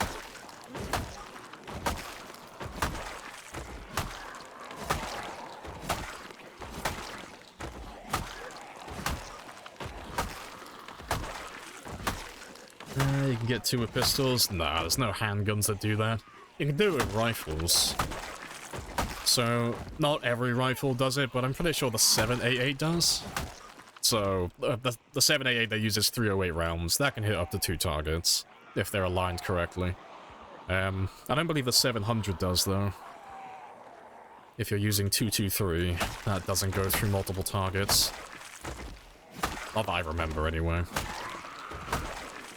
You can get 2 with pistols. Nah, there's no handguns that do that. You can do it with rifles. So, not every rifle does it, but I'm pretty sure the 788 does. So, the 788 that uses 308 rounds, that can hit up to 2 targets, if they're aligned correctly. I don't believe the 700 does, though. If you're using 223, that doesn't go through multiple targets. Not that I remember, anyway.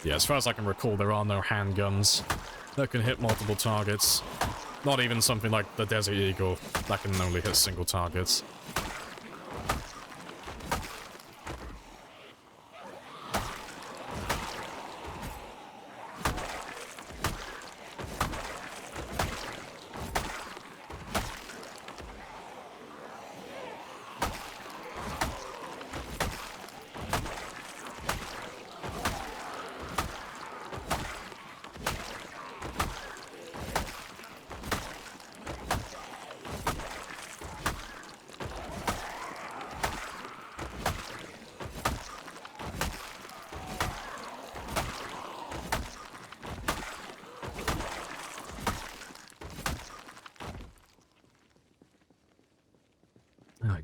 Yeah, as far as I can recall, there are no handguns that can hit multiple targets. Not even something like the Desert Eagle, that can only hit single targets.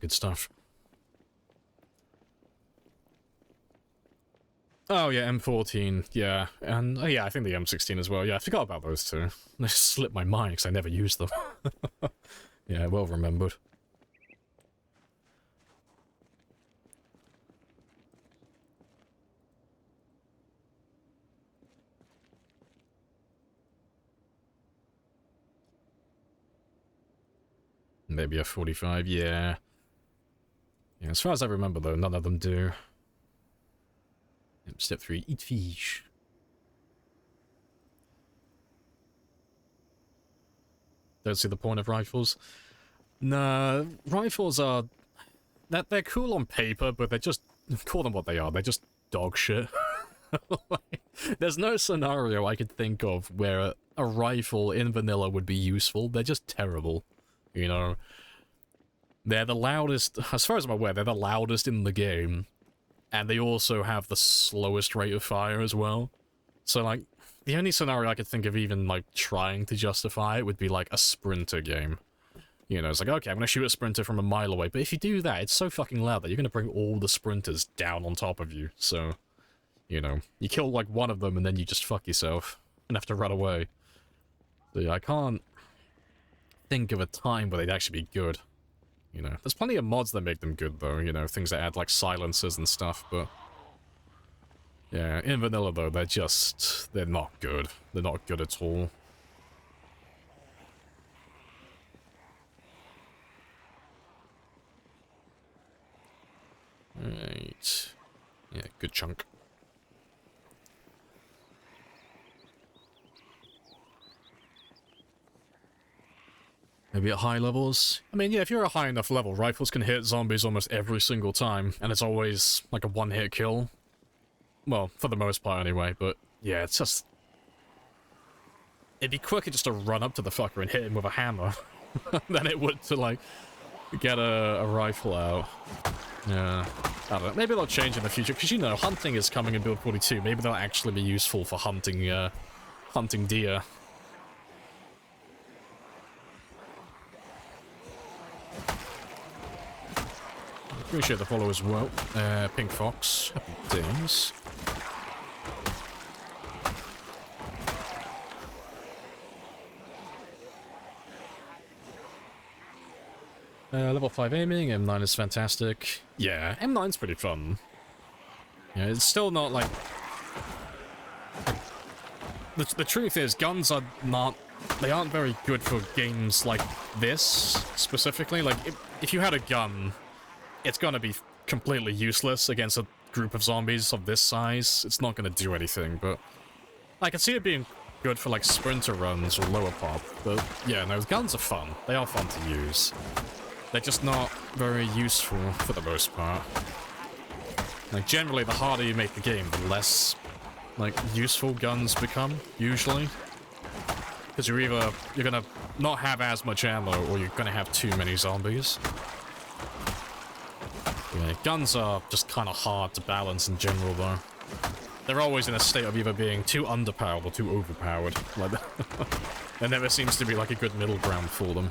good stuff. Oh yeah, M14, yeah, and yeah, I think the M16 as well. Yeah, I forgot about those two. They slipped my mind because I never used them. Yeah, well remembered. Maybe a 45, yeah. Yeah, as far as I remember though, none of them do. Yep, step 3, eat fish. Don't see the point of rifles. Nah, rifles are... They're cool on paper, but they're just... Call them what they are, they're just dog shit. Like, there's no scenario I could think of where a rifle in vanilla would be useful. They're just terrible. You know? They're the loudest... As far as I'm aware, they're the loudest in the game. And they also have the slowest rate of fire as well. So, like, the only scenario I could think of even, like, trying to justify it would be, like, a sprinter game. You know, it's like, okay, I'm gonna shoot a sprinter from a mile away, but if you do that, it's so fucking loud that you're gonna bring all the sprinters down on top of you, so... You know, you kill, like, one of them and then you just fuck yourself and have to run away. So, yeah, I can't think of a time where they'd actually be good. You know, there's plenty of mods that make them good, though, you know, things that add, like, silencers and stuff, but... Yeah, in vanilla, though, they're not good. They're not good at all. Right. Yeah, good chunk. Maybe at high levels? I mean, yeah, if you're a high enough level, rifles can hit zombies almost every single time, and it's always, like, a one-hit kill. Well, for the most part, anyway, but, yeah, it's just... It'd be quicker just to run up to the fucker and hit him with a hammer than it would to, like, get a rifle out. Yeah, I don't know. Maybe they'll change in the future, because, you know, hunting is coming in Build 42. Maybe they'll actually be useful for hunting, hunting deer. Appreciate the follow as well. Pink Fox. Happy days. Level 5 aiming, M9 is fantastic. Yeah, M9's pretty fun. Yeah, it's still not like... The truth is, guns are not... They aren't very good for games like this, specifically. Like, if you had a gun... It's gonna be completely useless against a group of zombies of this size. It's not gonna do anything, but... I can see it being good for, like, sprinter runs or lower pop, but yeah, no, guns are fun. They are fun to use. They're just not very useful for the most part. Like, generally, the harder you make the game, the less, like, useful guns become, usually. Because you're gonna not have as much ammo, or you're gonna have too many zombies. Yeah, guns are just kind of hard to balance in general, though. They're always in a state of either being too underpowered or too overpowered. Like, there never seems to be, like, a good middle ground for them.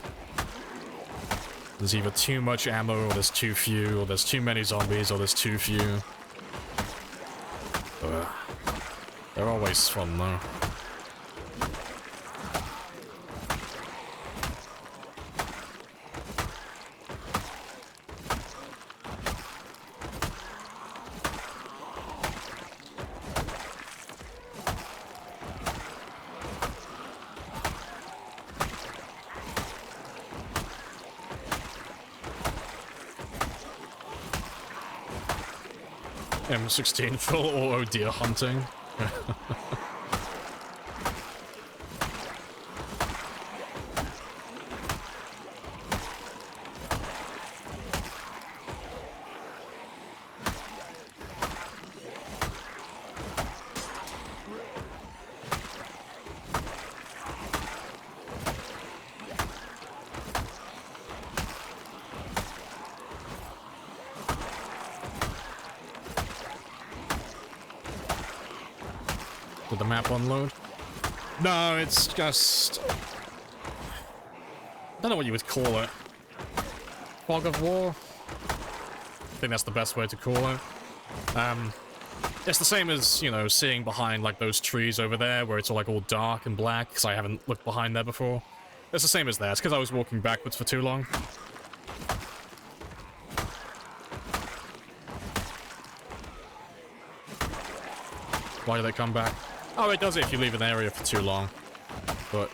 There's either too much ammo, or there's too few, or there's too many zombies, or there's too few. They're always fun, though. M16 full auto deer hunting. Did the map unload? No, it's just... I don't know what you would call it. Fog of war? think that's the best way to call it. It's the same as, you know, seeing behind, like, those trees over there where it's all, like, all dark and black, because I haven't looked behind there before. It's the same as that. It's because I was walking backwards for too long. Why do they come back? Oh, it does it if you leave an area for too long. But,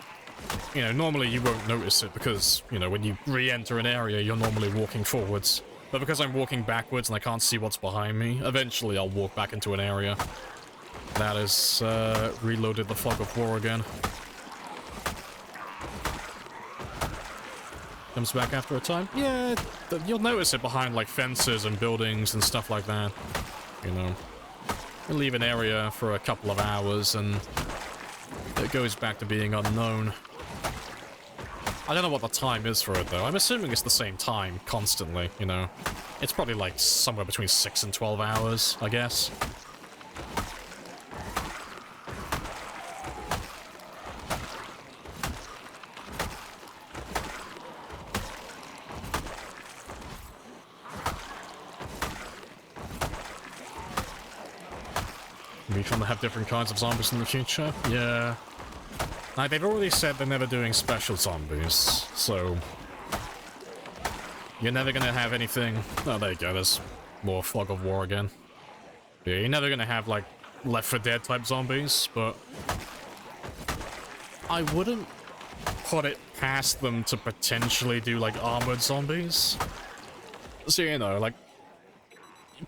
you know, normally you won't notice it because, you know, when you re-enter an area, you're normally walking forwards. But because I'm walking backwards and I can't see what's behind me, eventually I'll walk back into an area. That is, reloaded the Fog of War again. Comes back after a time? Yeah, you'll notice it behind, like, fences and buildings and stuff like that. You know. You leave an area for a couple of hours and it goes back to being unknown. I don't know what the time is for it, though. I'm assuming it's the same time, constantly, you know. It's probably, like, somewhere between 6 and 12 hours, I guess. Are we trying to have different kinds of zombies in the future? Yeah. Like, they've already said they're never doing special zombies, so... You're never gonna have anything... Oh, there you go, there's more Fog of War again. Yeah, you're never gonna have, like, Left 4 Dead type zombies, but... I wouldn't put it past them to potentially do, like, armored zombies. So, you know, like...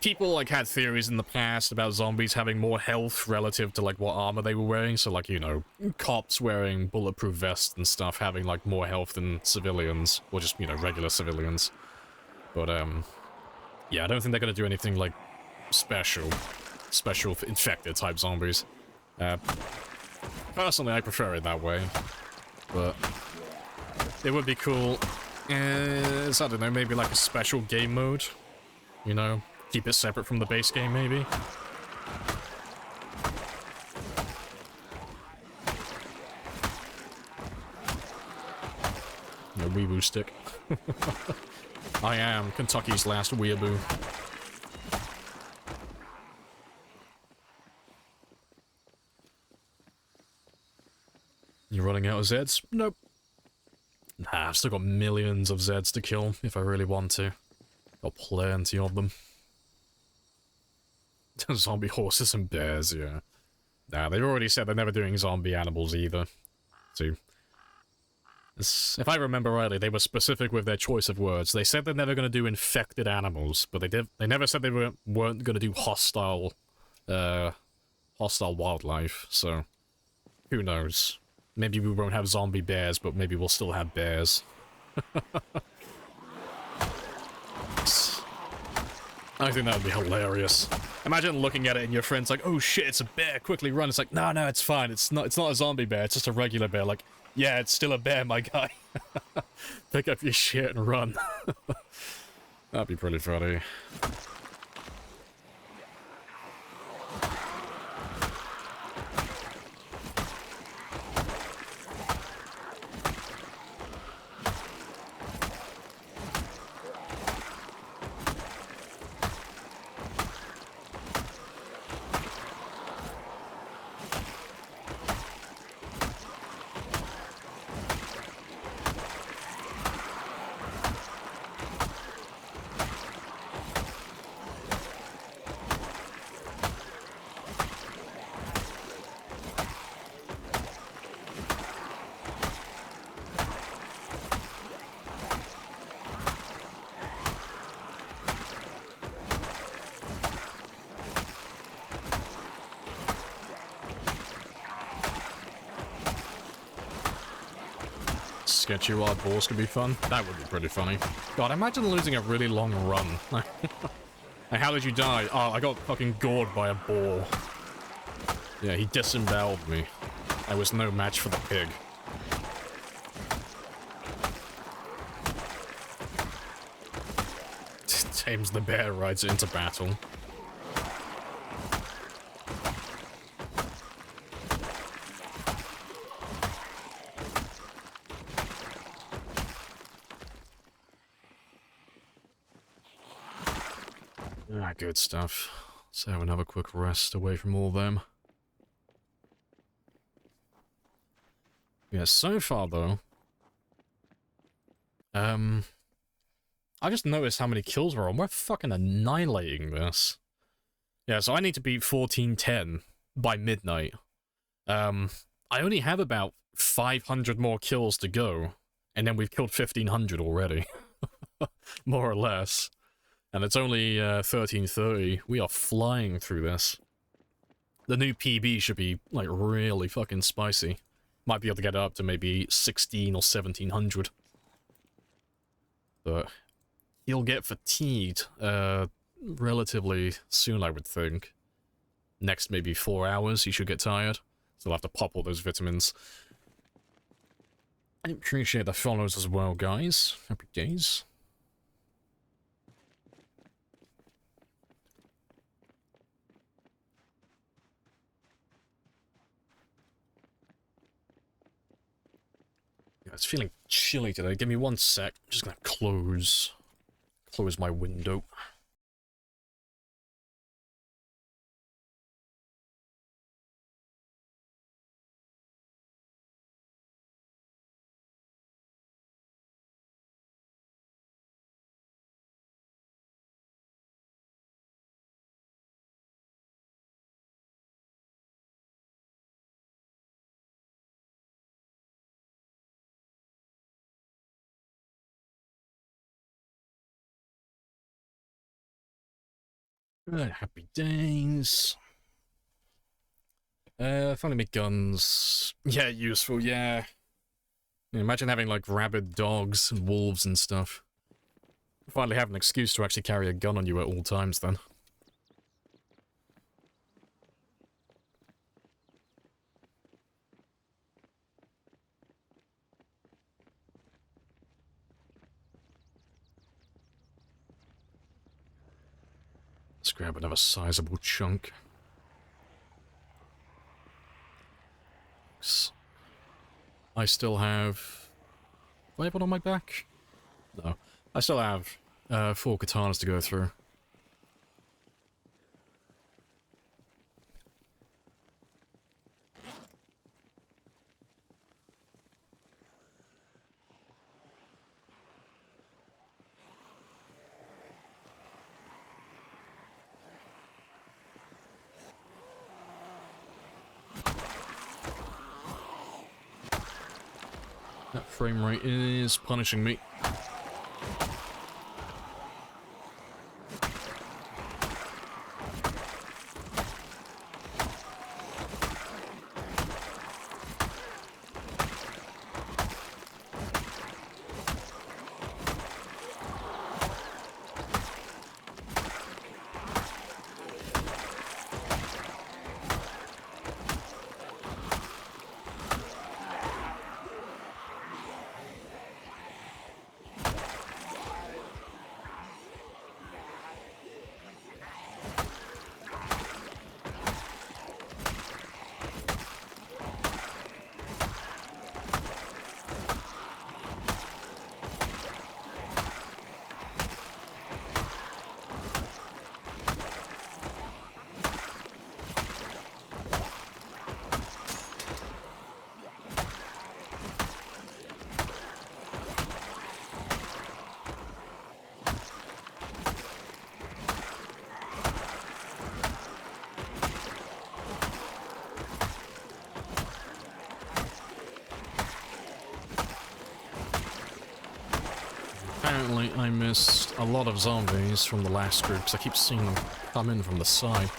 People, like, had theories in the past about zombies having more health relative to, like, what armor they were wearing. So, like, you know, cops wearing bulletproof vests and stuff having, like, more health than civilians. Or just, you know, regular civilians. But, yeah, I don't think they're gonna do anything, like, special infected type zombies. Personally, I prefer it that way. But it would be cool. I don't know, maybe, like, a special game mode. You know? Keep it separate from the base game, maybe. A weeaboo stick. I am Kentucky's last weeaboo. You running out of Zeds? Nope. Nah, I've still got millions of Zeds to kill if I really want to. Got plenty of them. Zombie horses and bears, yeah. Nah, they've already said they're never doing zombie animals either. So, if I remember rightly, they were specific with their choice of words. They said they're never going to do infected animals, but they never said they weren't going to do hostile wildlife, so who knows. Maybe we won't have zombie bears, but maybe we'll still have bears. I think that would be hilarious. Imagine looking at it and your friend's like, oh shit, it's a bear, quickly run. It's like, no, it's fine. It's not a zombie bear, it's just a regular bear. Like, yeah, it's still a bear, my guy. Pick up your shit and run. That'd be pretty funny. Sketchy wild boars could be fun. That would be pretty funny. God, imagine losing a really long run. Like, how did you die? Oh, I got fucking gored by a boar. Yeah, he disemboweled me. I was no match for the pig. Tames the bear, rides into battle. Ah, good stuff. Let's have another quick rest away from all them. Yeah, so far though, I just noticed how many kills we're on. We're fucking annihilating this. Yeah, so I need to beat 1410 by midnight. I only have about 500 more kills to go, and then we've killed 1500 already. More or less. And it's only 13:30. We are flying through this. The new PB should be, like, really fucking spicy. Might be able to get it up to maybe 16 or 1700. But he'll get fatigued relatively soon, I would think. Next maybe 4 hours, he should get tired. So he'll have to pop all those vitamins. I appreciate the follows as well, guys. Happy days. Yeah, it's feeling chilly today. Give me 1 sec. I'm just gonna close my window. Right, happy days. Finally make guns. Yeah, useful, yeah. Imagine having, like, rabid dogs and wolves and stuff. Finally have an excuse to actually carry a gun on you at all times, then. Let's grab another sizable chunk. I still have... Do I have one on my back? No. I still have 4 katanas to go through. That frame rate is punishing me. Apparently I missed a lot of zombies from the last group, because I keep seeing them come in from the side.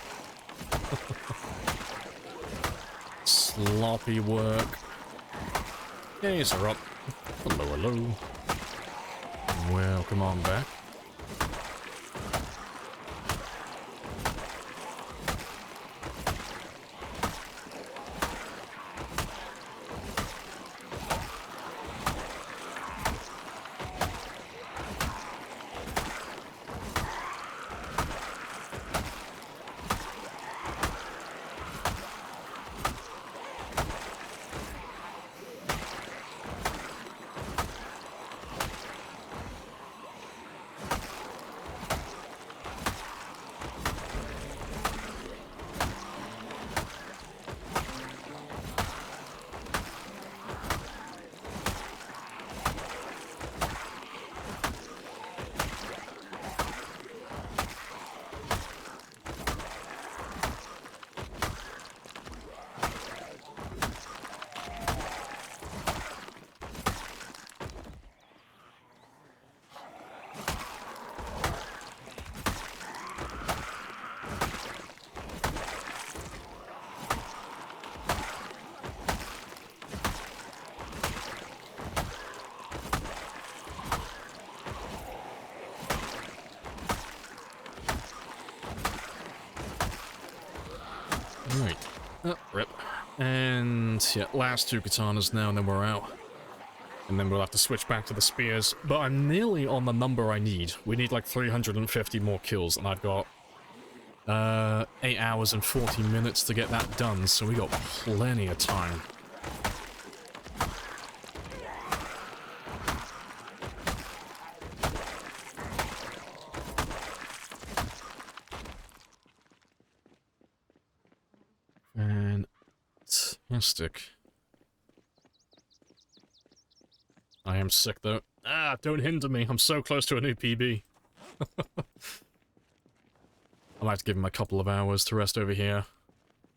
Sloppy work. Yes, are up. Hello, hello. Welcome on back. And yeah, last 2 katanas now, and then we're out. And then we'll have to switch back to the spears. But I'm nearly on the number I need. We need like 350 more kills, and I've got 8 hours and 40 minutes to get that done, so we got plenty of time. Fantastic. I am sick though. Ah, don't hinder me. I'm so close to a new PB. I might have to give him a couple of hours to rest over here.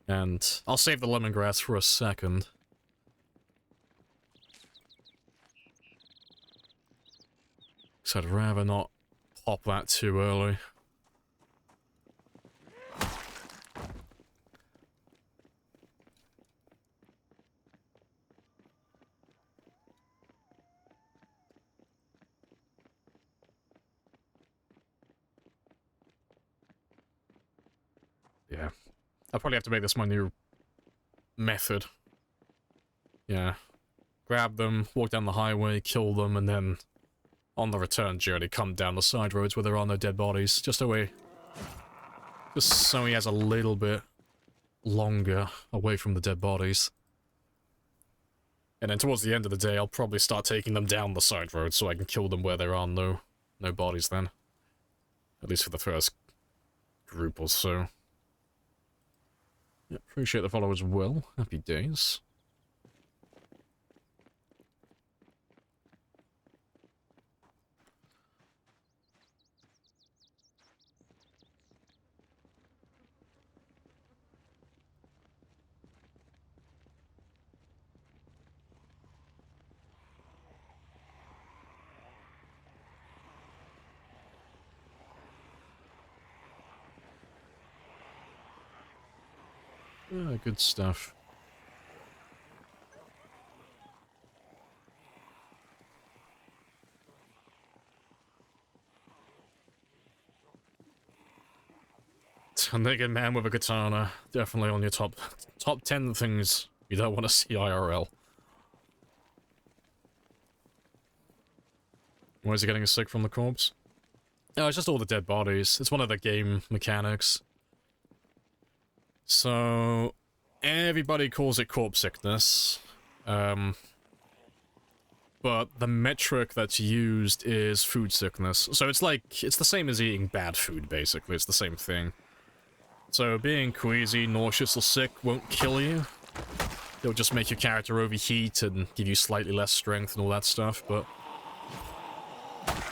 And I'll save the lemongrass for a second. So I'd rather not pop that too early. Yeah. I'll probably have to make this my new method. Yeah. Grab them, walk down the highway, kill them, and then on the return journey come down the side roads where there are no dead bodies. Just so he has a little bit longer away from the dead bodies. And then towards the end of the day, I'll probably start taking them down the side roads so I can kill them where there are no bodies then. At least for the first group or so. Yeah, appreciate the follow as well. Happy days. Ah, good stuff. A naked man with a katana. Definitely on your top 10 things you don't want to see IRL. Why is he getting sick from the corpse? No, it's just all the dead bodies. It's one of the game mechanics. So, everybody calls it corpse sickness. But the metric that's used is food sickness. So it's the same as eating bad food, basically. It's the same thing. So being queasy, nauseous, or sick won't kill you. It'll just make your character overheat and give you slightly less strength and all that stuff, but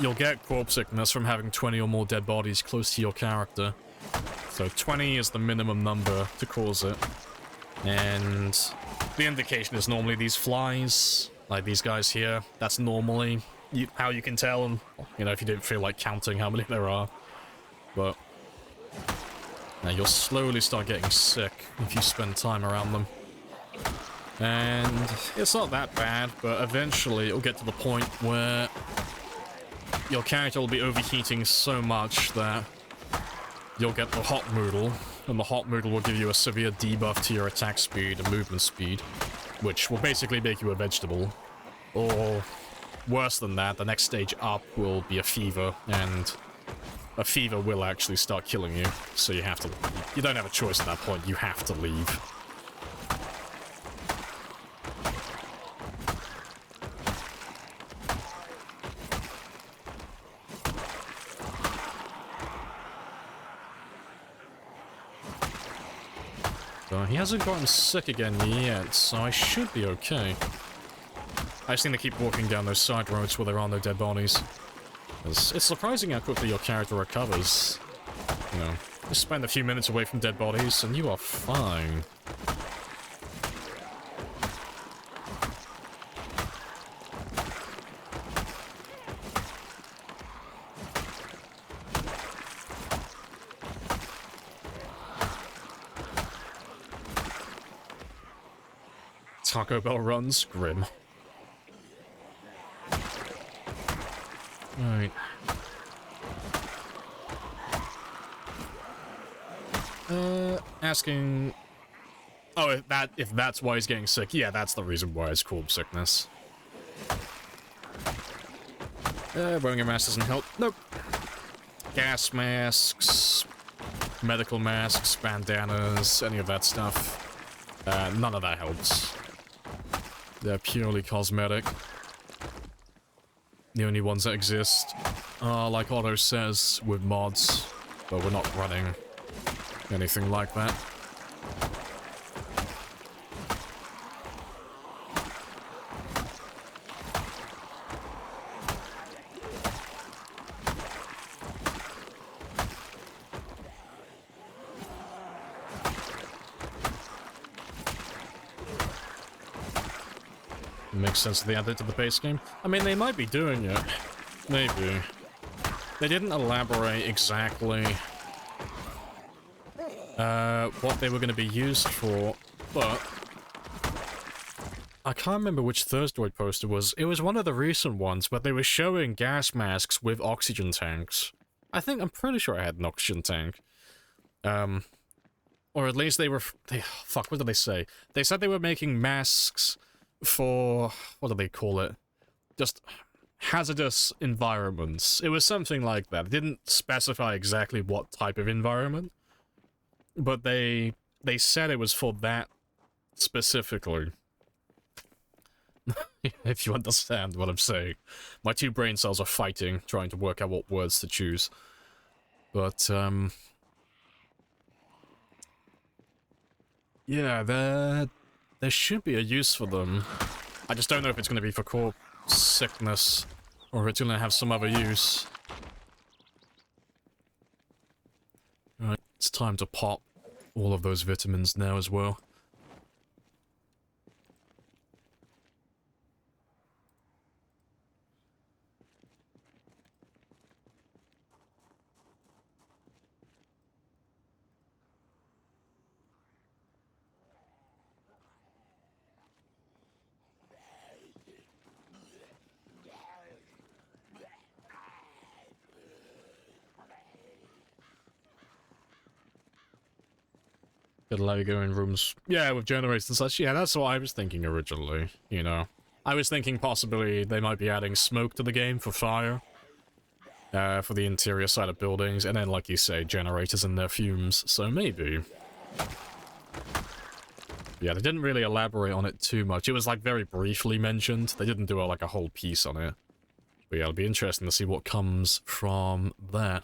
you'll get corpse sickness from having 20 or more dead bodies close to your character. So 20 is the minimum number to cause it. And the indication is normally these flies, like these guys here. That's normally how you can tell, and if you don't feel like counting how many there are. But now you'll slowly start getting sick if you spend time around them. And it's not that bad, but eventually it'll get to the point where your character will be overheating so much that you'll get the hot noodle, and the hot noodle will give you a severe debuff to your attack speed and movement speed, which will basically make you a vegetable. Or worse than that, the next stage up will be a fever, and a fever will actually start killing you, so you don't have a choice at that point, you have to leave. He hasn't gotten sick again yet, so I should be okay. I just need to keep walking down those side roads where there are no dead bodies. It's surprising how quickly your character recovers. Just spend a few minutes away from dead bodies and you are fine. Taco Bell runs, grim. Right. Asking Oh, if that's why he's getting sick, yeah, that's the reason why it's called sickness. Wearing a mask doesn't help. Nope. Gas masks, medical masks, bandanas, any of that stuff. None of that helps. They're purely cosmetic. The only ones that exist are, like Otto says, with mods, but we're not running anything like that. Makes sense if they add it to the base game. I mean, they might be doing it. Maybe. They didn't elaborate exactly what they were going to be used for, but I can't remember which Thursdoid poster was. It was one of the recent ones, but they were showing gas masks with oxygen tanks. I'm pretty sure I had an oxygen tank. Or at least fuck, what did they say? They said they were making masks for, what do they call it? Just hazardous environments. It was something like that. It didn't specify exactly what type of environment, but they said it was for that specifically. If you understand what I'm saying. My two brain cells are fighting, trying to work out what words to choose. But, yeah, there should be a use for them. I just don't know if it's going to be for core sickness, or if it's going to have some other use. Alright, it's time to pop all of those vitamins now as well. It'll allow you to go in rooms, yeah, with generators and such. Yeah, that's what I was thinking originally, you know. I was thinking possibly they might be adding smoke to the game for fire. For the interior side of buildings, and then, like you say, generators and their fumes, so maybe. Yeah, they didn't really elaborate on it too much. It was, like, very briefly mentioned. They didn't do, like, a whole piece on it. But yeah, it'll be interesting to see what comes from that.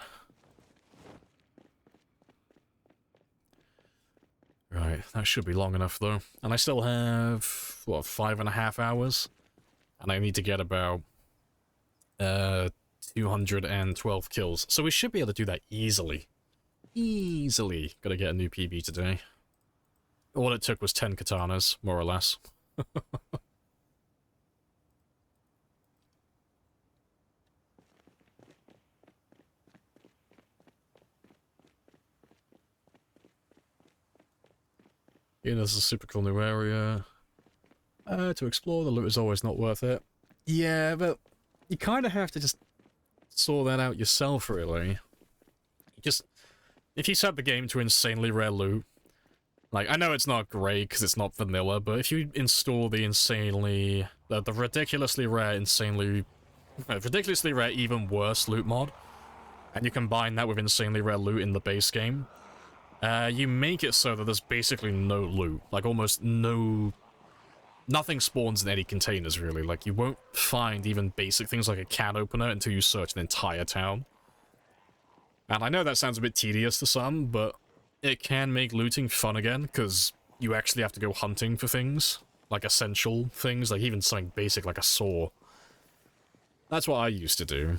Right, that should be long enough, though. And I still have, what, 5.5 hours? And I need to get about, 212 kills. So we should be able to do that easily. Easily. Gotta get a new PB today. All it took was 10 katanas, more or less. Yeah, this is a super cool new area. To explore, the loot is always not worth it. Yeah, but you kind of have to just sort that out yourself, really. If you set the game to insanely rare loot, like, I know it's not great because it's not vanilla, but if you install the ridiculously rare, ridiculously rare, even worse loot mod, and you combine that with insanely rare loot in the base game, you make it so that there's basically no loot. Like, almost no... Nothing spawns in any containers, really. Like, you won't find even basic things like a can opener until you search an entire town. And I know that sounds a bit tedious to some, but it can make looting fun again, because you actually have to go hunting for things. Like, essential things, like even something basic like a saw. That's what I used to do.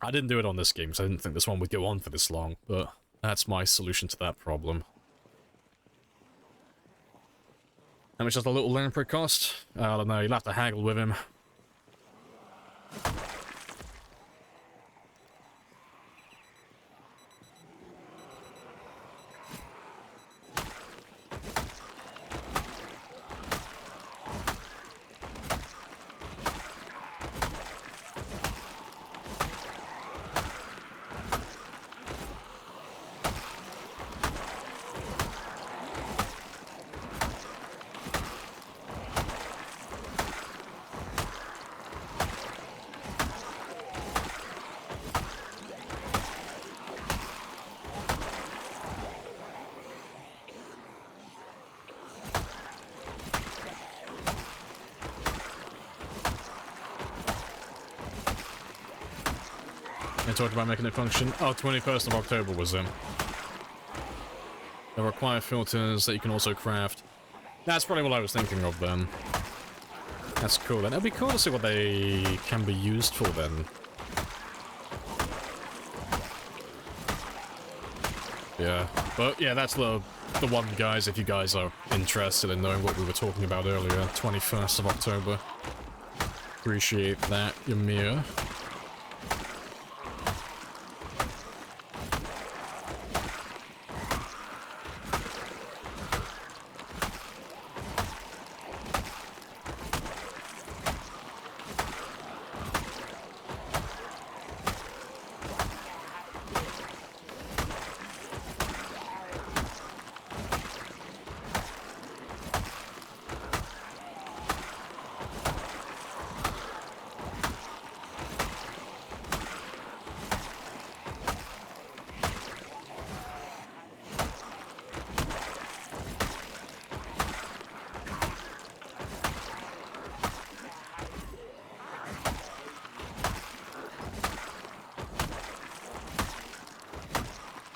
I didn't do it on this game, because I didn't think this one would go on for this long, but that's my solution to that problem. How much does the little Lamprey cost? I don't know, you'll have to haggle with him. I talked about making it function. Oh, 21st of October was in. There require filters that you can also craft. That's probably what I was thinking of then. That's cool then. It'd be cool to see what they can be used for then. Yeah, but yeah, that's the one, guys, if you guys are interested in knowing what we were talking about earlier. 21st of October. Appreciate that, Ymir.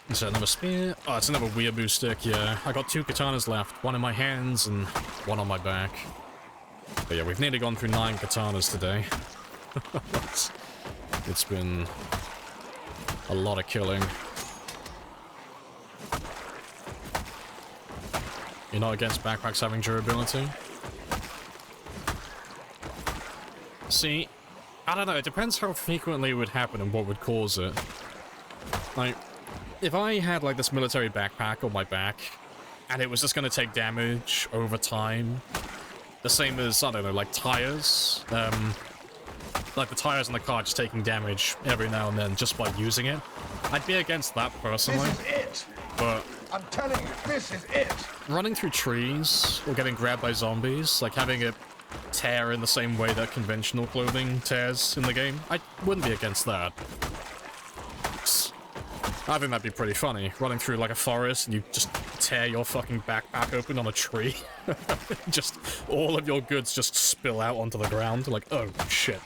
Is that another spear? Oh, it's another weeaboo stick, yeah. I got 2 katanas left. One in my hands and one on my back. But yeah, we've nearly gone through 9 katanas today. It's been a lot of killing. You're not against backpacks having durability? See, I don't know, it depends how frequently it would happen and what would cause it. Like, if I had, like, this military backpack on my back, and it was just gonna take damage over time, the same as, I don't know, like, tires, like the tires in the car just taking damage every now and then just by using it, I'd be against that personally. This is it! But I'm telling you, this is it! running through trees, or getting grabbed by zombies, like having it tear in the same way that conventional clothing tears in the game, I wouldn't be against that. I think that'd be pretty funny, running through like a forest and you just tear your fucking backpack open on a tree. Just all of your goods just spill out onto the ground, like, oh shit.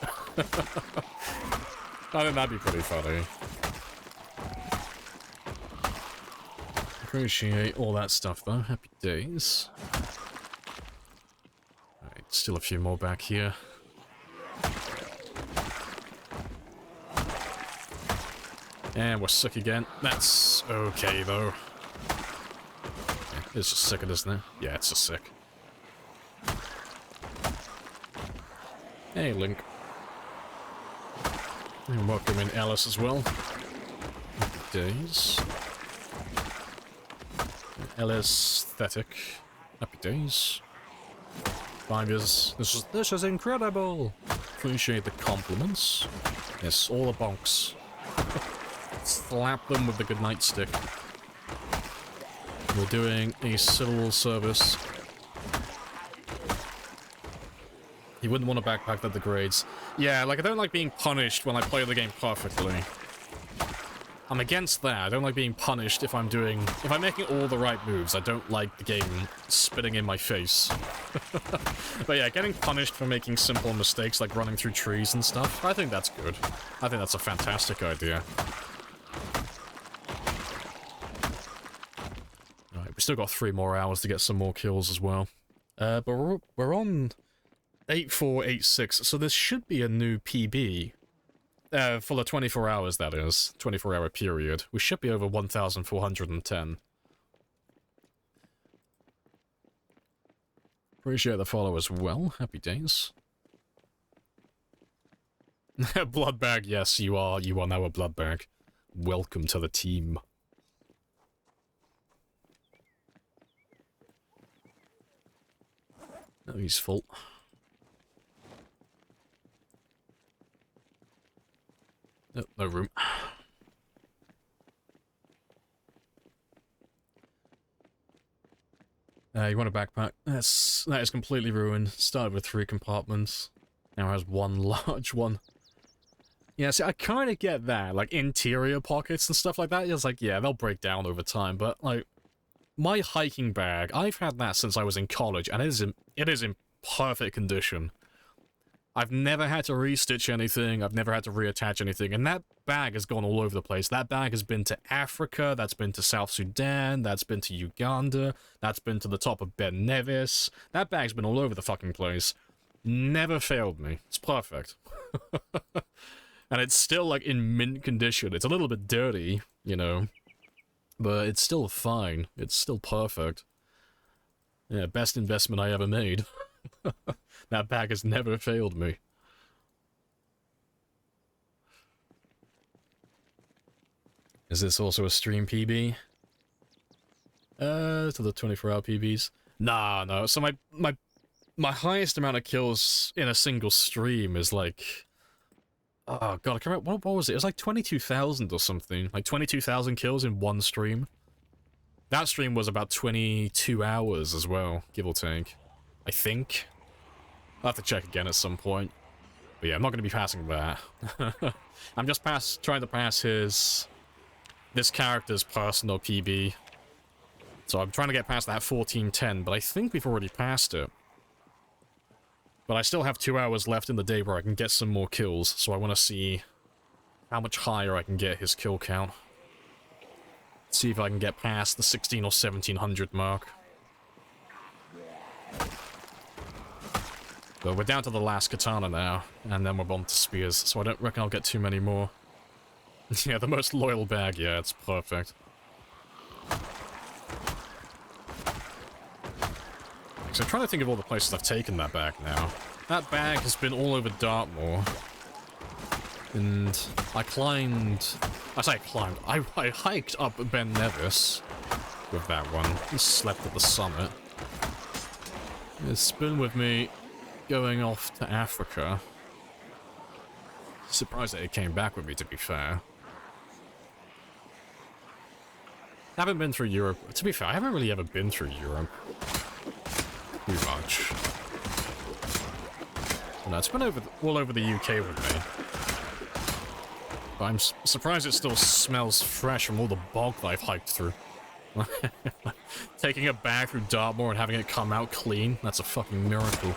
I think that'd be pretty funny. Appreciate all that stuff though, happy days. Alright, still a few more back here. And we're sick again. That's okay, though. Yeah, it's just sick, isn't it? Yeah, it's just sick. Hey, Link. And welcome in Alice as well. Happy days. Aesthetic. Happy days. 5 years. This is incredible. Appreciate the compliments. Yes, all the bonks. Slap them with the good nightstick. We're doing a civil service. You wouldn't want a backpack that degrades. Yeah, like I don't like being punished when I play the game perfectly. I'm against that. I don't like being punished if I'm making all the right moves. I don't like the game spitting in my face. But yeah, getting punished for making simple mistakes like running through trees and stuff, I think that's good. I think that's a fantastic idea. We still got 3 more hours to get some more kills as well. But we're on 8486, so this should be a new PB. For the 24 hours, that is. 24-hour period. We should be over 1,410. Appreciate the follow as well. Happy days. Blood bag, yes, you are now a blood bag. Welcome to the team. No, he's full. No, no room. You want a backpack? That is completely ruined. Started with 3 compartments. Now has 1 large one. Yeah, see, I kind of get that. Like, interior pockets and stuff like that. It's like, yeah, they'll break down over time, but, like, my hiking bag, I've had that since I was in college, and it is in perfect condition. I've never had to restitch anything, I've never had to reattach anything, and that bag has gone all over the place. That bag has been to Africa, that's been to South Sudan, that's been to Uganda, that's been to the top of Ben Nevis. That bag's been all over the fucking place. Never failed me. It's perfect. And it's still, like, in mint condition. It's a little bit dirty, you know, but it's still fine. It's still perfect. Yeah, best investment I ever made. That bag has never failed me. Is this also a stream PB? To the 24-hour PBs? Nah, no. So my highest amount of kills in a single stream is like... Oh god, I can't remember, what was it? It was like 22,000 or something. Like 22,000 kills in one stream. That stream was about 22 hours as well, give or take. I think. I'll have to check again at some point. But yeah, I'm not going to be passing that. I'm just trying to pass this character's personal PB. So I'm trying to get past that 1410, but I think we've already passed it. But I still have 2 hours left in the day where I can get some more kills, so I want to see how much higher I can get his kill count. See if I can get past the 16 or 1700 mark. But we're down to the last katana now, and then we're on to spears, so I don't reckon I'll get too many more. Yeah, the most loyal bag, yeah, it's perfect. So I'm trying to think of all the places I've taken that bag now. That bag has been all over Dartmoor. And I climbed... I say I climbed. I hiked up Ben Nevis with that one. And slept at the summit. It's been with me going off to Africa. Surprised that it came back with me, to be fair. Haven't been through Europe. To be fair, I haven't really ever been through Europe. Too much. No, it's been all over the UK with me. But I'm surprised it still smells fresh from all the bog that I've hiked through. Taking a bag through Dartmoor and having it come out clean, that's a fucking miracle.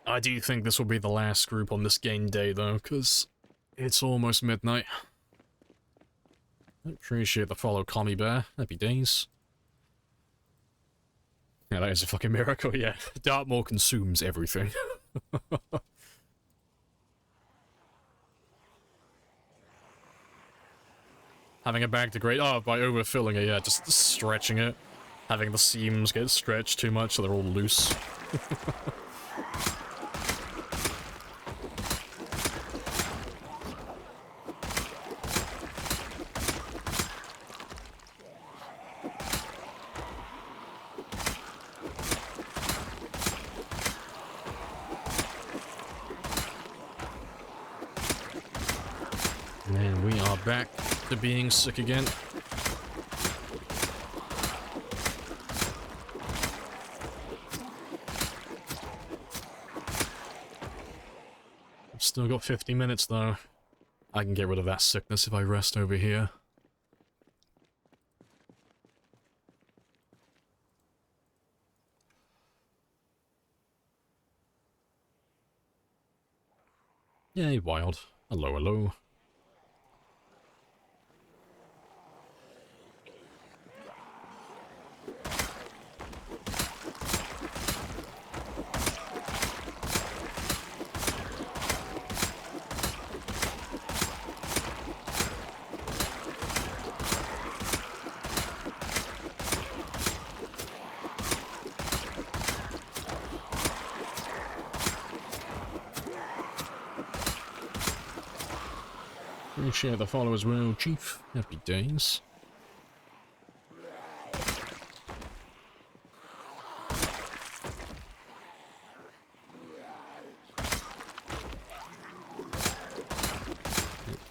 I do think this will be the last group on this game day, though, because it's almost midnight. I appreciate the follow, Commie Bear. Happy days. Yeah, that is a fucking miracle, yeah. Dartmoor consumes everything. Having a bag degrade... Oh, by overfilling it, yeah, just stretching it. Having the seams get stretched too much so they're all loose. And we are back to being sick again. I've still got 50 minutes though. I can get rid of that sickness if I rest over here. Yay, wild. Hello, hello. Appreciate the follow as well, Chief. Happy days.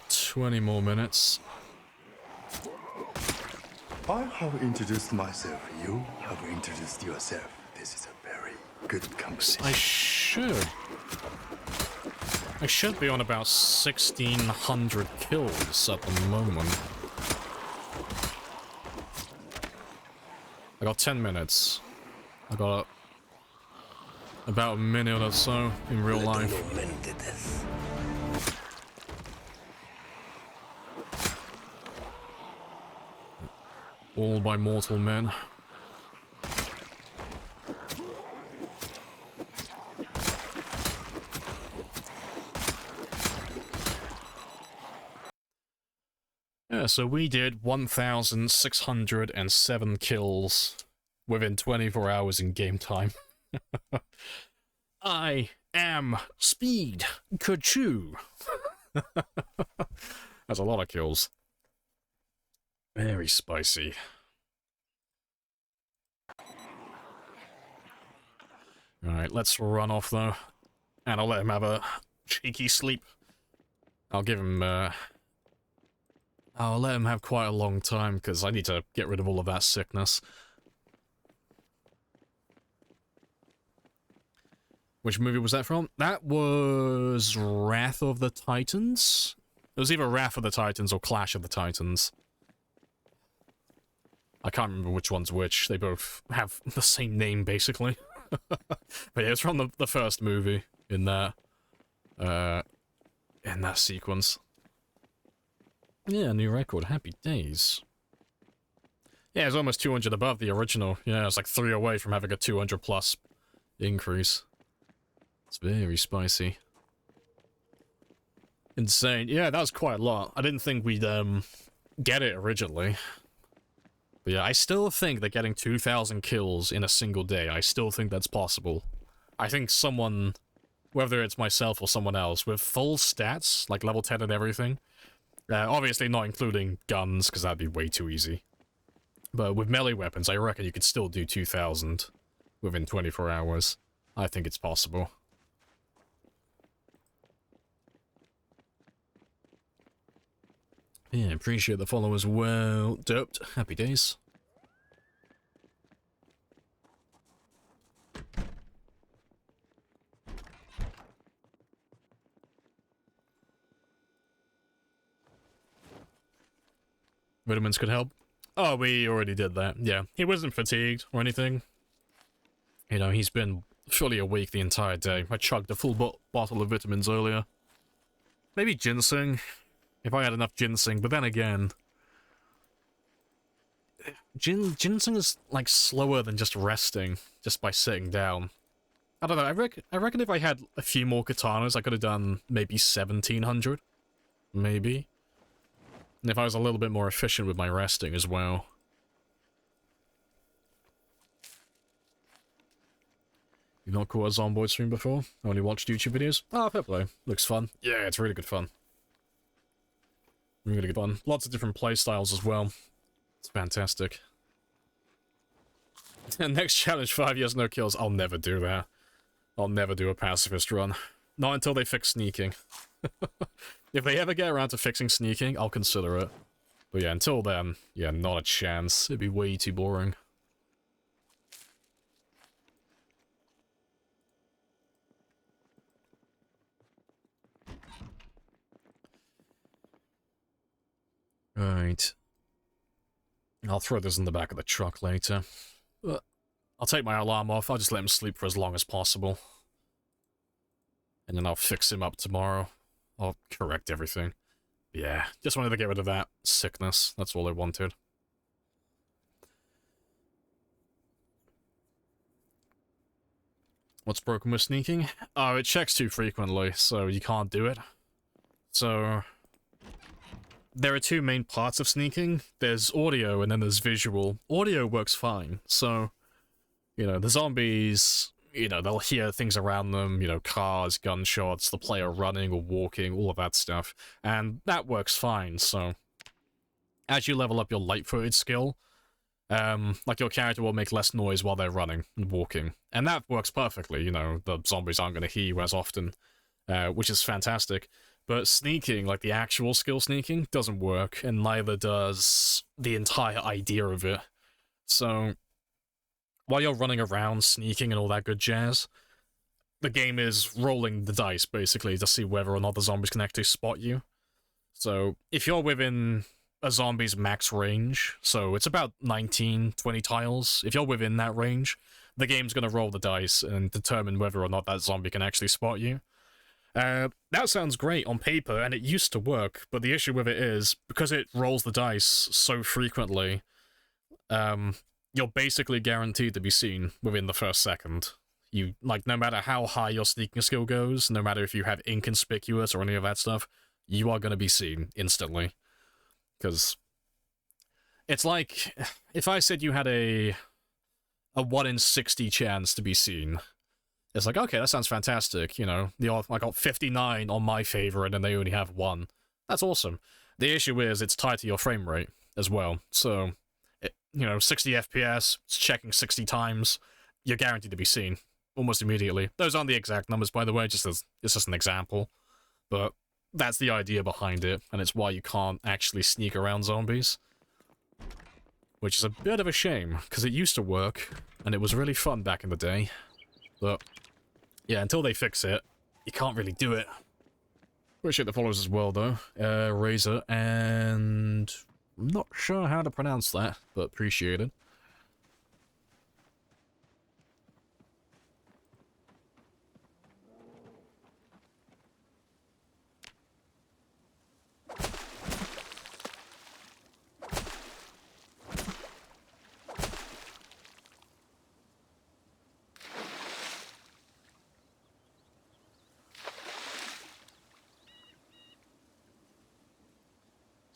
"20 more minutes. I have introduced myself. You have introduced yourself. This is a very good conversation. I should be on about 1,600 kills at the moment. I got 10 minutes. I got about a minute or so in real life. All by mortal men. Yeah, so we did 1,607 kills within 24 hours in game time. I am Speed Kachu. That's a lot of kills. Very spicy. Alright, let's run off though. And I'll let him have a cheeky sleep. I'll give him, I'll let him have quite a long time, because I need to get rid of all of that sickness. Which movie was that from? That was Wrath of the Titans? It was either Wrath of the Titans or Clash of the Titans. I can't remember which one's which. They both have the same name, basically. But yeah, it's from the first movie in that sequence. Yeah, new record. Happy days. Yeah, it's almost 200 above the original. Yeah, it's like 3 away from having a 200 plus increase. It's very spicy. Insane. Yeah, that was quite a lot. I didn't think we'd get it originally. But yeah, I still think that getting 2,000 kills in a single day, I still think that's possible. I think someone, whether it's myself or someone else, with full stats, like level 10 and everything, obviously not including guns, because that'd be way too easy. But with melee weapons, I reckon you could still do 2,000 within 24 hours. I think it's possible. Yeah, appreciate the follow as well. Doped. Happy days. Vitamins could help. Oh, we already did that. Yeah, he wasn't fatigued or anything. You know, he's been fully awake the entire day. I chugged a full bottle of vitamins earlier. Maybe ginseng. If I had enough ginseng, but then again... ginseng is, like, slower than just resting, just by sitting down. I don't know, I reckon if I had a few more katanas, I could have done maybe 1,700. Maybe. And if I was a little bit more efficient with my resting as well. You've not caught a Zomboid stream before? Only watched YouTube videos? Oh, fair play. Looks fun. Yeah, it's really good fun. Really good fun. Lots of different play styles as well. It's fantastic. Next challenge, 5 years no kills. I'll never do that. I'll never do a pacifist run. Not until they fix sneaking. If they ever get around to fixing sneaking, I'll consider it. But yeah, until then, yeah, not a chance. It'd be way too boring. Right. I'll throw this in the back of the truck later. I'll take my alarm off. I'll just let him sleep for as long as possible. And then I'll fix him up tomorrow. I'll correct everything. Yeah, just wanted to get rid of that sickness. That's all I wanted. What's broken with sneaking? Oh, it checks too frequently, so you can't do it. So... there are two main parts of sneaking. There's audio and then there's visual. Audio works fine, so, you know, the zombies, you know, they'll hear things around them, you know, cars, gunshots, the player running or walking, all of that stuff, and that works fine. So as you level up your light-footed skill, like your character will make less noise while they're running and walking, and that works perfectly. You know, the zombies aren't going to hear you as often, which is fantastic. But sneaking, like the actual skill sneaking, doesn't work, and neither does the entire idea of it. So while you're running around, sneaking and all that good jazz, the game is rolling the dice, basically, to see whether or not the zombies can actually spot you. So if you're within a zombie's max range, so it's about 19, 20 tiles, if you're within that range, the game's going to roll the dice and determine whether or not that zombie can actually spot you. That sounds great on paper, and it used to work, but the issue with it is, because it rolls the dice so frequently, you're basically guaranteed to be seen within the first second. You, like, no matter how high your sneaking skill goes, no matter if you have inconspicuous or any of that stuff, you are going to be seen instantly. Because it's like, if I said you had a 1 in 60 chance to be seen, it's like, okay, that sounds fantastic, you know, I got 59 on my favorite and they only have 1. That's awesome. The issue is it's tied to your frame rate as well, so, you know, 60 FPS, it's checking 60 times, you're guaranteed to be seen almost immediately. Those aren't the exact numbers, by the way, it's just an example, but that's the idea behind it, and it's why you can't actually sneak around zombies. Which is a bit of a shame, because it used to work, and it was really fun back in the day. But yeah, until they fix it, you can't really do it. Appreciate the follows as well, though. Razor, and I'm not sure how to pronounce that, but appreciate it.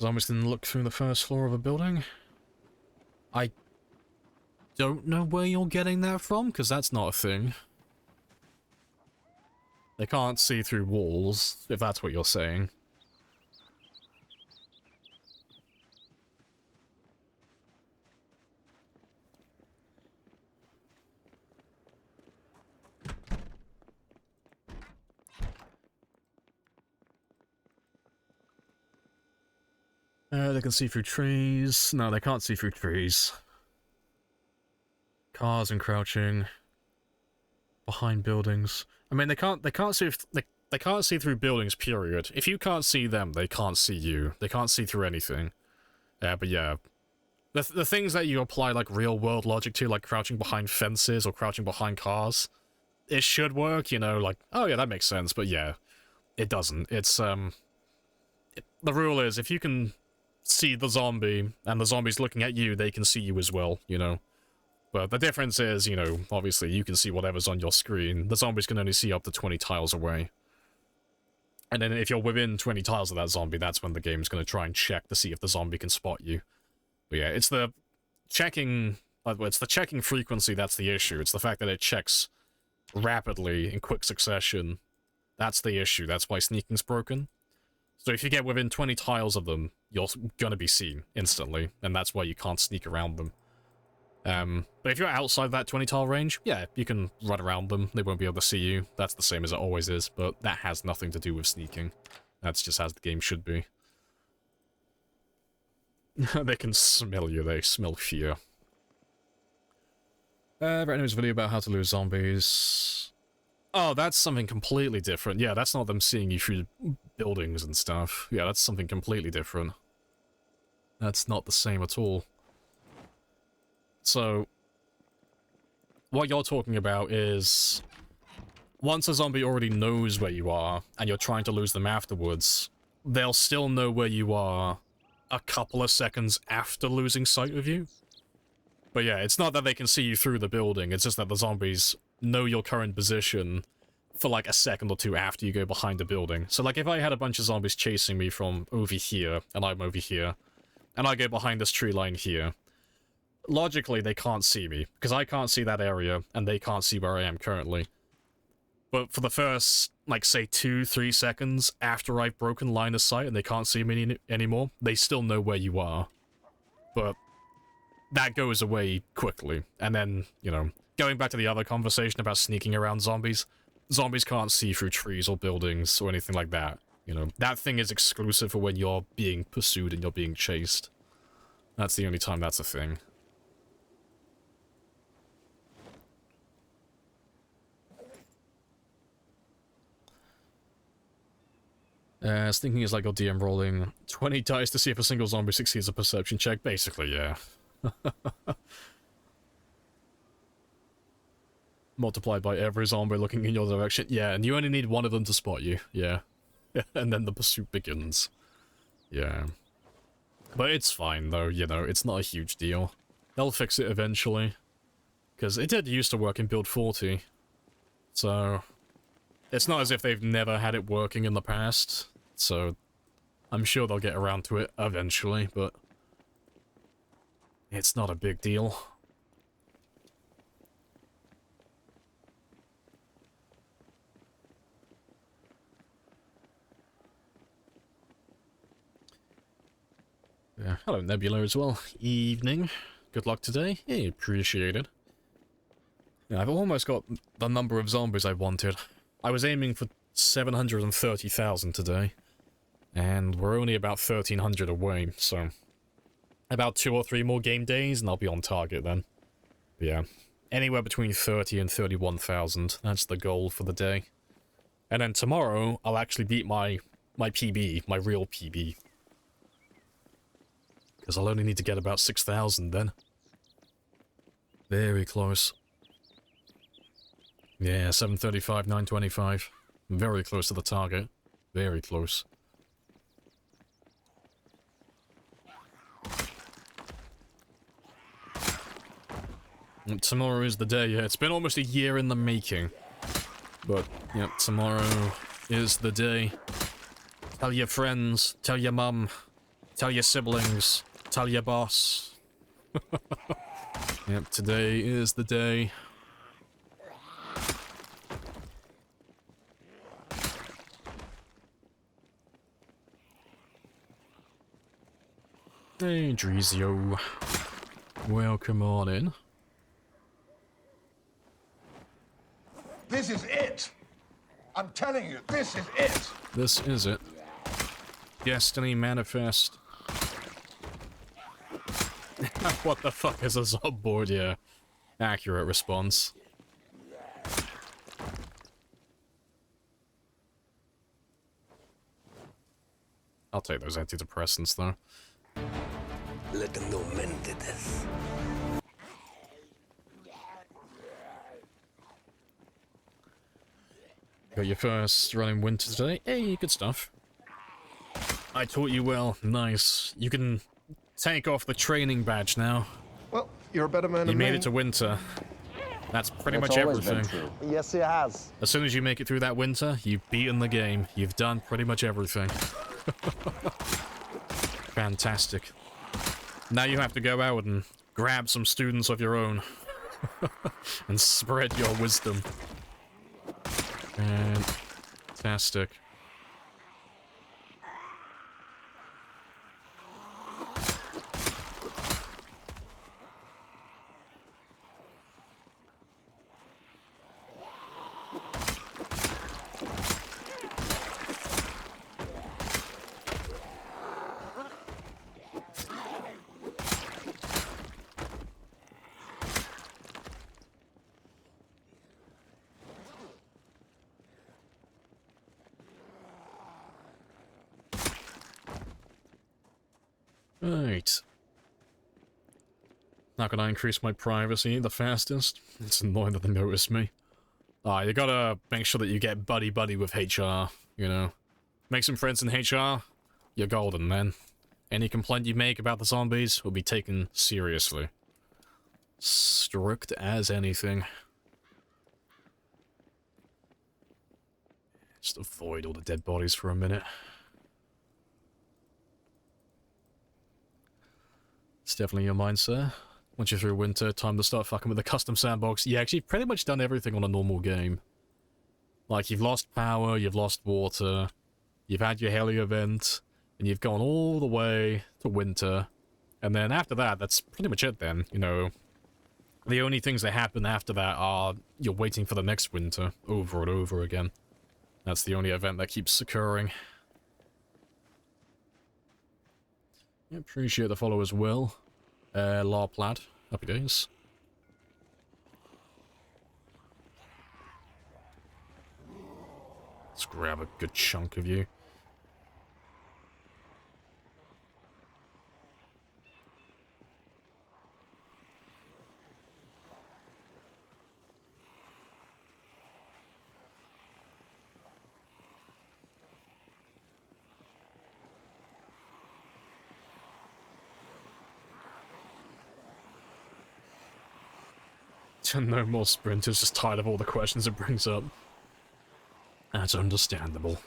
Zombies didn't look through the first floor of a building. I don't know where you're getting that from, because that's not a thing. They can't see through walls, if that's what you're saying. They can see through trees. No, they can't see through trees. Cars and crouching behind buildings. I mean, they can't see they can't see through buildings. Period. If you can't see them, they can't see you. They can't see through anything. But yeah, the things that you apply like real world logic to, like crouching behind fences or crouching behind cars, it should work. You know, like, oh yeah, that makes sense. But yeah, it doesn't. It's the rule is if you can see the zombie and the zombie's looking at you, they can see you as well, you know. But the difference is, you know, obviously you can see whatever's on your screen. The zombies can only see up to 20 tiles away. And then if you're within 20 tiles of that zombie, that's when the game's going to try and check to see if the zombie can spot you. But yeah, it's the checking frequency that's the issue. It's the fact that it checks rapidly in quick succession. That's the issue. That's why sneaking's broken. So if you get within 20 tiles of them, you're gonna be seen instantly, and that's why you can't sneak around them. But if you're outside that 20 tile range, yeah, you can run around them, they won't be able to see you. That's the same as it always is, but that has nothing to do with sneaking. That's just as the game should be. They can smell you, they smell fear. Right news video about how to lose zombies. Oh, that's something completely different. Yeah, that's not them seeing you through buildings and stuff. Yeah, that's something completely different. That's not the same at all. So, what you're talking about is, once a zombie already knows where you are, and you're trying to lose them afterwards, they'll still know where you are a couple of seconds after losing sight of you. But yeah, it's not that they can see you through the building, it's just that the zombies know your current position for like a second or two after you go behind the building. So like if I had a bunch of zombies chasing me from over here, and I'm over here, and I go behind this tree line here, logically, they can't see me, because I can't see that area, and they can't see where I am currently. But for the first, like, say, 2-3 seconds after I've broken line of sight and they can't see me anymore, they still know where you are. But that goes away quickly. And then, you know, going back to the other conversation about sneaking around zombies, zombies can't see through trees or buildings or anything like that. You know, that thing is exclusive for when you're being pursued and you're being chased. That's the only time that's a thing. I was thinking it's like your DM rolling 20 dice to see if a single zombie succeeds a perception check. Basically, yeah. Multiplied by every zombie looking in your direction. Yeah, and you only need one of them to spot you. Yeah. And then the pursuit begins. Yeah. But it's fine, though, you know, it's not a huge deal. They'll fix it eventually. Because it did used to work in Build 40. So it's not as if they've never had it working in the past. So I'm sure they'll get around to it eventually, but it's not a big deal. Hello, Nebula, as well. Evening. Good luck today. Hey, appreciate it. Yeah, I've almost got the number of zombies I wanted. I was aiming for 730,000 today, and we're only about 1,300 away, so about 2 or 3 more game days, and I'll be on target then. But yeah, anywhere between 30 and 31,000. That's the goal for the day. And then tomorrow, I'll actually beat my PB, my real PB. Because I'll only need to get about 6,000 then. Very close. Yeah, 735, 925. Very close to the target. Very close. And tomorrow is the day, yeah. It's been almost a year in the making. But, yeah, tomorrow is the day. Tell your friends, tell your mum, tell your siblings, tell your boss. Yep, today is the day. Hey, Drizio. Welcome on in. This is it. I'm telling you, this is it. This is it. Destiny Manifest. What the fuck is a zob board? Yeah. Accurate response. I'll take those antidepressants, though. Let them know men did this. Got your first running winter today. Hey, good stuff. I taught you well. Nice. You can take off the training badge now. Well, you're a better man You than made me. it to winter. That's pretty much always been everything. true. Yes, it has. As soon as you make it through that winter, you've beaten the game. You've done pretty much everything. Fantastic. Now you have to go out and grab some students of your own. And spread your wisdom. Fantastic. Right. Not gonna increase my privacy the fastest. It's annoying that they notice me. Ah, you gotta make sure that you get buddy-buddy with HR, you know. Make some friends in HR, you're golden, man. Any complaint you make about the zombies will be taken seriously. Strict as anything. Just avoid all the dead bodies for a minute. It's definitely your mind, sir. Once you're through winter, time to start fucking with the custom sandbox. Yeah, actually, you've pretty much done everything on a normal game. Like, you've lost power, you've lost water, you've had your heli event, and you've gone all the way to winter. And then after that, that's pretty much it then, you know. The only things that happen after that are you're waiting for the next winter over and over again. That's the only event that keeps occurring. Yeah, appreciate the follow as well. La Plaid, happy days. Let's grab a good chunk of you. No more sprinters, just tired of all the questions it brings up. That's understandable.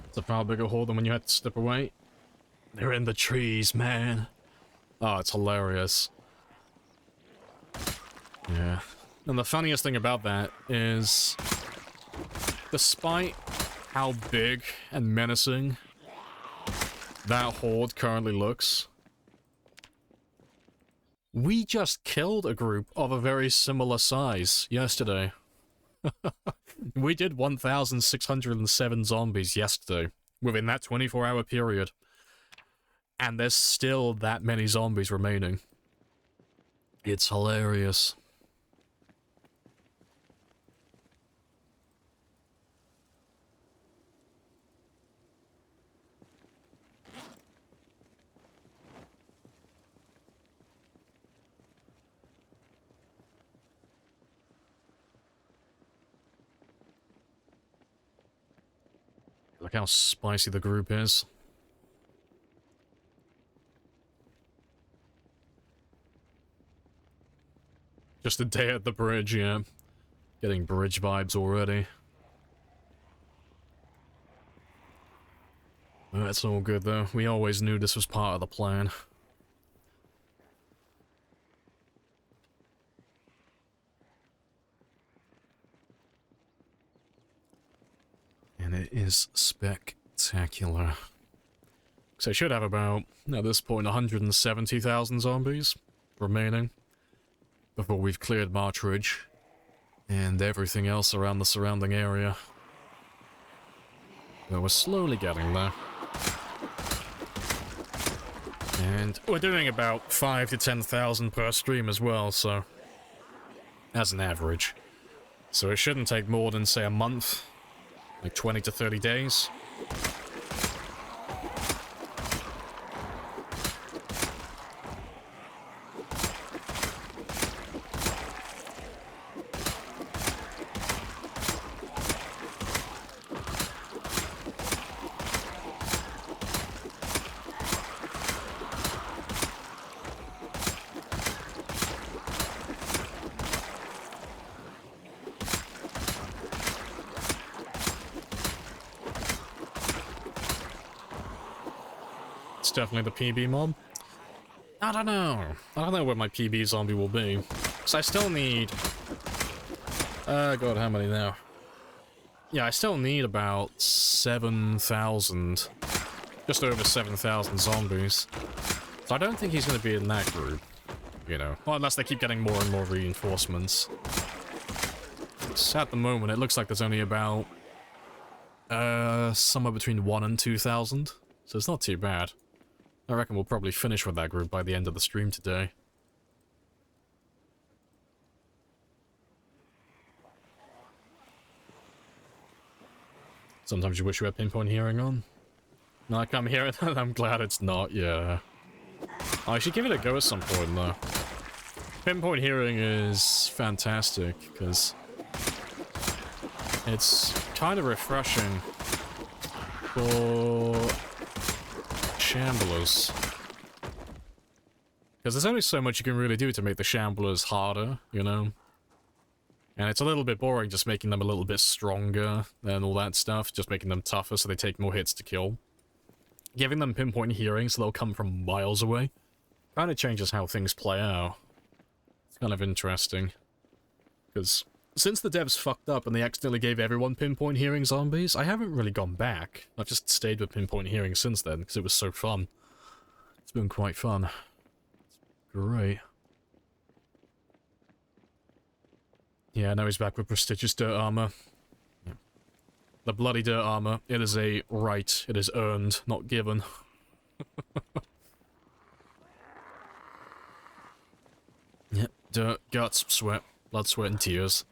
It's a far bigger hole than when you had to step away. They're in the trees, man. Oh, it's hilarious. Yeah. And the funniest thing about that is, despite how big and menacing that horde currently looks, we just killed a group of a very similar size yesterday. We did 1,607 zombies yesterday, within that 24-hour period. And there's still that many zombies remaining. It's hilarious. Look how spicy the group is. Just a day at the bridge, yeah. Getting bridge vibes already. That's all good though. We always knew this was part of the plan. And it is spectacular. So I should have about, at this point, 170,000 zombies remaining before we've cleared March Ridge and everything else around the surrounding area. But we're slowly getting there. And we're doing about 5 to 10,000 per stream as well, so as an average. So it shouldn't take more than, say, a month. Like 20 to 30 days. Definitely the PB mob. I don't know. I don't know where my PB zombie will be. So I still need... God, how many now? Yeah, I still need about 7,000. Just over 7,000 zombies. So I don't think he's going to be in that group. You know. Well, unless they keep getting more and more reinforcements. So at the moment, it looks like there's only about... somewhere between 1,000 and 2,000. So it's not too bad. I reckon we'll probably finish with that group by the end of the stream today. Sometimes you wish you had pinpoint hearing on. Like, I'm hearing that, I'm glad it's not, yeah. I should give it a go at some point, though. Pinpoint hearing is fantastic, because it's kind of refreshing for Shamblers. Because there's only so much you can really do to make the Shamblers harder, you know? And it's a little bit boring just making them a little bit stronger and all that stuff, just making them tougher so they take more hits to kill. Giving them pinpoint hearing so they'll come from miles away kind of changes how things play out. It's kind of interesting. Because since the devs fucked up and they accidentally gave everyone pinpoint hearing zombies, I haven't really gone back. I've just stayed with pinpoint hearing since then because it was so fun. It's been quite fun. It's great. Yeah, now he's back with prestigious dirt armor. Yeah. The bloody dirt armor, it is a right. It is earned, not given. Yep, dirt, guts, sweat, blood, sweat, and tears.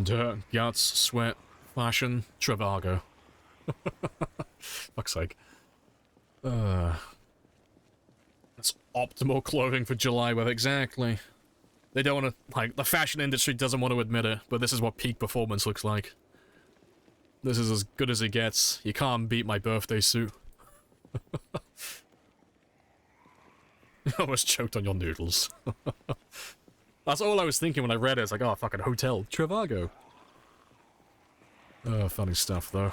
Dirt, guts, sweat, fashion, Travago. Fuck's sake. That's optimal clothing for July with, exactly. They don't want to, like, the fashion industry doesn't want to admit it, but this is what peak performance looks like. This is as good as it gets. You can't beat my birthday suit. I almost choked on your noodles. That's all I was thinking when I read it. It's like, oh, fucking hotel. Travago. Oh, funny stuff, though.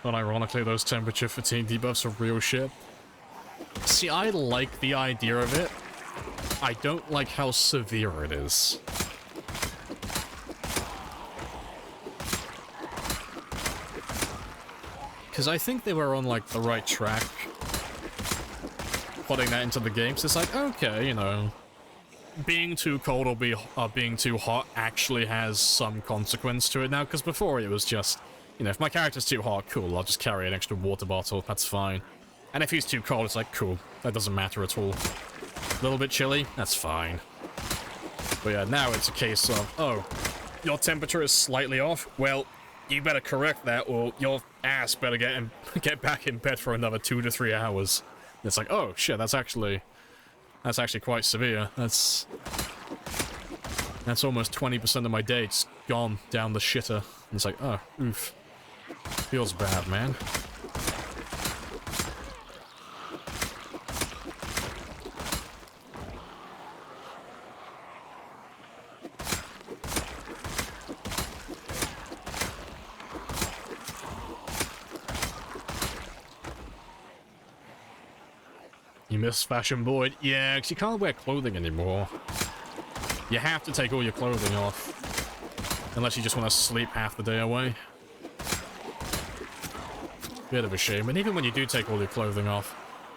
But ironically, those temperature fatigue debuffs are real shit. See, I like the idea of it. I don't like how severe it is. Because I think they were on, like, the right track putting that into the game. So it's like, okay, you know, being too cold or being too hot actually has some consequence to it now. Because before it was just, you know, if my character's too hot, cool, I'll just carry an extra water bottle, that's fine. And if he's too cold, it's like, cool, that doesn't matter at all. A little bit chilly, that's fine. But yeah, now it's a case of, oh, your temperature is slightly off? Well, you better correct that, or your ass better get back in bed for another 2 to 3 hours. And it's like, oh shit, that's actually quite severe. That's almost 20% of my day just gone down the shitter. And it's like, oh, oof. Feels bad, man. You miss Fashion Boyd? Yeah, because you can't wear clothing anymore. You have to take all your clothing off. Unless you just want to sleep half the day away. Bit of a shame. And even when you do take all your clothing off,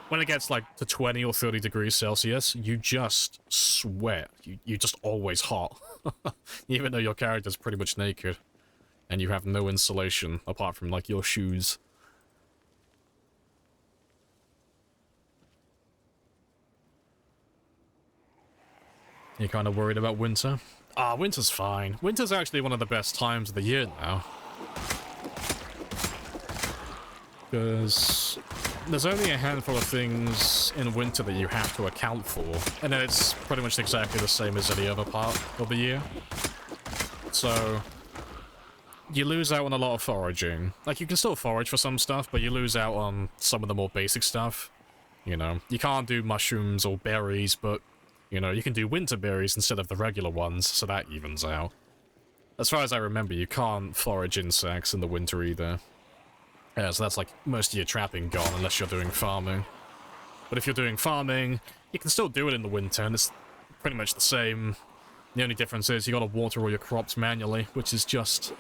when it gets like to 20 or 30 degrees Celsius, you just sweat. You're just always hot. Even though your character's pretty much naked. And you have no insulation apart from like your shoes. You're kind of worried about winter? Ah, winter's fine. Winter's actually one of the best times of the year now. Because there's only a handful of things in winter that you have to account for. And then it's pretty much exactly the same as any other part of the year. So you lose out on a lot of foraging. Like, you can still forage for some stuff, but you lose out on some of the more basic stuff. You know, you can't do mushrooms or berries, but you know, you can do winter berries instead of the regular ones, so that evens out. As far as I remember, you can't forage insects in the winter either. Yeah, so that's like most of your trapping gone, unless you're doing farming. But if you're doing farming, you can still do it in the winter, and it's pretty much the same. The only difference is you gotta water all your crops manually, which is just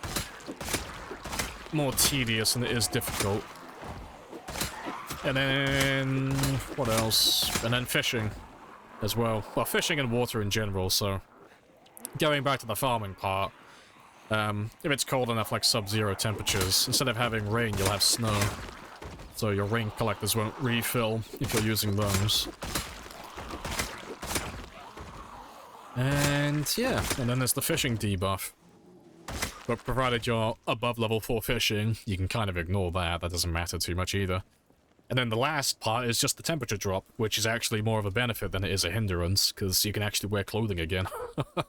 more tedious than it is difficult. And then... what else? And then fishing as well. Well, fishing and water in general, so... Going back to the farming part, if it's cold enough, like sub-zero temperatures, instead of having rain, you'll have snow. So your rain collectors won't refill if you're using those. And yeah, and then there's the fishing debuff. But provided you're above level 4 fishing, you can kind of ignore that. That doesn't matter too much either. And then the last part is just the temperature drop, which is actually more of a benefit than it is a hindrance, because you can actually wear clothing again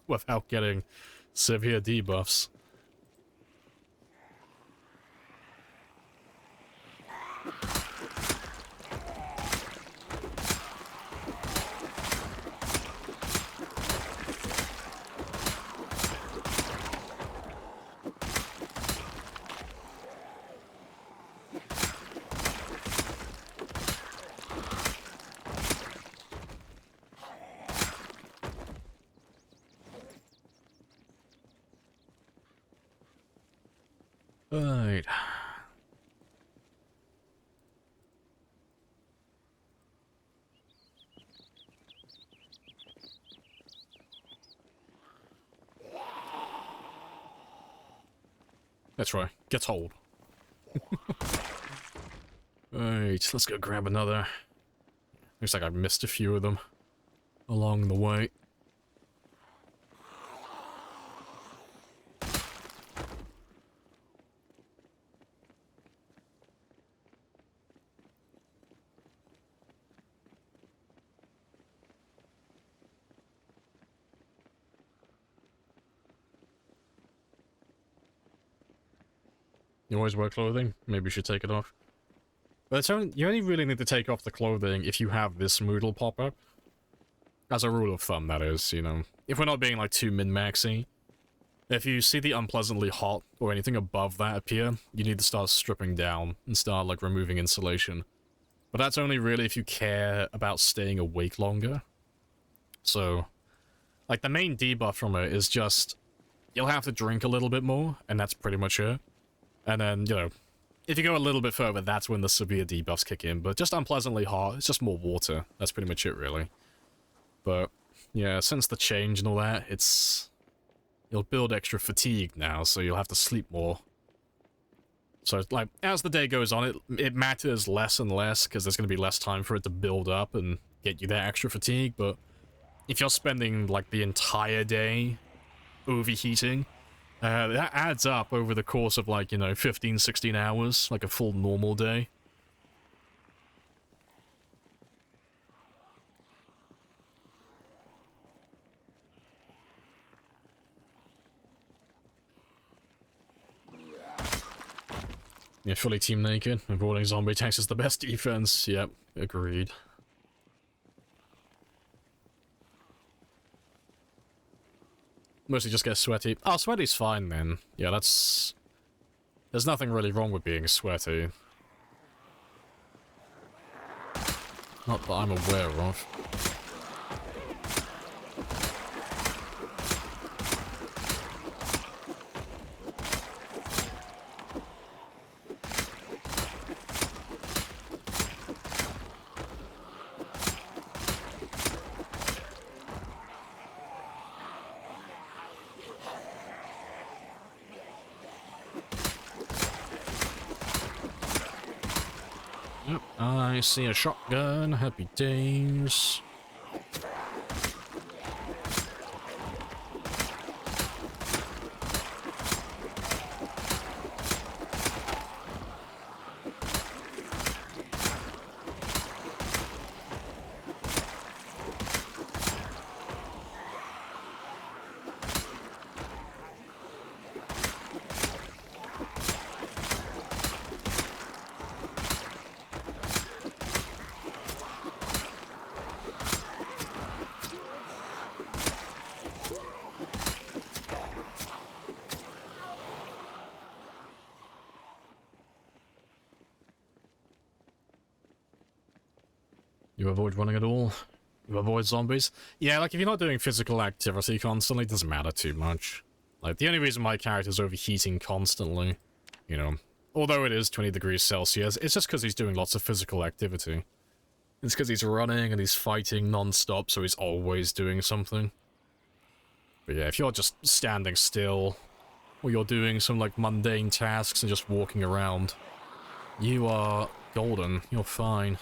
without getting severe debuffs. Right. That's right. Get hold. Right, let's go grab another. Looks like I've missed a few of them along the way. You always wear clothing? Maybe you should take it off. But it's only, you only really need to take off the clothing if you have this Moodle pop up. As a rule of thumb, that is, you know. If we're not being like too min-maxy. If you see the unpleasantly hot or anything above that appear, you need to start stripping down and start like removing insulation. But that's only really if you care about staying awake longer. So, like the main debuff from it is just, you'll have to drink a little bit more, and that's pretty much it. And then, you know, if you go a little bit further, that's when the severe debuffs kick in. But just unpleasantly hot, it's just more water. That's pretty much it, really. But, yeah, since the change and all that, it's... You'll build extra fatigue now, so you'll have to sleep more. So, like, as the day goes on, it matters less and less, because there's going to be less time for it to build up and get you that extra fatigue. But if you're spending, like, the entire day overheating... that adds up over the course of, like, you know, 15, 16 hours, like a full normal day. Yeah, fully team naked. Avoiding zombie attacks is the best defense. Yep, agreed. Mostly just get sweaty. Oh, sweaty's fine then. Yeah, that's... There's nothing really wrong with being sweaty. Not that I'm aware of. I see a shotgun. Happy days. You avoid running at all. You avoid zombies. Yeah, like if you're not doing physical activity constantly, it doesn't matter too much. Like the only reason my character's overheating constantly, you know, although it is 20 degrees Celsius, it's just because he's doing lots of physical activity. It's because he's running and he's fighting non-stop, so he's always doing something. But yeah, if you're just standing still, or you're doing some, like, mundane tasks and just walking around, you are golden. You're fine.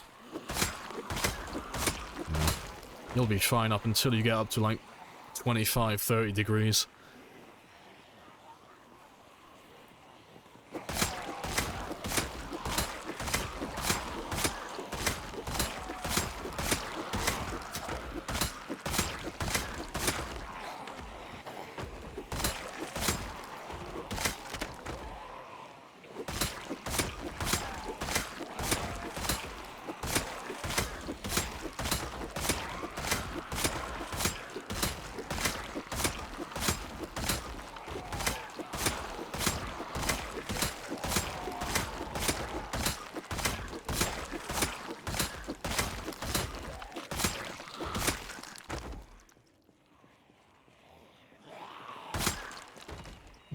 Yeah. You'll be fine up until you get up to, like, 25, 30 degrees.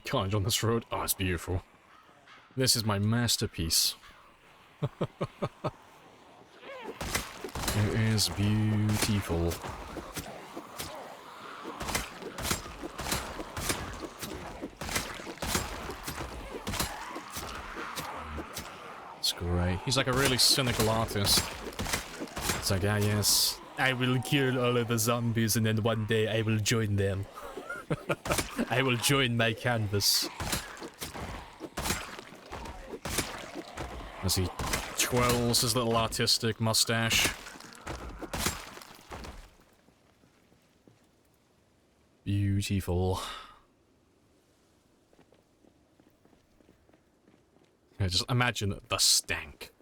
Carnage on this road. Oh, it's beautiful. This is my masterpiece. It is beautiful. It's great. He's like a really cynical artist. It's like, ah yes, I will kill all of the zombies and then one day I will join them. I will join my canvas. As he twirls his little artistic mustache. Beautiful. Yeah, just imagine the stank.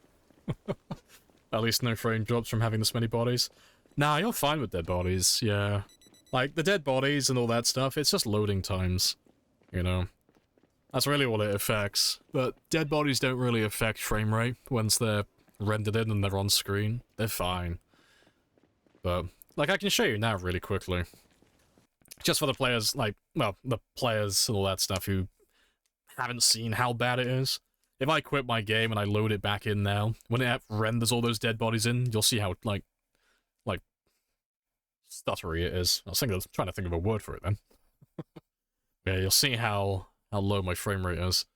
At least no frame drops from having this many bodies. Nah, you're fine with dead bodies, yeah. Like, the dead bodies and all that stuff, it's just loading times, you know? That's really all it affects. But dead bodies don't really affect frame rate once they're rendered in and they're on screen. They're fine. But, like, I can show you now really quickly. Just for the players, like, well, the players and all that stuff who haven't seen how bad it is. If I quit my game and I load it back in now, when it renders all those dead bodies in, you'll see how, like, stuttery it is. I was trying to think of a word for it then. Yeah, you'll see how low my frame rate is.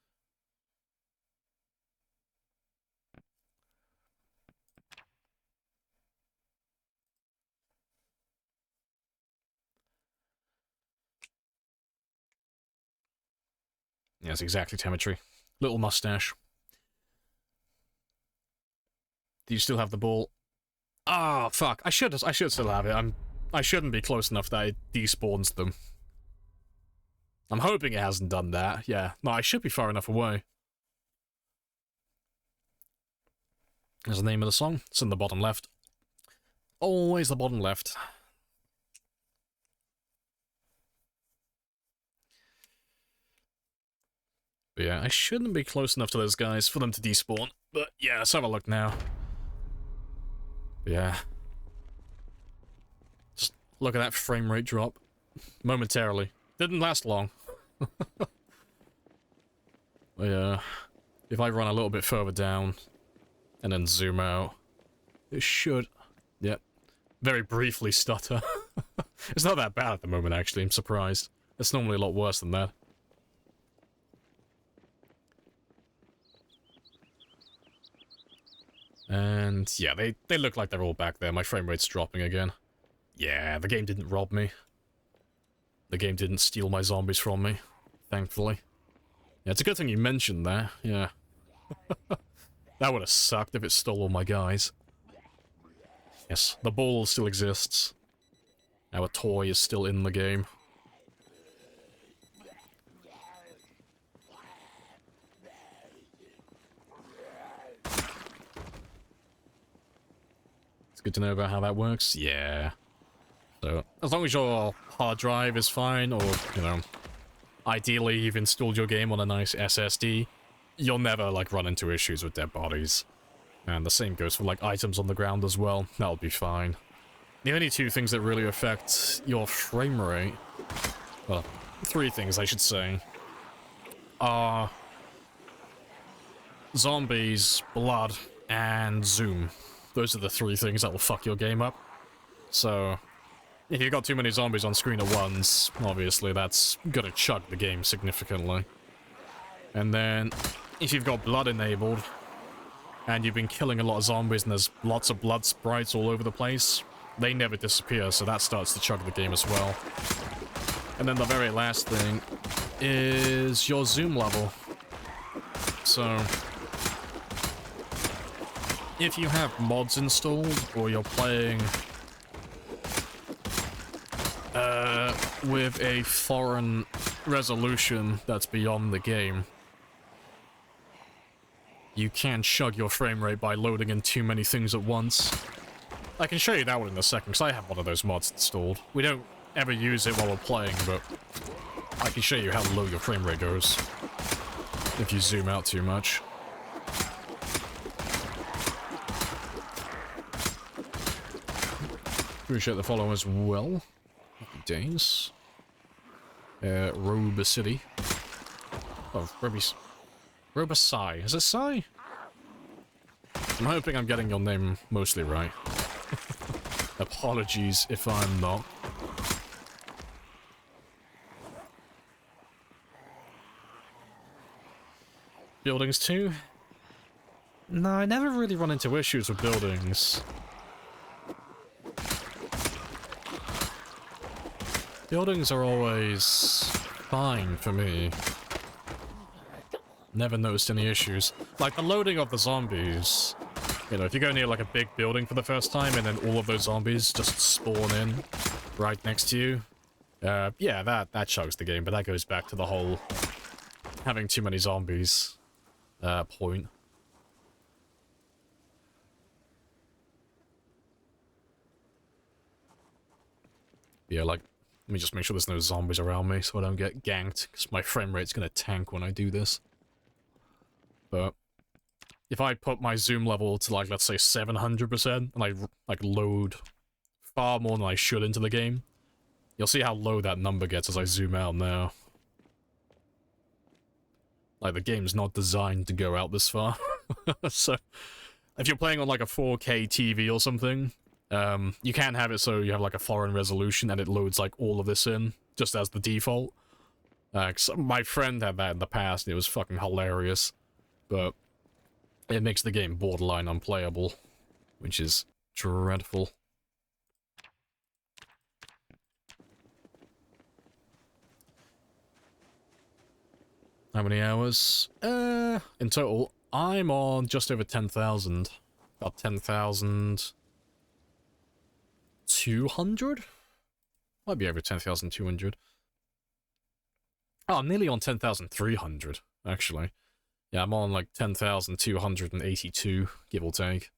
Yeah, it's exactly Temetry. Little mustache. Do you still have the ball? Ah, oh, fuck. I should still have it. I shouldn't be close enough that it despawns them. I'm hoping it hasn't done that. Yeah. No, I should be far enough away. There's the name of the song. It's in the bottom left. Always the bottom left. But yeah, I shouldn't be close enough to those guys for them to despawn. But yeah, let's have a look now. But yeah. Just look at that frame rate drop. Momentarily. Didn't last long. But yeah. If I run a little bit further down and then zoom out, it should, yep, very briefly stutter. It's not that bad at the moment, actually. I'm surprised. It's normally a lot worse than that. And yeah, they look like they're all back there. My frame rate's dropping again. Yeah, the game didn't rob me. The game didn't steal my zombies from me, thankfully. Yeah, it's a good thing you mentioned that, yeah. That would have sucked if it stole all my guys. Yes, the ball still exists. Our toy is still in the game. It's good to know about how that works, yeah. So, as long as your hard drive is fine, or, you know, ideally you've installed your game on a nice SSD, you'll never, like, run into issues with dead bodies. And the same goes for, like, items on the ground as well. That'll be fine. The only two things that really affect your frame rate, well, three things I should say, are zombies, blood, and zoom. Those are the three things that will fuck your game up. So, if you've got too many zombies on screen at once, obviously that's gonna chug the game significantly. And then, if you've got blood enabled, and you've been killing a lot of zombies and there's lots of blood sprites all over the place, they never disappear, so that starts to chug the game as well. And then the very last thing is your zoom level. So, if you have mods installed, or you're playing with a foreign resolution that's beyond the game, you can chug your frame rate by loading in too many things at once. I can show you that one in a second, because I have one of those mods installed. We don't ever use it while we're playing, but I can show you how low your frame rate goes if you zoom out too much. Appreciate the follow as well. Happy days. Roba City. Oh, Roba Sai. Is it Sai? I'm hoping I'm getting your name mostly right. Apologies if I'm not. Buildings too? No, I never really run into issues with buildings. Buildings are always fine for me. Never noticed any issues. Like the loading of the zombies. You know, if you go near like a big building for the first time and then all of those zombies just spawn in right next to you. Yeah, that chugs the game, but that goes back to the whole having too many zombies point. Yeah, like, let me just make sure there's no zombies around me so I don't get ganked, because my frame rate's gonna tank when I do this. But if I put my zoom level to, like, let's say 700%, and I like load far more than I should into the game, you'll see how low that number gets as I zoom out now. Like, the game's not designed to go out this far. So, if you're playing on, like, a 4K TV or something, you can have it so you have, like, a foreign resolution and it loads, like, all of this in, just as the default. 'Cause my friend had that in the past, and it was fucking hilarious. But it makes the game borderline unplayable, which is dreadful. How many hours? In total, I'm on just over 10,000. About 10,200? Might be over 10,200. Oh, I'm nearly on 10,300, actually. Yeah, I'm on like 10,282, give or take.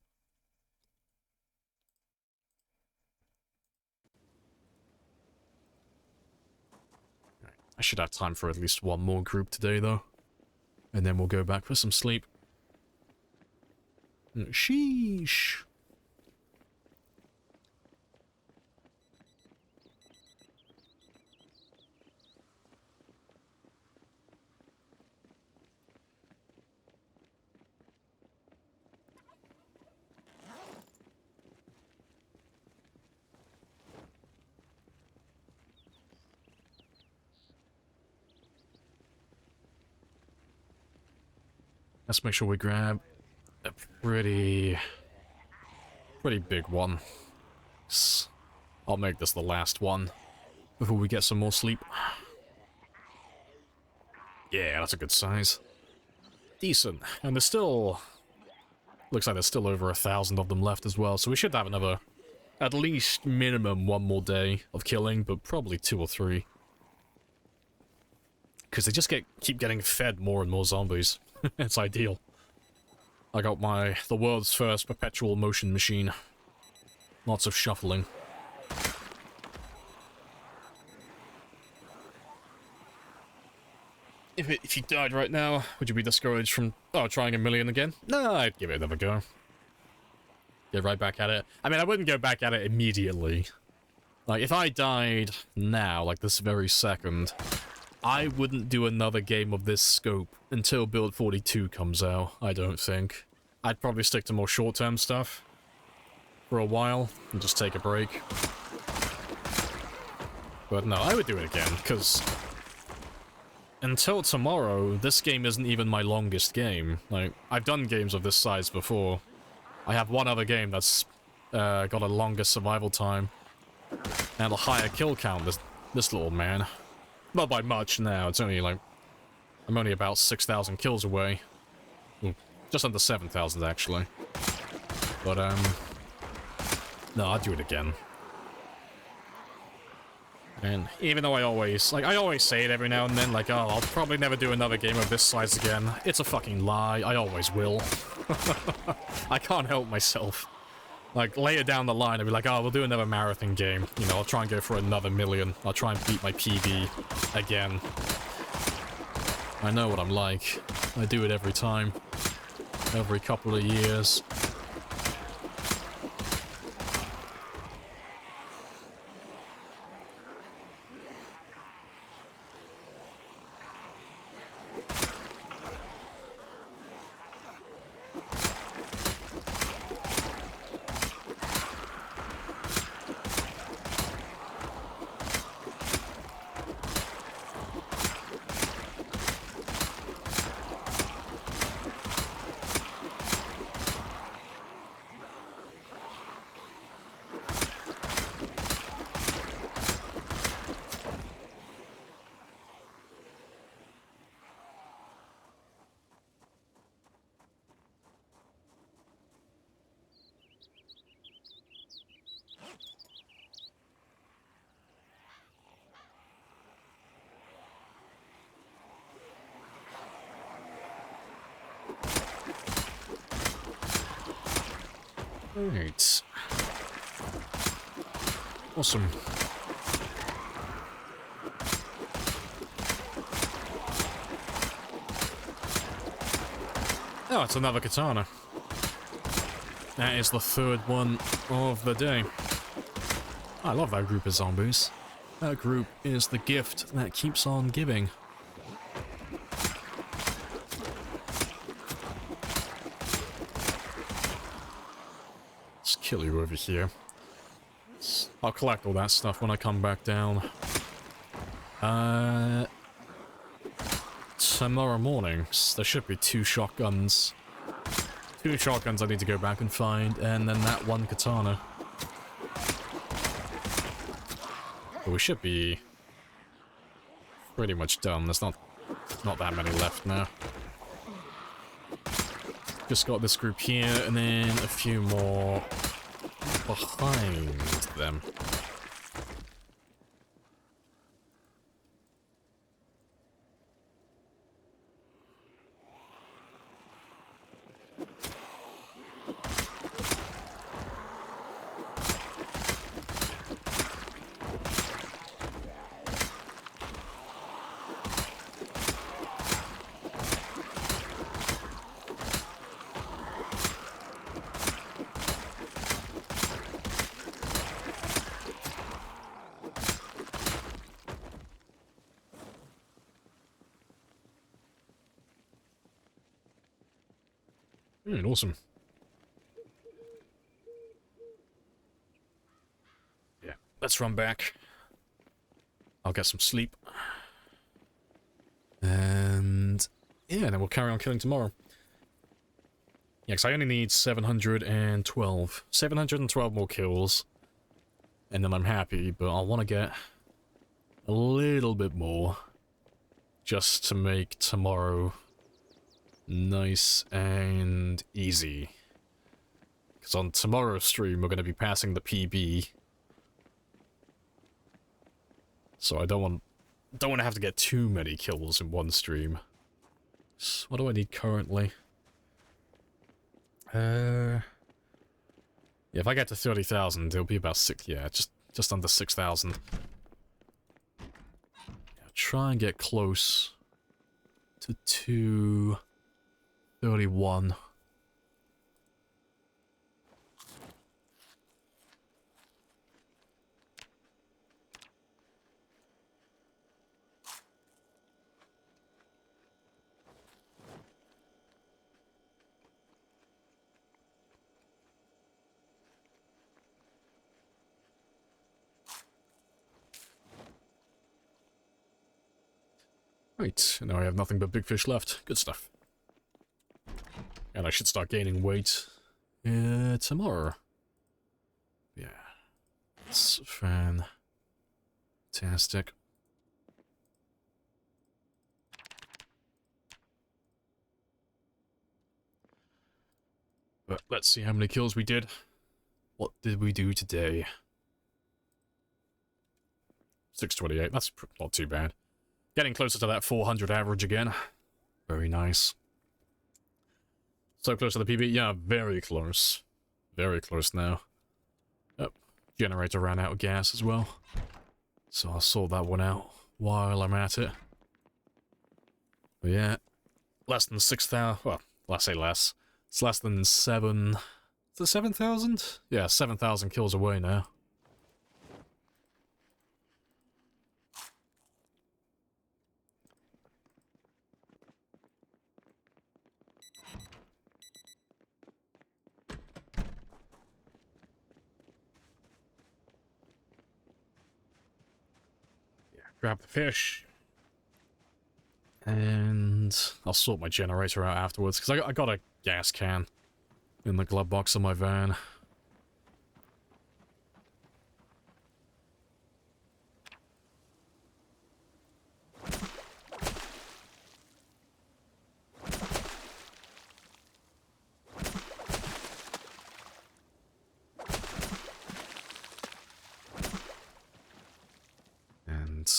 I should have time for at least one more group today, though. And then we'll go back for some sleep. Sheesh. Let's make sure we grab a pretty big one. I'll make this the last one before we get some more sleep. Yeah, that's a good size. Decent. And there's still... looks like there's still over 1,000 of them left as well, so we should have another... at least minimum one more day of killing, but probably 2 or 3. Because they just keep getting fed more and more zombies. It's ideal. I got the world's first perpetual motion machine. Lots of shuffling. If you died right now, would you be discouraged from trying a million again? No, I'd give it another go. Get right back at it. I mean, I wouldn't go back at it immediately. Like, if I died now, like this very second, I wouldn't do another game of this scope until Build 42 comes out, I don't think. I'd probably stick to more short-term stuff for a while and just take a break. But no, I would do it again, because until tomorrow, this game isn't even my longest game. Like, I've done games of this size before. I have one other game that's got a longer survival time and a higher kill count than this little man. Not by much now, it's only like... I'm only about 6,000 kills away. Well, just under 7,000 actually. But, no, I'd do it again. And even though I always say it every now and then, like, oh, I'll probably never do another game of this size again. It's a fucking lie, I always will. I can't help myself. Like, later down the line, I'll be like, oh, we'll do another marathon game. You know, I'll try and go for another million. I'll try and beat my PB again. I know what I'm like. I do it every time. Every couple of years. Alright. Awesome. Oh, it's another katana. That is the third one of the day. I love that group of zombies. That group is the gift that keeps on giving. Let's kill you over here. I'll collect all that stuff when I come back down. Tomorrow morning, there should be 2 shotguns. 2 shotguns I need to go back and find, and then that 1 katana. But we should be pretty much done. There's not that many left now. Just got this group here, and then a few more behind them. Awesome. Yeah, let's run back. I'll get some sleep. And yeah, then we'll carry on killing tomorrow. Yeah, because I only need 712. 712 more kills. And then I'm happy, but I want to get a little bit more. Just to make tomorrow nice and easy. Because on tomorrow's stream, we're going to be passing the PB. So I don't want to have to get too many kills in one stream. So what do I need currently? Yeah, if I get to 30,000, it'll be about 6. Yeah, just under 6,000. Yeah, try and get close to 231. Right, now I have nothing but big fish left. Good stuff. And I should start gaining weight tomorrow. Yeah. It's fantastic. But let's see how many kills we did. What did we do today? 628, that's not too bad. Getting closer to that 400 average again. Very nice. So close to the PB? Yeah, very close. Very close now. Oh, generator ran out of gas as well. So I'll sort that one out while I'm at it. But yeah, less than 6,000. Well, I say less. It's less than 7... Is it 7,000? Yeah, 7,000 kills away now. Grab the fish. And I'll sort my generator out afterwards, because I got a gas can in the glove box of my van. And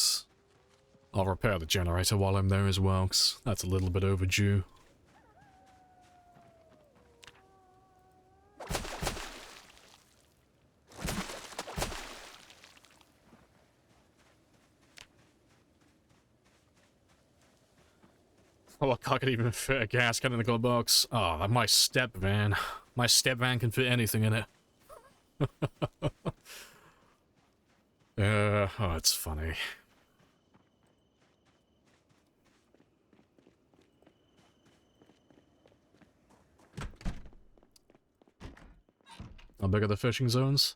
I'll repair the generator while I'm there as well, because that's a little bit overdue. Oh, I could even fit a gas can in the glove box. Oh, my step van. My step van can fit anything in it. Oh, it's funny. How big are the fishing zones?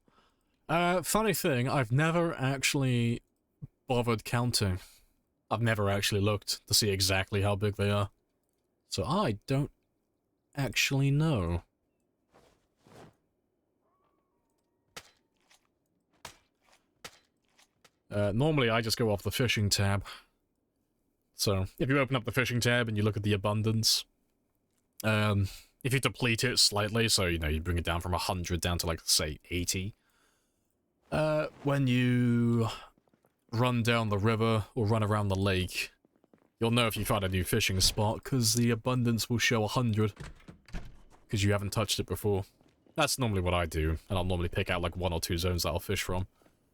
Funny thing, I've never actually bothered counting. I've never actually looked to see exactly how big they are. So I don't actually know. Normally I just go off the fishing tab. So if you open up the fishing tab and you look at the abundance, if you deplete it slightly, so you know you bring it down from 100 down to like say 80, when you run down the river or run around the lake, you'll know if you find a new fishing spot because the abundance will show 100 because you haven't touched it before. That's normally what I do, and I'll normally pick out like 1 or 2 zones that I'll fish from.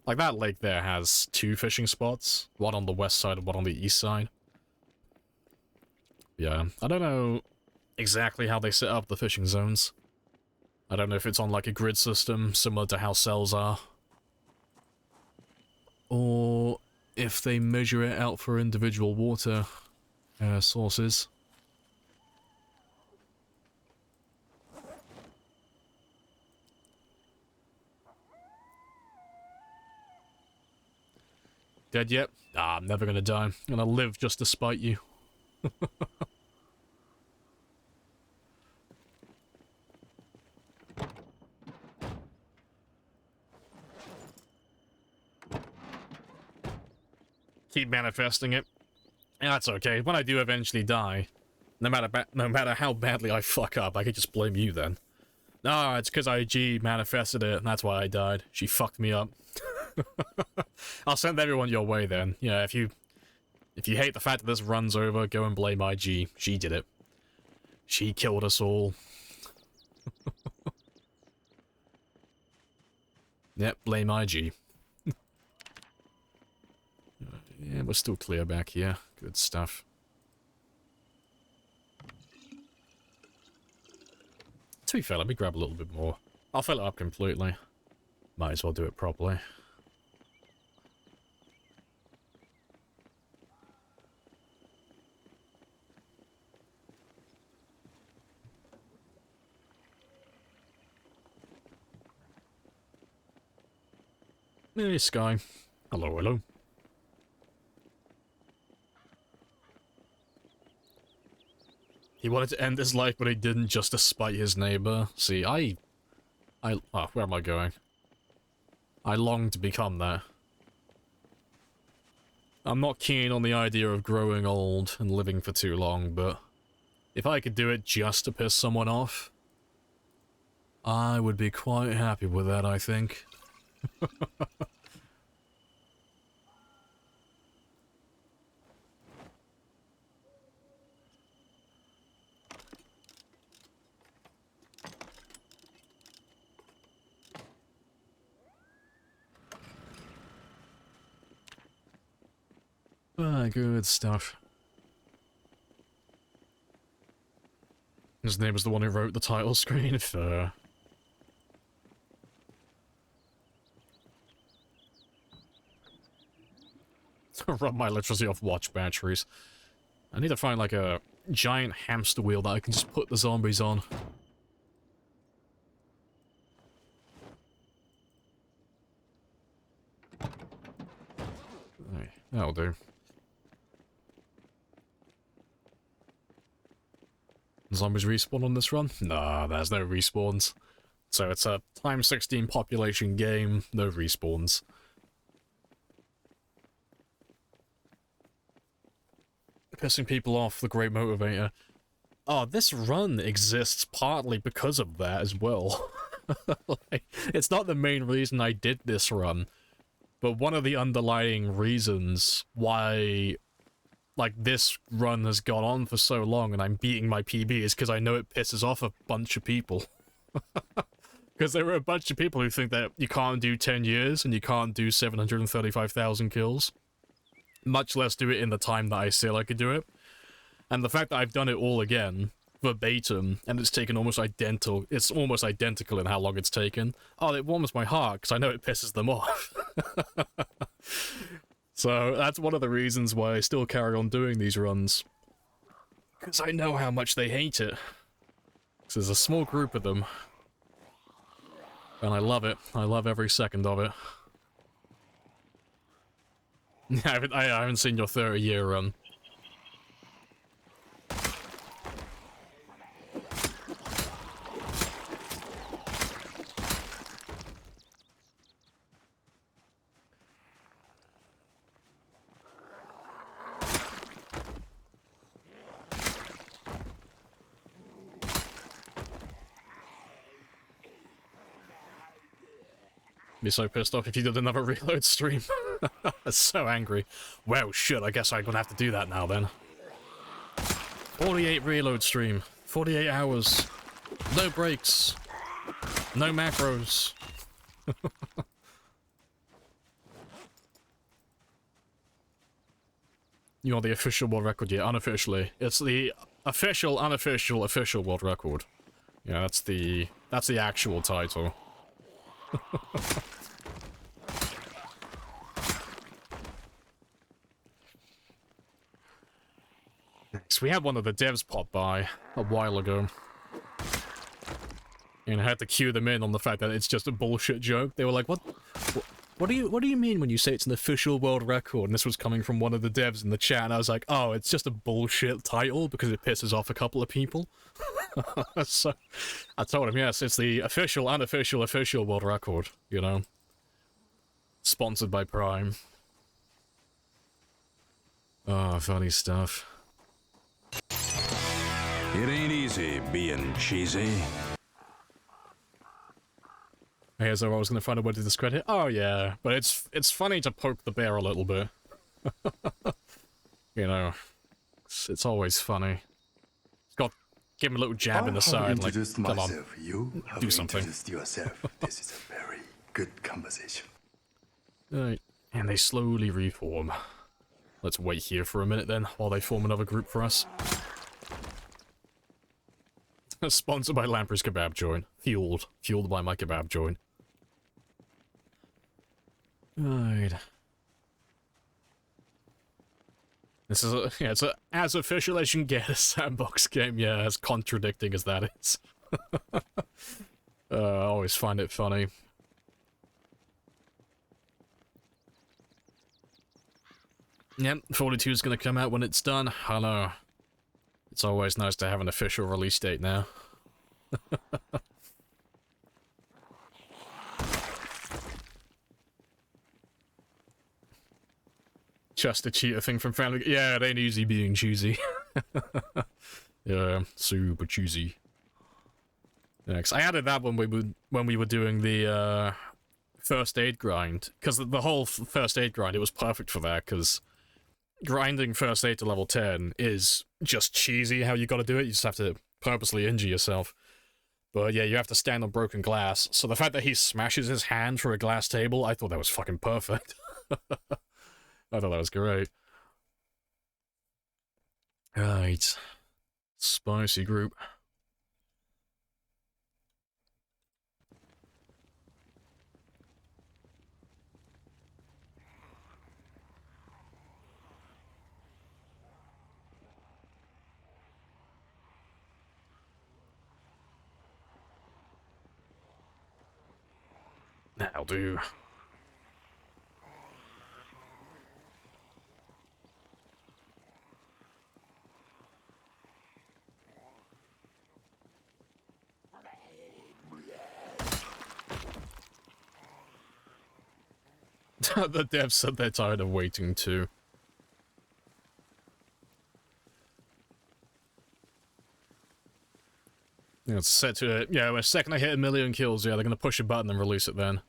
Like that lake there has 2 fishing spots, one on the west side and one on the east side. Yeah, I don't know exactly how they set up the fishing zones. I don't know if it's on like a grid system similar to how cells are, or if they measure it out for individual water sources. Dead yet? Ah, I'm never gonna die. I'm gonna live just to spite you. Keep manifesting it. Yeah, that's okay. When I do eventually die, no matter how badly I fuck up, I could just blame you then. No, it's because IG manifested it, and that's why I died. She fucked me up. I'll send everyone your way then. Yeah, if you hate the fact that this runs over, go and blame IG. She did it. She killed us all. Yep, blame IG. Yeah, we're still clear back here. Good stuff. To be fair, let me grab a little bit more. I'll fill it up completely. Might as well do it properly. Hey, Sky. Hello, hello. He wanted to end his life, but he didn't, just to spite his neighbor. See, oh, where am I going? I long to become that. I'm not keen on the idea of growing old and living for too long, but if I could do it just to piss someone off, I would be quite happy with that, I think. Ah, good stuff. His name was the one who wrote the title screen. Fair. Run my electricity off watch batteries. I need to find like a giant hamster wheel that I can just put the zombies on. Hey, that'll do. Zombies respawn on this run? Nah, there's no respawns. So it's a times 16 population game, no respawns. Pissing people off, the great motivator. Oh, this run exists partly because of that as well. Like, it's not the main reason I did this run, but one of the underlying reasons why like this run has gone on for so long and I'm beating my PB is because I know it pisses off a bunch of people. Because there were a bunch of people who think that you can't do 10 years and you can't do 735,000 kills. Much less do it in the time that I said I could do it. And the fact that I've done it all again, verbatim, and it's taken almost identical in how long it's taken. Oh, it warms my heart, because I know it pisses them off. So that's one of the reasons why I still carry on doing these runs. Because I know how much they hate it. Because there's a small group of them. And I love it. I love every second of it. I haven't seen your 30-year run. Be so pissed off if you did another reload stream. So angry. Well, shit, I guess I'm gonna have to do that now then. 48 reload stream. 48 hours. No breaks. No macros. You want the official world record? Yeah, unofficially. It's the official, unofficial, official world record. Yeah, that's the actual title. So we had one of the devs pop by a while ago. And I had to cue them in on the fact that it's just a bullshit joke. They were like, what do you mean when you say it's an official world record? And this was coming from one of the devs in the chat, and I was like, oh, it's just a bullshit title because it pisses off a couple of people. So I told him, yes, it's the official, unofficial, official world record, you know. Sponsored by Prime. Oh, funny stuff. It ain't easy being cheesy. Hey, so I was going to find a way to discredit. Oh yeah, but it's funny to poke the bear a little bit. You know, it's always funny. Got give him a little jab in the side, like, introduced come myself. on, You have do something. introduced yourself. This is a very good conversation. Right, and they slowly reform. Let's wait here for a minute then, while they form another group for us. Sponsored by Lamprey's Kebab Joint. Fueled by my kebab joint. Right. This is it's as official as you can get a sandbox game, yeah, as contradicting as that is. I always find it funny. Yep, 42 is gonna come out when it's done. Hello. It's always nice to have an official release date now. Just a cheater thing from Family Guy. Yeah, it ain't easy being choosy. Yeah, super choosy. Yeah, 'cause I added that when we were doing the first aid grind, because the whole first aid grind, it was perfect for that, because grinding first aid to level 10 is just cheesy how you gotta do it. You just have to purposely injure yourself. But yeah, you have to stand on broken glass. So the fact that he smashes his hand through a glass table, I thought that was fucking perfect. I thought that was great. Right. Spicy group. That'll do. The devs said they're tired of waiting too. Yeah, it's set to it. Yeah, the second I hit 1,000,000 kills, yeah, they're gonna push a button and release it then.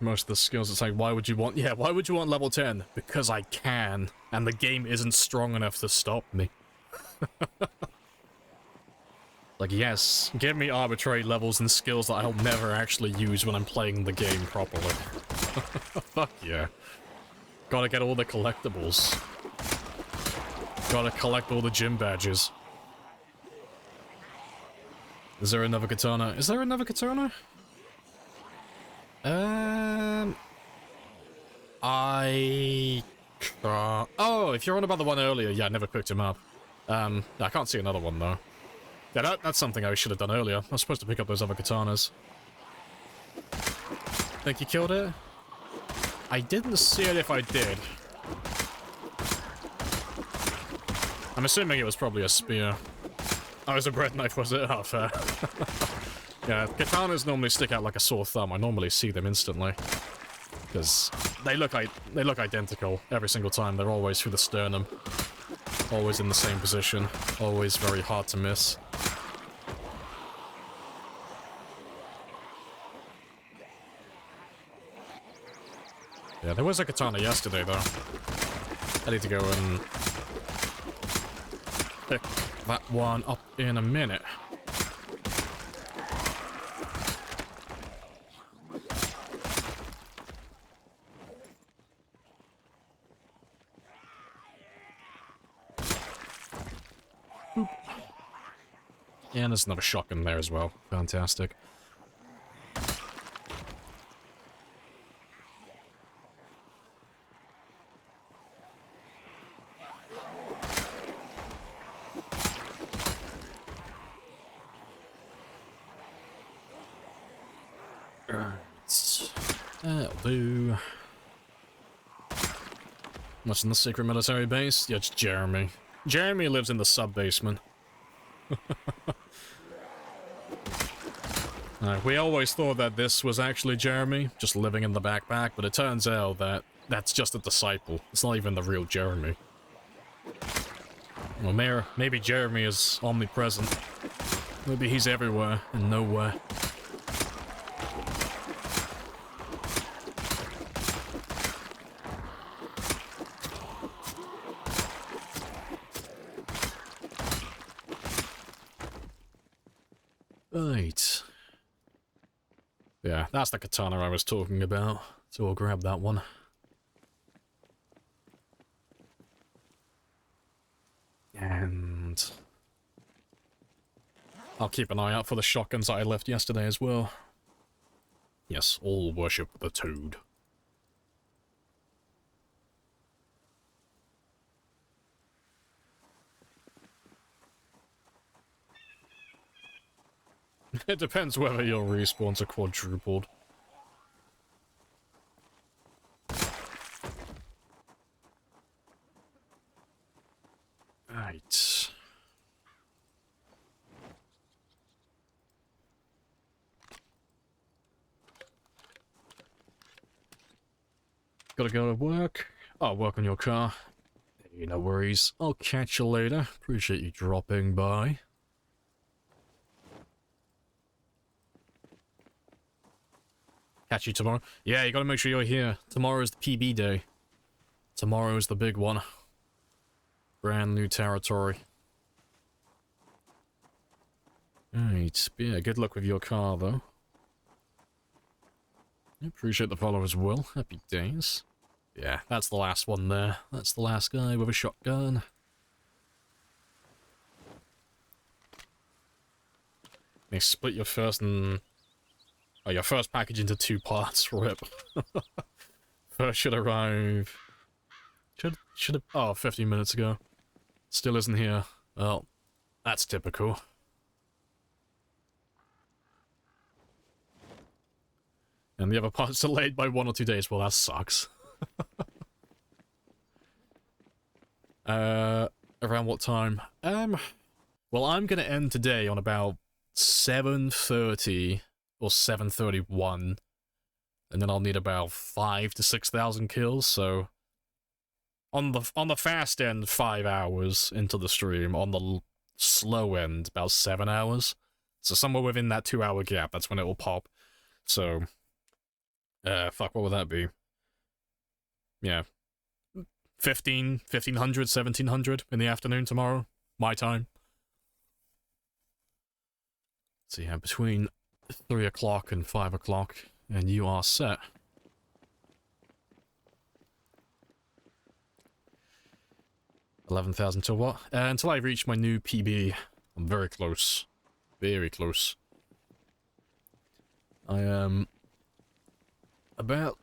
Most of the skills, it's like, why would you want... Yeah, why would you want level 10? Because I can, and the game isn't strong enough to stop me. Like, yes, give me arbitrary levels and skills that I'll never actually use when I'm playing the game properly. Fuck yeah. Gotta get all the collectibles. Gotta collect all the gym badges. Is there another katana? Is there another katana? Oh, if you're on about the one earlier, yeah, I never picked him up. I can't see another one, though. Yeah, that's something I should have done earlier. I was supposed to pick up those other katanas. Think you killed it? I didn't see it if I did. I'm assuming it was probably a spear. Oh, it was a bread knife, was it? Oh, fair. Yeah, katanas normally stick out like a sore thumb. I normally see them instantly. Because they look identical every single time. They're always through the sternum. Always in the same position. Always very hard to miss. Yeah, there was a katana yesterday, though. I need to go and pick that one up in a minute. Boop. Yeah, and there's another shotgun there as well. Fantastic. That'll do. What's in the secret military base? Yeah, it's Jeremy. Jeremy lives in the sub-basement. We always thought that this was actually Jeremy, just living in the backpack, but it turns out that that's just a disciple. It's not even the real Jeremy. Well, maybe Jeremy is omnipresent. Maybe he's everywhere and nowhere. Right. Yeah, that's the katana I was talking about, so I'll grab that one. And I'll keep an eye out for the shotguns that I left yesterday as well. Yes, all worship the toad. It depends whether your respawns are quadrupled. Right. Gotta go to work. I'll work on your car. Hey, no worries. I'll catch you later. Appreciate you dropping by. Catch you tomorrow. Yeah, you gotta make sure you're here. Tomorrow's the PB day. Tomorrow's the big one. Brand new territory. Right, yeah, good luck with your car, though. Appreciate the follow as well. Happy days. Yeah, that's the last one there. That's the last guy with a shotgun. They split your first and... Oh, your first package into 2 parts. RIP. First should arrive... Should have... Oh, 15 minutes ago. Still isn't here. Well, that's typical. And the other part's delayed by 1 or 2 days. Well, that sucks. Around what time? Well, I'm gonna end today on about 7:30 or 7:31, and then I'll need about 5,000 to 6,000 kills. So, on the fast end, 5 hours into the stream. On the slow end, about 7 hours. So somewhere within that 2-hour gap, that's when it will pop. So, fuck, what would that be? Yeah. 1500, 1700 in the afternoon tomorrow, my time. So yeah, between 3 o'clock and 5 o'clock, and you are set. $11,000 to what? Until I reach my new PB. I'm very close. Very close. I am about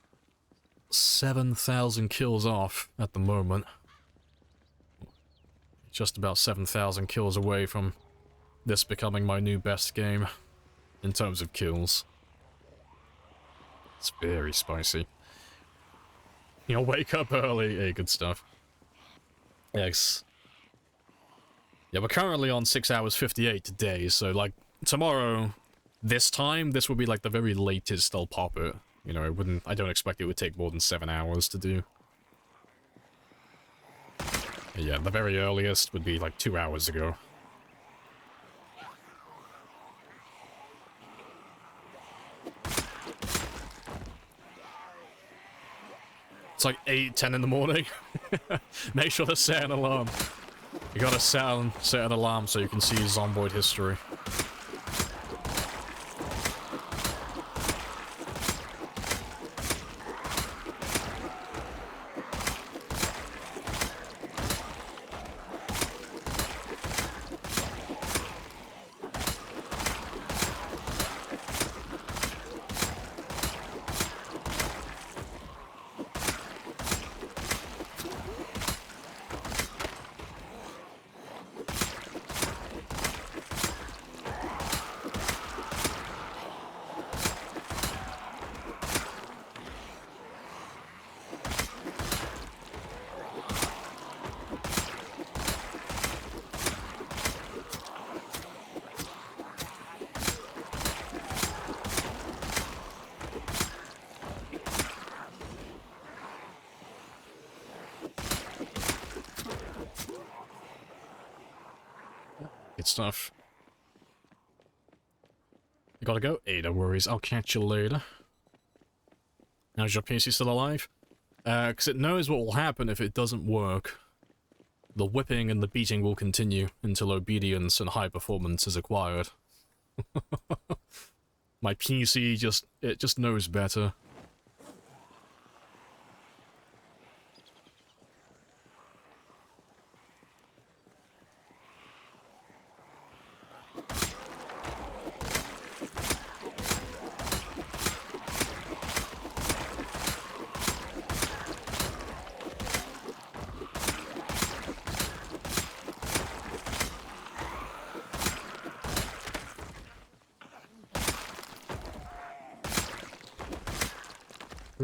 7,000 kills off at the moment. Just about 7,000 kills away from this becoming my new best game in terms of kills. It's very spicy. You'll wake up early. Hey, good stuff. Yes. Yeah, we're currently on 6 hours 58 today, so like tomorrow, this time, this will be like the very latest I'll pop it. You know, I don't expect it would take more than 7 hours to do. Yeah, the very earliest would be like 2 hours ago. It's like 8, 10 in the morning. Make sure to set an alarm. You gotta set an alarm so you can see Zomboid history. Stuff. You gotta go? Hey, no worries. I'll catch you later. How's your PC still alive? Because it knows what will happen if it doesn't work. The whipping and the beating will continue until obedience and high performance is acquired. My PC just knows better.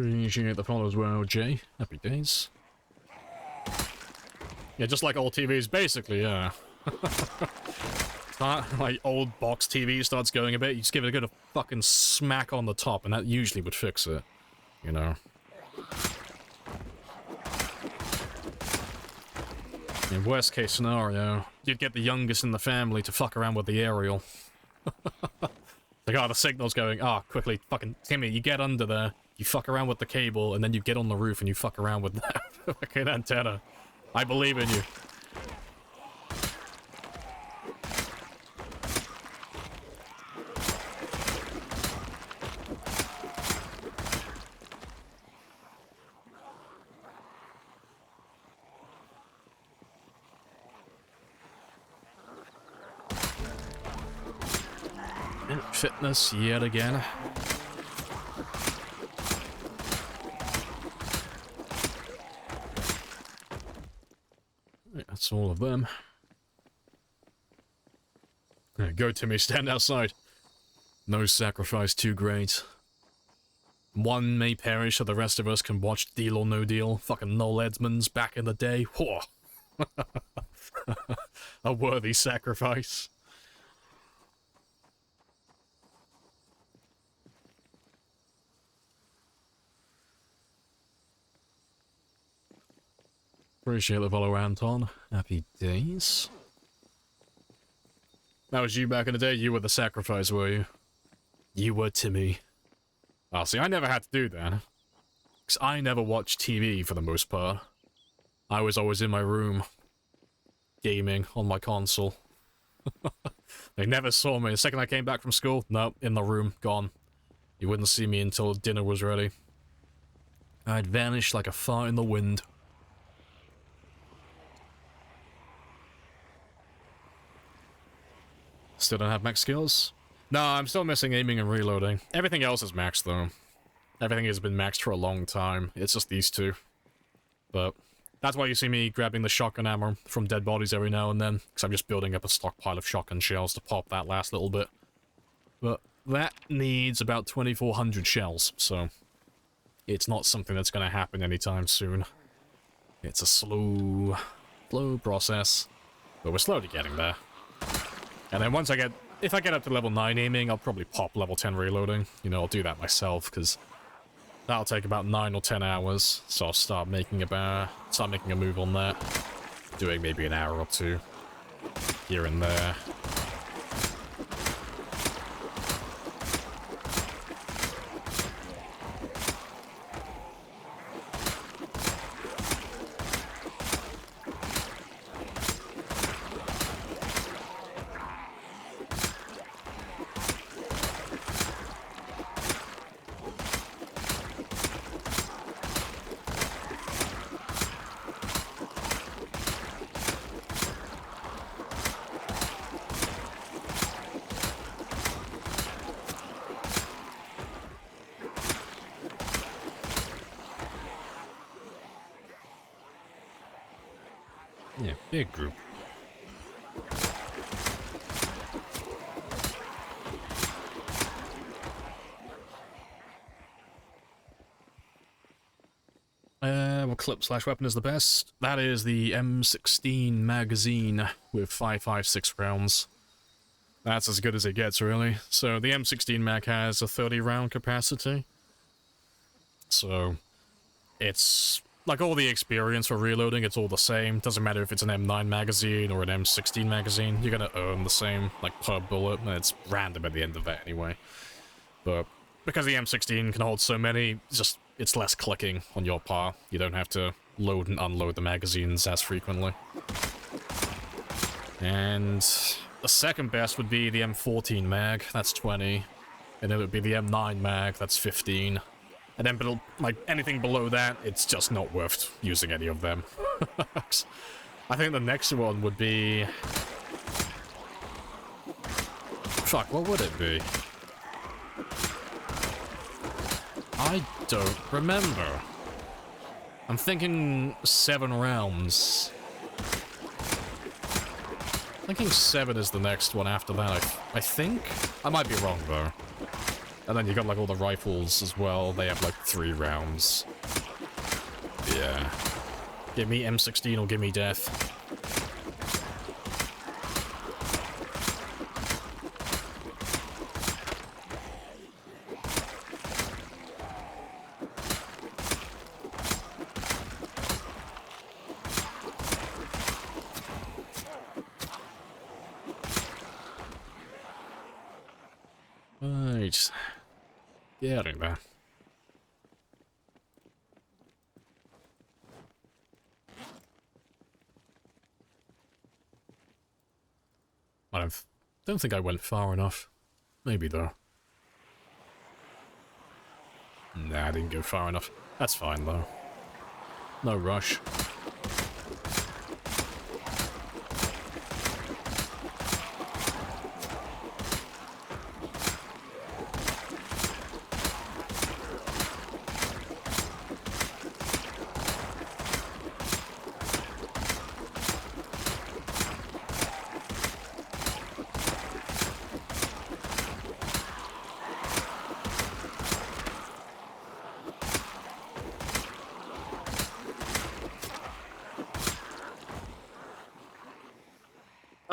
Appreciate the follow as well, Jay. Happy days. Yeah, just like old TVs, basically, yeah. Like old box TV starts going a bit, you just give it a good fucking smack on the top, and that usually would fix it. You know. In worst case scenario, you'd get the youngest in the family to fuck around with the aerial. Like, oh, the signal's going. Ah, oh, quickly, fucking Timmy, you get under there, you fuck around with the cable, and then you get on the roof and you fuck around with that fucking antenna. I believe in you. Fitness yet again. That's all of them. Go, Timmy, stand outside. No sacrifice too great. One may perish so the rest of us can watch Deal or No Deal. Fucking Noel Edmonds back in the day. Whoa. A worthy sacrifice. Appreciate the follow, Anton. Happy days. That was you back in the day? You were the sacrifice, were you? You were Timmy. Oh, see, I never had to do that. Because I never watched TV for the most part. I was always in my room. Gaming on my console. They never saw me. The second I came back from school, nope, in the room, gone. You wouldn't see me until dinner was ready. I'd vanish like a fart in the wind. Still don't have max skills? No, I'm still missing aiming and reloading. Everything else is maxed, though. Everything has been maxed for a long time. It's just these two. But that's why you see me grabbing the shotgun ammo from dead bodies every now and then, because I'm just building up a stockpile of shotgun shells to pop that last little bit. But that needs about 2,400 shells, so it's not something that's going to happen anytime soon. It's a slow process, but we're slowly getting there. And then once if I get up to level 9 aiming, I'll probably pop level 10 reloading. You know, I'll do that myself, because that'll take about 9 or 10 hours. So I'll start making a move on that. Doing maybe an hour or two here and there. Yeah, big group. What clip/weapon is the best? That is the M16 magazine with 5.56 rounds. That's as good as it gets, really. So the M16 mag has a 30-round capacity. So it's like all the experience for reloading, it's all the same. Doesn't matter if it's an M9 magazine or an M16 magazine, you're gonna earn the same, like, per bullet, and it's random at the end of that anyway. But because the M16 can hold so many, it's less clicking on your part. You don't have to load and unload the magazines as frequently. And the second best would be the M14 mag, that's 20. And then it would be the M9 mag, that's 15. And then, like, anything below that, it's just not worth using any of them. I think the next one would be... Fuck, what would it be? I don't remember. I'm thinking 7 rounds. I'm thinking 7 is the next one after that, I think? I might be wrong, though. And then you got like all the rifles as well. They have like 3 rounds. Yeah. Give me M16 or give me death. Right. Getting there. Don't think I went far enough. Maybe though. Nah, I didn't go far enough. That's fine though. No rush.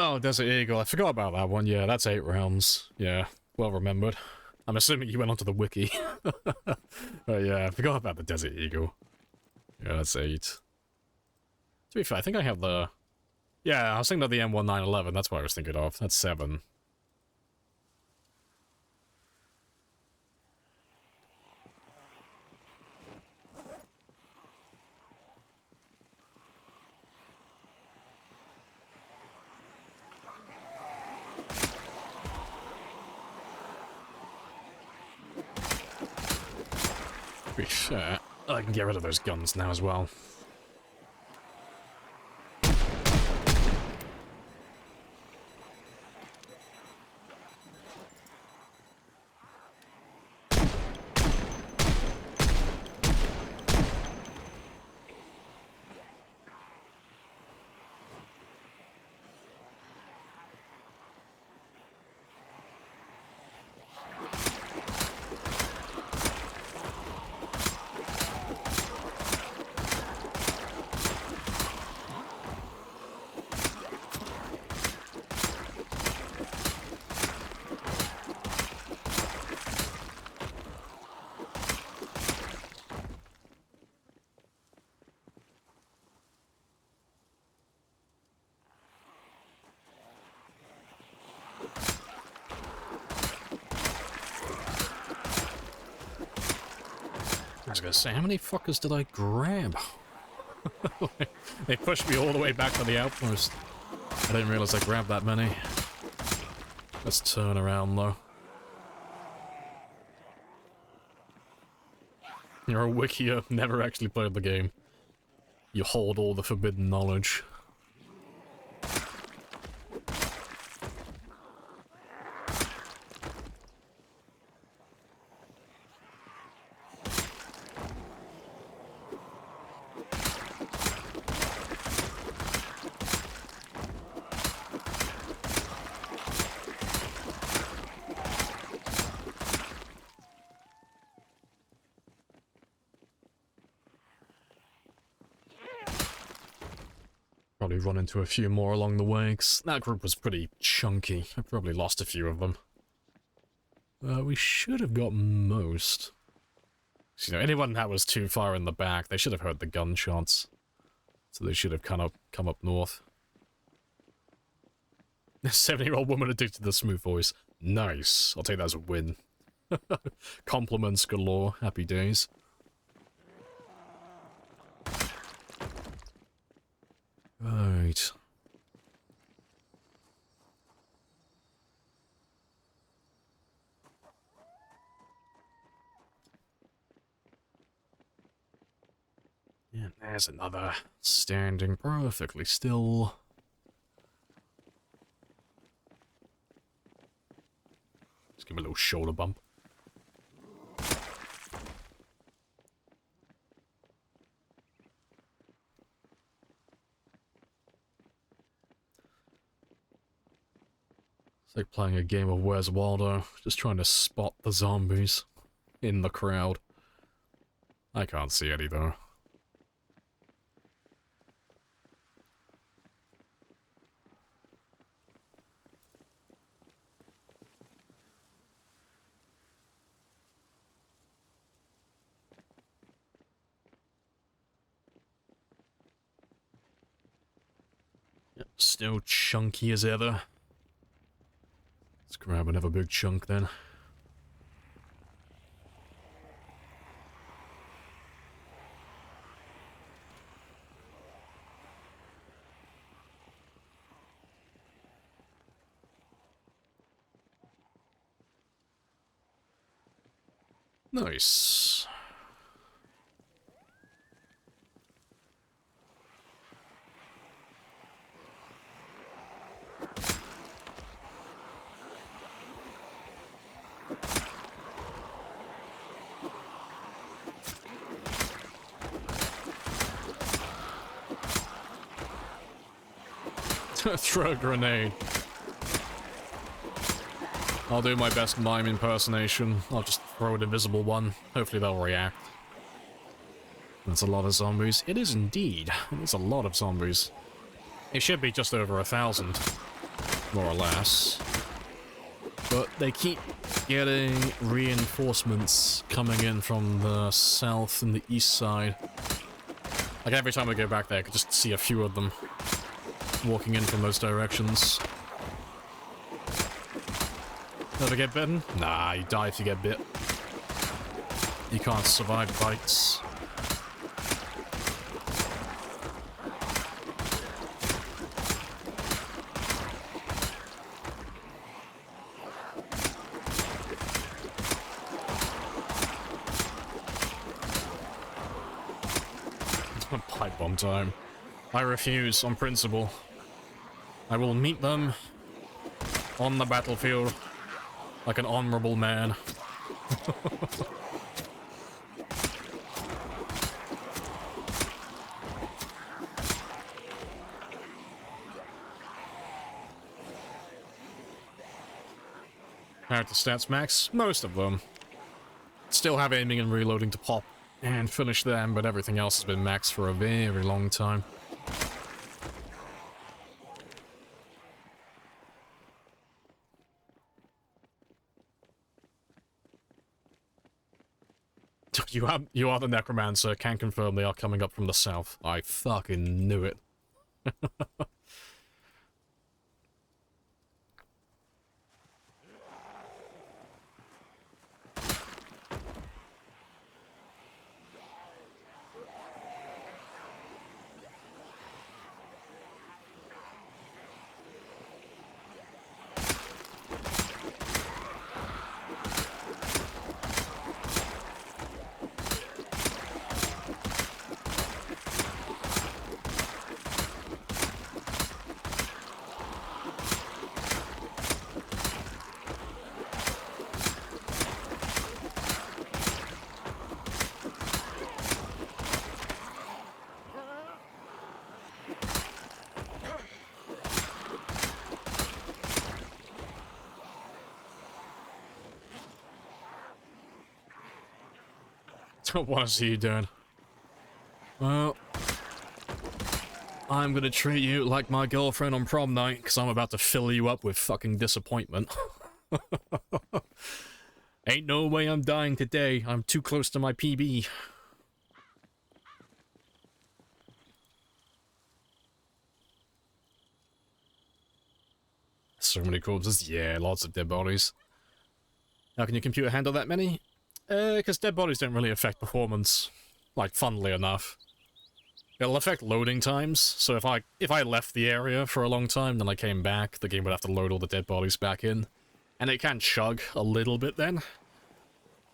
Oh, Desert Eagle. I forgot about that one. Yeah, that's 8 rounds. Yeah, well remembered. I'm assuming you went onto the wiki. But yeah, I forgot about the Desert Eagle. Yeah, that's 8. To be fair, I think I have the... Yeah, I was thinking of the M1911. That's what I was thinking of. That's 7. To be fair, I can get rid of those guns now as well. I was gonna say, how many fuckers did I grab? They pushed me all the way back to the outpost. I didn't realize I grabbed that many. Let's turn around, though. You're a wikier, never actually played the game. You hold all the forbidden knowledge. Probably run into a few more along the way, 'cause that group was pretty chunky. I probably lost a few of them. We should have got most. You know, anyone that was too far in the back, they should have heard the gunshots. So they should have come up north. A 7-year-old woman addicted to the smooth voice. Nice. I'll take that as a win. Compliments galore. Happy days. Right. And there's another standing perfectly still. Just give him a little shoulder bump. It's like playing a game of Where's Waldo, just trying to spot the zombies in the crowd. I can't see any though. Yep, still chunky as ever. Let's grab another big chunk then. Nice. Throw a grenade. I'll do my best mime impersonation. I'll just throw an invisible one. Hopefully they'll react. That's a lot of zombies. It is indeed. It's a lot of zombies. It should be just over 1,000, more or less. But they keep getting reinforcements coming in from the south and the east side. Like every time I go back there, I could just see a few of them walking in from those directions. Never get bitten? Nah, you die if you get bit. You can't survive bites. Pipe bomb time. I refuse on principle. I will meet them on the battlefield like an honorable man. Character stats max? Most of them. Still have aiming and reloading to pop and finish them, but everything else has been maxed for a very long time. You are the necromancer. Can confirm they are coming up from the south. I fucking knew it. Don't want to see you doing. Well, I'm gonna treat you like my girlfriend on prom night, because I'm about to fill you up with fucking disappointment. Ain't no way I'm dying today. I'm too close to my PB. So many corpses. Yeah, lots of dead bodies. How can your computer handle that many? Because dead bodies don't really affect performance, like, funnily enough. It'll affect loading times, so if I left the area for a long time, then I came back, the game would have to load all the dead bodies back in. And it can chug a little bit then.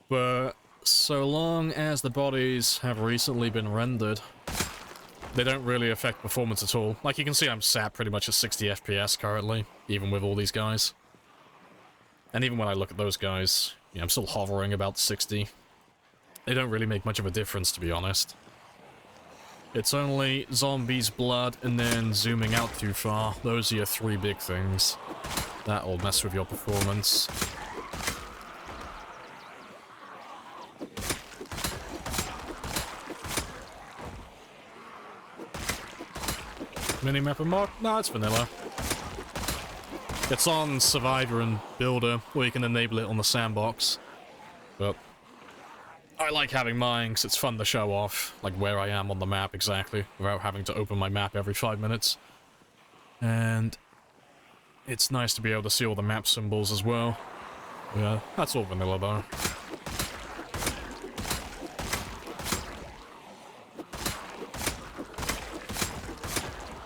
But so long as the bodies have recently been rendered, they don't really affect performance at all. Like, you can see I'm sat pretty much at 60 FPS currently, even with all these guys. And even when I look at those guys, yeah, I'm still hovering about 60. They don't really make much of a difference, to be honest. It's only zombies, blood, and then zooming out too far. Those are your three big things. That'll mess with your performance. Minimap and mod? No, it's vanilla. It's on Survivor and Builder, or you can enable it on the sandbox. But I like having mine because it's fun to show off, like where I am on the map exactly, without having to open my map every 5 minutes. And it's nice to be able to see all the map symbols as well. Yeah, that's all vanilla though.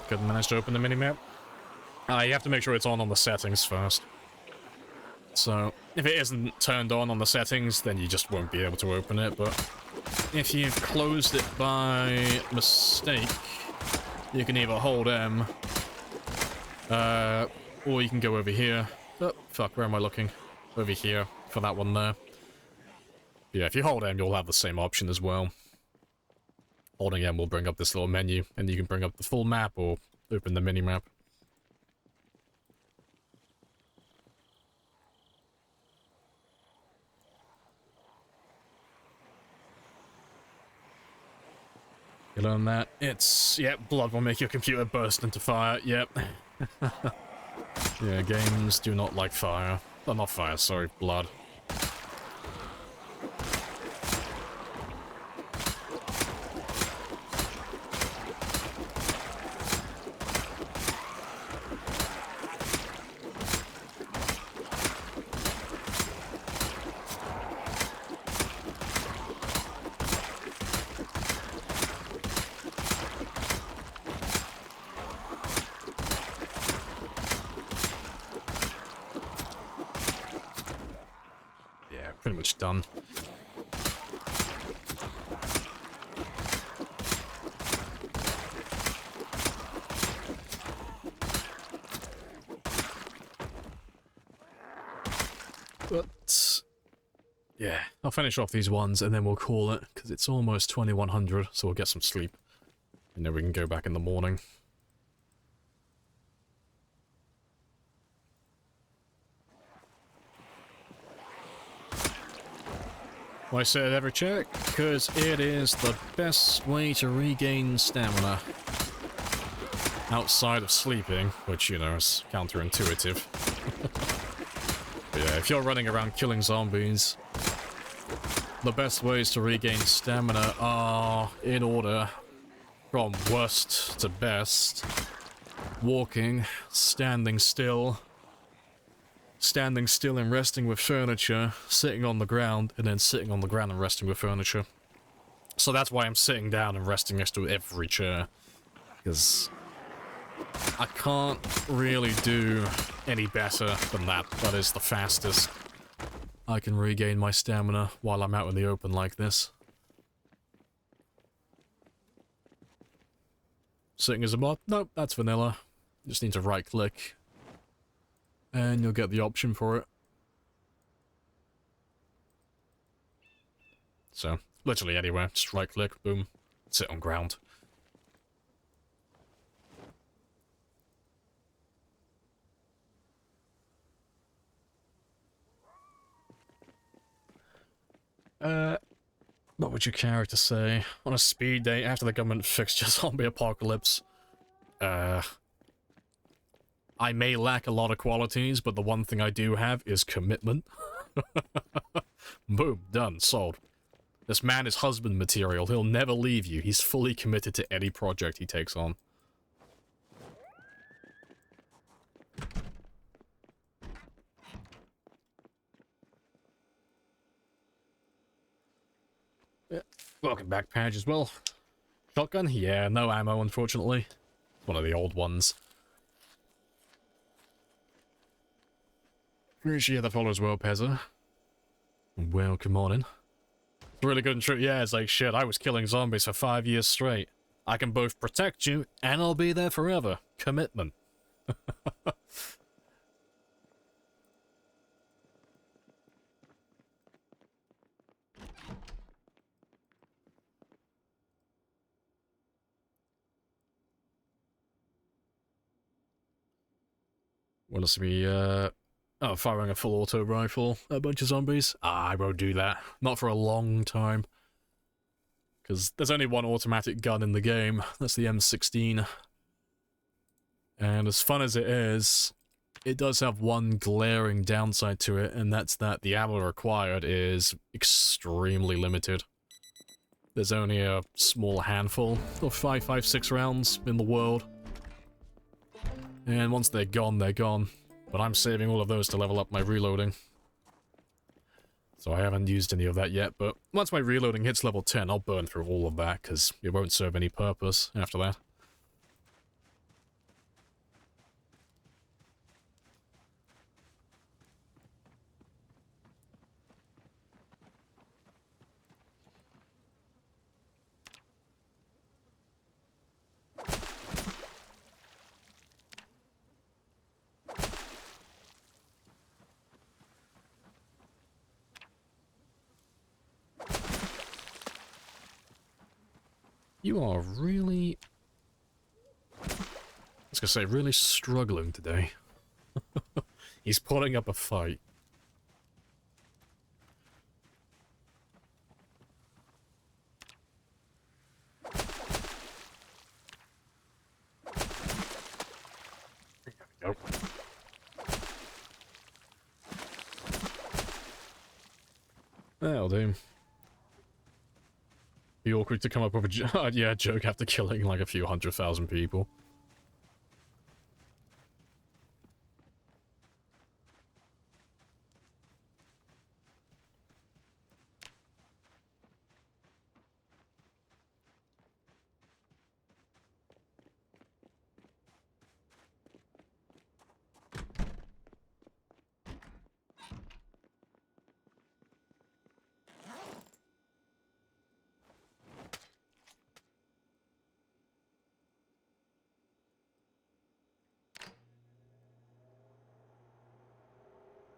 Couldn't manage to open the minimap. You have to make sure it's on the settings first. So, if it isn't turned on the settings, then you just won't be able to open it, but if you've closed it by mistake, you can either hold M, or you can go over here. Oh, fuck, where am I looking? Over here, for that one there. Yeah, if you hold M, you'll have the same option as well. Holding M will bring up this little menu, and you can bring up the full map or open the mini-map. You learn that. It's, yep, blood will make your computer burst into fire, yep. Yeah, games do not like fire. Oh, not fire, sorry, blood. Pretty much done. But yeah, I'll finish off these ones and then we'll call it, because it's almost 2100, so we'll get some sleep. And then we can go back in the morning. Why say it every check? Because it is the best way to regain stamina. Outside of sleeping, which, you know, is counterintuitive. But yeah, if you're running around killing zombies, the best ways to regain stamina are, in order, from worst to best: walking, standing still and resting with furniture, sitting on the ground, and then sitting on the ground and resting with furniture. So that's why I'm sitting down and resting next to every chair, because I can't really do any better than that. That is the fastest I can regain my stamina while I'm out in the open like this. Sitting as a mod? Nope, that's vanilla. Just need to right-click, and you'll get the option for it. So, literally anywhere, just right-click, boom, sit on ground. What would your character say? On a speed date after the government fixed your zombie apocalypse? I may lack a lot of qualities, but the one thing I do have is commitment. Boom, done, sold. This man is husband material. He'll never leave you. He's fully committed to any project he takes on. Yeah. Welcome back, Page, as well. Shotgun? Yeah, no ammo, unfortunately. One of the old ones. Appreciate the follow as well, Pezza. Welcome on in. It's really good and true. Yeah, it's like, shit, I was killing zombies for 5 years straight. I can both protect you, and I'll be there forever. Commitment. What else we, oh, firing a full auto rifle at a bunch of zombies? I won't do that. Not for a long time. Because there's only one automatic gun in the game. That's the M16. And as fun as it is, it does have one glaring downside to it, and that's that the ammo required is extremely limited. There's only a small handful of 5.56 rounds in the world. And once they're gone, they're gone. But I'm saving all of those to level up my reloading. So I haven't used any of that yet, but once my reloading hits level 10, I'll burn through all of that, because it won't serve any purpose after that. You are really... I was gonna say, really struggling today. He's putting up a fight. There we go. That'll do. Be awkward to come up with a yeah, joke after killing like a few 100,000 people.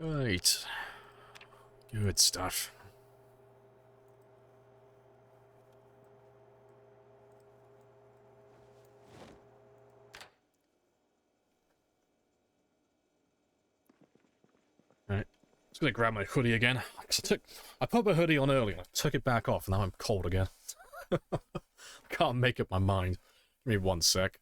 Right. Good stuff. Alright. Just gonna grab my hoodie again. I put my hoodie on earlier, I took it back off, and now I'm cold again. Can't make up my mind. Give me 1 sec.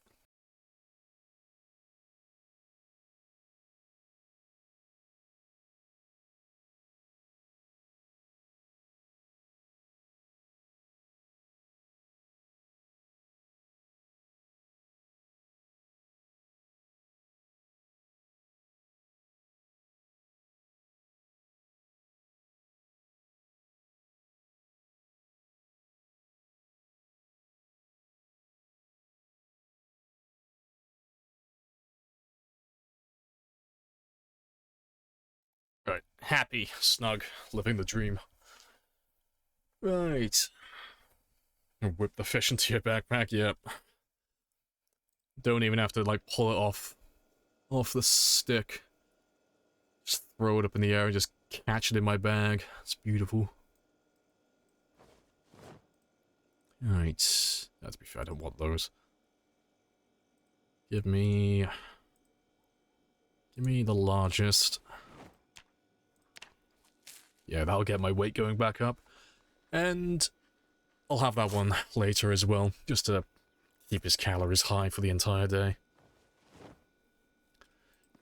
Right, happy, snug, living the dream. Right. Whip the fish into your backpack, yep. Don't even have to, like, pull it off the stick. Just throw it up in the air and just catch it in my bag. It's beautiful. Right. To be fair, I don't want those. Give me the largest. Yeah, that'll get my weight going back up. And I'll have that one later as well, just to keep his calories high for the entire day.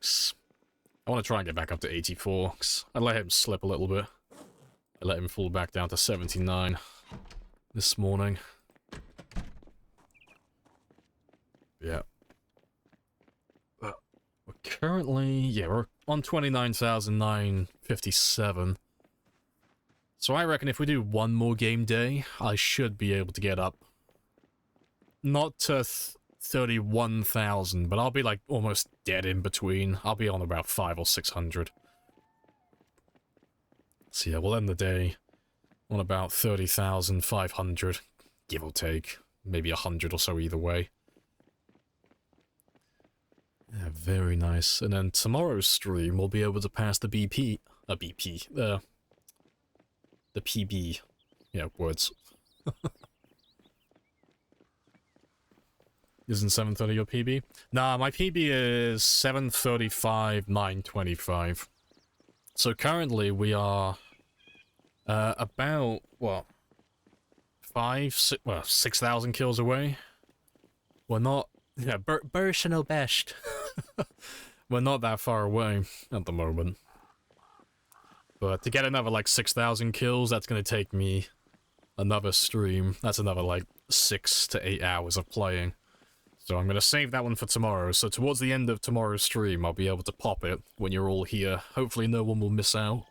I want to try and get back up to 84, because I let him slip a little bit. I let him fall back down to 79 this morning. Yeah. But we're currently, yeah, we're on 29,957. So I reckon if we do one more game day, I should be able to get up. Not to 31,000, but I'll be like almost dead in between. I'll be on about 500 or 600. So yeah, we'll end the day on about 30,500, give or take. Maybe 100 or so either way. Yeah, very nice. And then tomorrow's stream, we'll be able to pass the the PB. Yeah, words. Isn't 730 your PB? Nah, my PB is 735,925. So currently we are about, what, 6,000 kills away? We're not, yeah, Burshino best. We're not that far away at the moment. But to get another, like, 6,000 kills, that's gonna take me another stream. That's another, like, 6 to 8 hours of playing. So I'm gonna save that one for tomorrow. So towards the end of tomorrow's stream, I'll be able to pop it when you're all here. Hopefully no one will miss out.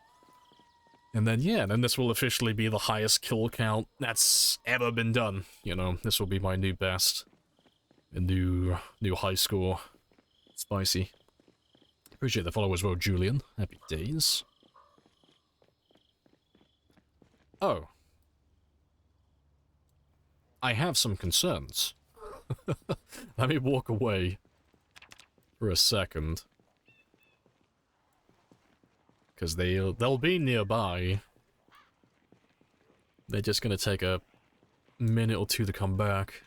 And then, yeah, then this will officially be the highest kill count that's ever been done. You know, this will be my new best. A new high score. Spicy. Appreciate the follow as well, Julian. Happy days. Oh. I have some concerns. Let me walk away for a second. Because they'll be nearby. They're just gonna take a minute or two to come back.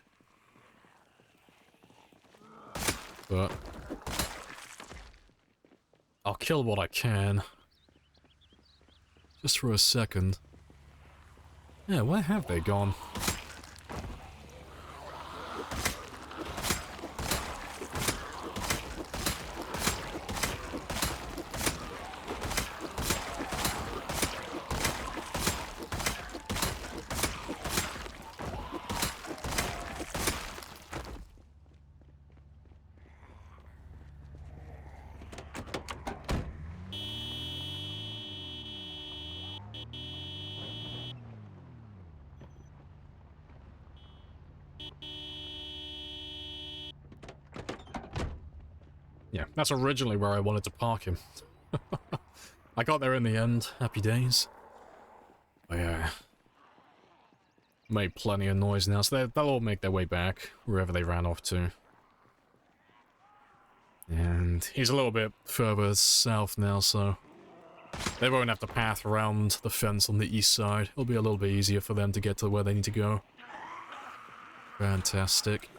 But I'll kill what I can. Just for a second. Yeah, where have they gone? Yeah, that's originally where I wanted to park him. I got there in the end. Happy days. But yeah. Made plenty of noise now, so they'll all make their way back, wherever they ran off to. And he's a little bit further south now, so they won't have to path around the fence on the east side. It'll be a little bit easier for them to get to where they need to go. Fantastic.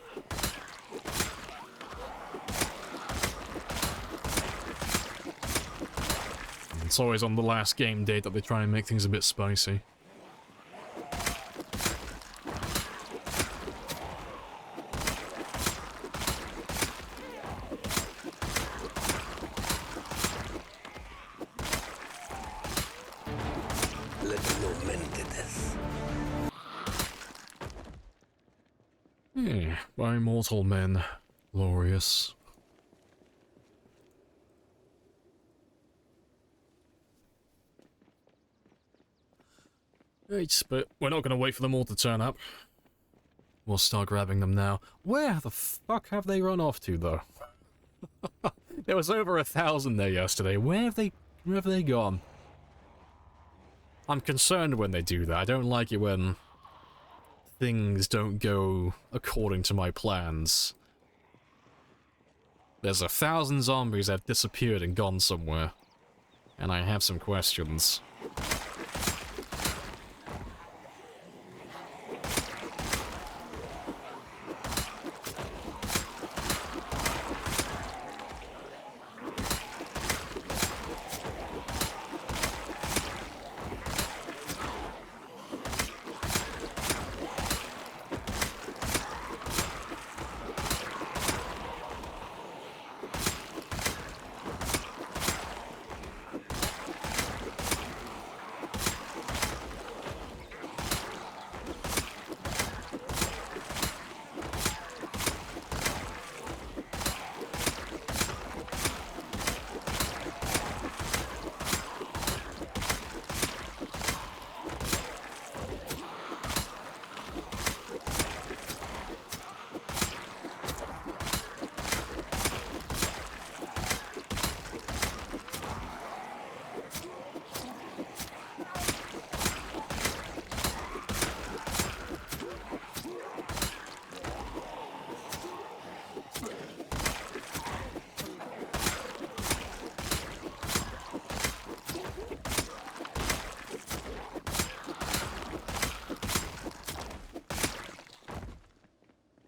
It's always on the last game date that they try and make things a bit spicy. Yeah, by mortal men, glorious. Right, but we're not going to wait for them all to turn up. We'll start grabbing them now. Where the fuck have they run off to, though? There was over 1,000 there yesterday. Where have they gone? I'm concerned when they do that. I don't like it when things don't go according to my plans. There's 1,000 zombies that have disappeared and gone somewhere. And I have some questions.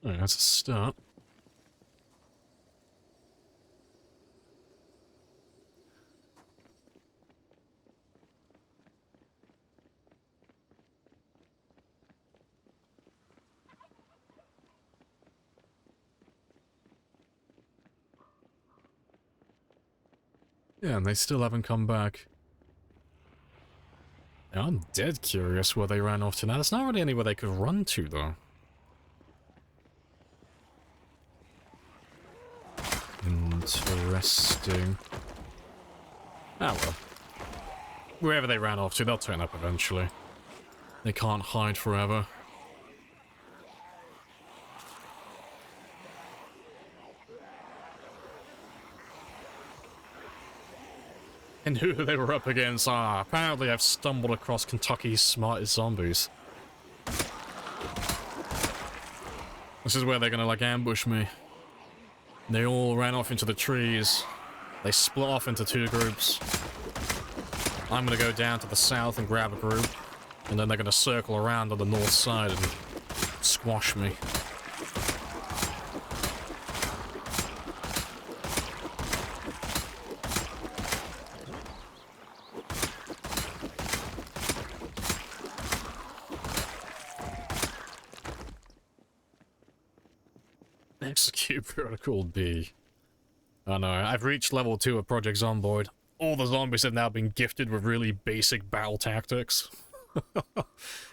That's a start. Yeah, and they still haven't come back. Yeah, I'm dead curious where they ran off to now. There's not really anywhere they could run to, though. Interesting. Ah, well. Wherever they ran off to, they'll turn up eventually. They can't hide forever. And who they were up against? Apparently I've stumbled across Kentucky's smartest zombies. This is where they're gonna, like, ambush me. They all ran off into the trees. They split off into 2 groups. I'm gonna go down to the south and grab a group. And then they're gonna circle around on the north side and squash me. Execute Protocol B. I know, I've reached level 2 of Project Zomboid. All the zombies have now been gifted with really basic battle tactics.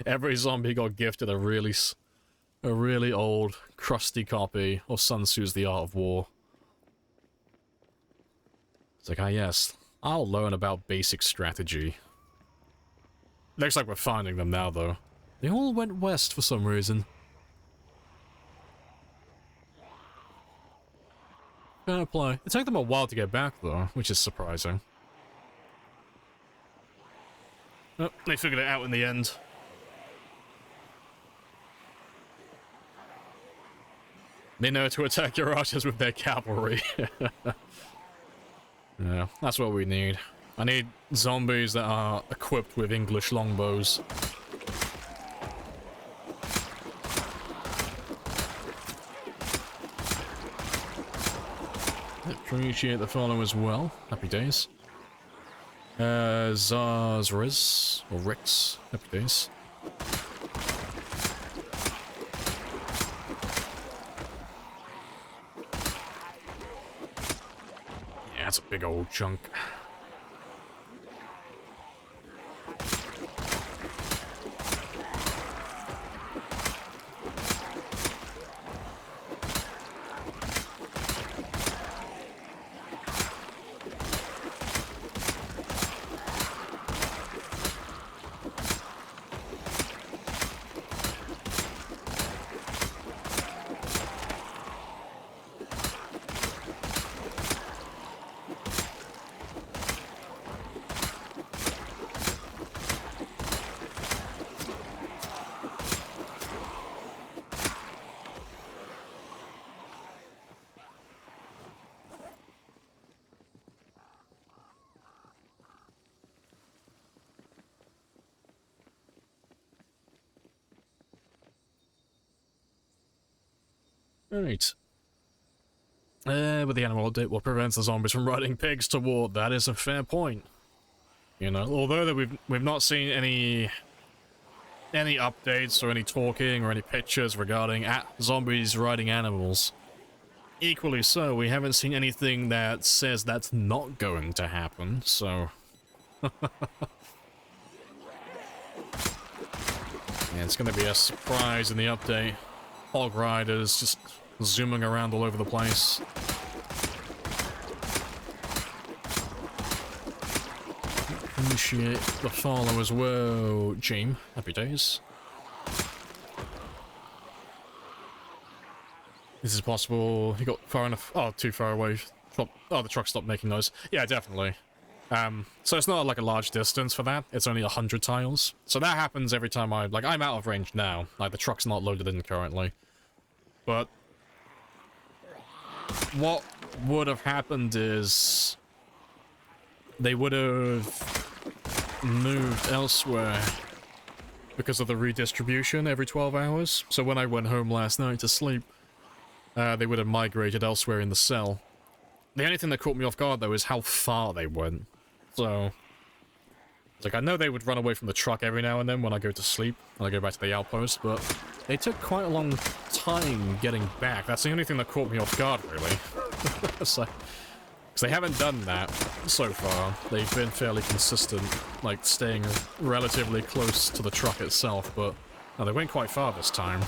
Every zombie got gifted a really old, crusty copy of Sun Tzu's The Art of War. It's like, yes, I'll learn about basic strategy. Looks like we're finding them now, though. They all went west for some reason. Fair play. It took them a while to get back, though, which is surprising. Oh, they figured it out in the end. They know to attack your archers with their cavalry. Yeah, that's what we need. I need zombies that are equipped with English longbows. Appreciate the follow as well. Happy days. Zaz or Rix. Happy days. Yeah, that's a big old chunk. Right. With the animal update, what prevents the zombies from riding pigs to war? That is a fair point. You know, although that we've not seen any updates or any talking or any pictures regarding zombies riding animals. Equally so, we haven't seen anything that says that's not going to happen, so... Yeah, it's gonna be a surprise in the update. Hog riders just zooming around all over the place. Appreciate the follow as well, James. Happy days. This is possible. He got far enough. Oh, too far away. Oh, the truck stopped making noise. Yeah, definitely. So it's not like a large distance for that. It's only 100 tiles. So that happens every time I'm out of range now. Like, the truck's not loaded in currently. But what would have happened is they would have moved elsewhere because of the redistribution every 12 hours. So when I went home last night to sleep, they would have migrated elsewhere in the cell. The only thing that caught me off guard, though, is how far they went. So, it's like, I know they would run away from the truck every now and then when I go to sleep, when I go back to the outpost, but they took quite a long time getting back. That's the only thing that caught me off guard, really. It's like, Because they haven't done that so far. They've been fairly consistent, like staying relatively close to the truck itself, but no, they went quite far this time.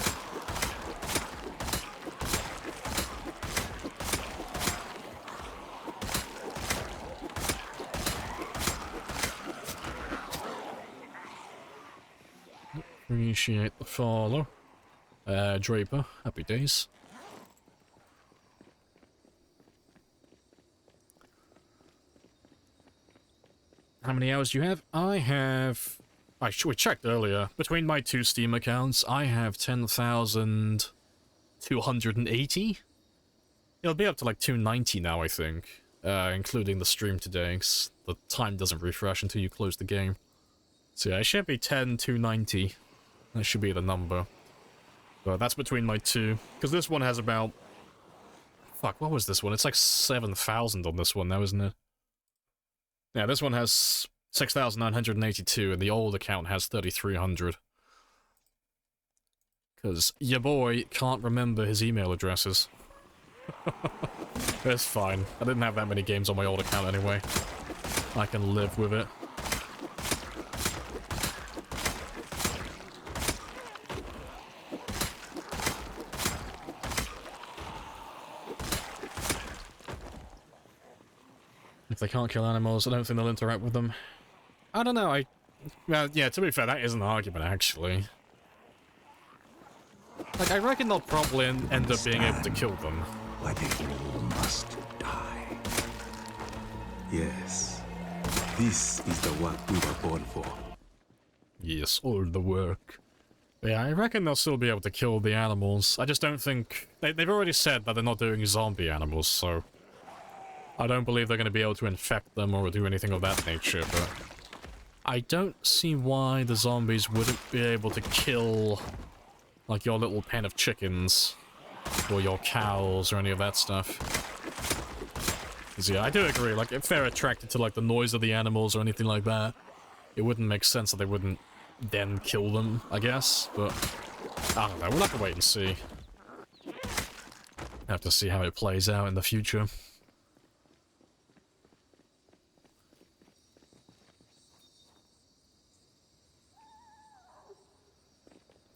Appreciate the follow. Draper, happy days. How many hours do you have? I have... we checked earlier. Between my two Steam accounts, I have 10,280. It'll be up to like 290 now, I think. Including the stream today, 'cause the time doesn't refresh until you close the game. So yeah, it should be 10,290. That should be the number. But that's between my two. Because this one has about... Fuck, what was this one? It's like 7,000 on this one now, isn't it? Yeah, this one has 6,982, and the old account has 3,300. Because your boy can't remember his email addresses. It's fine. I didn't have that many games on my old account anyway. I can live with it. If they can't kill animals, I don't think they'll interact with them. I don't know, well, yeah, to be fair, that is an argument, actually. Like, I reckon they'll probably end up being able to kill them. Why they all must die. Yes, this is the work we were born for. Yes, all the work. But yeah, I reckon they'll still be able to kill the animals. I just don't think... They've already said that they're not doing zombie animals, so... I don't believe they're going to be able to infect them or do anything of that nature, but... I don't see why the zombies wouldn't be able to kill, like, your little pen of chickens, or your cows, or any of that stuff. 'Cause yeah, I do agree, like, if they're attracted to, like, the noise of the animals or anything like that, it wouldn't make sense that they wouldn't then kill them, I guess, but... I don't know, we'll have to wait and see. Have to see how it plays out in the future.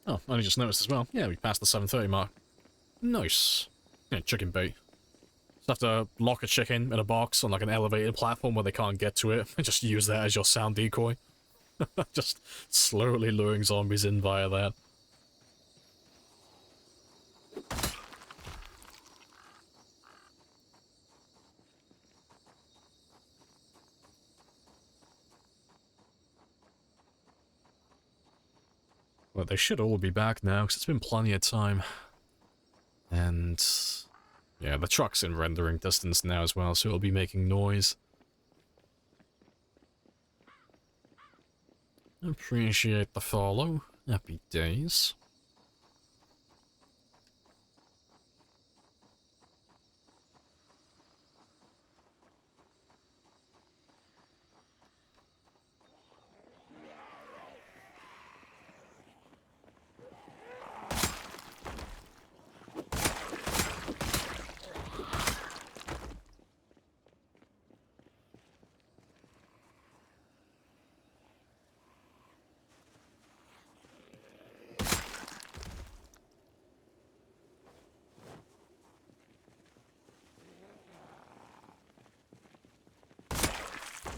Oh, I only just noticed as well. Yeah, we passed the 7:30 mark. Nice. Yeah, chicken bait. Just have to lock a chicken in a box on like an elevated platform where they can't get to it, and just use that as your sound decoy. Just slowly luring zombies in via that. Well, they should all be back now, because it's been plenty of time. And... yeah, the truck's in rendering distance now as well, so it'll be making noise. Appreciate the follow. Happy days.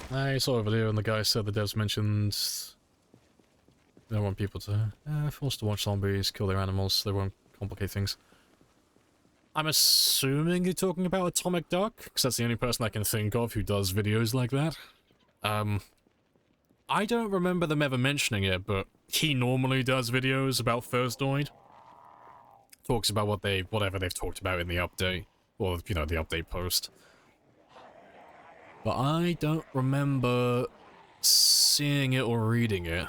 I saw a video and the guy said the devs mentioned they don't want people to forced to watch zombies, kill their animals, so they won't complicate things. I'm assuming you're talking about Atomic Duck, because that's the only person I can think of who does videos like that. I don't remember them ever mentioning it, but he normally does videos about Thursdoid. Talks about whatever they've talked about in the update, or, you know, the update post. But I don't remember seeing it or reading it.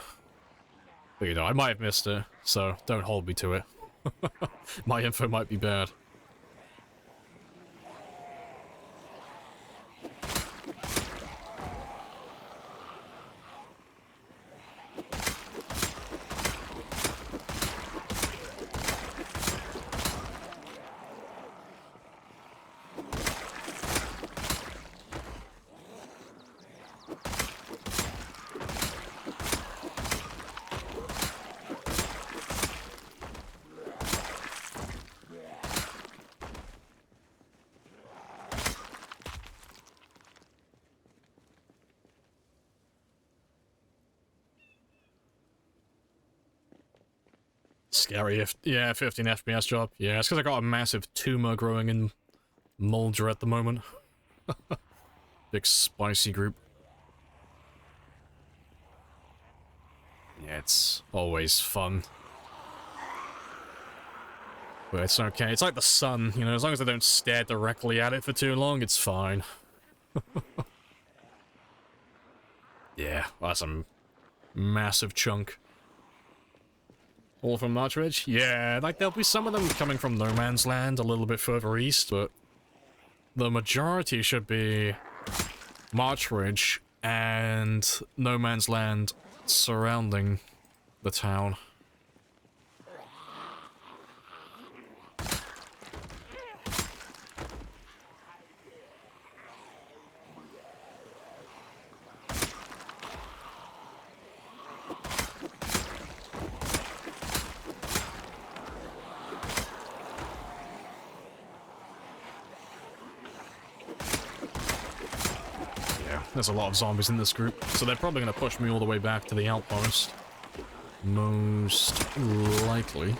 But, you know, I might have missed it, so don't hold me to it. My info might be bad. scary. Yeah, 15 FPS drop. Yeah, it's because I got a massive tumor growing in Mulder at the moment. Big spicy group. Yeah, it's always fun. But it's okay. It's like the sun, you know, as long as I don't stare directly at it for too long, it's fine. Yeah, that's a massive chunk. All from Marchridge? Yeah, like there'll be some of them coming from No Man's Land a little bit further east, but the majority should be Marchridge and No Man's Land surrounding the town. There's a lot of zombies in this group, so they're probably going to push me all the way back to the outpost. Most likely.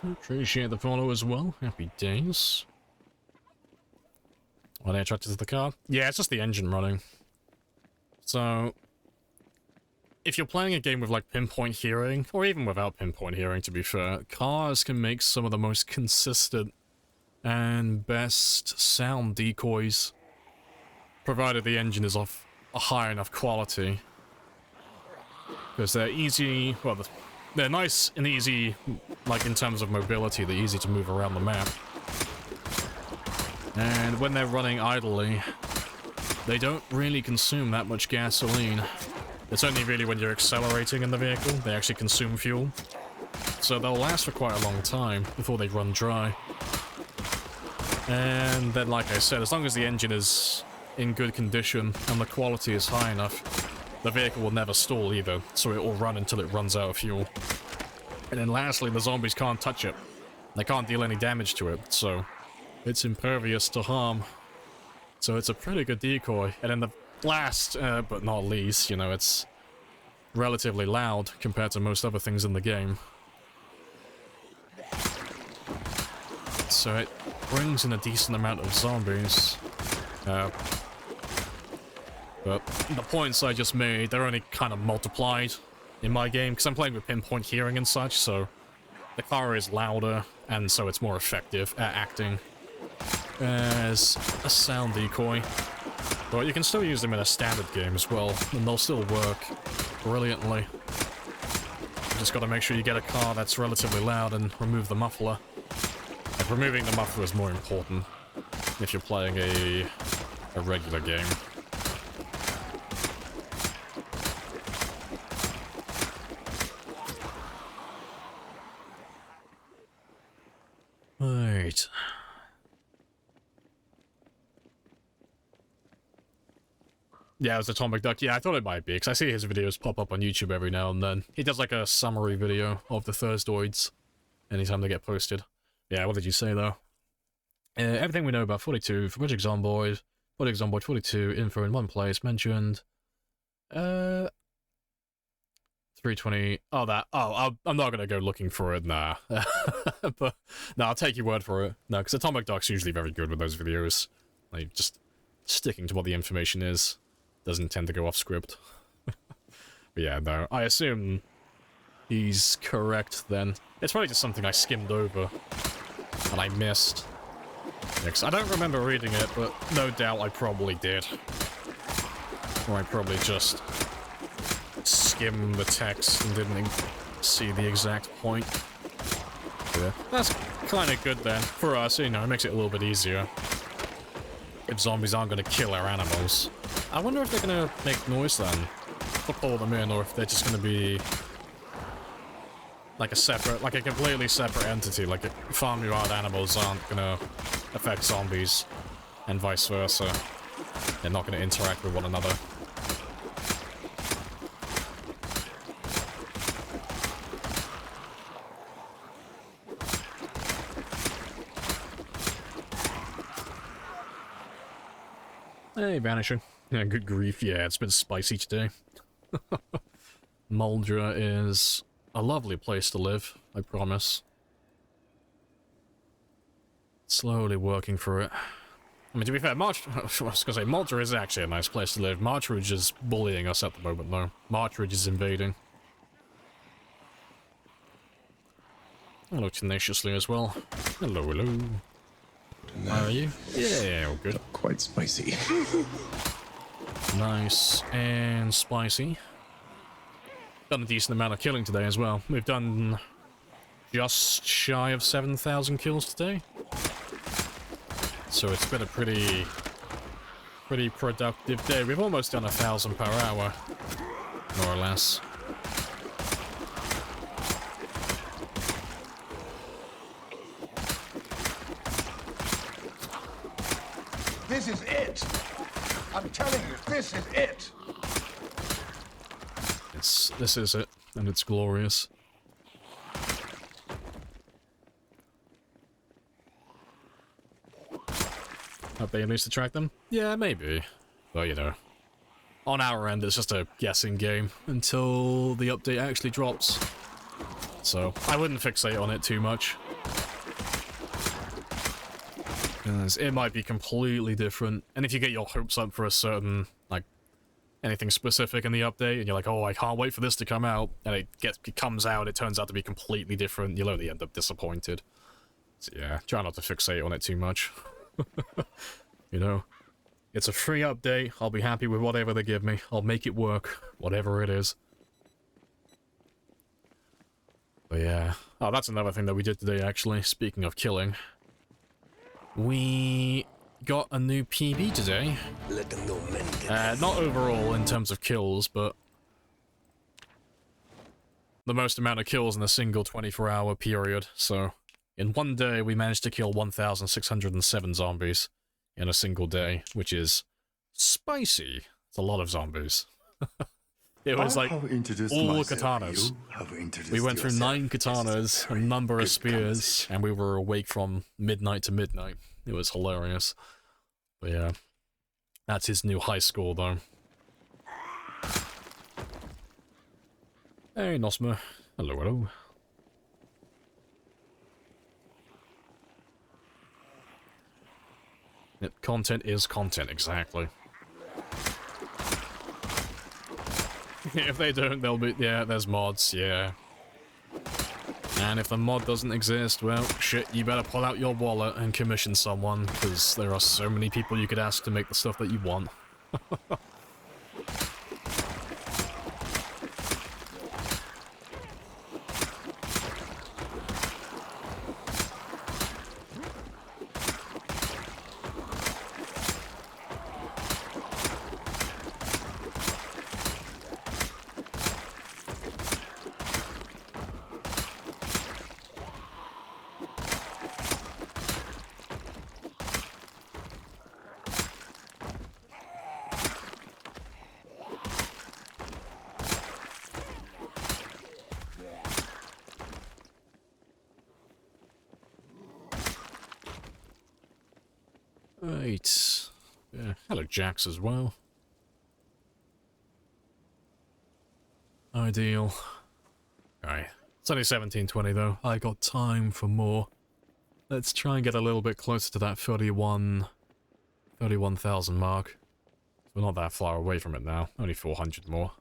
Appreciate the follow as well. Happy days. Are they attracted to the car? Yeah, it's just the engine running. So, if you're playing a game with like pinpoint hearing, or even without pinpoint hearing to be fair, cars can make some of the most consistent and best sound decoys, provided the engine is of a high enough quality. Because they're easy, well, they're nice and easy, like in terms of mobility, they're easy to move around the map. And when they're running idly, they don't really consume that much gasoline. It's only really when you're accelerating in the vehicle, they actually consume fuel. So they'll last for quite a long time before they run dry. And then, like I said, as long as the engine is in good condition and the quality is high enough, the vehicle will never stall either, so it will run until it runs out of fuel. And then lastly, the zombies can't touch it. They can't deal any damage to it, so it's impervious to harm. So it's a pretty good decoy. And then the last, but not least, you know, it's relatively loud compared to most other things in the game. So it brings in a decent amount of zombies. But the points I just made, they're only kind of multiplied in my game, because I'm playing with pinpoint hearing and such, so the car is louder, and so it's more effective at acting as a sound decoy. But you can still use them in a standard game as well, and they'll still work brilliantly. You just gotta make sure you get a car that's relatively loud and remove the muffler. Like, removing the muffler is more important if you're playing a regular game. Right. Yeah, it was Atomic Duck. Yeah, I thought it might be, because I see his videos pop up on YouTube every now and then. He does like a summary video of the Thursdoids anytime they get posted. Yeah, what did you say, though? Everything we know about 42, for Project Zomboid, 42, info in one place, mentioned. 320. Oh, that. Oh, I'm not gonna go looking for it, nah. But, no, I'll take your word for it. No, because Atomic Duck's usually very good with those videos. Like, just sticking to what the information is. Doesn't tend to go off script. But yeah, no, I assume he's correct then. It's probably just something I skimmed over and I missed. Yeah, 'cause I don't remember reading it, but no doubt I probably did. Or I probably just skimmed the text and didn't see the exact point. Yeah, that's kind of good then. For us, you know, it makes it a little bit easier. If zombies aren't going to kill our animals. I wonder if they're going to make noise then. To pull them in, or if they're just going to be... like a separate, like a completely separate entity. Like farm wild animals aren't going to affect zombies. And vice versa. They're not going to interact with one another. Hey, Vanishing. Yeah, good grief. Yeah, it's been spicy today. Muldra is a lovely place to live, I promise. Slowly working through it. I mean, to be fair, I was going to say, Muldra is actually a nice place to live. Marchridge is bullying us at the moment, though. Marchridge is invading. Hello, tenaciously as well. Hello, hello. How are you? Yeah, all good. Quite spicy. Nice and spicy. Done a decent amount of killing today as well. We've done just shy of 7,000 kills today. So it's been a pretty productive day. We've almost done 1,000 per hour, more or less. This is it. I'm telling you, this is it. This is it, and it's glorious. Have they at least attract them? Yeah, maybe. But, you know, on our end, it's just a guessing game until the update actually drops. So, I wouldn't fixate on it too much. Because it might be completely different. And if you get your hopes up for a certain, like, anything specific in the update, and you're like, oh, I can't wait for this to come out, and it comes out, it turns out to be completely different, you'll only end up disappointed. So yeah, try not to fixate on it too much. You know, it's a free update, I'll be happy with whatever they give me, I'll make it work, whatever it is. But yeah, oh, that's another thing that we did today, actually, speaking of killing. We got a new PB today. Not overall in terms of kills, but the most amount of kills in a single 24-hour period. So, in one day, we managed to kill 1,607 zombies in a single day, which is spicy. It's a lot of zombies. It was like all katanas. We went through 9 katanas, a number of spears, and we were awake from midnight to midnight. It was hilarious. But yeah, that's his new high score, though. Hey, Nosma. Hello, hello. Yep, content is content, exactly. If they don't, they'll be... yeah, there's mods, yeah. And if the mod doesn't exist, well, shit, you better pull out your wallet and commission someone, because there are so many people you could ask to make the stuff that you want. Right. Yeah. Hello, Jax, as well. Ideal. Alright. It's only 17:20 though. I got time for more. Let's try and get a little bit closer to that 31,000 mark. We're not that far away from it now. Only 400 more.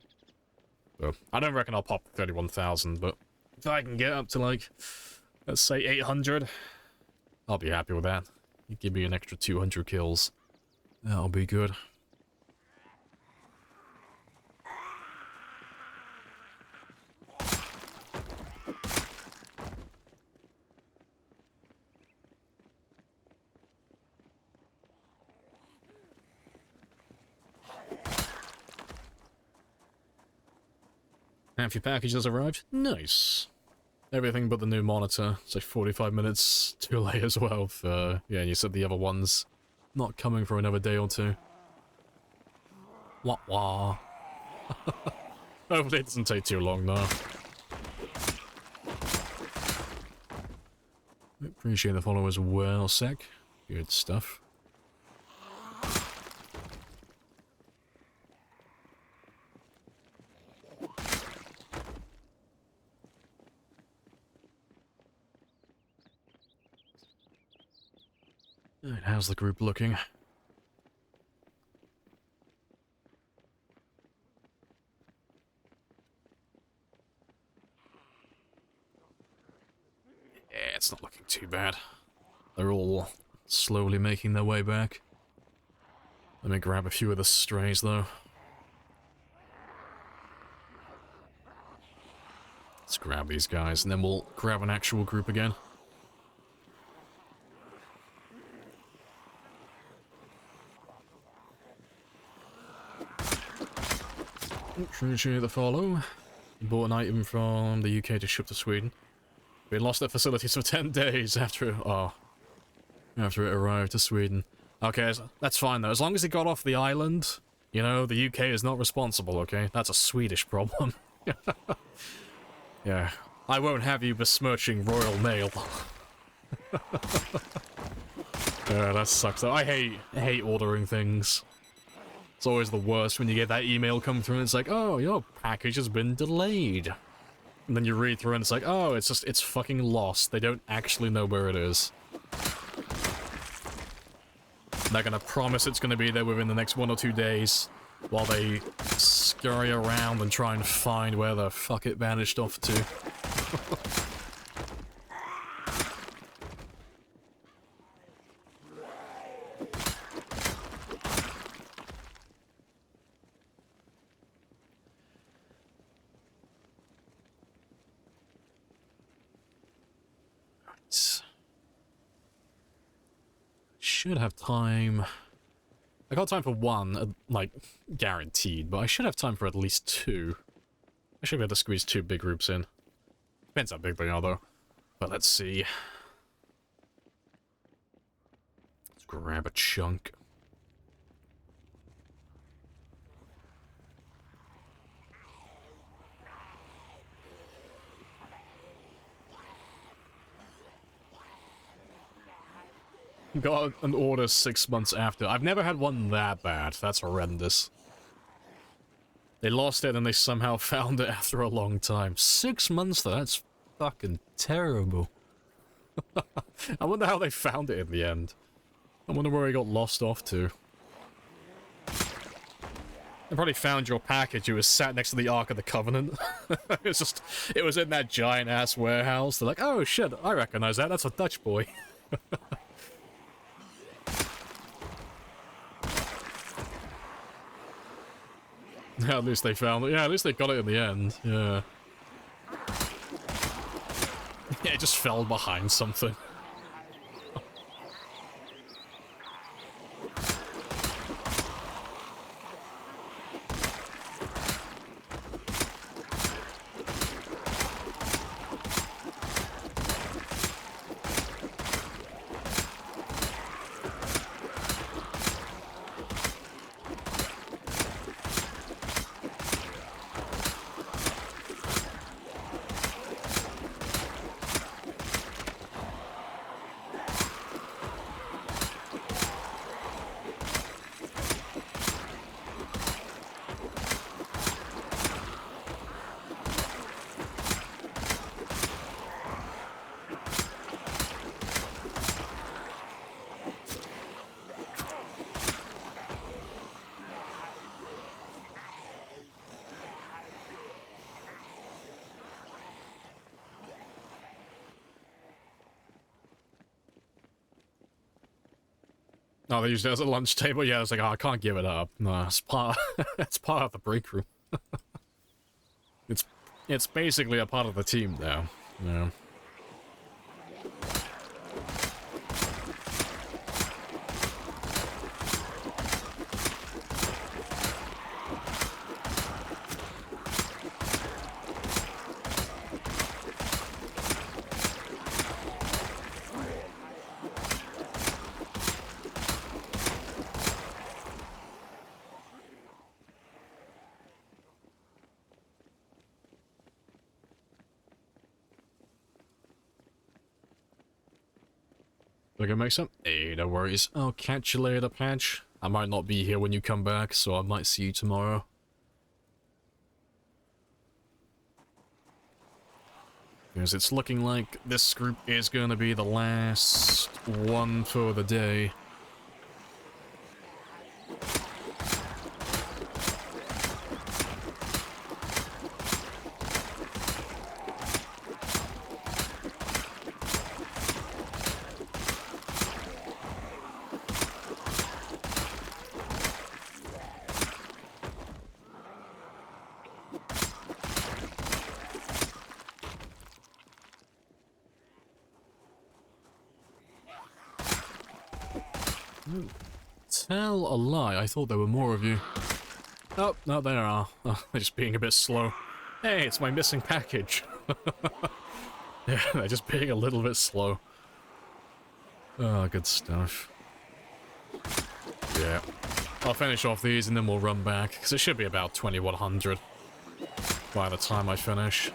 So, I don't reckon I'll pop 31,000, but if I can get up to, like, let's say 800, I'll be happy with that. You give me an extra 200 kills. That'll be good. Half your package has arrived. Nice. Everything but the new monitor. It's like 45 minutes too late as well. Yeah, and you said the other one's not coming for another day or two. Wah wah. Hopefully it doesn't take too long though. Appreciate the follow as well, Sec. Good stuff. Alright, how's the group looking? Yeah, it's not looking too bad. They're all slowly making their way back. Let me grab a few of the strays, though. Let's grab these guys, and then we'll grab an actual group again. Appreciate the follow. Bought an item from the UK to ship to Sweden. We lost their facilities for 10 days after it arrived to Sweden. Okay, that's fine though. As long as it got off the island, you know, the UK is not responsible, okay? That's a Swedish problem. Yeah. I won't have you besmirching Royal Mail. Yeah, that sucks though. I hate ordering things. It's always the worst when you get that email come through and it's like, oh, your package has been delayed. And then you read through and it's like, oh, it's fucking lost. They don't actually know where it is. They're gonna promise it's gonna be there within the next 1 or 2 days while they scurry around and try and find where the fuck it vanished off to. Should have time. I got time for one, like, guaranteed, but I should have time for at least 2. I should be able to squeeze 2 big groups in. Depends how big they are, though. But let's see. Let's grab a chunk. Got an order 6 months after. I've never had one that bad. That's horrendous. They lost it and they somehow found it after a long time. 6 months though, that's fucking terrible. I wonder how they found it in the end. I wonder where it got lost off to. They probably found your package. It was sat next to the Ark of the Covenant. It was in that giant ass warehouse. They're like, oh shit, I recognize that. That's a Dutch boy. Yeah, at least they found it. Yeah, at least they got it in the end. Yeah. Yeah, it just fell behind something. Oh, they used it as a lunch table? Yeah, I was like, oh, I can't give it up. No, it's part, it's part of the break room. It's basically a part of the team now. Yeah. Gonna go make some? Hey, no worries. I'll catch you later, Patch. I might not be here when you come back, so I might see you tomorrow. Because it's looking like this group is gonna be the last one for the day. Tell a lie, I thought there were more of you. Oh, no, there are. Oh, they're just being a bit slow. Hey, it's my missing package. Yeah, they're just being a little bit slow. Oh, good stuff. Yeah. I'll finish off these and then we'll run back, because it should be about 2100 by the time I finish.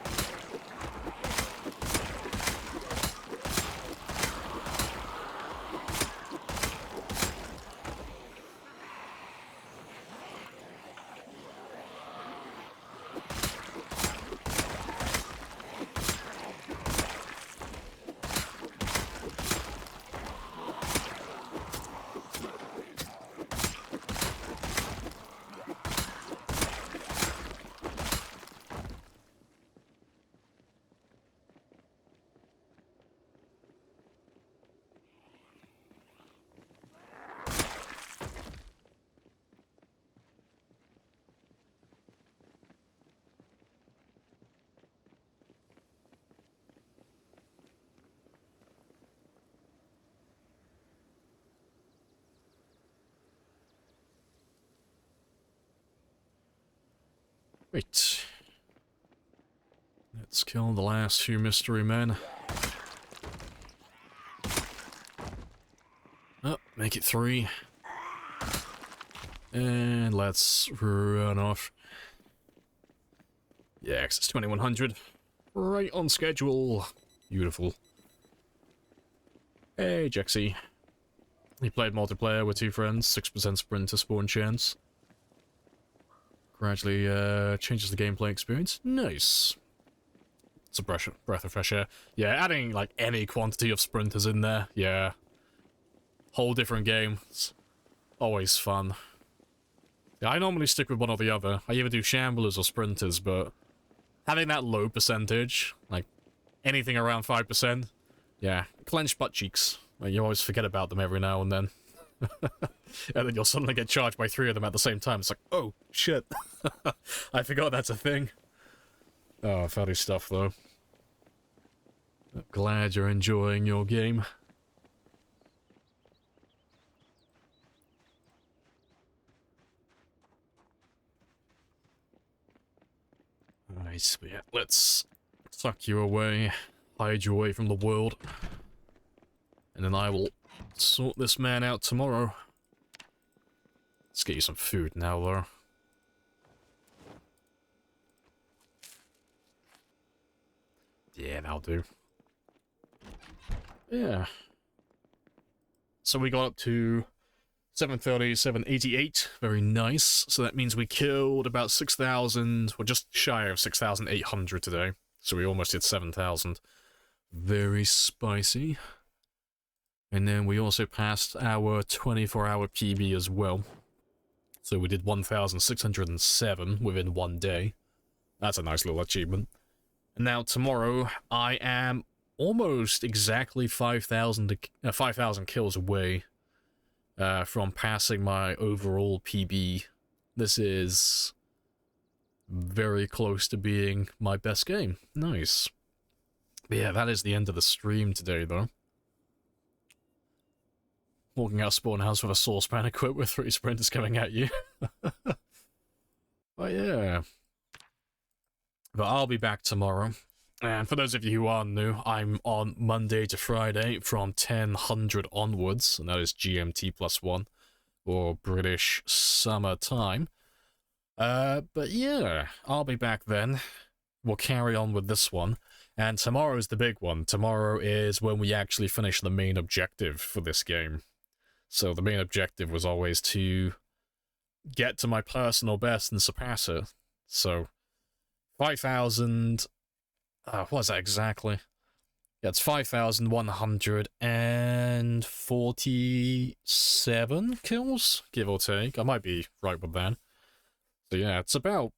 Wait. Let's kill the last few mystery men. Oh, make it 3. And let's run off. Yeah, it's 2100. Right on schedule. Beautiful. Hey, Jexy. He played multiplayer with 2 friends, 6% sprint to spawn chance. Gradually changes the gameplay experience. Nice. It's a breath of fresh air. Yeah, adding like any quantity of sprinters in there. Yeah. Whole different game. It's always fun. Yeah, I normally stick with one or the other. I either do shamblers or sprinters, but having that low percentage, like anything around 5%, yeah, clenched butt cheeks. Like, you always forget about them every now and then. And then you'll suddenly get charged by 3 of them at the same time. It's like, oh, shit. I forgot that's a thing. Oh, funny stuff, though. I'm glad you're enjoying your game. Nice, yeah, let's tuck you away, hide you away from the world. And then I will sort this man out tomorrow. Let's get you some food now, though. Yeah, that'll do. Yeah. So we got up to 730, 788. Very nice. So that means we killed about 6,000, or just shy of 6,800 today. So we almost hit 7,000. Very spicy. And then we also passed our 24-hour PB as well. So we did 1,607 within 1 day. That's a nice little achievement. And now tomorrow, I am almost exactly 5,000 kills away from passing my overall PB. This is very close to being my best game. Nice. But yeah, that is the end of the stream today, though. Walking out spawn house with a saucepan equipped with 3 sprinters coming at you. But yeah. But I'll be back tomorrow. And for those of you who are new, I'm on Monday to Friday from 10:00 onwards, and that is GMT +1, or British Summer Time. But yeah, I'll be back then. We'll carry on with this one. And tomorrow's the big one. Tomorrow is when we actually finish the main objective for this game. So the main objective was always to get to my personal best and surpass it. So 5,000... what was that exactly? Yeah, it's 5,147 kills, give or take. I might be right with that. So yeah, it's about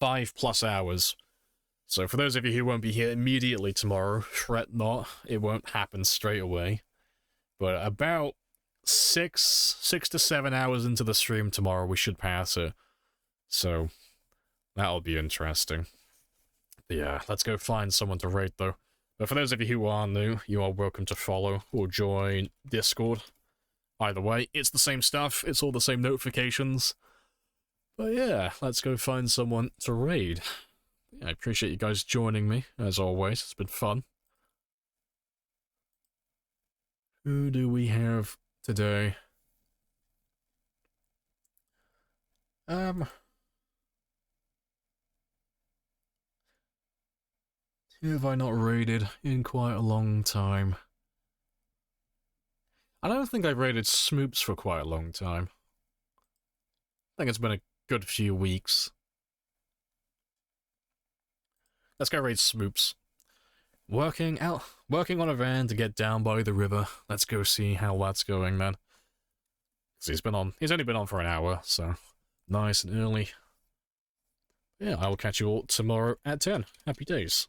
5+ hours. So for those of you who won't be here immediately tomorrow, fret not, it won't happen straight away. But about 6 to 7 hours into the stream tomorrow, we should pass it. So that'll be interesting. But yeah, let's go find someone to raid though. But for those of you who are new, you are welcome to follow or join Discord. Either way, it's the same stuff, it's all the same notifications. But yeah, let's go find someone to raid. I appreciate you guys joining me, as always. It's been fun. Who do we have today? Who have I not raided in quite a long time? I don't think I've raided Smoops for quite a long time. I think it's been a good few weeks. Let's go raid Smoops. Working on a van to get down by the river. Let's go see how that's going, man. Because he's only been on for an hour, so nice and early. Yeah, I will catch you all tomorrow at 10. Happy days.